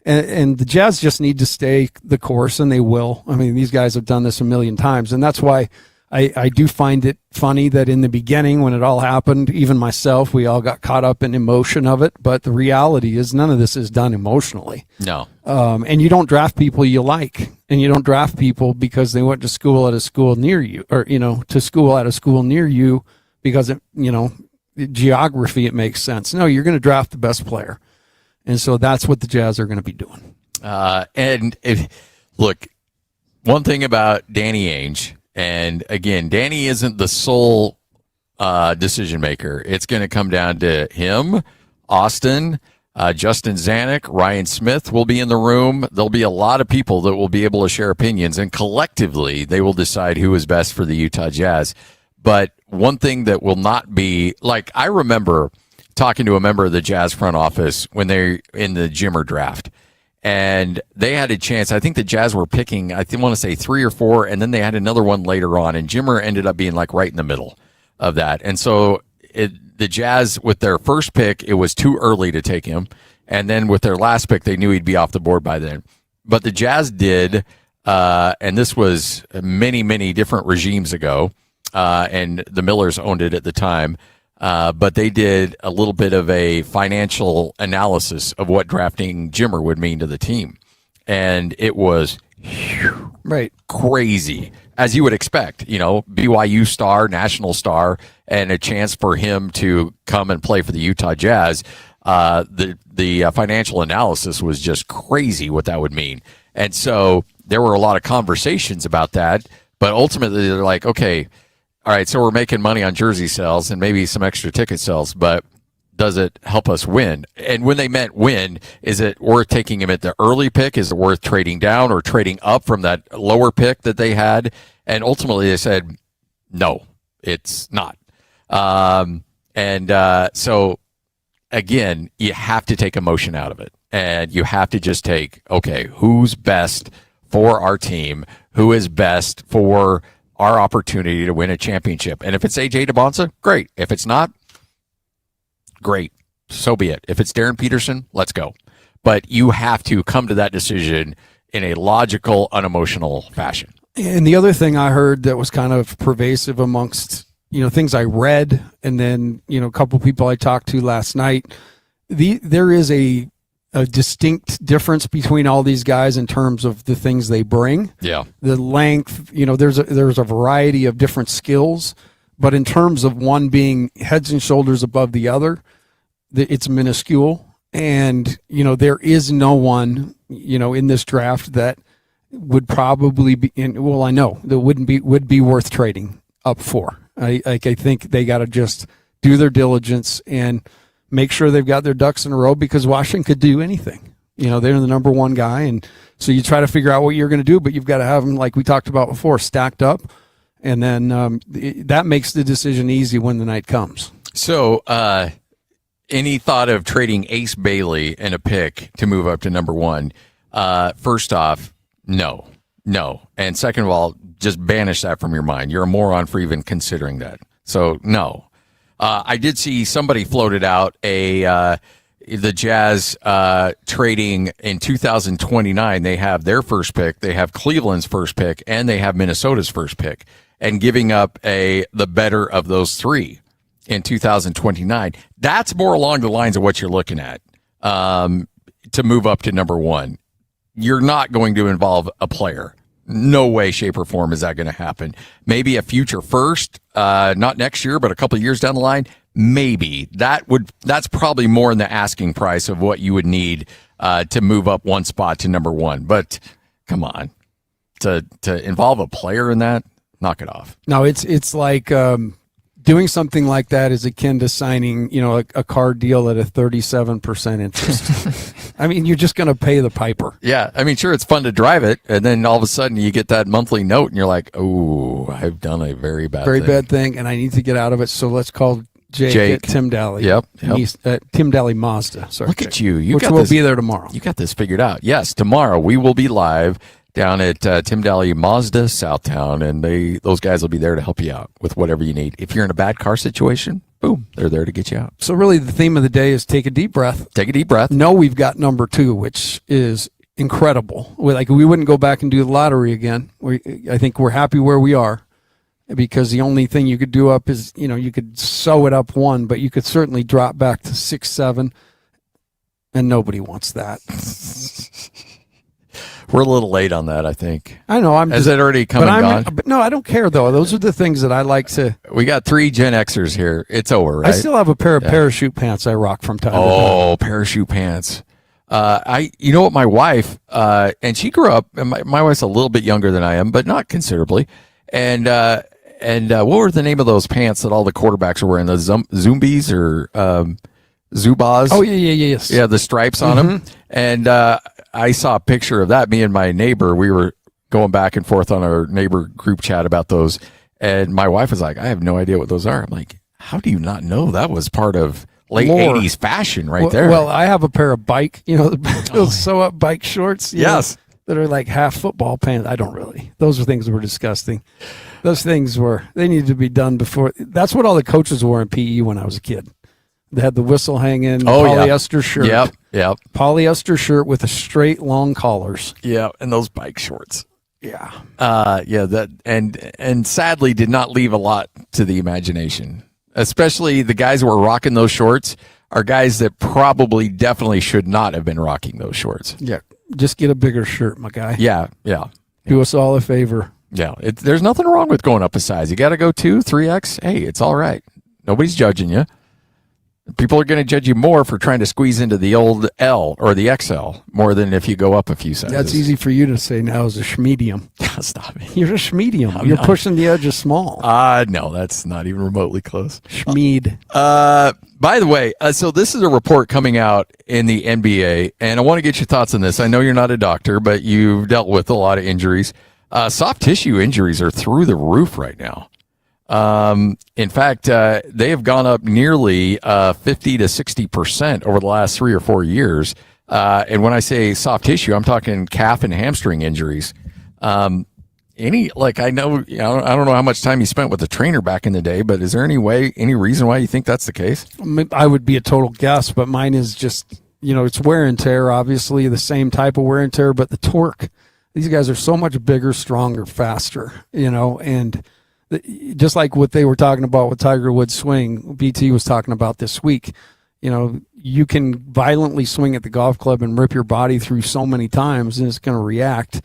And the Jazz just need to stay the course, and they will. I mean, these guys have done this a million times, and that's why I do find it funny that in the beginning, when it all happened, even myself, we all got caught up in emotion of it. But the reality is none of this is done emotionally. No. And you don't draft people you like, and you don't draft people because they went to school at a school near you, or, to school at a school near you because, geography, it makes sense. No, you're going to draft the best player. And so that's what the Jazz are going to be doing. Look, one thing about Danny Ainge, and again, Danny isn't the sole decision maker. It's going to come down to him, Austin, Justin Zanuck, Ryan Smith will be in the room. There'll be a lot of people that will be able to share opinions, and collectively they will decide who is best for the Utah Jazz. But one thing that will not be, like, I remember talking to a member of the Jazz front office when they're in the Jimmer draft, and they had a chance. I think the Jazz were picking, I want to say 3 or 4, and then they had another one later on, and Jimmer ended up being like right in the middle of that. And so the Jazz, with their first pick, it was too early to take him, and then with their last pick, they knew he'd be off the board by then. But the Jazz did, and this was many, many different regimes ago, and the Millers owned it at the time. But they did a little bit of a financial analysis of what drafting Jimmer would mean to the team. And it was crazy, as you would expect. BYU star, national star, and a chance for him to come and play for the Utah Jazz. The financial analysis was just crazy what that would mean. And so there were a lot of conversations about that. But ultimately, they're like, okay, all right, so we're making money on jersey sales and maybe some extra ticket sales, but does it help us win? And when they meant win, is it worth taking him at the early pick? Is it worth trading down or trading up from that lower pick that they had? And ultimately they said, no, it's not. So again, you have to take emotion out of it, and you have to just take, okay, who's best for our team? Who is best for our opportunity to win a championship? And if it's AJ Devonsa, great. If it's not, great. So be it. If it's Darren Peterson, let's go. But you have to come to that decision in a logical, unemotional fashion. And the other thing I heard that was kind of pervasive amongst, things I read, and then, a couple people I talked to last night, there is a distinct difference between all these guys in terms of the things they bring. Yeah. The length, there's a variety of different skills, but in terms of one being heads and shoulders above the other, it's minuscule. And, there is no one, in this draft that would probably be I know that would be worth trading up for. I think they got to just do their diligence and make sure they've got their ducks in a row, because Washington could do anything. They're the number one guy, and so you try to figure out what you're going to do, but you've got to have them, like we talked about before, stacked up, and then that makes the decision easy when the night comes. So any thought of trading Ace Bailey and a pick to move up to number 1? First off, no. And second of all, just banish that from your mind. You're a moron for even considering that. So no. I did see somebody floated out the Jazz trading in 2029. They have their first pick, they have Cleveland's first pick, and they have Minnesota's first pick, and giving up the better of those 3 in 2029. That's more along the lines of what you're looking at to move up to number 1. You're not going to involve a player. No way, shape, or form is that going to happen. Maybe a future first, not next year, but a couple of years down the line. Maybe that's probably more in the asking price of what you would need to move up one spot to number 1. But come on, to involve a player in that, knock it off. No, it's like doing something like that is akin to signing, a car deal at a 37% interest. I mean, you're just going to pay the piper. Yeah, I mean, sure, it's fun to drive it, and then all of a sudden you get that monthly note, and you're like, "Oh, I've done a very bad thing, and I need to get out of it." So let's call Jake. At Tim Daly. Yep. Tim Daly Mazda. Sorry, Look at you. Which will be there tomorrow. You got this figured out. Yes, tomorrow we will be live down at Tim Daly Mazda Southtown, and those guys will be there to help you out with whatever you need. If you're in a bad car situation, boom, they're there to get you out. So really the theme of the day is take a deep breath. Take a deep breath. Know we've got number 2, which is incredible. We wouldn't go back and do the lottery again. I think we're happy where we are, because the only thing you could do up is, you could sew it up 1, but you could certainly drop back to 6, 7, and nobody wants that. We're a little late on that, I think. I know. Has it already come and gone? But no, I don't care, though. Those are the things that I like to... We got 3 Gen Xers here. It's over, right? I still have a pair of parachute pants I rock from time to time. Oh, parachute pants. You know what, my wife, and she grew up, and my wife's a little bit younger than I am, but not considerably. And what were the name of those pants that all the quarterbacks are wearing? The Zumbies or Zubas? Oh, yes. Yeah, the stripes on them. And I saw a picture of that. Me and my neighbor, we were going back and forth on our neighbor group chat about those. And my wife was like, I have no idea what those are. I'm like, how do you not know that was part of late 80s fashion there? Well, I have a pair of those sew-up bike shorts. Yes. That are like half football pants. I don't really. Those are things that were disgusting. Those things they needed to be done before. That's what all the coaches wore in PE when I was a kid. They had the whistle hanging, polyester shirt. Yep. Polyester shirt with a straight long collars. Yeah, and those bike shorts. Yeah. That and sadly did not leave a lot to the imagination. Especially the guys who were rocking those shorts are guys that probably definitely should not have been rocking those shorts. Yeah. Just get a bigger shirt, my guy. Yeah. Do us all a favor. Yeah. There's nothing wrong with going up a size. You got to go 2, 3X. Hey, it's all right. Nobody's judging you. People are going to judge you more for trying to squeeze into the old L or the XL more than if you go up a few sizes. That's easy for you to say now as a schmedium. Stop it. You're a schmedium. You're pushing the edge of small. No, that's not even remotely close. Schmeed. By the way, so this is a report coming out in the NBA, and I want to get your thoughts on this. I know you're not a doctor, but you've dealt with a lot of injuries. Soft tissue injuries are through the roof right now. In fact, they have gone up nearly 50 to 60% over the last 3 or 4 years. And when I say soft tissue, I'm talking calf and hamstring injuries. I don't know how much time you spent with a trainer back in the day, but is there any reason why you think that's the case? I would be a total guess, but mine is just, it's wear and tear, obviously the same type of wear and tear, but the torque, these guys are so much bigger, stronger, faster, and just like what they were talking about with Tiger Woods' swing, BT was talking about this week. You can violently swing at the golf club and rip your body through so many times, and it's going to react.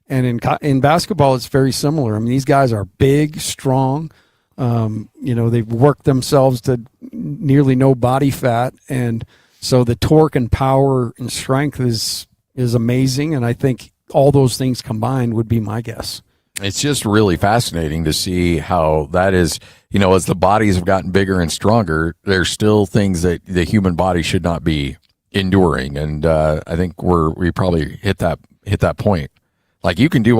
And in basketball, it's very similar. I mean, these guys are big, strong. They've worked themselves to nearly no body fat, and so the torque and power and strength is amazing. And I think all those things combined would be my guess. It's just really fascinating to see how that is, as the bodies have gotten bigger and stronger, there's still things that the human body should not be enduring. And I think we probably hit that point. Like you can do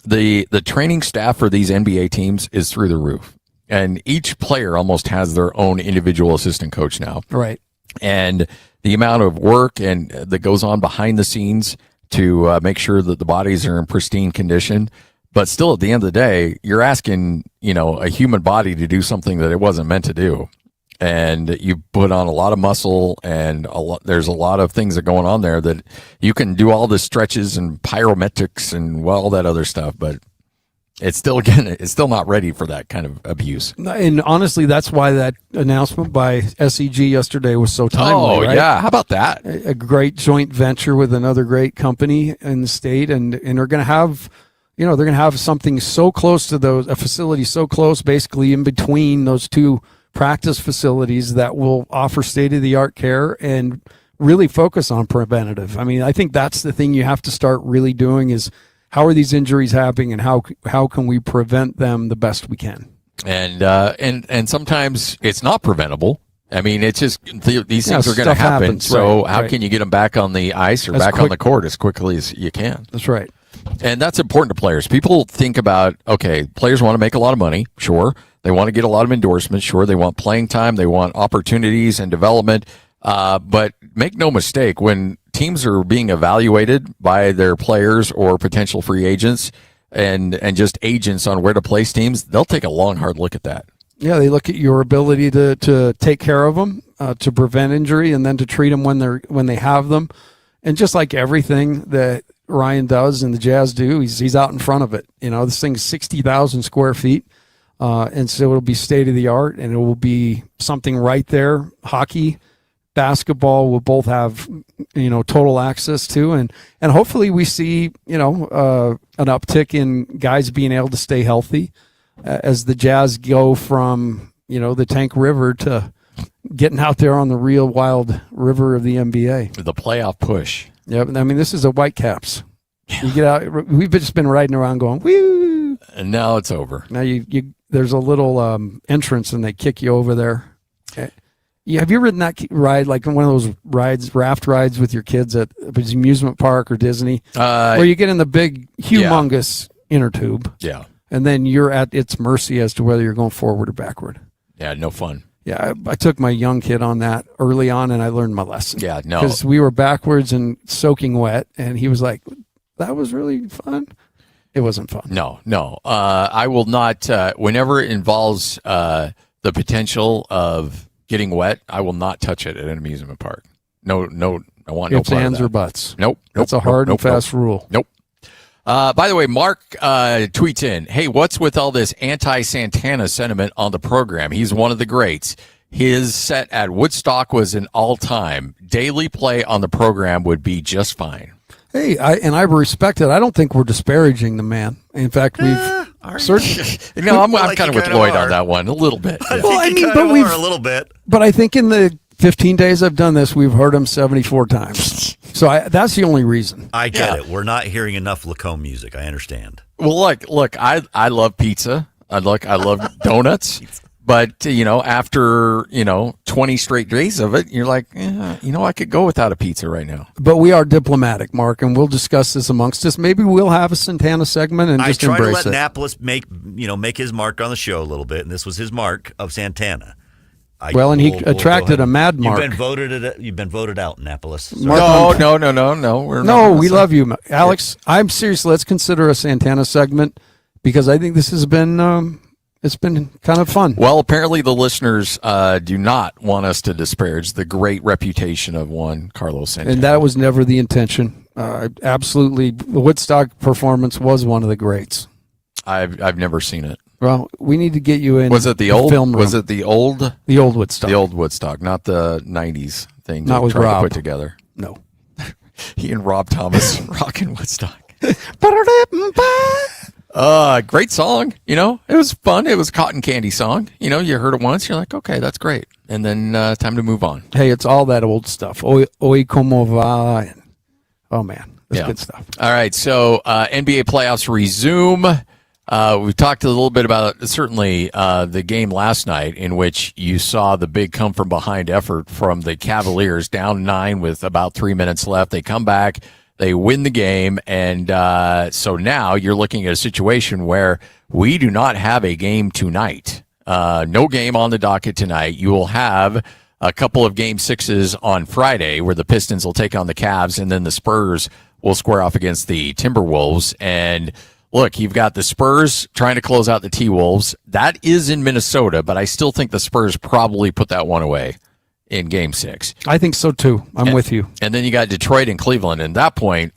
the training staff for these NBA teams is through the roof. And each player almost has their own individual assistant coach now. Right. And the amount of work and that goes on behind the scenes to make sure that the bodies are in pristine condition. But still, at the end of the day, you're asking, a human body to do something that it wasn't meant to do. And you put on a lot of muscle, and there's a lot of things that are going on there that you can do all the stretches and pyrometrics and all that other stuff, but it's still not ready for that kind of abuse. And honestly, that's why that announcement by SEG yesterday was so timely. Oh, right? Yeah. How about that? A great joint venture with another great company in the state, and they're going to have, they're going to have something so close to a facility so close, basically in between those two practice facilities that will offer state-of-the-art care and really focus on preventative. I mean, I think that's the thing you have to start really doing is, how are these injuries happening, and how can we prevent them the best we can? And sometimes it's not preventable, I mean, it's just these things are going to stuff happen. happens, So right, how right. can you get them back on the ice or As back on quick- the court as quickly as you can? That's right. And that's important to players. People think about, okay, players want to make a lot of money. Sure. They want to get a lot of endorsements. Sure. They want playing time. They want opportunities and development. But make no mistake, when teams are being evaluated by their players or potential free agents and just agents on where to place teams, they'll take a long, hard look at that. Yeah, they look at your ability to take care of them, to prevent injury, and then to treat them when they have them. And just like everything that Ryan does and the Jazz do, he's out in front of it. You know, this thing's 60,000 square feet, and so it'll be state of the art, and it will be something right there. Hockey, basketball will both have, you know, total access to, and hopefully we see, you know, an uptick in guys being able to stay healthy as the Jazz go from, you know, the Tank River to getting out there on the real wild river of the NBA. The playoff push. Yep. I mean, this is a Whitecaps. You get out. We've just been riding around going, woo. And now it's over. Now there's a little entrance and they kick you over there. Have you ridden that ride, like one of those raft rides with your kids at an amusement park or Disney, where you get in the big, humongous inner tube? Yeah. And then you're at its mercy as to whether you're going forward or backward. Yeah, no fun. Yeah, I took my young kid on that early on, and I learned my lesson. Yeah, no. Because we were backwards and soaking wet, and he was like, that was really fun. It wasn't fun. No. I will not, whenever it involves the potential of getting wet, I will not touch it at an amusement park. No, I want no Ifs, part of ands, that. or buts. Nope. That's a hard and fast rule. Nope. By the way, Mark tweets in, hey, what's with all this anti-Santana sentiment on the program? He's one of the greats. His set at Woodstock was an all-time. Daily play on the program would be just fine. Hey, I respect it. I don't think we're disparaging the man. In fact, we've certainly. No, I'm kind of with Lloyd on that one a little bit. Yeah. Well, I mean, but we've a little bit. But I think in the 15 days I've done this, we've heard him 74 times. So that's the only reason. I get it. We're not hearing enough Lacombe music. I understand. Well, look, I love pizza. I love donuts. But, you know, after, 20 straight days of it, you're like, I could go without a pizza right now. But we are diplomatic, Mark, and we'll discuss this amongst us. Maybe we'll have a Santana segment and just embrace it. I try to let Napolis make his mark on the show a little bit, and this was his mark of Santana. He attracted a mad mark. You've been voted out, Napolis. No. We love you, Alex. I'm serious. Let's consider a Santana segment because I think this has been it's been kind of fun. Well, apparently the listeners do not want us to disparage the great reputation of one Carlos Santana. And that was never the intention. Absolutely, the Woodstock performance was one of the greats. I've never seen it. Well, we need to get you in. Was it the old film room. Was it the old? The old Woodstock. The old Woodstock, not the '90s thing. Not with tried Rob. to put together. No, he and Rob Thomas rocking Woodstock. Great song. It was fun. It was a cotton candy song. You heard it once, you're like, okay, that's great, and then time to move on. Hey, it's all that old stuff. Oi como va. And, oh man, that's good stuff. All right, so NBA playoffs resume. We've talked a little bit about certainly the game last night in which you saw the big come from behind effort from the Cavaliers, down 9 with about 3 minutes left. They come back, they win the game, and so now you're looking at a situation where we do not have a game tonight. No game on the docket tonight. You will have a couple of game sixes on Friday where the Pistons will take on the Cavs, and then the Spurs will square off against the Timberwolves. And look, you've got the Spurs trying to close out the T-Wolves. That is in Minnesota, but I still think the Spurs probably put that one away in Game 6. I think so, too. I'm with you. And then you got Detroit and Cleveland. And at that point,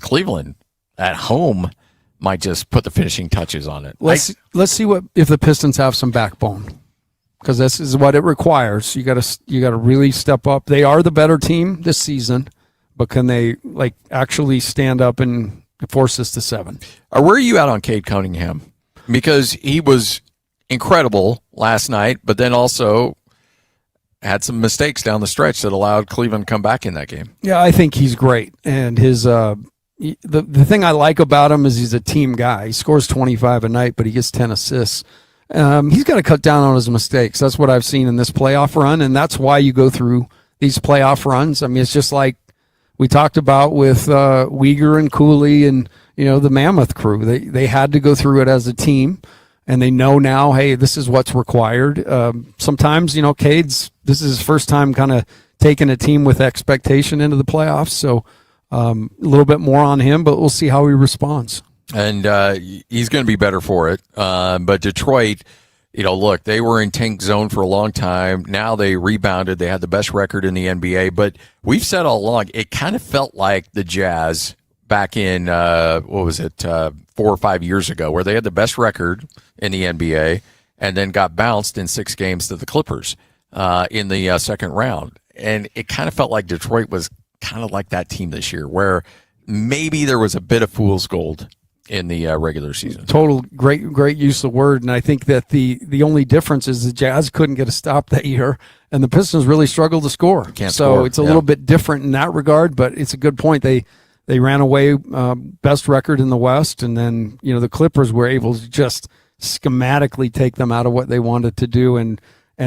Cleveland at home might just put the finishing touches on it. Let's see if the Pistons have some backbone, because this is what it requires. You got to really step up. They are the better team this season, but can they actually stand up and force this to 7? Where are you at on Cade Cunningham? Because he was incredible last night, but then also had some mistakes down the stretch that allowed Cleveland to come back in that game. Yeah, I think he's great. And his the thing I like about him is he's a team guy. He scores 25 a night, but he gets 10 assists. he's got to cut down on his mistakes. That's what I've seen in this playoff run, and that's why you go through these playoff runs. I mean, it's just like we talked about with Uyghur and Cooley and, the Mammoth crew. They had to go through it as a team, and they know now, hey, this is what's required. Sometimes, Cade's, this is his first time kind of taking a team with expectation into the playoffs, so a little bit more on him, but we'll see how he responds. And he's going to be better for it. But Detroit, look, they were in tank zone for a long time. Now they rebounded. They had the best record in the NBA. But we've said all along, it kind of felt like the Jazz back in, 4 or 5 years ago, where they had the best record in the NBA and then got bounced in 6 games to the Clippers in the second round. And it kind of felt like Detroit was kind of like that team this year, where maybe there was a bit of fool's gold in the regular season. Total great use of word. And I think that the only difference is the Jazz couldn't get a stop that year, and the Pistons really struggled to score. Can't so score. It's a little bit different in that regard, but it's a good point. They ran away best record in the West, and then the Clippers were able to just schematically take them out of what they wanted to do and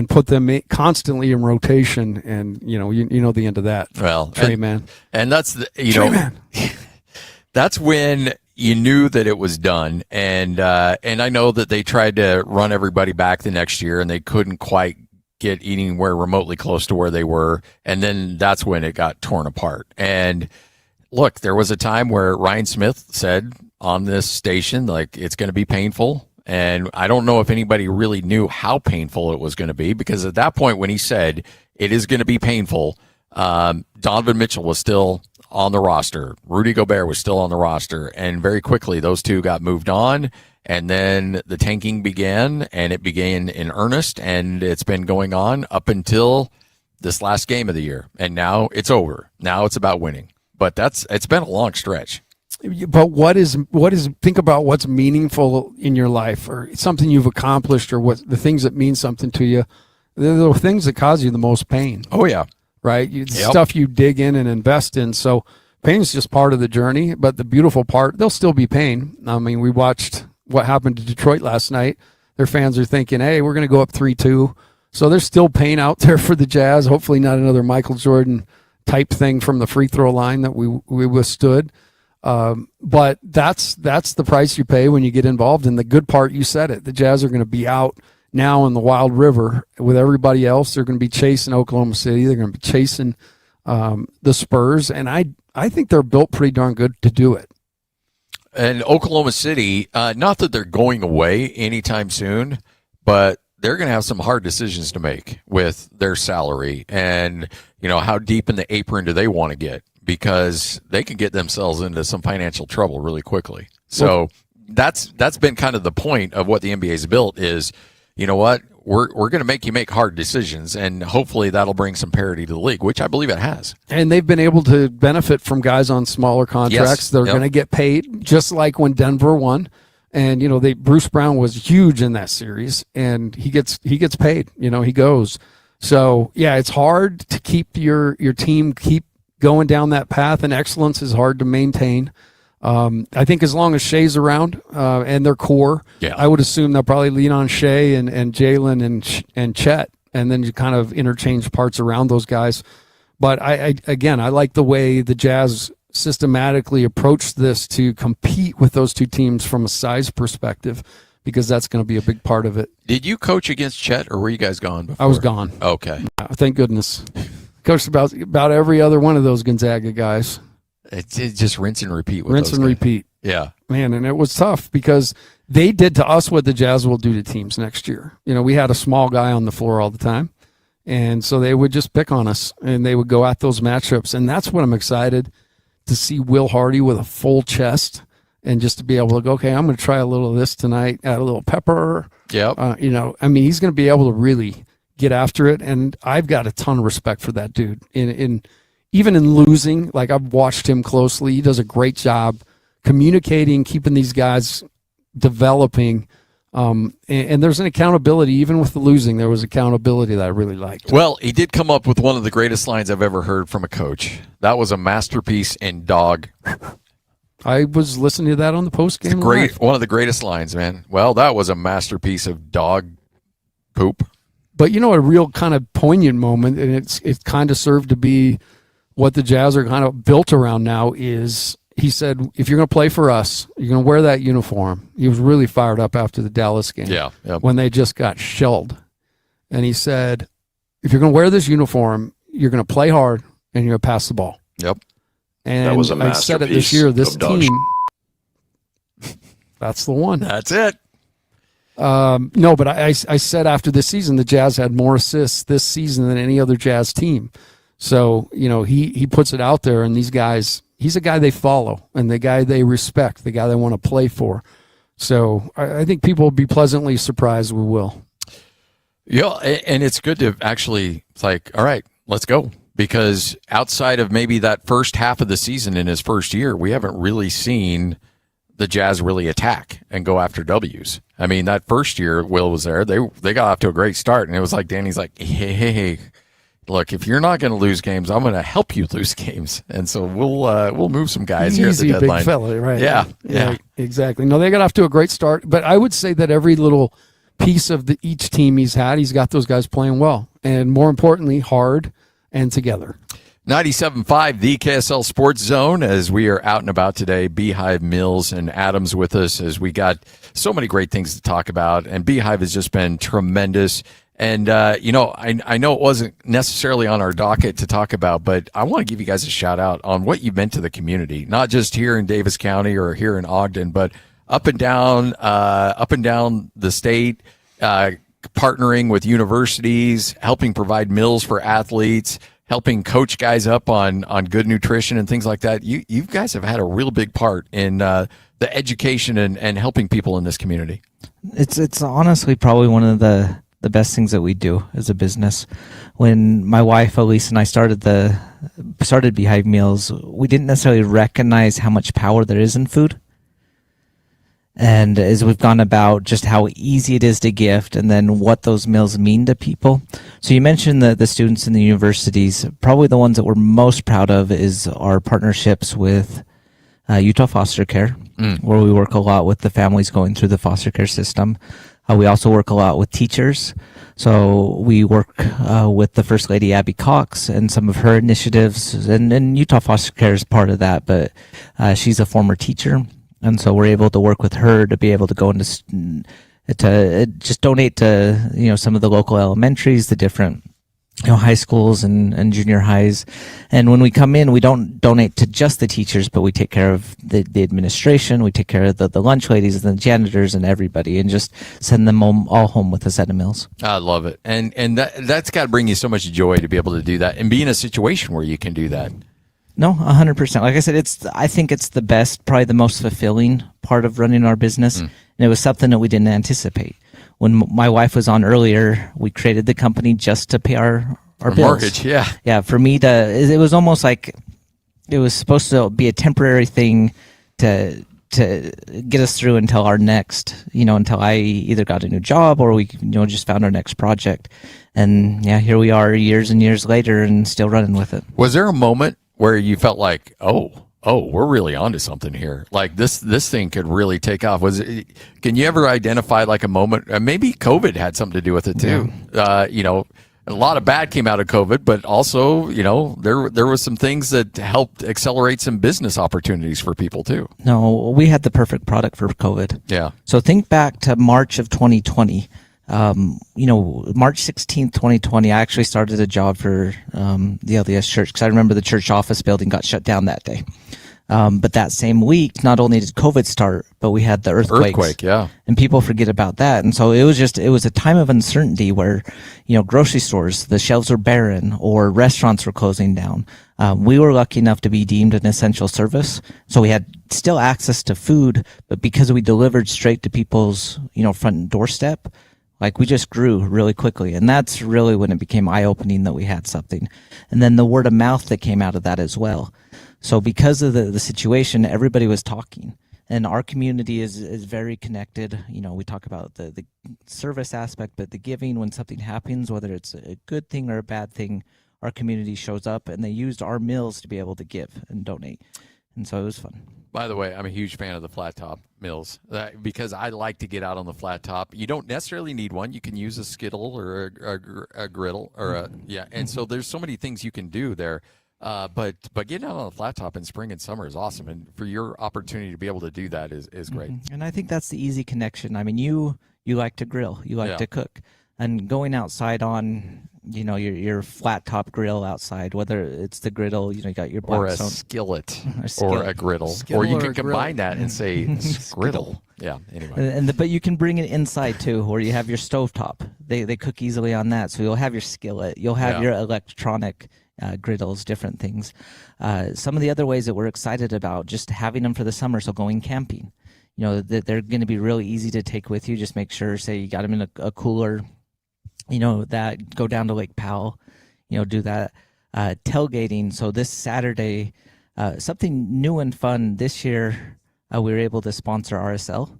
put them constantly in rotation, and you know the end of that. Well, Trey Man, and that's Trey Man. That's when you knew that it was done, and I know that they tried to run everybody back the next year, and they couldn't quite get anywhere remotely close to where they were, and then that's when it got torn apart. And look, there was a time where Ryan Smith said on this station, like, it's going to be painful. And I don't know if anybody really knew how painful it was going to be, because at that point when he said it is going to be painful, Donovan Mitchell was still on the roster. Rudy Gobert was still on the roster. And very quickly, those two got moved on. And then the tanking began, and it began in earnest. And it's been going on up until this last game of the year. And now it's over. Now it's about winning. But it's been a long stretch. But what is think about what's meaningful in your life, or something you've accomplished, or what the things that mean something to you. They're the things that cause you the most pain. Oh yeah. Right? Stuff you dig in and invest in. So pain is just part of the journey, but the beautiful part, there'll still be pain. I mean, we watched what happened to Detroit last night. Their fans are thinking, hey, we're going to go up 3-2. So there's still pain out there for the Jazz. Hopefully not another Michael Jordan type thing from the free throw line that we withstood. But that's the price you pay when you get involved. And the good part, you said it, the Jazz are going to be out now in the Wild River with everybody else. They're going to be chasing Oklahoma City. They're going to be chasing the Spurs. And I think they're built pretty darn good to do it. And Oklahoma City, not that they're going away anytime soon, but they're going to have some hard decisions to make with their salary and, how deep in the apron do they want to get, because they can get themselves into some financial trouble really quickly. So that's been kind of the point of what the NBA's built is, you know what, we're going to make you make hard decisions, and hopefully that'll bring some parity to the league, which I believe it has. And they've been able to benefit from guys on smaller contracts. Yes. They're going to get paid, just like when Denver won. And, Bruce Brown was huge in that series, and he gets paid, he goes. So, yeah, it's hard to keep your team keep going down that path, and excellence is hard to maintain. I think as long as Shea's around and their core, I would assume they'll probably lean on Shea and Jalen and Chet, and then you kind of interchange parts around those guys. But I like the way the Jazz systematically approach this to compete with those two teams from a size perspective, because that's going to be a big part of it. Did you coach against Chet, or were you guys gone before? I was gone. Okay. Thank goodness. Coached about every other one of those Gonzaga guys. It's just rinse and repeat. Repeat. Yeah. Man, and it was tough because they did to us what the Jazz will do to teams next year. We had a small guy on the floor all the time, and so they would just pick on us, and they would go at those matchups. And that's what I'm excited to see Will Hardy with a full chest, and just to be able to go, okay, I'm going to try a little of this tonight, add a little pepper. Yep. He's going to be able to really get after it, and I've got a ton of respect for that dude. Even in losing, like, I've watched him closely. He does a great job communicating, keeping these guys developing. And there's an accountability. Even with the losing, there was accountability that I really liked. Well, he did come up with one of the greatest lines I've ever heard from a coach. That was a masterpiece in dog. I was listening to that on the post game. Great, one of the greatest lines, man. Well, that was a masterpiece of dog poop. But a real kind of poignant moment, and it kind of served to be what the Jazz are kind of built around now. Is he said, if you're going to play for us, you're going to wear that uniform. He was really fired up after the Dallas game, when they just got shelled, and he said, if you're going to wear this uniform, you're going to play hard and you're going to pass the ball. Yep. And that was a I said it this year. This team, that's the one. That's it. No, but I said after this season, the Jazz had more assists this season than any other Jazz team. So, he puts it out there, and these guys, he's a guy they follow and the guy they respect, the guy they want to play for. So I think people will be pleasantly surprised we will. Yeah, and it's good to actually, it's like, all right, let's go. Because outside of maybe that first half of the season in his first year, we haven't really seen the Jazz really attack and go after W's. I mean, that first year Will was there, they got off to a great start, and it was like Danny's like, hey, look, if you're not going to lose games, I'm going to help you lose games, and so we'll move some guys here at the deadline. Big fella, right? Yeah, exactly. No, they got off to a great start, but I would say that every little piece of each team he's got those guys playing well, and more importantly, hard and together. 97.5, the KSL Sports Zone, as we are out and about today. Beehive, Mills, and Adams with us, as we got so many great things to talk about. And Beehive has just been tremendous. And, I know it wasn't necessarily on our docket to talk about, but I want to give you guys a shout out on what you meant to the community, not just here in Davis County or here in Ogden, but up and down the state, partnering with universities, helping provide meals for athletes, helping coach guys up on good nutrition and things like that. You guys have had a real big part in the education and helping people in this community. It's honestly probably one of the best things that we do as a business. When my wife Elise and I started Beehive Meals, we didn't necessarily recognize how much power there is in food. And as we've gone about just how easy it is to gift and then what those meals mean to people. So you mentioned the students in the universities. Probably the ones that we're most proud of is our partnerships with Utah Foster Care, where we work a lot with the families going through the foster care system. We also work a lot with teachers. So we work with the First Lady Abby Cox and some of her initiatives, and Utah Foster Care is part of that, but she's a former teacher. And so we're able to work with her to be able to go into to just donate to some of the local elementaries, the different high schools and junior highs. And when we come in, we don't donate to just the teachers, but we take care of the administration, we take care of the lunch ladies and the janitors and everybody, and just send them all home with a set of meals. I love it, and that's got to bring you so much joy to be able to do that and be in a situation where you can do that. No, 100%. Like I said, I think it's the best, probably the most fulfilling part of running our business. And it was something that we didn't anticipate. When my wife was on earlier, we created the company just to pay our bills. Mortgage, yeah. Yeah, for me it was almost like it was supposed to be a temporary thing to get us through until our next, until I either got a new job or we, just found our next project. And yeah, here we are years and years later and still running with it. Was there a moment where you felt like, oh, we're really onto something here? Like this thing could really take off. Can you ever identify like a moment? Maybe COVID had something to do with it too. Yeah. A lot of bad came out of COVID, but also, there was some things that helped accelerate some business opportunities for people too. No, we had the perfect product for COVID. Yeah. So think back to March of 2020. March 16th, 2020, I actually started a job for the LDS church because I remember the church office building got shut down that day. But that same week, not only did COVID start, but we had the earthquake, yeah. And people forget about that. And so it was a time of uncertainty where, grocery stores, the shelves were barren or restaurants were closing down. We were lucky enough to be deemed an essential service. So we had still access to food, but because we delivered straight to people's, front doorstep, like we just grew really quickly. And that's really when it became eye-opening that we had something. And then the word of mouth that came out of that as well. So because of the situation, everybody was talking. And our community is very connected. We talk about the service aspect, but the giving, when something happens, whether it's a good thing or a bad thing, our community shows up and they used our meals to be able to give and donate. And so it was fun. By the way, I'm a huge fan of the flat top meals because I like to get out on the flat top. You don't necessarily need one. You can use a skittle or a griddle and so there's so many things you can do there. But getting out on the flat top in spring and summer is awesome, and for your opportunity to be able to do that is great. And I think that's the easy connection. I mean, you like to grill, you like to cook, and going outside on your flat top grill outside, whether it's the griddle, you got your or a skillet or a griddle, or you can combine that and say griddle. Yeah. Anyway, but you can bring it inside too, or you have your stovetop. They cook easily on that, so you'll have your skillet, you'll have your electronic griddles, different things. Some of the other ways that we're excited about just having them for the summer. So going camping, that they're going to be really easy to take with you. Just make sure, say you got them in a cooler, that go down to Lake Powell, do that. Tailgating. So this Saturday, something new and fun this year, we were able to sponsor RSL.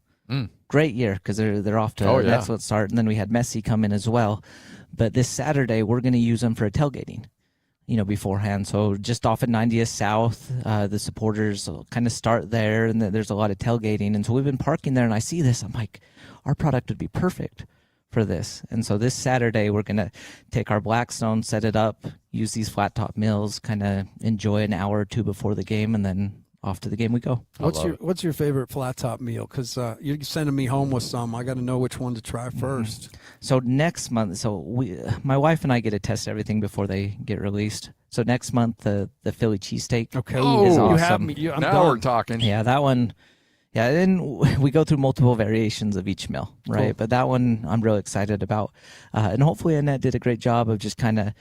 Great year because they're off to an excellent start. And then we had Messi come in as well. But this Saturday, we're going to use them for a tailgating, beforehand. So just off at 90th South, the supporters kind of start there, and there's a lot of tailgating. And so we've been parking there, and I see this. I'm like, our product would be perfect for this. And so this Saturday, we're going to take our Blackstone, set it up, use these flat top meals, kind of enjoy an hour or two before the game, and then off to the game we go. What's your favorite flat top meal? Because you're sending me home with some. I got to know which one to try first. So next month, my wife and I get to test everything before they get released. So next month, the Philly cheesesteak. Okay, is awesome. You have me. I'm now done. we're talking. Yeah, that one. Yeah, and we go through multiple variations of each meal, right? Cool. But that one I'm real excited about, and hopefully Annette did a great job of just kind of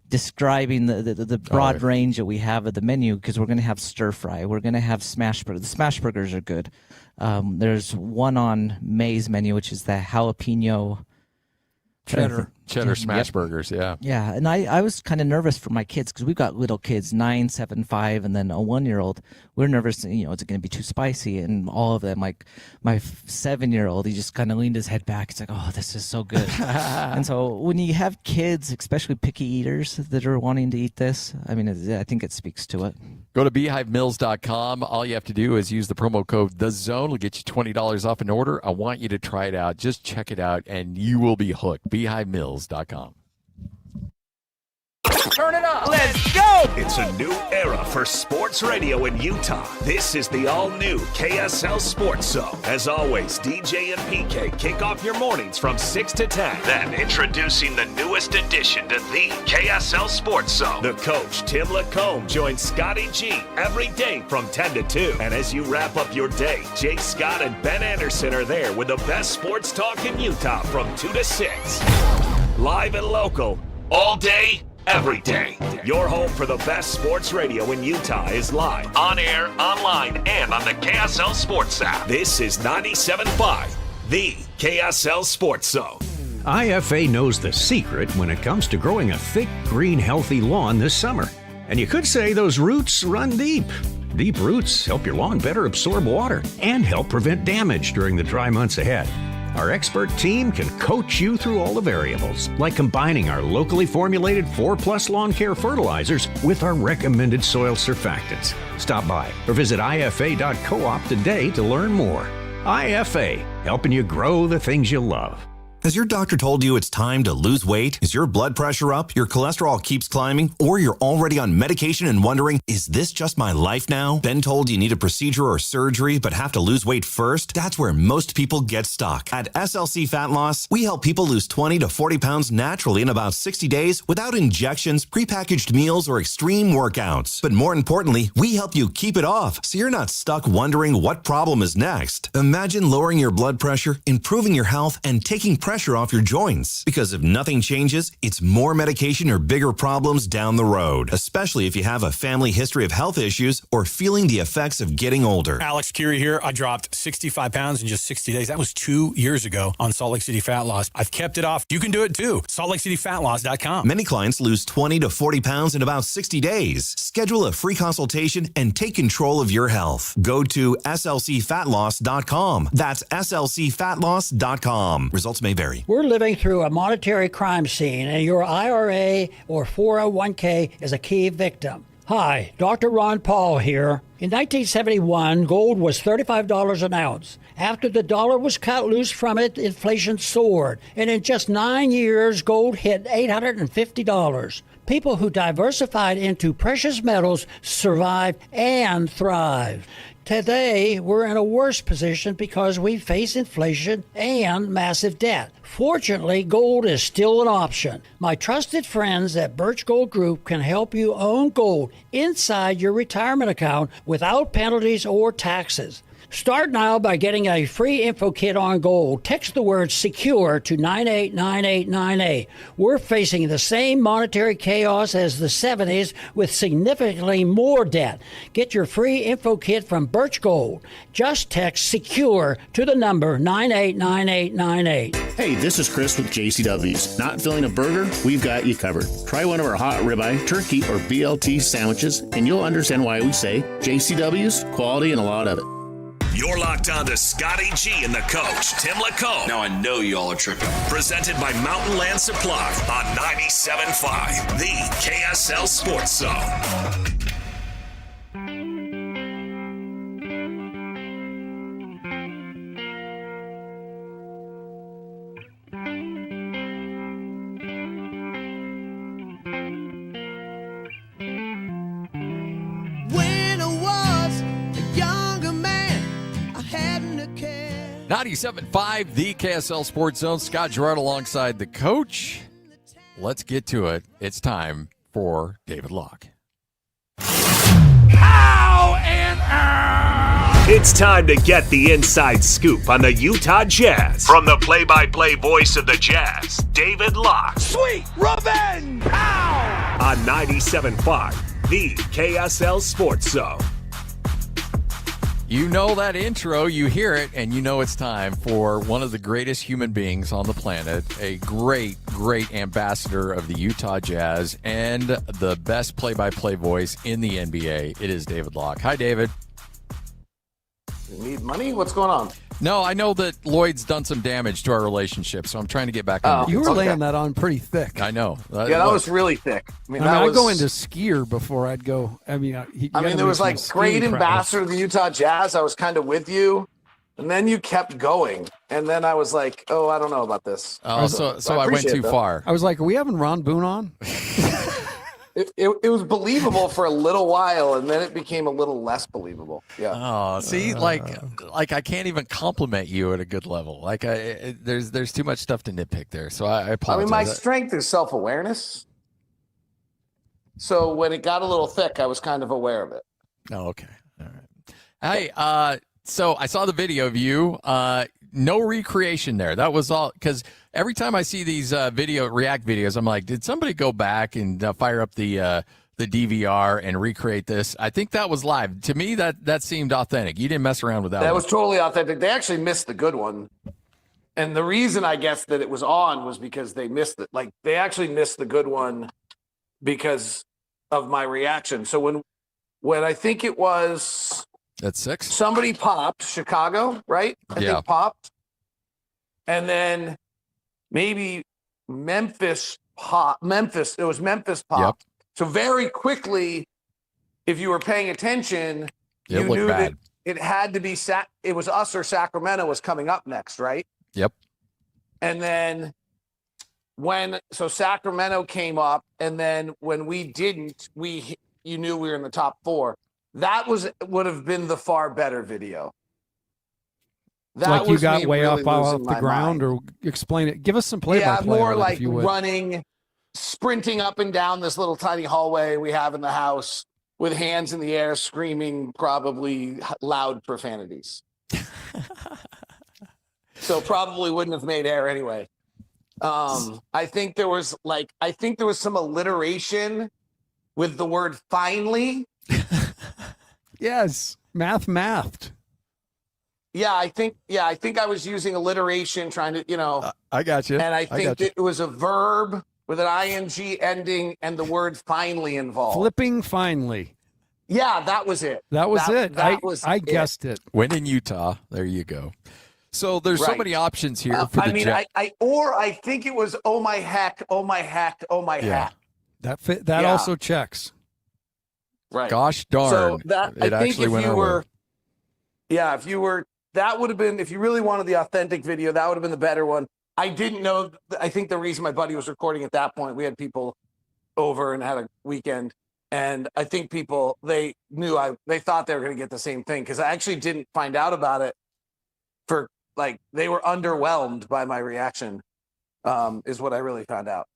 describing the broad range that we have of the menu, because we're going to have stir fry, we're going to have smash burgers. The smash burgers are good. There's one on May's menu, which is the jalapeno cheddar smash burgers. Yeah, and I was kind of nervous for my kids because we've got little kids, 9, 7, 5, and then a 1-year-old. We're nervous, is it going to be too spicy? And all of them, like my 7-year-old, he just kind of leaned his head back. It's like, oh, this is so good. And so when you have kids, especially picky eaters that are wanting to eat this, I mean, I think it speaks to it. Go to beehivemills.com. All you have to do is use the promo code THEZONE. It'll get you $20 off an order. I want you to try it out. Just check it out, and you will be hooked. beehivemills.com. Turn it up. Let's go. It's a new era for sports radio in Utah. This is the all-new KSL Sports Zone. As always, DJ and PK kick off your mornings from 6 to 10. Then introducing the newest addition to the KSL Sports Zone. The coach, Tim Lacombe, joins Scotty G every day from 10 to 2. And as you wrap up your day, Jay Scott and Ben Anderson are there with the best sports talk in Utah from 2 to 6. Live and local, all day, every day. Your home for the best sports radio in Utah is live, on air, online, and on the KSL Sports app. This is 97.5, the KSL Sports Zone. IFA knows the secret when it comes to growing a thick, green, healthy lawn this summer. And you could say those roots run deep. Deep roots help your lawn better absorb water and help prevent damage during the dry months ahead. Our expert team can coach you through all the variables, like combining our locally formulated 4+ lawn care fertilizers with our recommended soil surfactants. Stop by or visit ifa.coop today to learn more. IFA, helping you grow the things you love. Has your doctor told you it's time to lose weight? Is your blood pressure up? Your cholesterol keeps climbing? Or you're already on medication and wondering, is this just my life now? Been told you need a procedure or surgery but have to lose weight first? That's where most people get stuck. At SLC Fat Loss, we help people lose 20 to 40 pounds naturally in about 60 days without injections, prepackaged meals, or extreme workouts. But more importantly, we help you keep it off so you're not stuck wondering what problem is next. Imagine lowering your blood pressure, improving your health, and taking pressure off your joints. Because if nothing changes, it's more medication or bigger problems down the road, especially if you have a family history of health issues or feeling the effects of getting older. Alex Curie here. I dropped 65 pounds in just 60 days. That was 2 years ago on Salt Lake City Fat Loss. I've kept it off. You can do it too. SaltLakeCityFatLoss.com. Many clients lose 20 to 40 pounds in about 60 days. Schedule a free consultation and take control of your health. Go to SLCFatLoss.com. That's SLCFatLoss.com. Results may vary. We're living through a monetary crime scene, and your IRA or 401k is a key victim. Hi, Dr. Ron Paul here. In 1971, gold was $35 an ounce. After the dollar was cut loose from it, inflation soared. And in just 9 years, gold hit $850. People who diversified into precious metals survived and thrived. Today, we're in a worse position because we face inflation and massive debt. Fortunately, gold is still an option. My trusted friends at Birch Gold Group can help you own gold inside your retirement account without penalties or taxes. Start now by getting a free info kit on gold. Text the word SECURE to 989898. We're facing the same monetary chaos as the 70s with significantly more debt. Get your free info kit from Birch Gold. Just text SECURE to the number 989898. Hey, this is Chris with JCW's. Not filling a burger? We've got you covered. Try one of our hot ribeye, turkey, or BLT sandwiches, and you'll understand why we say JCW's, quality, and a lot of it. You're locked on to Scotty G and the coach, Tim Lacombe. Now I know y'all are tripping. Presented by Mountain Land Supply on 97.5, the KSL Sports Zone. When I was a younger man, I hadn't a care. 97.5, the KSL Sports Zone. Scott Gerard alongside the coach. Let's get to it. It's time for David Locke. Ow and ow! It's time to get the inside scoop on the Utah Jazz. From the play-by-play voice of the Jazz, David Locke. Sweet revenge! Ow! On 97.5, the KSL Sports Zone. You know that intro, you hear it, and you know it's time for one of the greatest human beings on the planet, a great, great ambassador of the Utah Jazz, and the best play-by-play voice in the NBA. It is David Locke. Hi, David. You need money? What's going on? No, I know that Lloyd's done some damage to our relationship, so I'm trying to get back on. You were laying that on pretty thick. I know. Yeah, that was really thick. I'd go into skier before I'd go. There was like great ambassador of the Utah Jazz. I was kind of with you, and then you kept going, and then I was like, oh, I don't know about this. Oh, so I went too far. I was like, are we having Ron Boone on? It was believable for a little while, and then it became a little less believable. Yeah. Oh, see, like I can't even compliment you at a good level. Like there's too much stuff to nitpick there. So I apologize. My strength is self-awareness. So when it got a little thick, I was kind of aware of it. Oh, okay. All right. Hey, so I saw the video of you. No recreation there. That was all, because every time I see these React videos, I'm like, did somebody go back and fire up the DVR and recreate this? I think that was live. To me, that seemed authentic. You didn't mess around with that. That was totally authentic. They actually missed the good one. And the reason I guess that it was on was because they missed it. Like, they actually missed the good one because of my reaction. So when I think it was... At 6? Somebody popped, Chicago, right? I think popped. And then maybe Memphis popped. It was Memphis popped. Yep. So very quickly, if you were paying attention, you knew that it had to be, it was us or Sacramento was coming up next, right? Yep. And then so Sacramento came up, and then when we didn't, you knew we were in the top 4. That would have been the far better video. That like you got way really off the ground, or explain it. Give us some play-by-play. Yeah, more like running, sprinting up and down this little tiny hallway we have in the house with hands in the air, screaming probably loud profanities. So probably wouldn't have made air anyway. I think there was some alliteration with the word finally. Yes, mathed. Yeah, I think I was using alliteration, trying to, I got you. And I think it was a verb with an ing ending and the word finally involved. Flipping finally. Yeah, that was it. That was it. I it. guessed it. When in Utah, there you go. So there's so many options here for the Jets. I think it was oh my heck, oh my heck, oh my heck. That Yeah. also checks. Right. Gosh darn. So that, it I think actually if went you our were, way. yeah, if you were, that would have been, if you really wanted the authentic video, that would have been the better one. I didn't know. I think the reason my buddy was recording at that point, we had people over and had a weekend. And I think people, they knew they thought they were going to get the same thing. Cause I actually didn't find out about it for like, they were underwhelmed by my reaction, is what I really found out.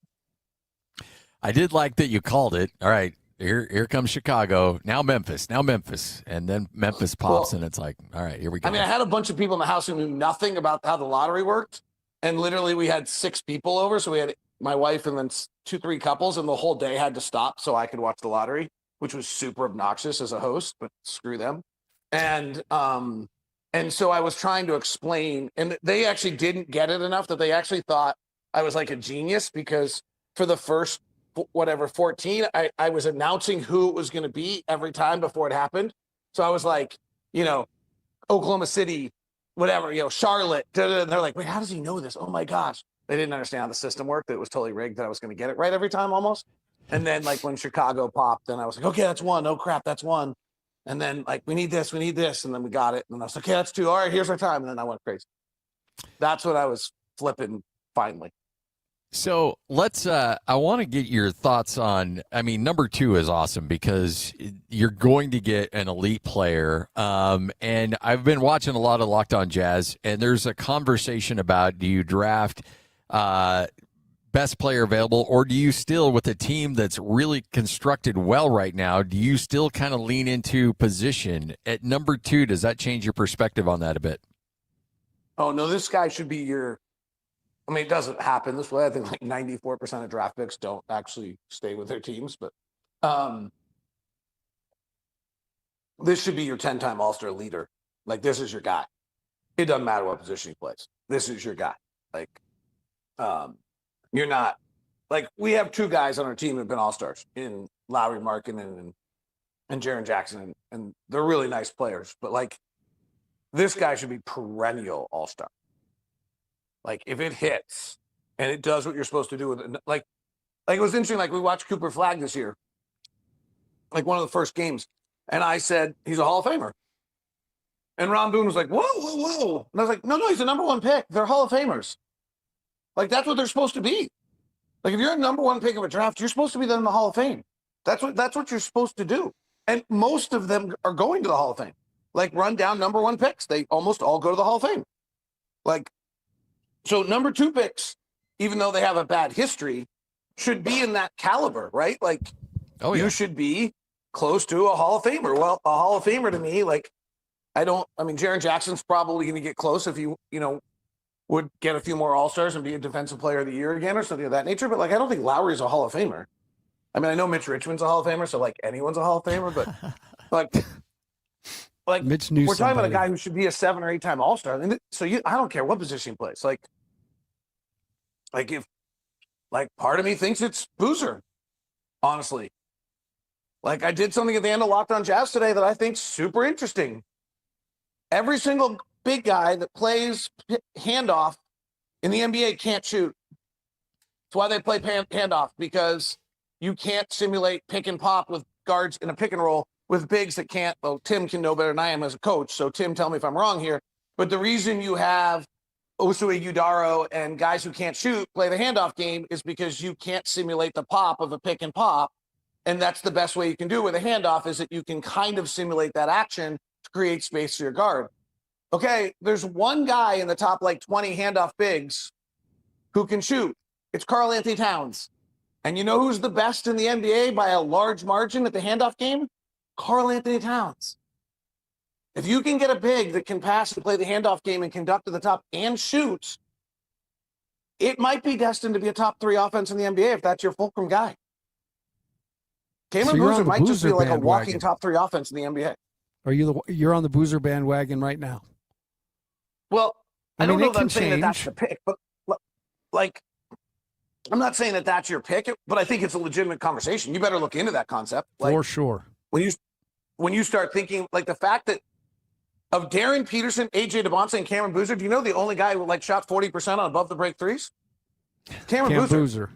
I did like that you called it. All right. Here comes Chicago. Now Memphis. And then Memphis pops, and it's like, all right, here we go. I mean, I had a bunch of people in the house who knew nothing about how the lottery worked. And literally we had 6 people over. So we had my wife and then 2-3 couples, and the whole day had to stop so I could watch the lottery, which was super obnoxious as a host, but screw them. And so I was trying to explain, and they actually didn't get it enough that they actually thought I was like a genius, because for the first 14, I was announcing who it was going to be every time before it happened. So I was like, Oklahoma City, whatever, Charlotte. And they're like, wait, how does he know this? Oh my gosh. They didn't understand how the system worked. That it was totally rigged, that I was going to get it right every time almost. And then like when Chicago popped, then I was like, okay, that's 1. Oh crap, that's 1. And then like, we need this. And then we got it. And I was like, okay, that's 2. All right, here's our time. And then I went crazy. That's what I was flipping finally. So let's, I want to get your thoughts on, number 2 is awesome because you're going to get an elite player. And I've been watching a lot of Locked On Jazz, and there's a conversation about, do you draft best player available, or do you still, with a team that's really constructed well right now, do you still kind of lean into position? At number 2, does that change your perspective on that a bit? Oh, no, this guy should be it doesn't happen this way. I think like 94% of draft picks don't actually stay with their teams, but this should be your 10-time All-Star leader. Like, this is your guy. It doesn't matter what position he plays. This is your guy. Like, you're not, like, we have 2 guys on our team that have been All-Stars in Lowry Markkanen and Jaren Jackson, and they're really nice players, but like, this guy should be perennial All-Star. Like, if it hits and it does what you're supposed to do with it, like it was interesting. Like, we watched Cooper Flagg this year, like one of the first games, and I said he's a Hall of Famer, and Ron Boone was like, whoa, and I was like, no, he's the number 1 pick. They're Hall of Famers. Like, that's what they're supposed to be. Like, if you're a number 1 pick of a draft, you're supposed to be in the Hall of Fame. That's what you're supposed to do. And most of them are going to the Hall of Fame. Like, run down number 1 picks, they almost all go to the Hall of Fame. Like. So number 2 picks, even though they have a bad history, should be in that caliber, right? Like, you should be close to a Hall of Famer. Well, a Hall of Famer to me, like, Jaren Jackson's probably going to get close if you would get a few more All-Stars and be a Defensive Player of the Year again or something of that nature. But like, I don't think Lowry's a Hall of Famer. I know Mitch Richmond's a Hall of Famer, so like anyone's a Hall of Famer, but like Mitch knew we're talking about a somebody. guy who should be a 7 or 8-time All-Star. So I don't care what position he plays. Like if, like, part of me thinks it's Boozer, honestly. Like, I did something at the end of Locked On Jazz today that I think's super interesting. Every single big guy that plays handoff in the NBA can't shoot. That's why they play handoff, because you can't simulate pick and pop with guards in a pick and roll with bigs that can't. Well, Tim can know better than I am as a coach, so Tim, tell me if I'm wrong here. But the reason you have Osue Udaro and guys who can't shoot play the handoff game is because you can't simulate the pop of a pick and pop. And that's the best way you can do it with a handoff, is that you can kind of simulate that action to create space for your guard. Okay, there's one guy in the top like 20 handoff bigs who can shoot. It's Karl Anthony Towns. And you know who's the best in the NBA by a large margin at the handoff game? Karl Anthony Towns. If you can get a big that can pass and play the handoff game and conduct to the top and shoot, it might be destined to be a top 3 offense in the NBA if that's your fulcrum guy. Cameron Boozer might just be like a walking top 3 offense in the NBA. You're on the Boozer bandwagon right now? Well, I don't know that I'm saying that change. that's the pick, but like, I'm not saying that that's your pick, but I think it's a legitimate conversation. You better look into that concept. Like, For sure. When you start thinking, like, the fact that of Darren Peterson, AJ DeBonce, and Cameron Boozer, do you know the only guy who like shot 40% on above the break threes? Cameron Boozer.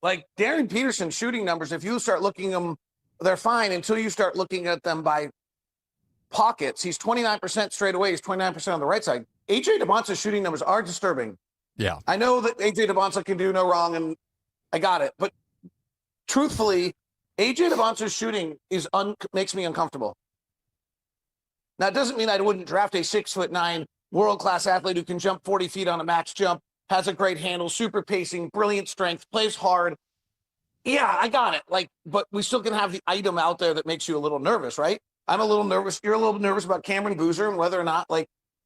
Like Darren Peterson's shooting numbers, if you start looking them, they're fine until you start looking at them by pockets. He's 29% straight away. He's 29% on the right side. AJ DeMonta's shooting numbers are disturbing. Yeah. I know that AJ DeMonta can do no wrong, and I got it. But truthfully, AJ DeMonta's shooting makes me uncomfortable. Now, it doesn't mean I wouldn't draft a 6'9" world-class athlete who can jump 40 feet on a max jump, has a great handle, super pacing, brilliant strength, plays hard. Yeah, I got it. But we still can have the item out there that makes you a little nervous, right? I'm a little nervous. You're a little nervous about Cameron Boozer and whether or not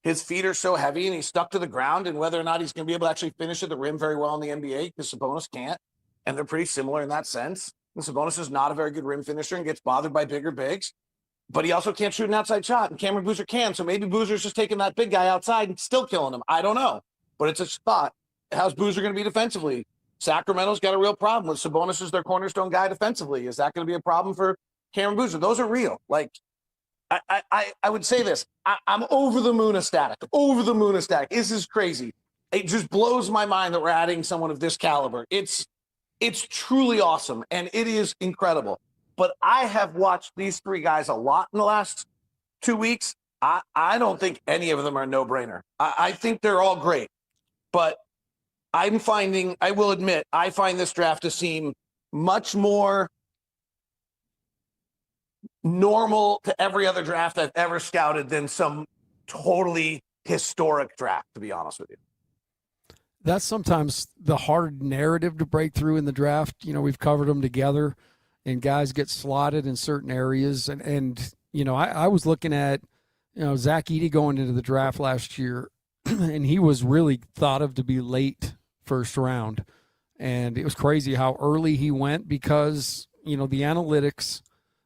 his feet are so heavy and he's stuck to the ground and whether or not he's going to be able to actually finish at the rim very well in the NBA because Sabonis can't. And they're pretty similar in that sense. And Sabonis is not a very good rim finisher and gets bothered by bigger bigs. But he also can't shoot an outside shot, and Cameron Boozer can. So maybe Boozer's just taking that big guy outside and still killing him. I don't know. But it's a thought. How's Boozer going to be defensively? Sacramento's got a real problem with Sabonis as their cornerstone guy defensively. Is that going to be a problem for Cameron Boozer? Those are real. I would say this. I'm over the moon ecstatic. Over the moon ecstatic. This is crazy. It just blows my mind that we're adding someone of this caliber. It's truly awesome, and it is incredible. But I have watched these three guys a lot in the last 2 weeks. I don't think any of them are a no-brainer. I think they're all great. But I will admit, I find this draft to seem much more normal to every other draft I've ever scouted than some totally historic draft, to be honest with you. That's sometimes the hard narrative to break through in the draft. We've covered them together, and guys get slotted in certain areas. And I was looking at, Zach Edey going into the draft last year, and he was really thought of to be late first round. And it was crazy how early he went because, the analytics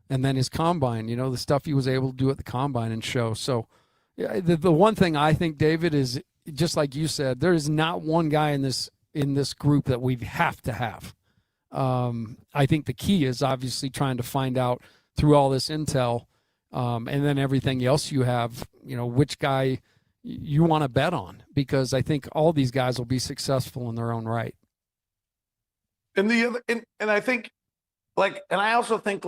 and then his combine, the stuff he was able to do at the combine and show. So the one thing I think, David, is just like you said, there is not one guy in this group that we have to have. I think the key is obviously trying to find out through all this intel and then everything else you have, which guy you want to bet on, because I think all these guys will be successful in their own right. And I think and I also think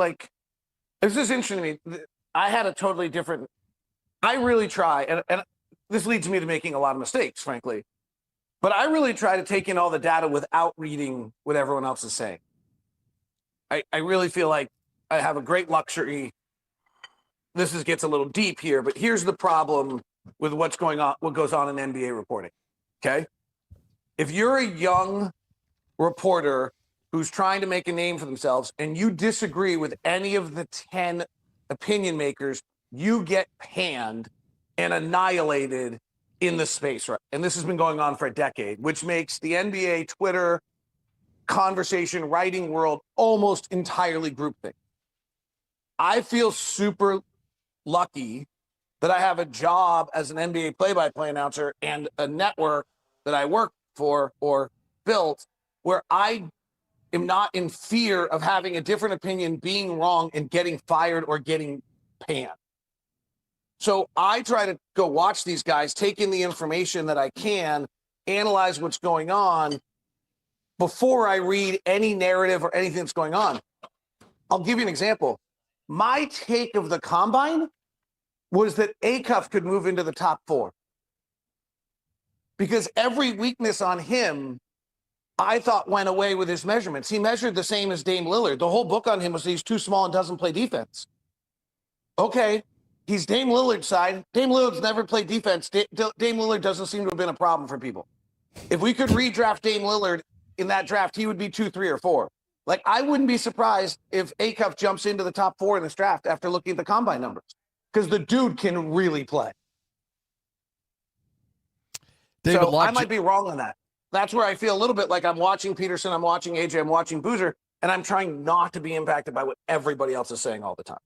this is interesting to me. I had a totally different, I really try, and this leads me to making a lot of mistakes, frankly. But I really try to take in all the data without reading what everyone else is saying. I really feel like I have a great luxury. This gets a little deep here, but here's the problem with what goes on in NBA reporting. Okay? If you're a young reporter who's trying to make a name for themselves and you disagree with any of the 10 opinion makers, you get panned and annihilated in the space, right? And this has been going on for a decade, which makes the NBA Twitter conversation writing world almost entirely groupthink. I feel super lucky that I have a job as an NBA play-by-play announcer and a network that I work for or built where I am not in fear of having a different opinion, being wrong, and getting fired or getting panned. So I try to go watch these guys, take in the information that I can, analyze what's going on before I read any narrative or anything that's going on. I'll give you an example. My take of the combine was that Acuff could move into the top 4. Because every weakness on him, I thought went away with his measurements. He measured the same as Dame Lillard. The whole book on him was he's too small and doesn't play defense. Okay. He's Dame Lillard's side. Dame Lillard's never played defense. Dame Lillard doesn't seem to have been a problem for people. If we could redraft Dame Lillard in that draft, he would be 2, 3, or 4. I wouldn't be surprised if Acuff jumps into the top 4 in this draft after looking at the combine numbers, because the dude can really play. David so I might be wrong on that. That's where I feel a little bit like I'm watching Peterson, I'm watching AJ, I'm watching Boozer, and I'm trying not to be impacted by what everybody else is saying all the time.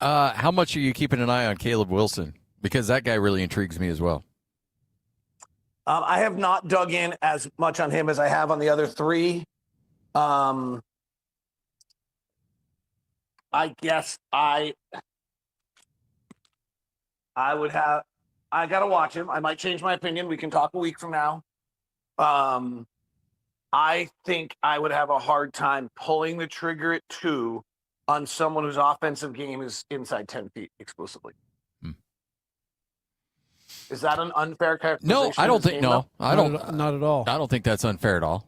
How much are you keeping an eye on Caleb Wilson? Because that guy really intrigues me as well. I have not dug in as much on him as I have on the other 3. I guess I would have. I got to watch him. I might change my opinion. We can talk a week from now. I think I would have a hard time pulling the trigger at 2 on someone whose offensive game is inside 10 feet exclusively. Is that an unfair characterization? No, I don't think. No, I don't. Not at all. I don't think that's unfair at all.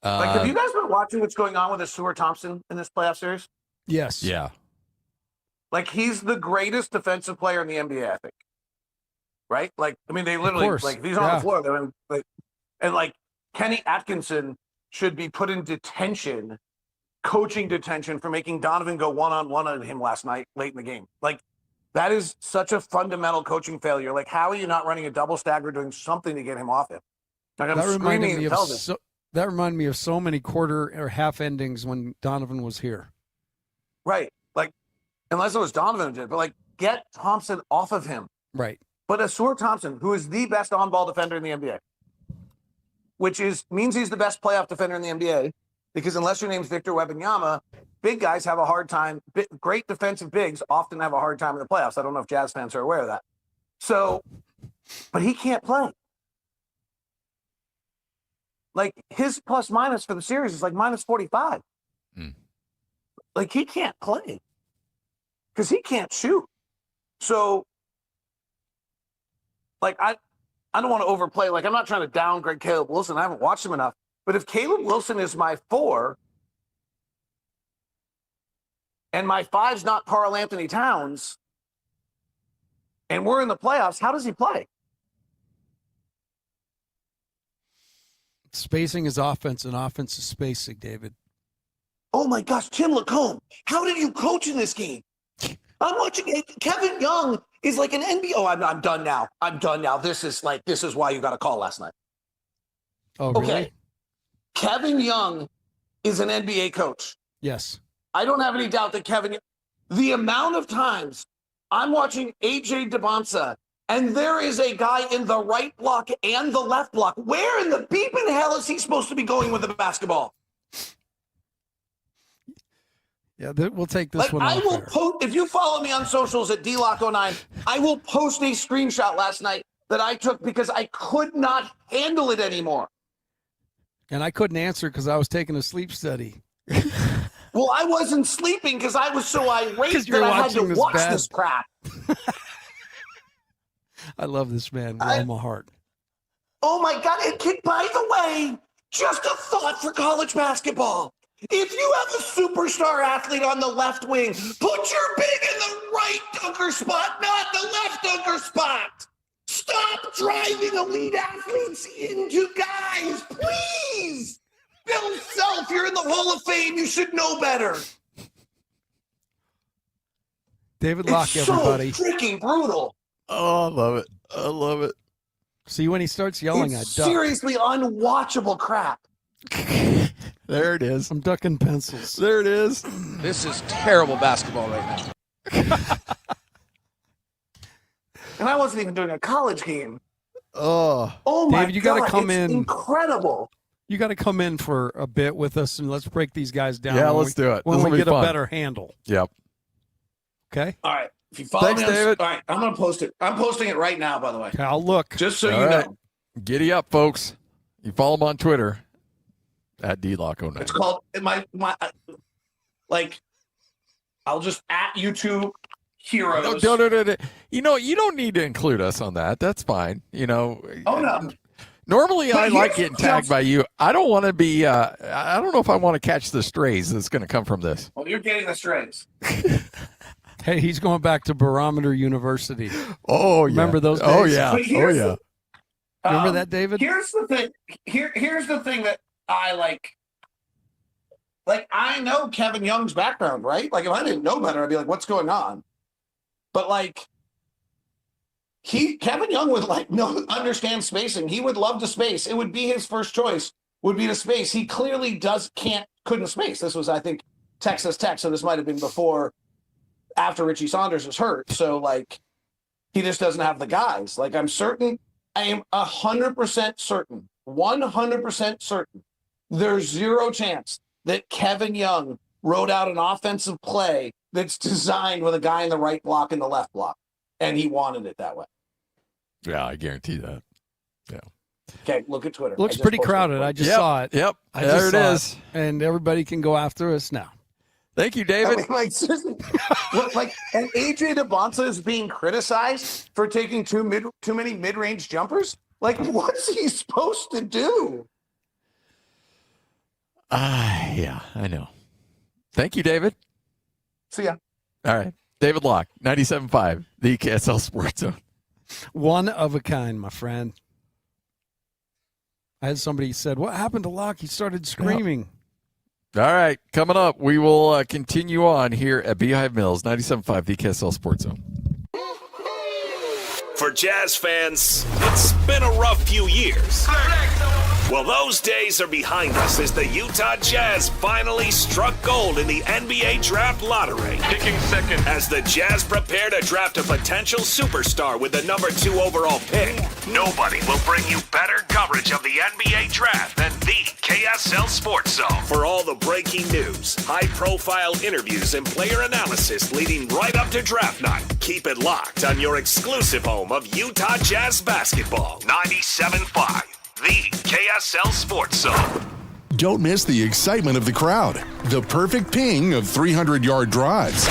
Have you guys been watching what's going on with Stuart Thompson in this playoff series? Yes. Yeah. Like, he's the greatest defensive player in the NBA, I think. Right? Like, I mean, they literally, like, if he's on the floor, they're like, and like, Kenny Atkinson should be put in detention, coaching detention, for making Donovan go one-on-one on him last night, late in the game. Like, that is such a fundamental coaching failure. Like, how are you not running a double stack or doing something to get him off him? Like, I'm screaming and telling him. That reminded me of so many quarter or half endings when Donovan was here. Right. Like, unless it was Donovan who did, but like, get Thompson off of him. Right. But Stuart Thompson, who is the best on-ball defender in the NBA, which means he's the best playoff defender in the NBA, because unless your name's Victor Wembanyama, big guys have a hard time. Great defensive bigs often have a hard time in the playoffs. I don't know if Jazz fans are aware of that. So, but he can't play. Like, his plus minus for the series is like minus 45. Like, he can't play because he can't shoot. So, like, I don't want to overplay. Like, I'm not trying to downgrade Caleb Wilson. I haven't watched him enough. But if Caleb Wilson is my 4 and my 5's not Karl Anthony Towns and we're in the playoffs, how does he play? Spacing is offense, and offense is spacing, David. Oh, my gosh, Tim Lacombe, how did you coach in this game? I'm watching Kevin Young is like an NBA. Oh, I'm done now. I'm done now. This is why you got a call last night. Oh, really? Okay. Kevin Young is an NBA coach. Yes. I don't have any doubt that the amount of times I'm watching AJ DeBonsa and there is a guy in the right block and the left block. Where in the beeping hell is he supposed to be going with the basketball? Yeah, we'll take this like, one I off will there. post, if you follow me on socials at DLock09, I will post a screenshot last night that I took because I could not handle it anymore. And I couldn't answer because I was taking a sleep study. Well, I wasn't sleeping because I was so irate that I had to watch this crap. I love this man with all my heart. Oh, my God. And by the way, just a thought for college basketball. If you have a superstar athlete on the left wing, put your big in the right dunker spot, not the left dunker spot. Stop driving elite athletes into guys, please. Bill Self, you're in the Hall of Fame. You should know better. David Locke, it's everybody. So freaking brutal. Oh, I love it. I love it. See, when he starts yelling, it's I duck. Seriously unwatchable crap. There it is. I'm ducking pencils. There it is. This is terrible basketball right now. And I wasn't even doing a college game. Oh my David, you got God, to come in. Incredible. You got to come in for a bit with us, and let's break these guys down. Yeah, let's do it. When This'll we be get fun. a better handle. Yep. Okay. All right. If you follow Thanks, me on, David. All right, I'm going to post it. I'm posting it right now, by the way. Okay, I'll look. Just so All you right. know. Giddy up, folks. You follow him on Twitter at DLock09. It's called my like. I'll just at YouTube heroes. No. You know, you don't need to include us on that. That's fine. You know. Oh no. Normally, But I like here's- getting tagged by you. I don't want to be. I don't know if I want to catch the strays that's going to come from this. Well, you're getting the strays. Hey, he's going back to Barometer University. Oh, remember those days? Oh yeah. But here's Oh yeah. Remember that, David? Here's the thing. Here's the thing that I like. Like, I know Kevin Young's background, right? Like, if I didn't know better, I'd be like, "What's going on?" But like, Kevin Young would understand spacing. He would love to space. It would be his first choice. Would be to space. He clearly couldn't space. This was, I think, Texas Tech. So this might have been after Richie Saunders was hurt. So like, he just doesn't have the guys. Like, I'm certain. I am 100% certain, 100% certain. There's zero chance that Kevin Young wrote out an offensive play that's designed with a guy in the right block and the left block, and he wanted it that way. Yeah, I guarantee that. Yeah. Okay, look at Twitter. Looks pretty crowded. I just saw it. Yep. I There just it saw is. And everybody can go after us now. Thank you, David. I mean, like, seriously, and AJ DeBonta is being criticized for taking too many mid-range jumpers. Like, what's he supposed to do? Yeah, I know. Thank you, David. See ya. All right. David Locke, 97.5, the KSL Sports Zone. One of a kind, my friend. I had somebody said, "What happened to Locke?" He started screaming. All right. Coming up, we will continue on here at Beehive Mills, 97.5, the KSL Sports Zone. For Jazz fans, it's been a rough few years. Well, those days are behind us as the Utah Jazz finally struck gold in the NBA Draft Lottery. Picking second. As the Jazz prepare to draft a potential superstar with the number 2 overall pick, nobody will bring you better coverage of the NBA Draft than the KSL Sports Zone. For all the breaking news, high-profile interviews, and player analysis leading right up to draft night, keep it locked on your exclusive home of Utah Jazz basketball. 97.5. The KSL Sports Zone. Don't miss the excitement of the crowd, the perfect ping of 300-yard drives,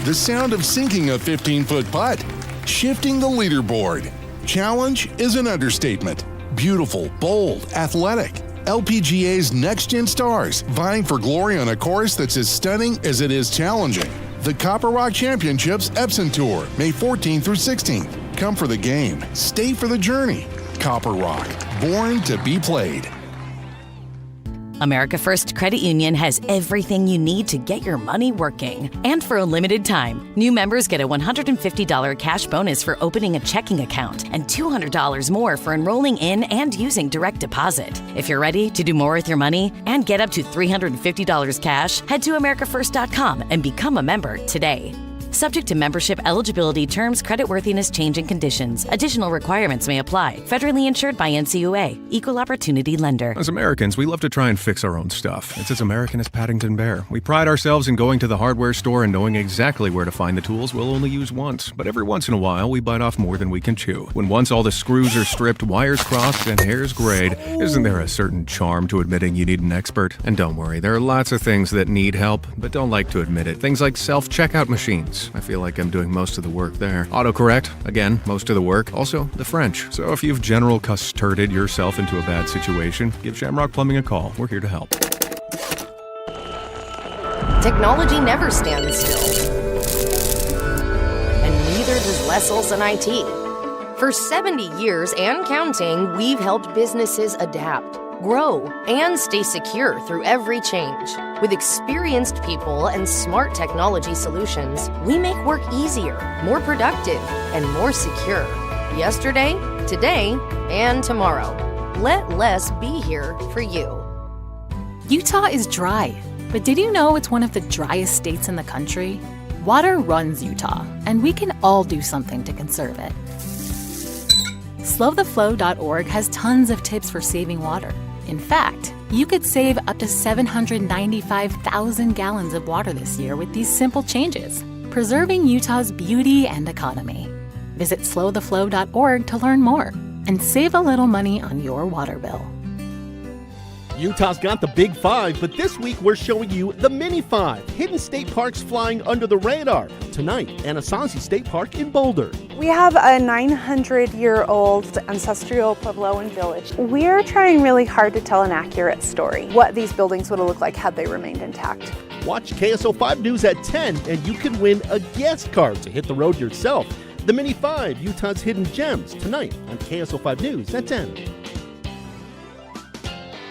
the sound of sinking a 15-foot putt, shifting the leaderboard. Challenge is an understatement. Beautiful, bold, athletic. LPGA's next-gen stars vying for glory on a course that's as stunning as it is challenging. The Copper Rock Championships Epson Tour, May 14th through 16th. Come for the game. Stay for the journey. Copper Rock, born to be played. America First Credit Union has everything you need to get your money working. And for a limited time, new members get a $150 cash bonus for opening a checking account and $200 more for enrolling in and using direct deposit. If you're ready to do more with your money and get up to $350 cash, head to americafirst.com and become a member today. Subject to membership eligibility, terms, creditworthiness, changing conditions. Additional requirements may apply. Federally insured by NCUA. Equal opportunity lender. As Americans, we love to try and fix our own stuff. It's as American as Paddington Bear. We pride ourselves in going to the hardware store and knowing exactly where to find the tools we'll only use once. But every once in a while, we bite off more than we can chew. When once all the screws are stripped, wires crossed, and hairs grayed, isn't there a certain charm to admitting you need an expert? And don't worry, there are lots of things that need help, but don't like to admit it. Things like self-checkout machines. I feel like I'm doing most of the work there. Autocorrect, again, most of the work. Also, the French. So if you've general custarded yourself into a bad situation, give Shamrock Plumbing a call. We're here to help. Technology never stands still. And neither does Les Olson IT. For 70 years and counting, we've helped businesses adapt, grow, and stay secure through every change. With experienced people and smart technology solutions, we make work easier, more productive, and more secure. Yesterday, today, and tomorrow. Let Les be here for you. Utah is dry, but did you know it's one of the driest states in the country? Water runs Utah, and we can all do something to conserve it. SlowTheFlow.org has tons of tips for saving water. In fact, you could save up to 795,000 gallons of water this year with these simple changes, preserving Utah's beauty and economy. Visit slowtheflow.org to learn more and save a little money on your water bill. Utah's got the Big Five, but this week we're showing you the Mini Five, hidden state parks flying under the radar. Tonight, Anasazi State Park in Boulder. We have a 900-year-old ancestral Puebloan village. We're trying really hard to tell an accurate story, what these buildings would have looked like had they remained intact. Watch KSL 5 News at 10, and you can win a guest card to hit the road yourself. The Mini 5, Utah's Hidden Gems, tonight on KSL 5 News at 10.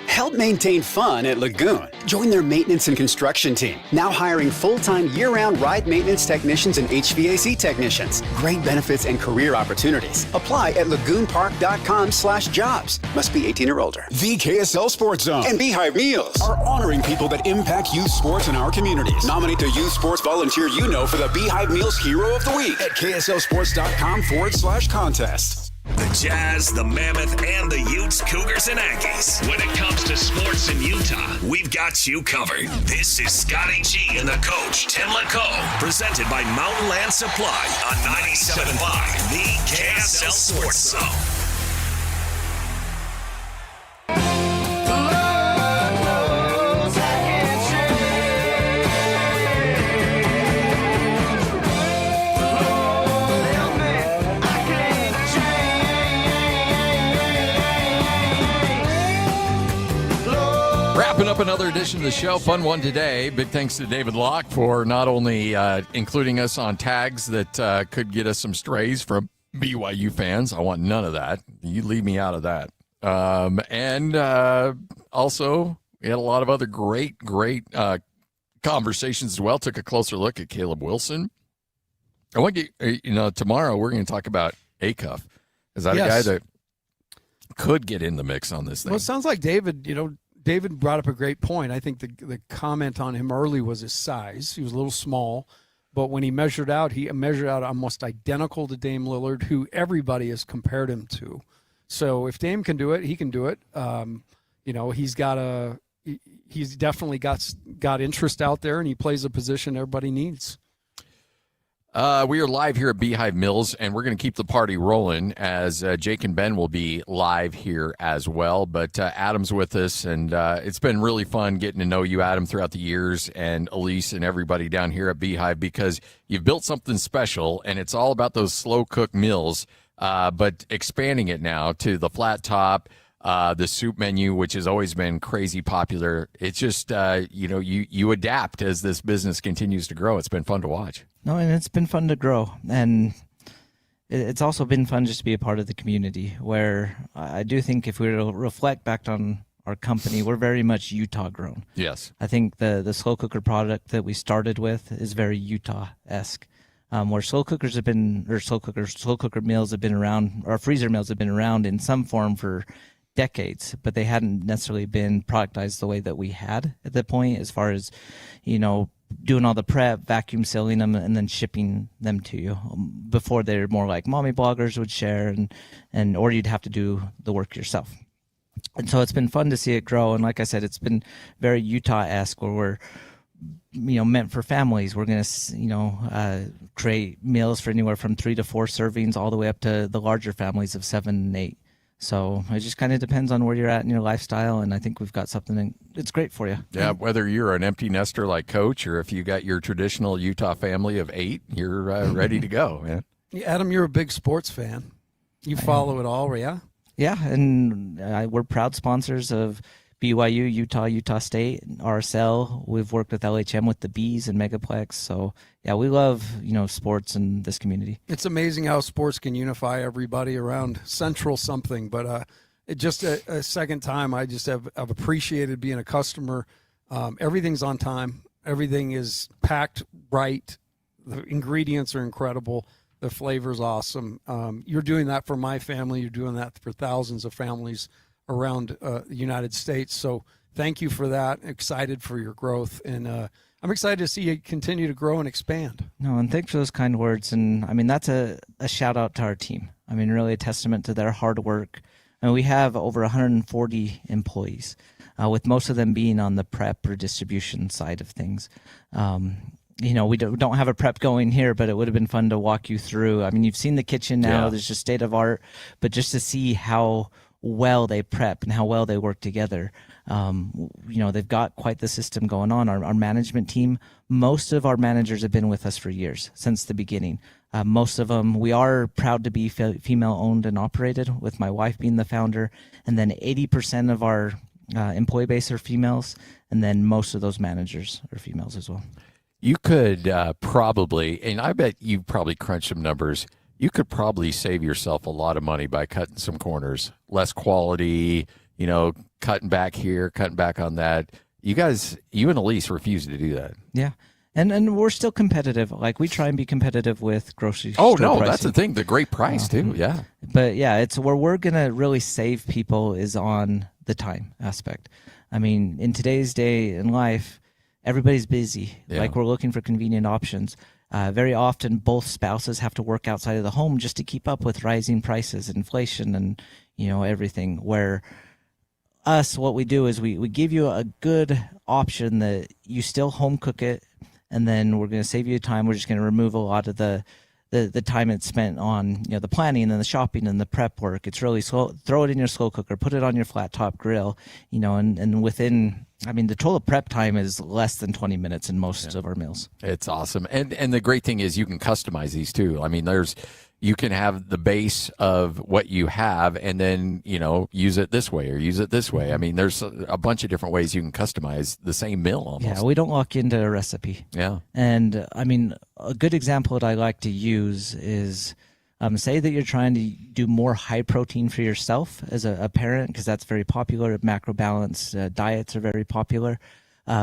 Help maintain fun at Lagoon. Join their maintenance and construction team. Now hiring full-time year-round ride maintenance technicians and HVAC technicians. Great benefits and career opportunities. Apply at lagoonpark.com/jobs. Must be 18 or older. The KSL Sports Zone and Beehive Meals are honoring people that impact youth sports in our communities. Nominate the youth sports volunteer you know for the Beehive Meals Hero of the Week at kslsports.com/contest. The Jazz, the Mammoth, and the Utes, Cougars, and Aggies. When it comes to sports in Utah, we've got you covered. This is Scotty G and the coach, Tim LeCombe, presented by Mountain Land Supply on 97.5, the KSL Sports Zone. Wrapping up another edition of the show. Fun one today. Big thanks to David Locke for not only including us on tags that could get us some strays from BYU fans. I want none of that. You leave me out of that. And also, we had a lot of other great conversations as well. Took a closer look at Caleb Wilson. I want to get, tomorrow we're going to talk about Acuff. Is that a guy that could get in the mix on this thing? Well, it sounds like David brought up a great point. I think the comment on him early was his size. He was a little small, but when he measured out almost identical to Dame Lillard, who everybody has compared him to. So if Dame can do it, he can do it. He's definitely got interest out there, and he plays a position everybody needs. We are live here at Beehive Mills, and we're going to keep the party rolling as Jake and Ben will be live here as well. But Adam's with us, and it's been really fun getting to know you, Adam, throughout the years, and Elise and everybody down here at Beehive, because you've built something special, and it's all about those slow-cooked meals, but expanding it now to the flat top, the soup menu, which has always been crazy popular. It's just, you adapt as this business continues to grow. It's been fun to watch. No, and it's been fun to grow. And it's also been fun just to be a part of the community, where I do think if we were to reflect back on our company, we're very much Utah grown. Yes. I think the slow cooker product that we started with is very Utah-esque. Where slow cooker meals have been around, or freezer meals have been around in some form for decades, but they hadn't necessarily been productized the way that we had at that point, as far as, doing all the prep, vacuum sealing them, and then shipping them to you. Before, they're more like mommy bloggers would share, or you'd have to do the work yourself. And so it's been fun to see it grow. And like I said, it's been very Utah-esque, where we're, meant for families. We're going to, create meals for anywhere from 3 to 4 servings, all the way up to the larger families of 7 and 8. So it just kind of depends on where you're at in your lifestyle, and I think we've got something that's great for you. Yeah, whether you're an empty nester like Coach, or if you got your traditional Utah family of 8, you're ready to go, man. Yeah, Adam, you're a big sports fan. You follow it all, yeah? Yeah, and we're proud sponsors of BYU, Utah State, RSL. We've worked with LHM with the Bees and Megaplex. So, yeah, we love, sports in this community. It's amazing how sports can unify everybody around central something. But just a second time, I just have appreciated being a customer. Everything's on time. Everything is packed right. The ingredients are incredible. The flavor's awesome. You're doing that for my family. You're doing that for thousands of families around the United States. So thank you for that. Excited for your growth. And I'm excited to see you continue to grow and expand. No, and thanks for those kind words. And that's a shout out to our team. Really a testament to their hard work. And we have over 140 employees, with most of them being on the prep or distribution side of things. We don't have a prep going here, but it would have been fun to walk you through. You've seen the kitchen now. Yeah. There's just state of art, but just to see how well they prep and how well they work together. They've got quite the system going on. Our management team, most of our managers have been with us for years, since the beginning. Most of them, we are proud to be female owned and operated, with my wife being the founder. And then 80% of our employee base are females. And then most of those managers are females as well. You could probably, and I bet you probably crunched some numbers, you could probably save yourself a lot of money by cutting some corners, less quality, cutting back here, cutting back on that. You and Elise refuse to do that. Yeah. And we're still competitive. Like, we try and be competitive with grocery store pricing. That's the thing. The great price too. Yeah. But yeah, it's where we're going to really save people is on the time aspect. In today's day in life, everybody's busy. Yeah. Like, we're looking for convenient options. Very often, both spouses have to work outside of the home just to keep up with rising prices, inflation, and everything. Where us, what we do is we give you a good option that you still home cook it, and then we're going to save you time. We're just going to remove a lot of the time it's spent on the planning and the shopping and the prep work. It's really slow. Throw it in your slow cooker, put it on your flat top grill, and within. The total prep time is less than 20 minutes in most of our meals. It's awesome. And the great thing is you can customize these too. There's, you can have the base of what you have and then, use it this way or use it this way. I mean, there's a bunch of different ways you can customize the same meal almost. Yeah, we don't lock into a recipe. Yeah. And I mean, a good example that I like to use is say that you're trying to do more high protein for yourself as a parent, because that's very popular. Macro balance diets are very popular.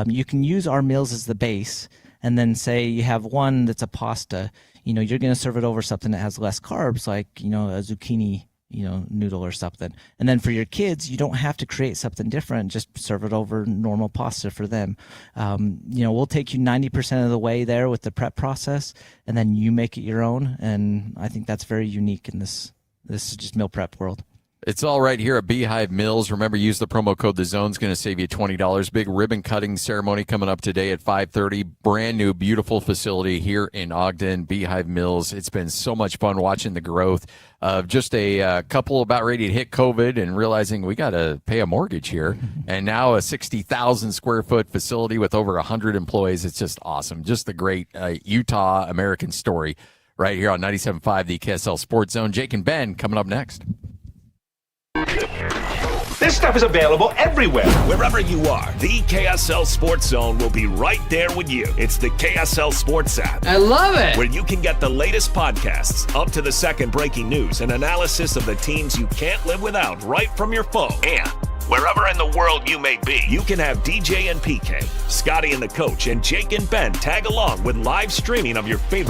You can use our meals as the base, and then say you have one that's a pasta. You're going to serve it over something that has less carbs, like, a zucchini, noodle or something. And then for your kids, you don't have to create something different. Just serve it over normal pasta for them. We'll take you 90% of the way there with the prep process, and then you make it your own. And I think that's very unique in this just meal prep world. It's all right here at Beehive Mills. Remember, use the promo code TheZone. It's going to save you $20. Big ribbon cutting ceremony coming up today at 5:30. Brand new, beautiful facility here in Ogden, Beehive Mills. It's been so much fun watching the growth of just a couple about ready to hit COVID and realizing we got to pay a mortgage here. And now a 60,000 square foot facility with over 100 employees. It's just awesome. Just the great Utah American story right here on 97.5, the KSL Sports Zone. Jake and Ben coming up next. This stuff is available everywhere. Wherever you are, the KSL Sports Zone will be right there with you. It's the KSL Sports app. I love it. Where you can get the latest podcasts, up to the second breaking news, and analysis of the teams you can't live without right from your phone. And wherever in the world you may be, you can have DJ and PK, Scotty and the coach, and Jake and Ben tag along with live streaming of your favorite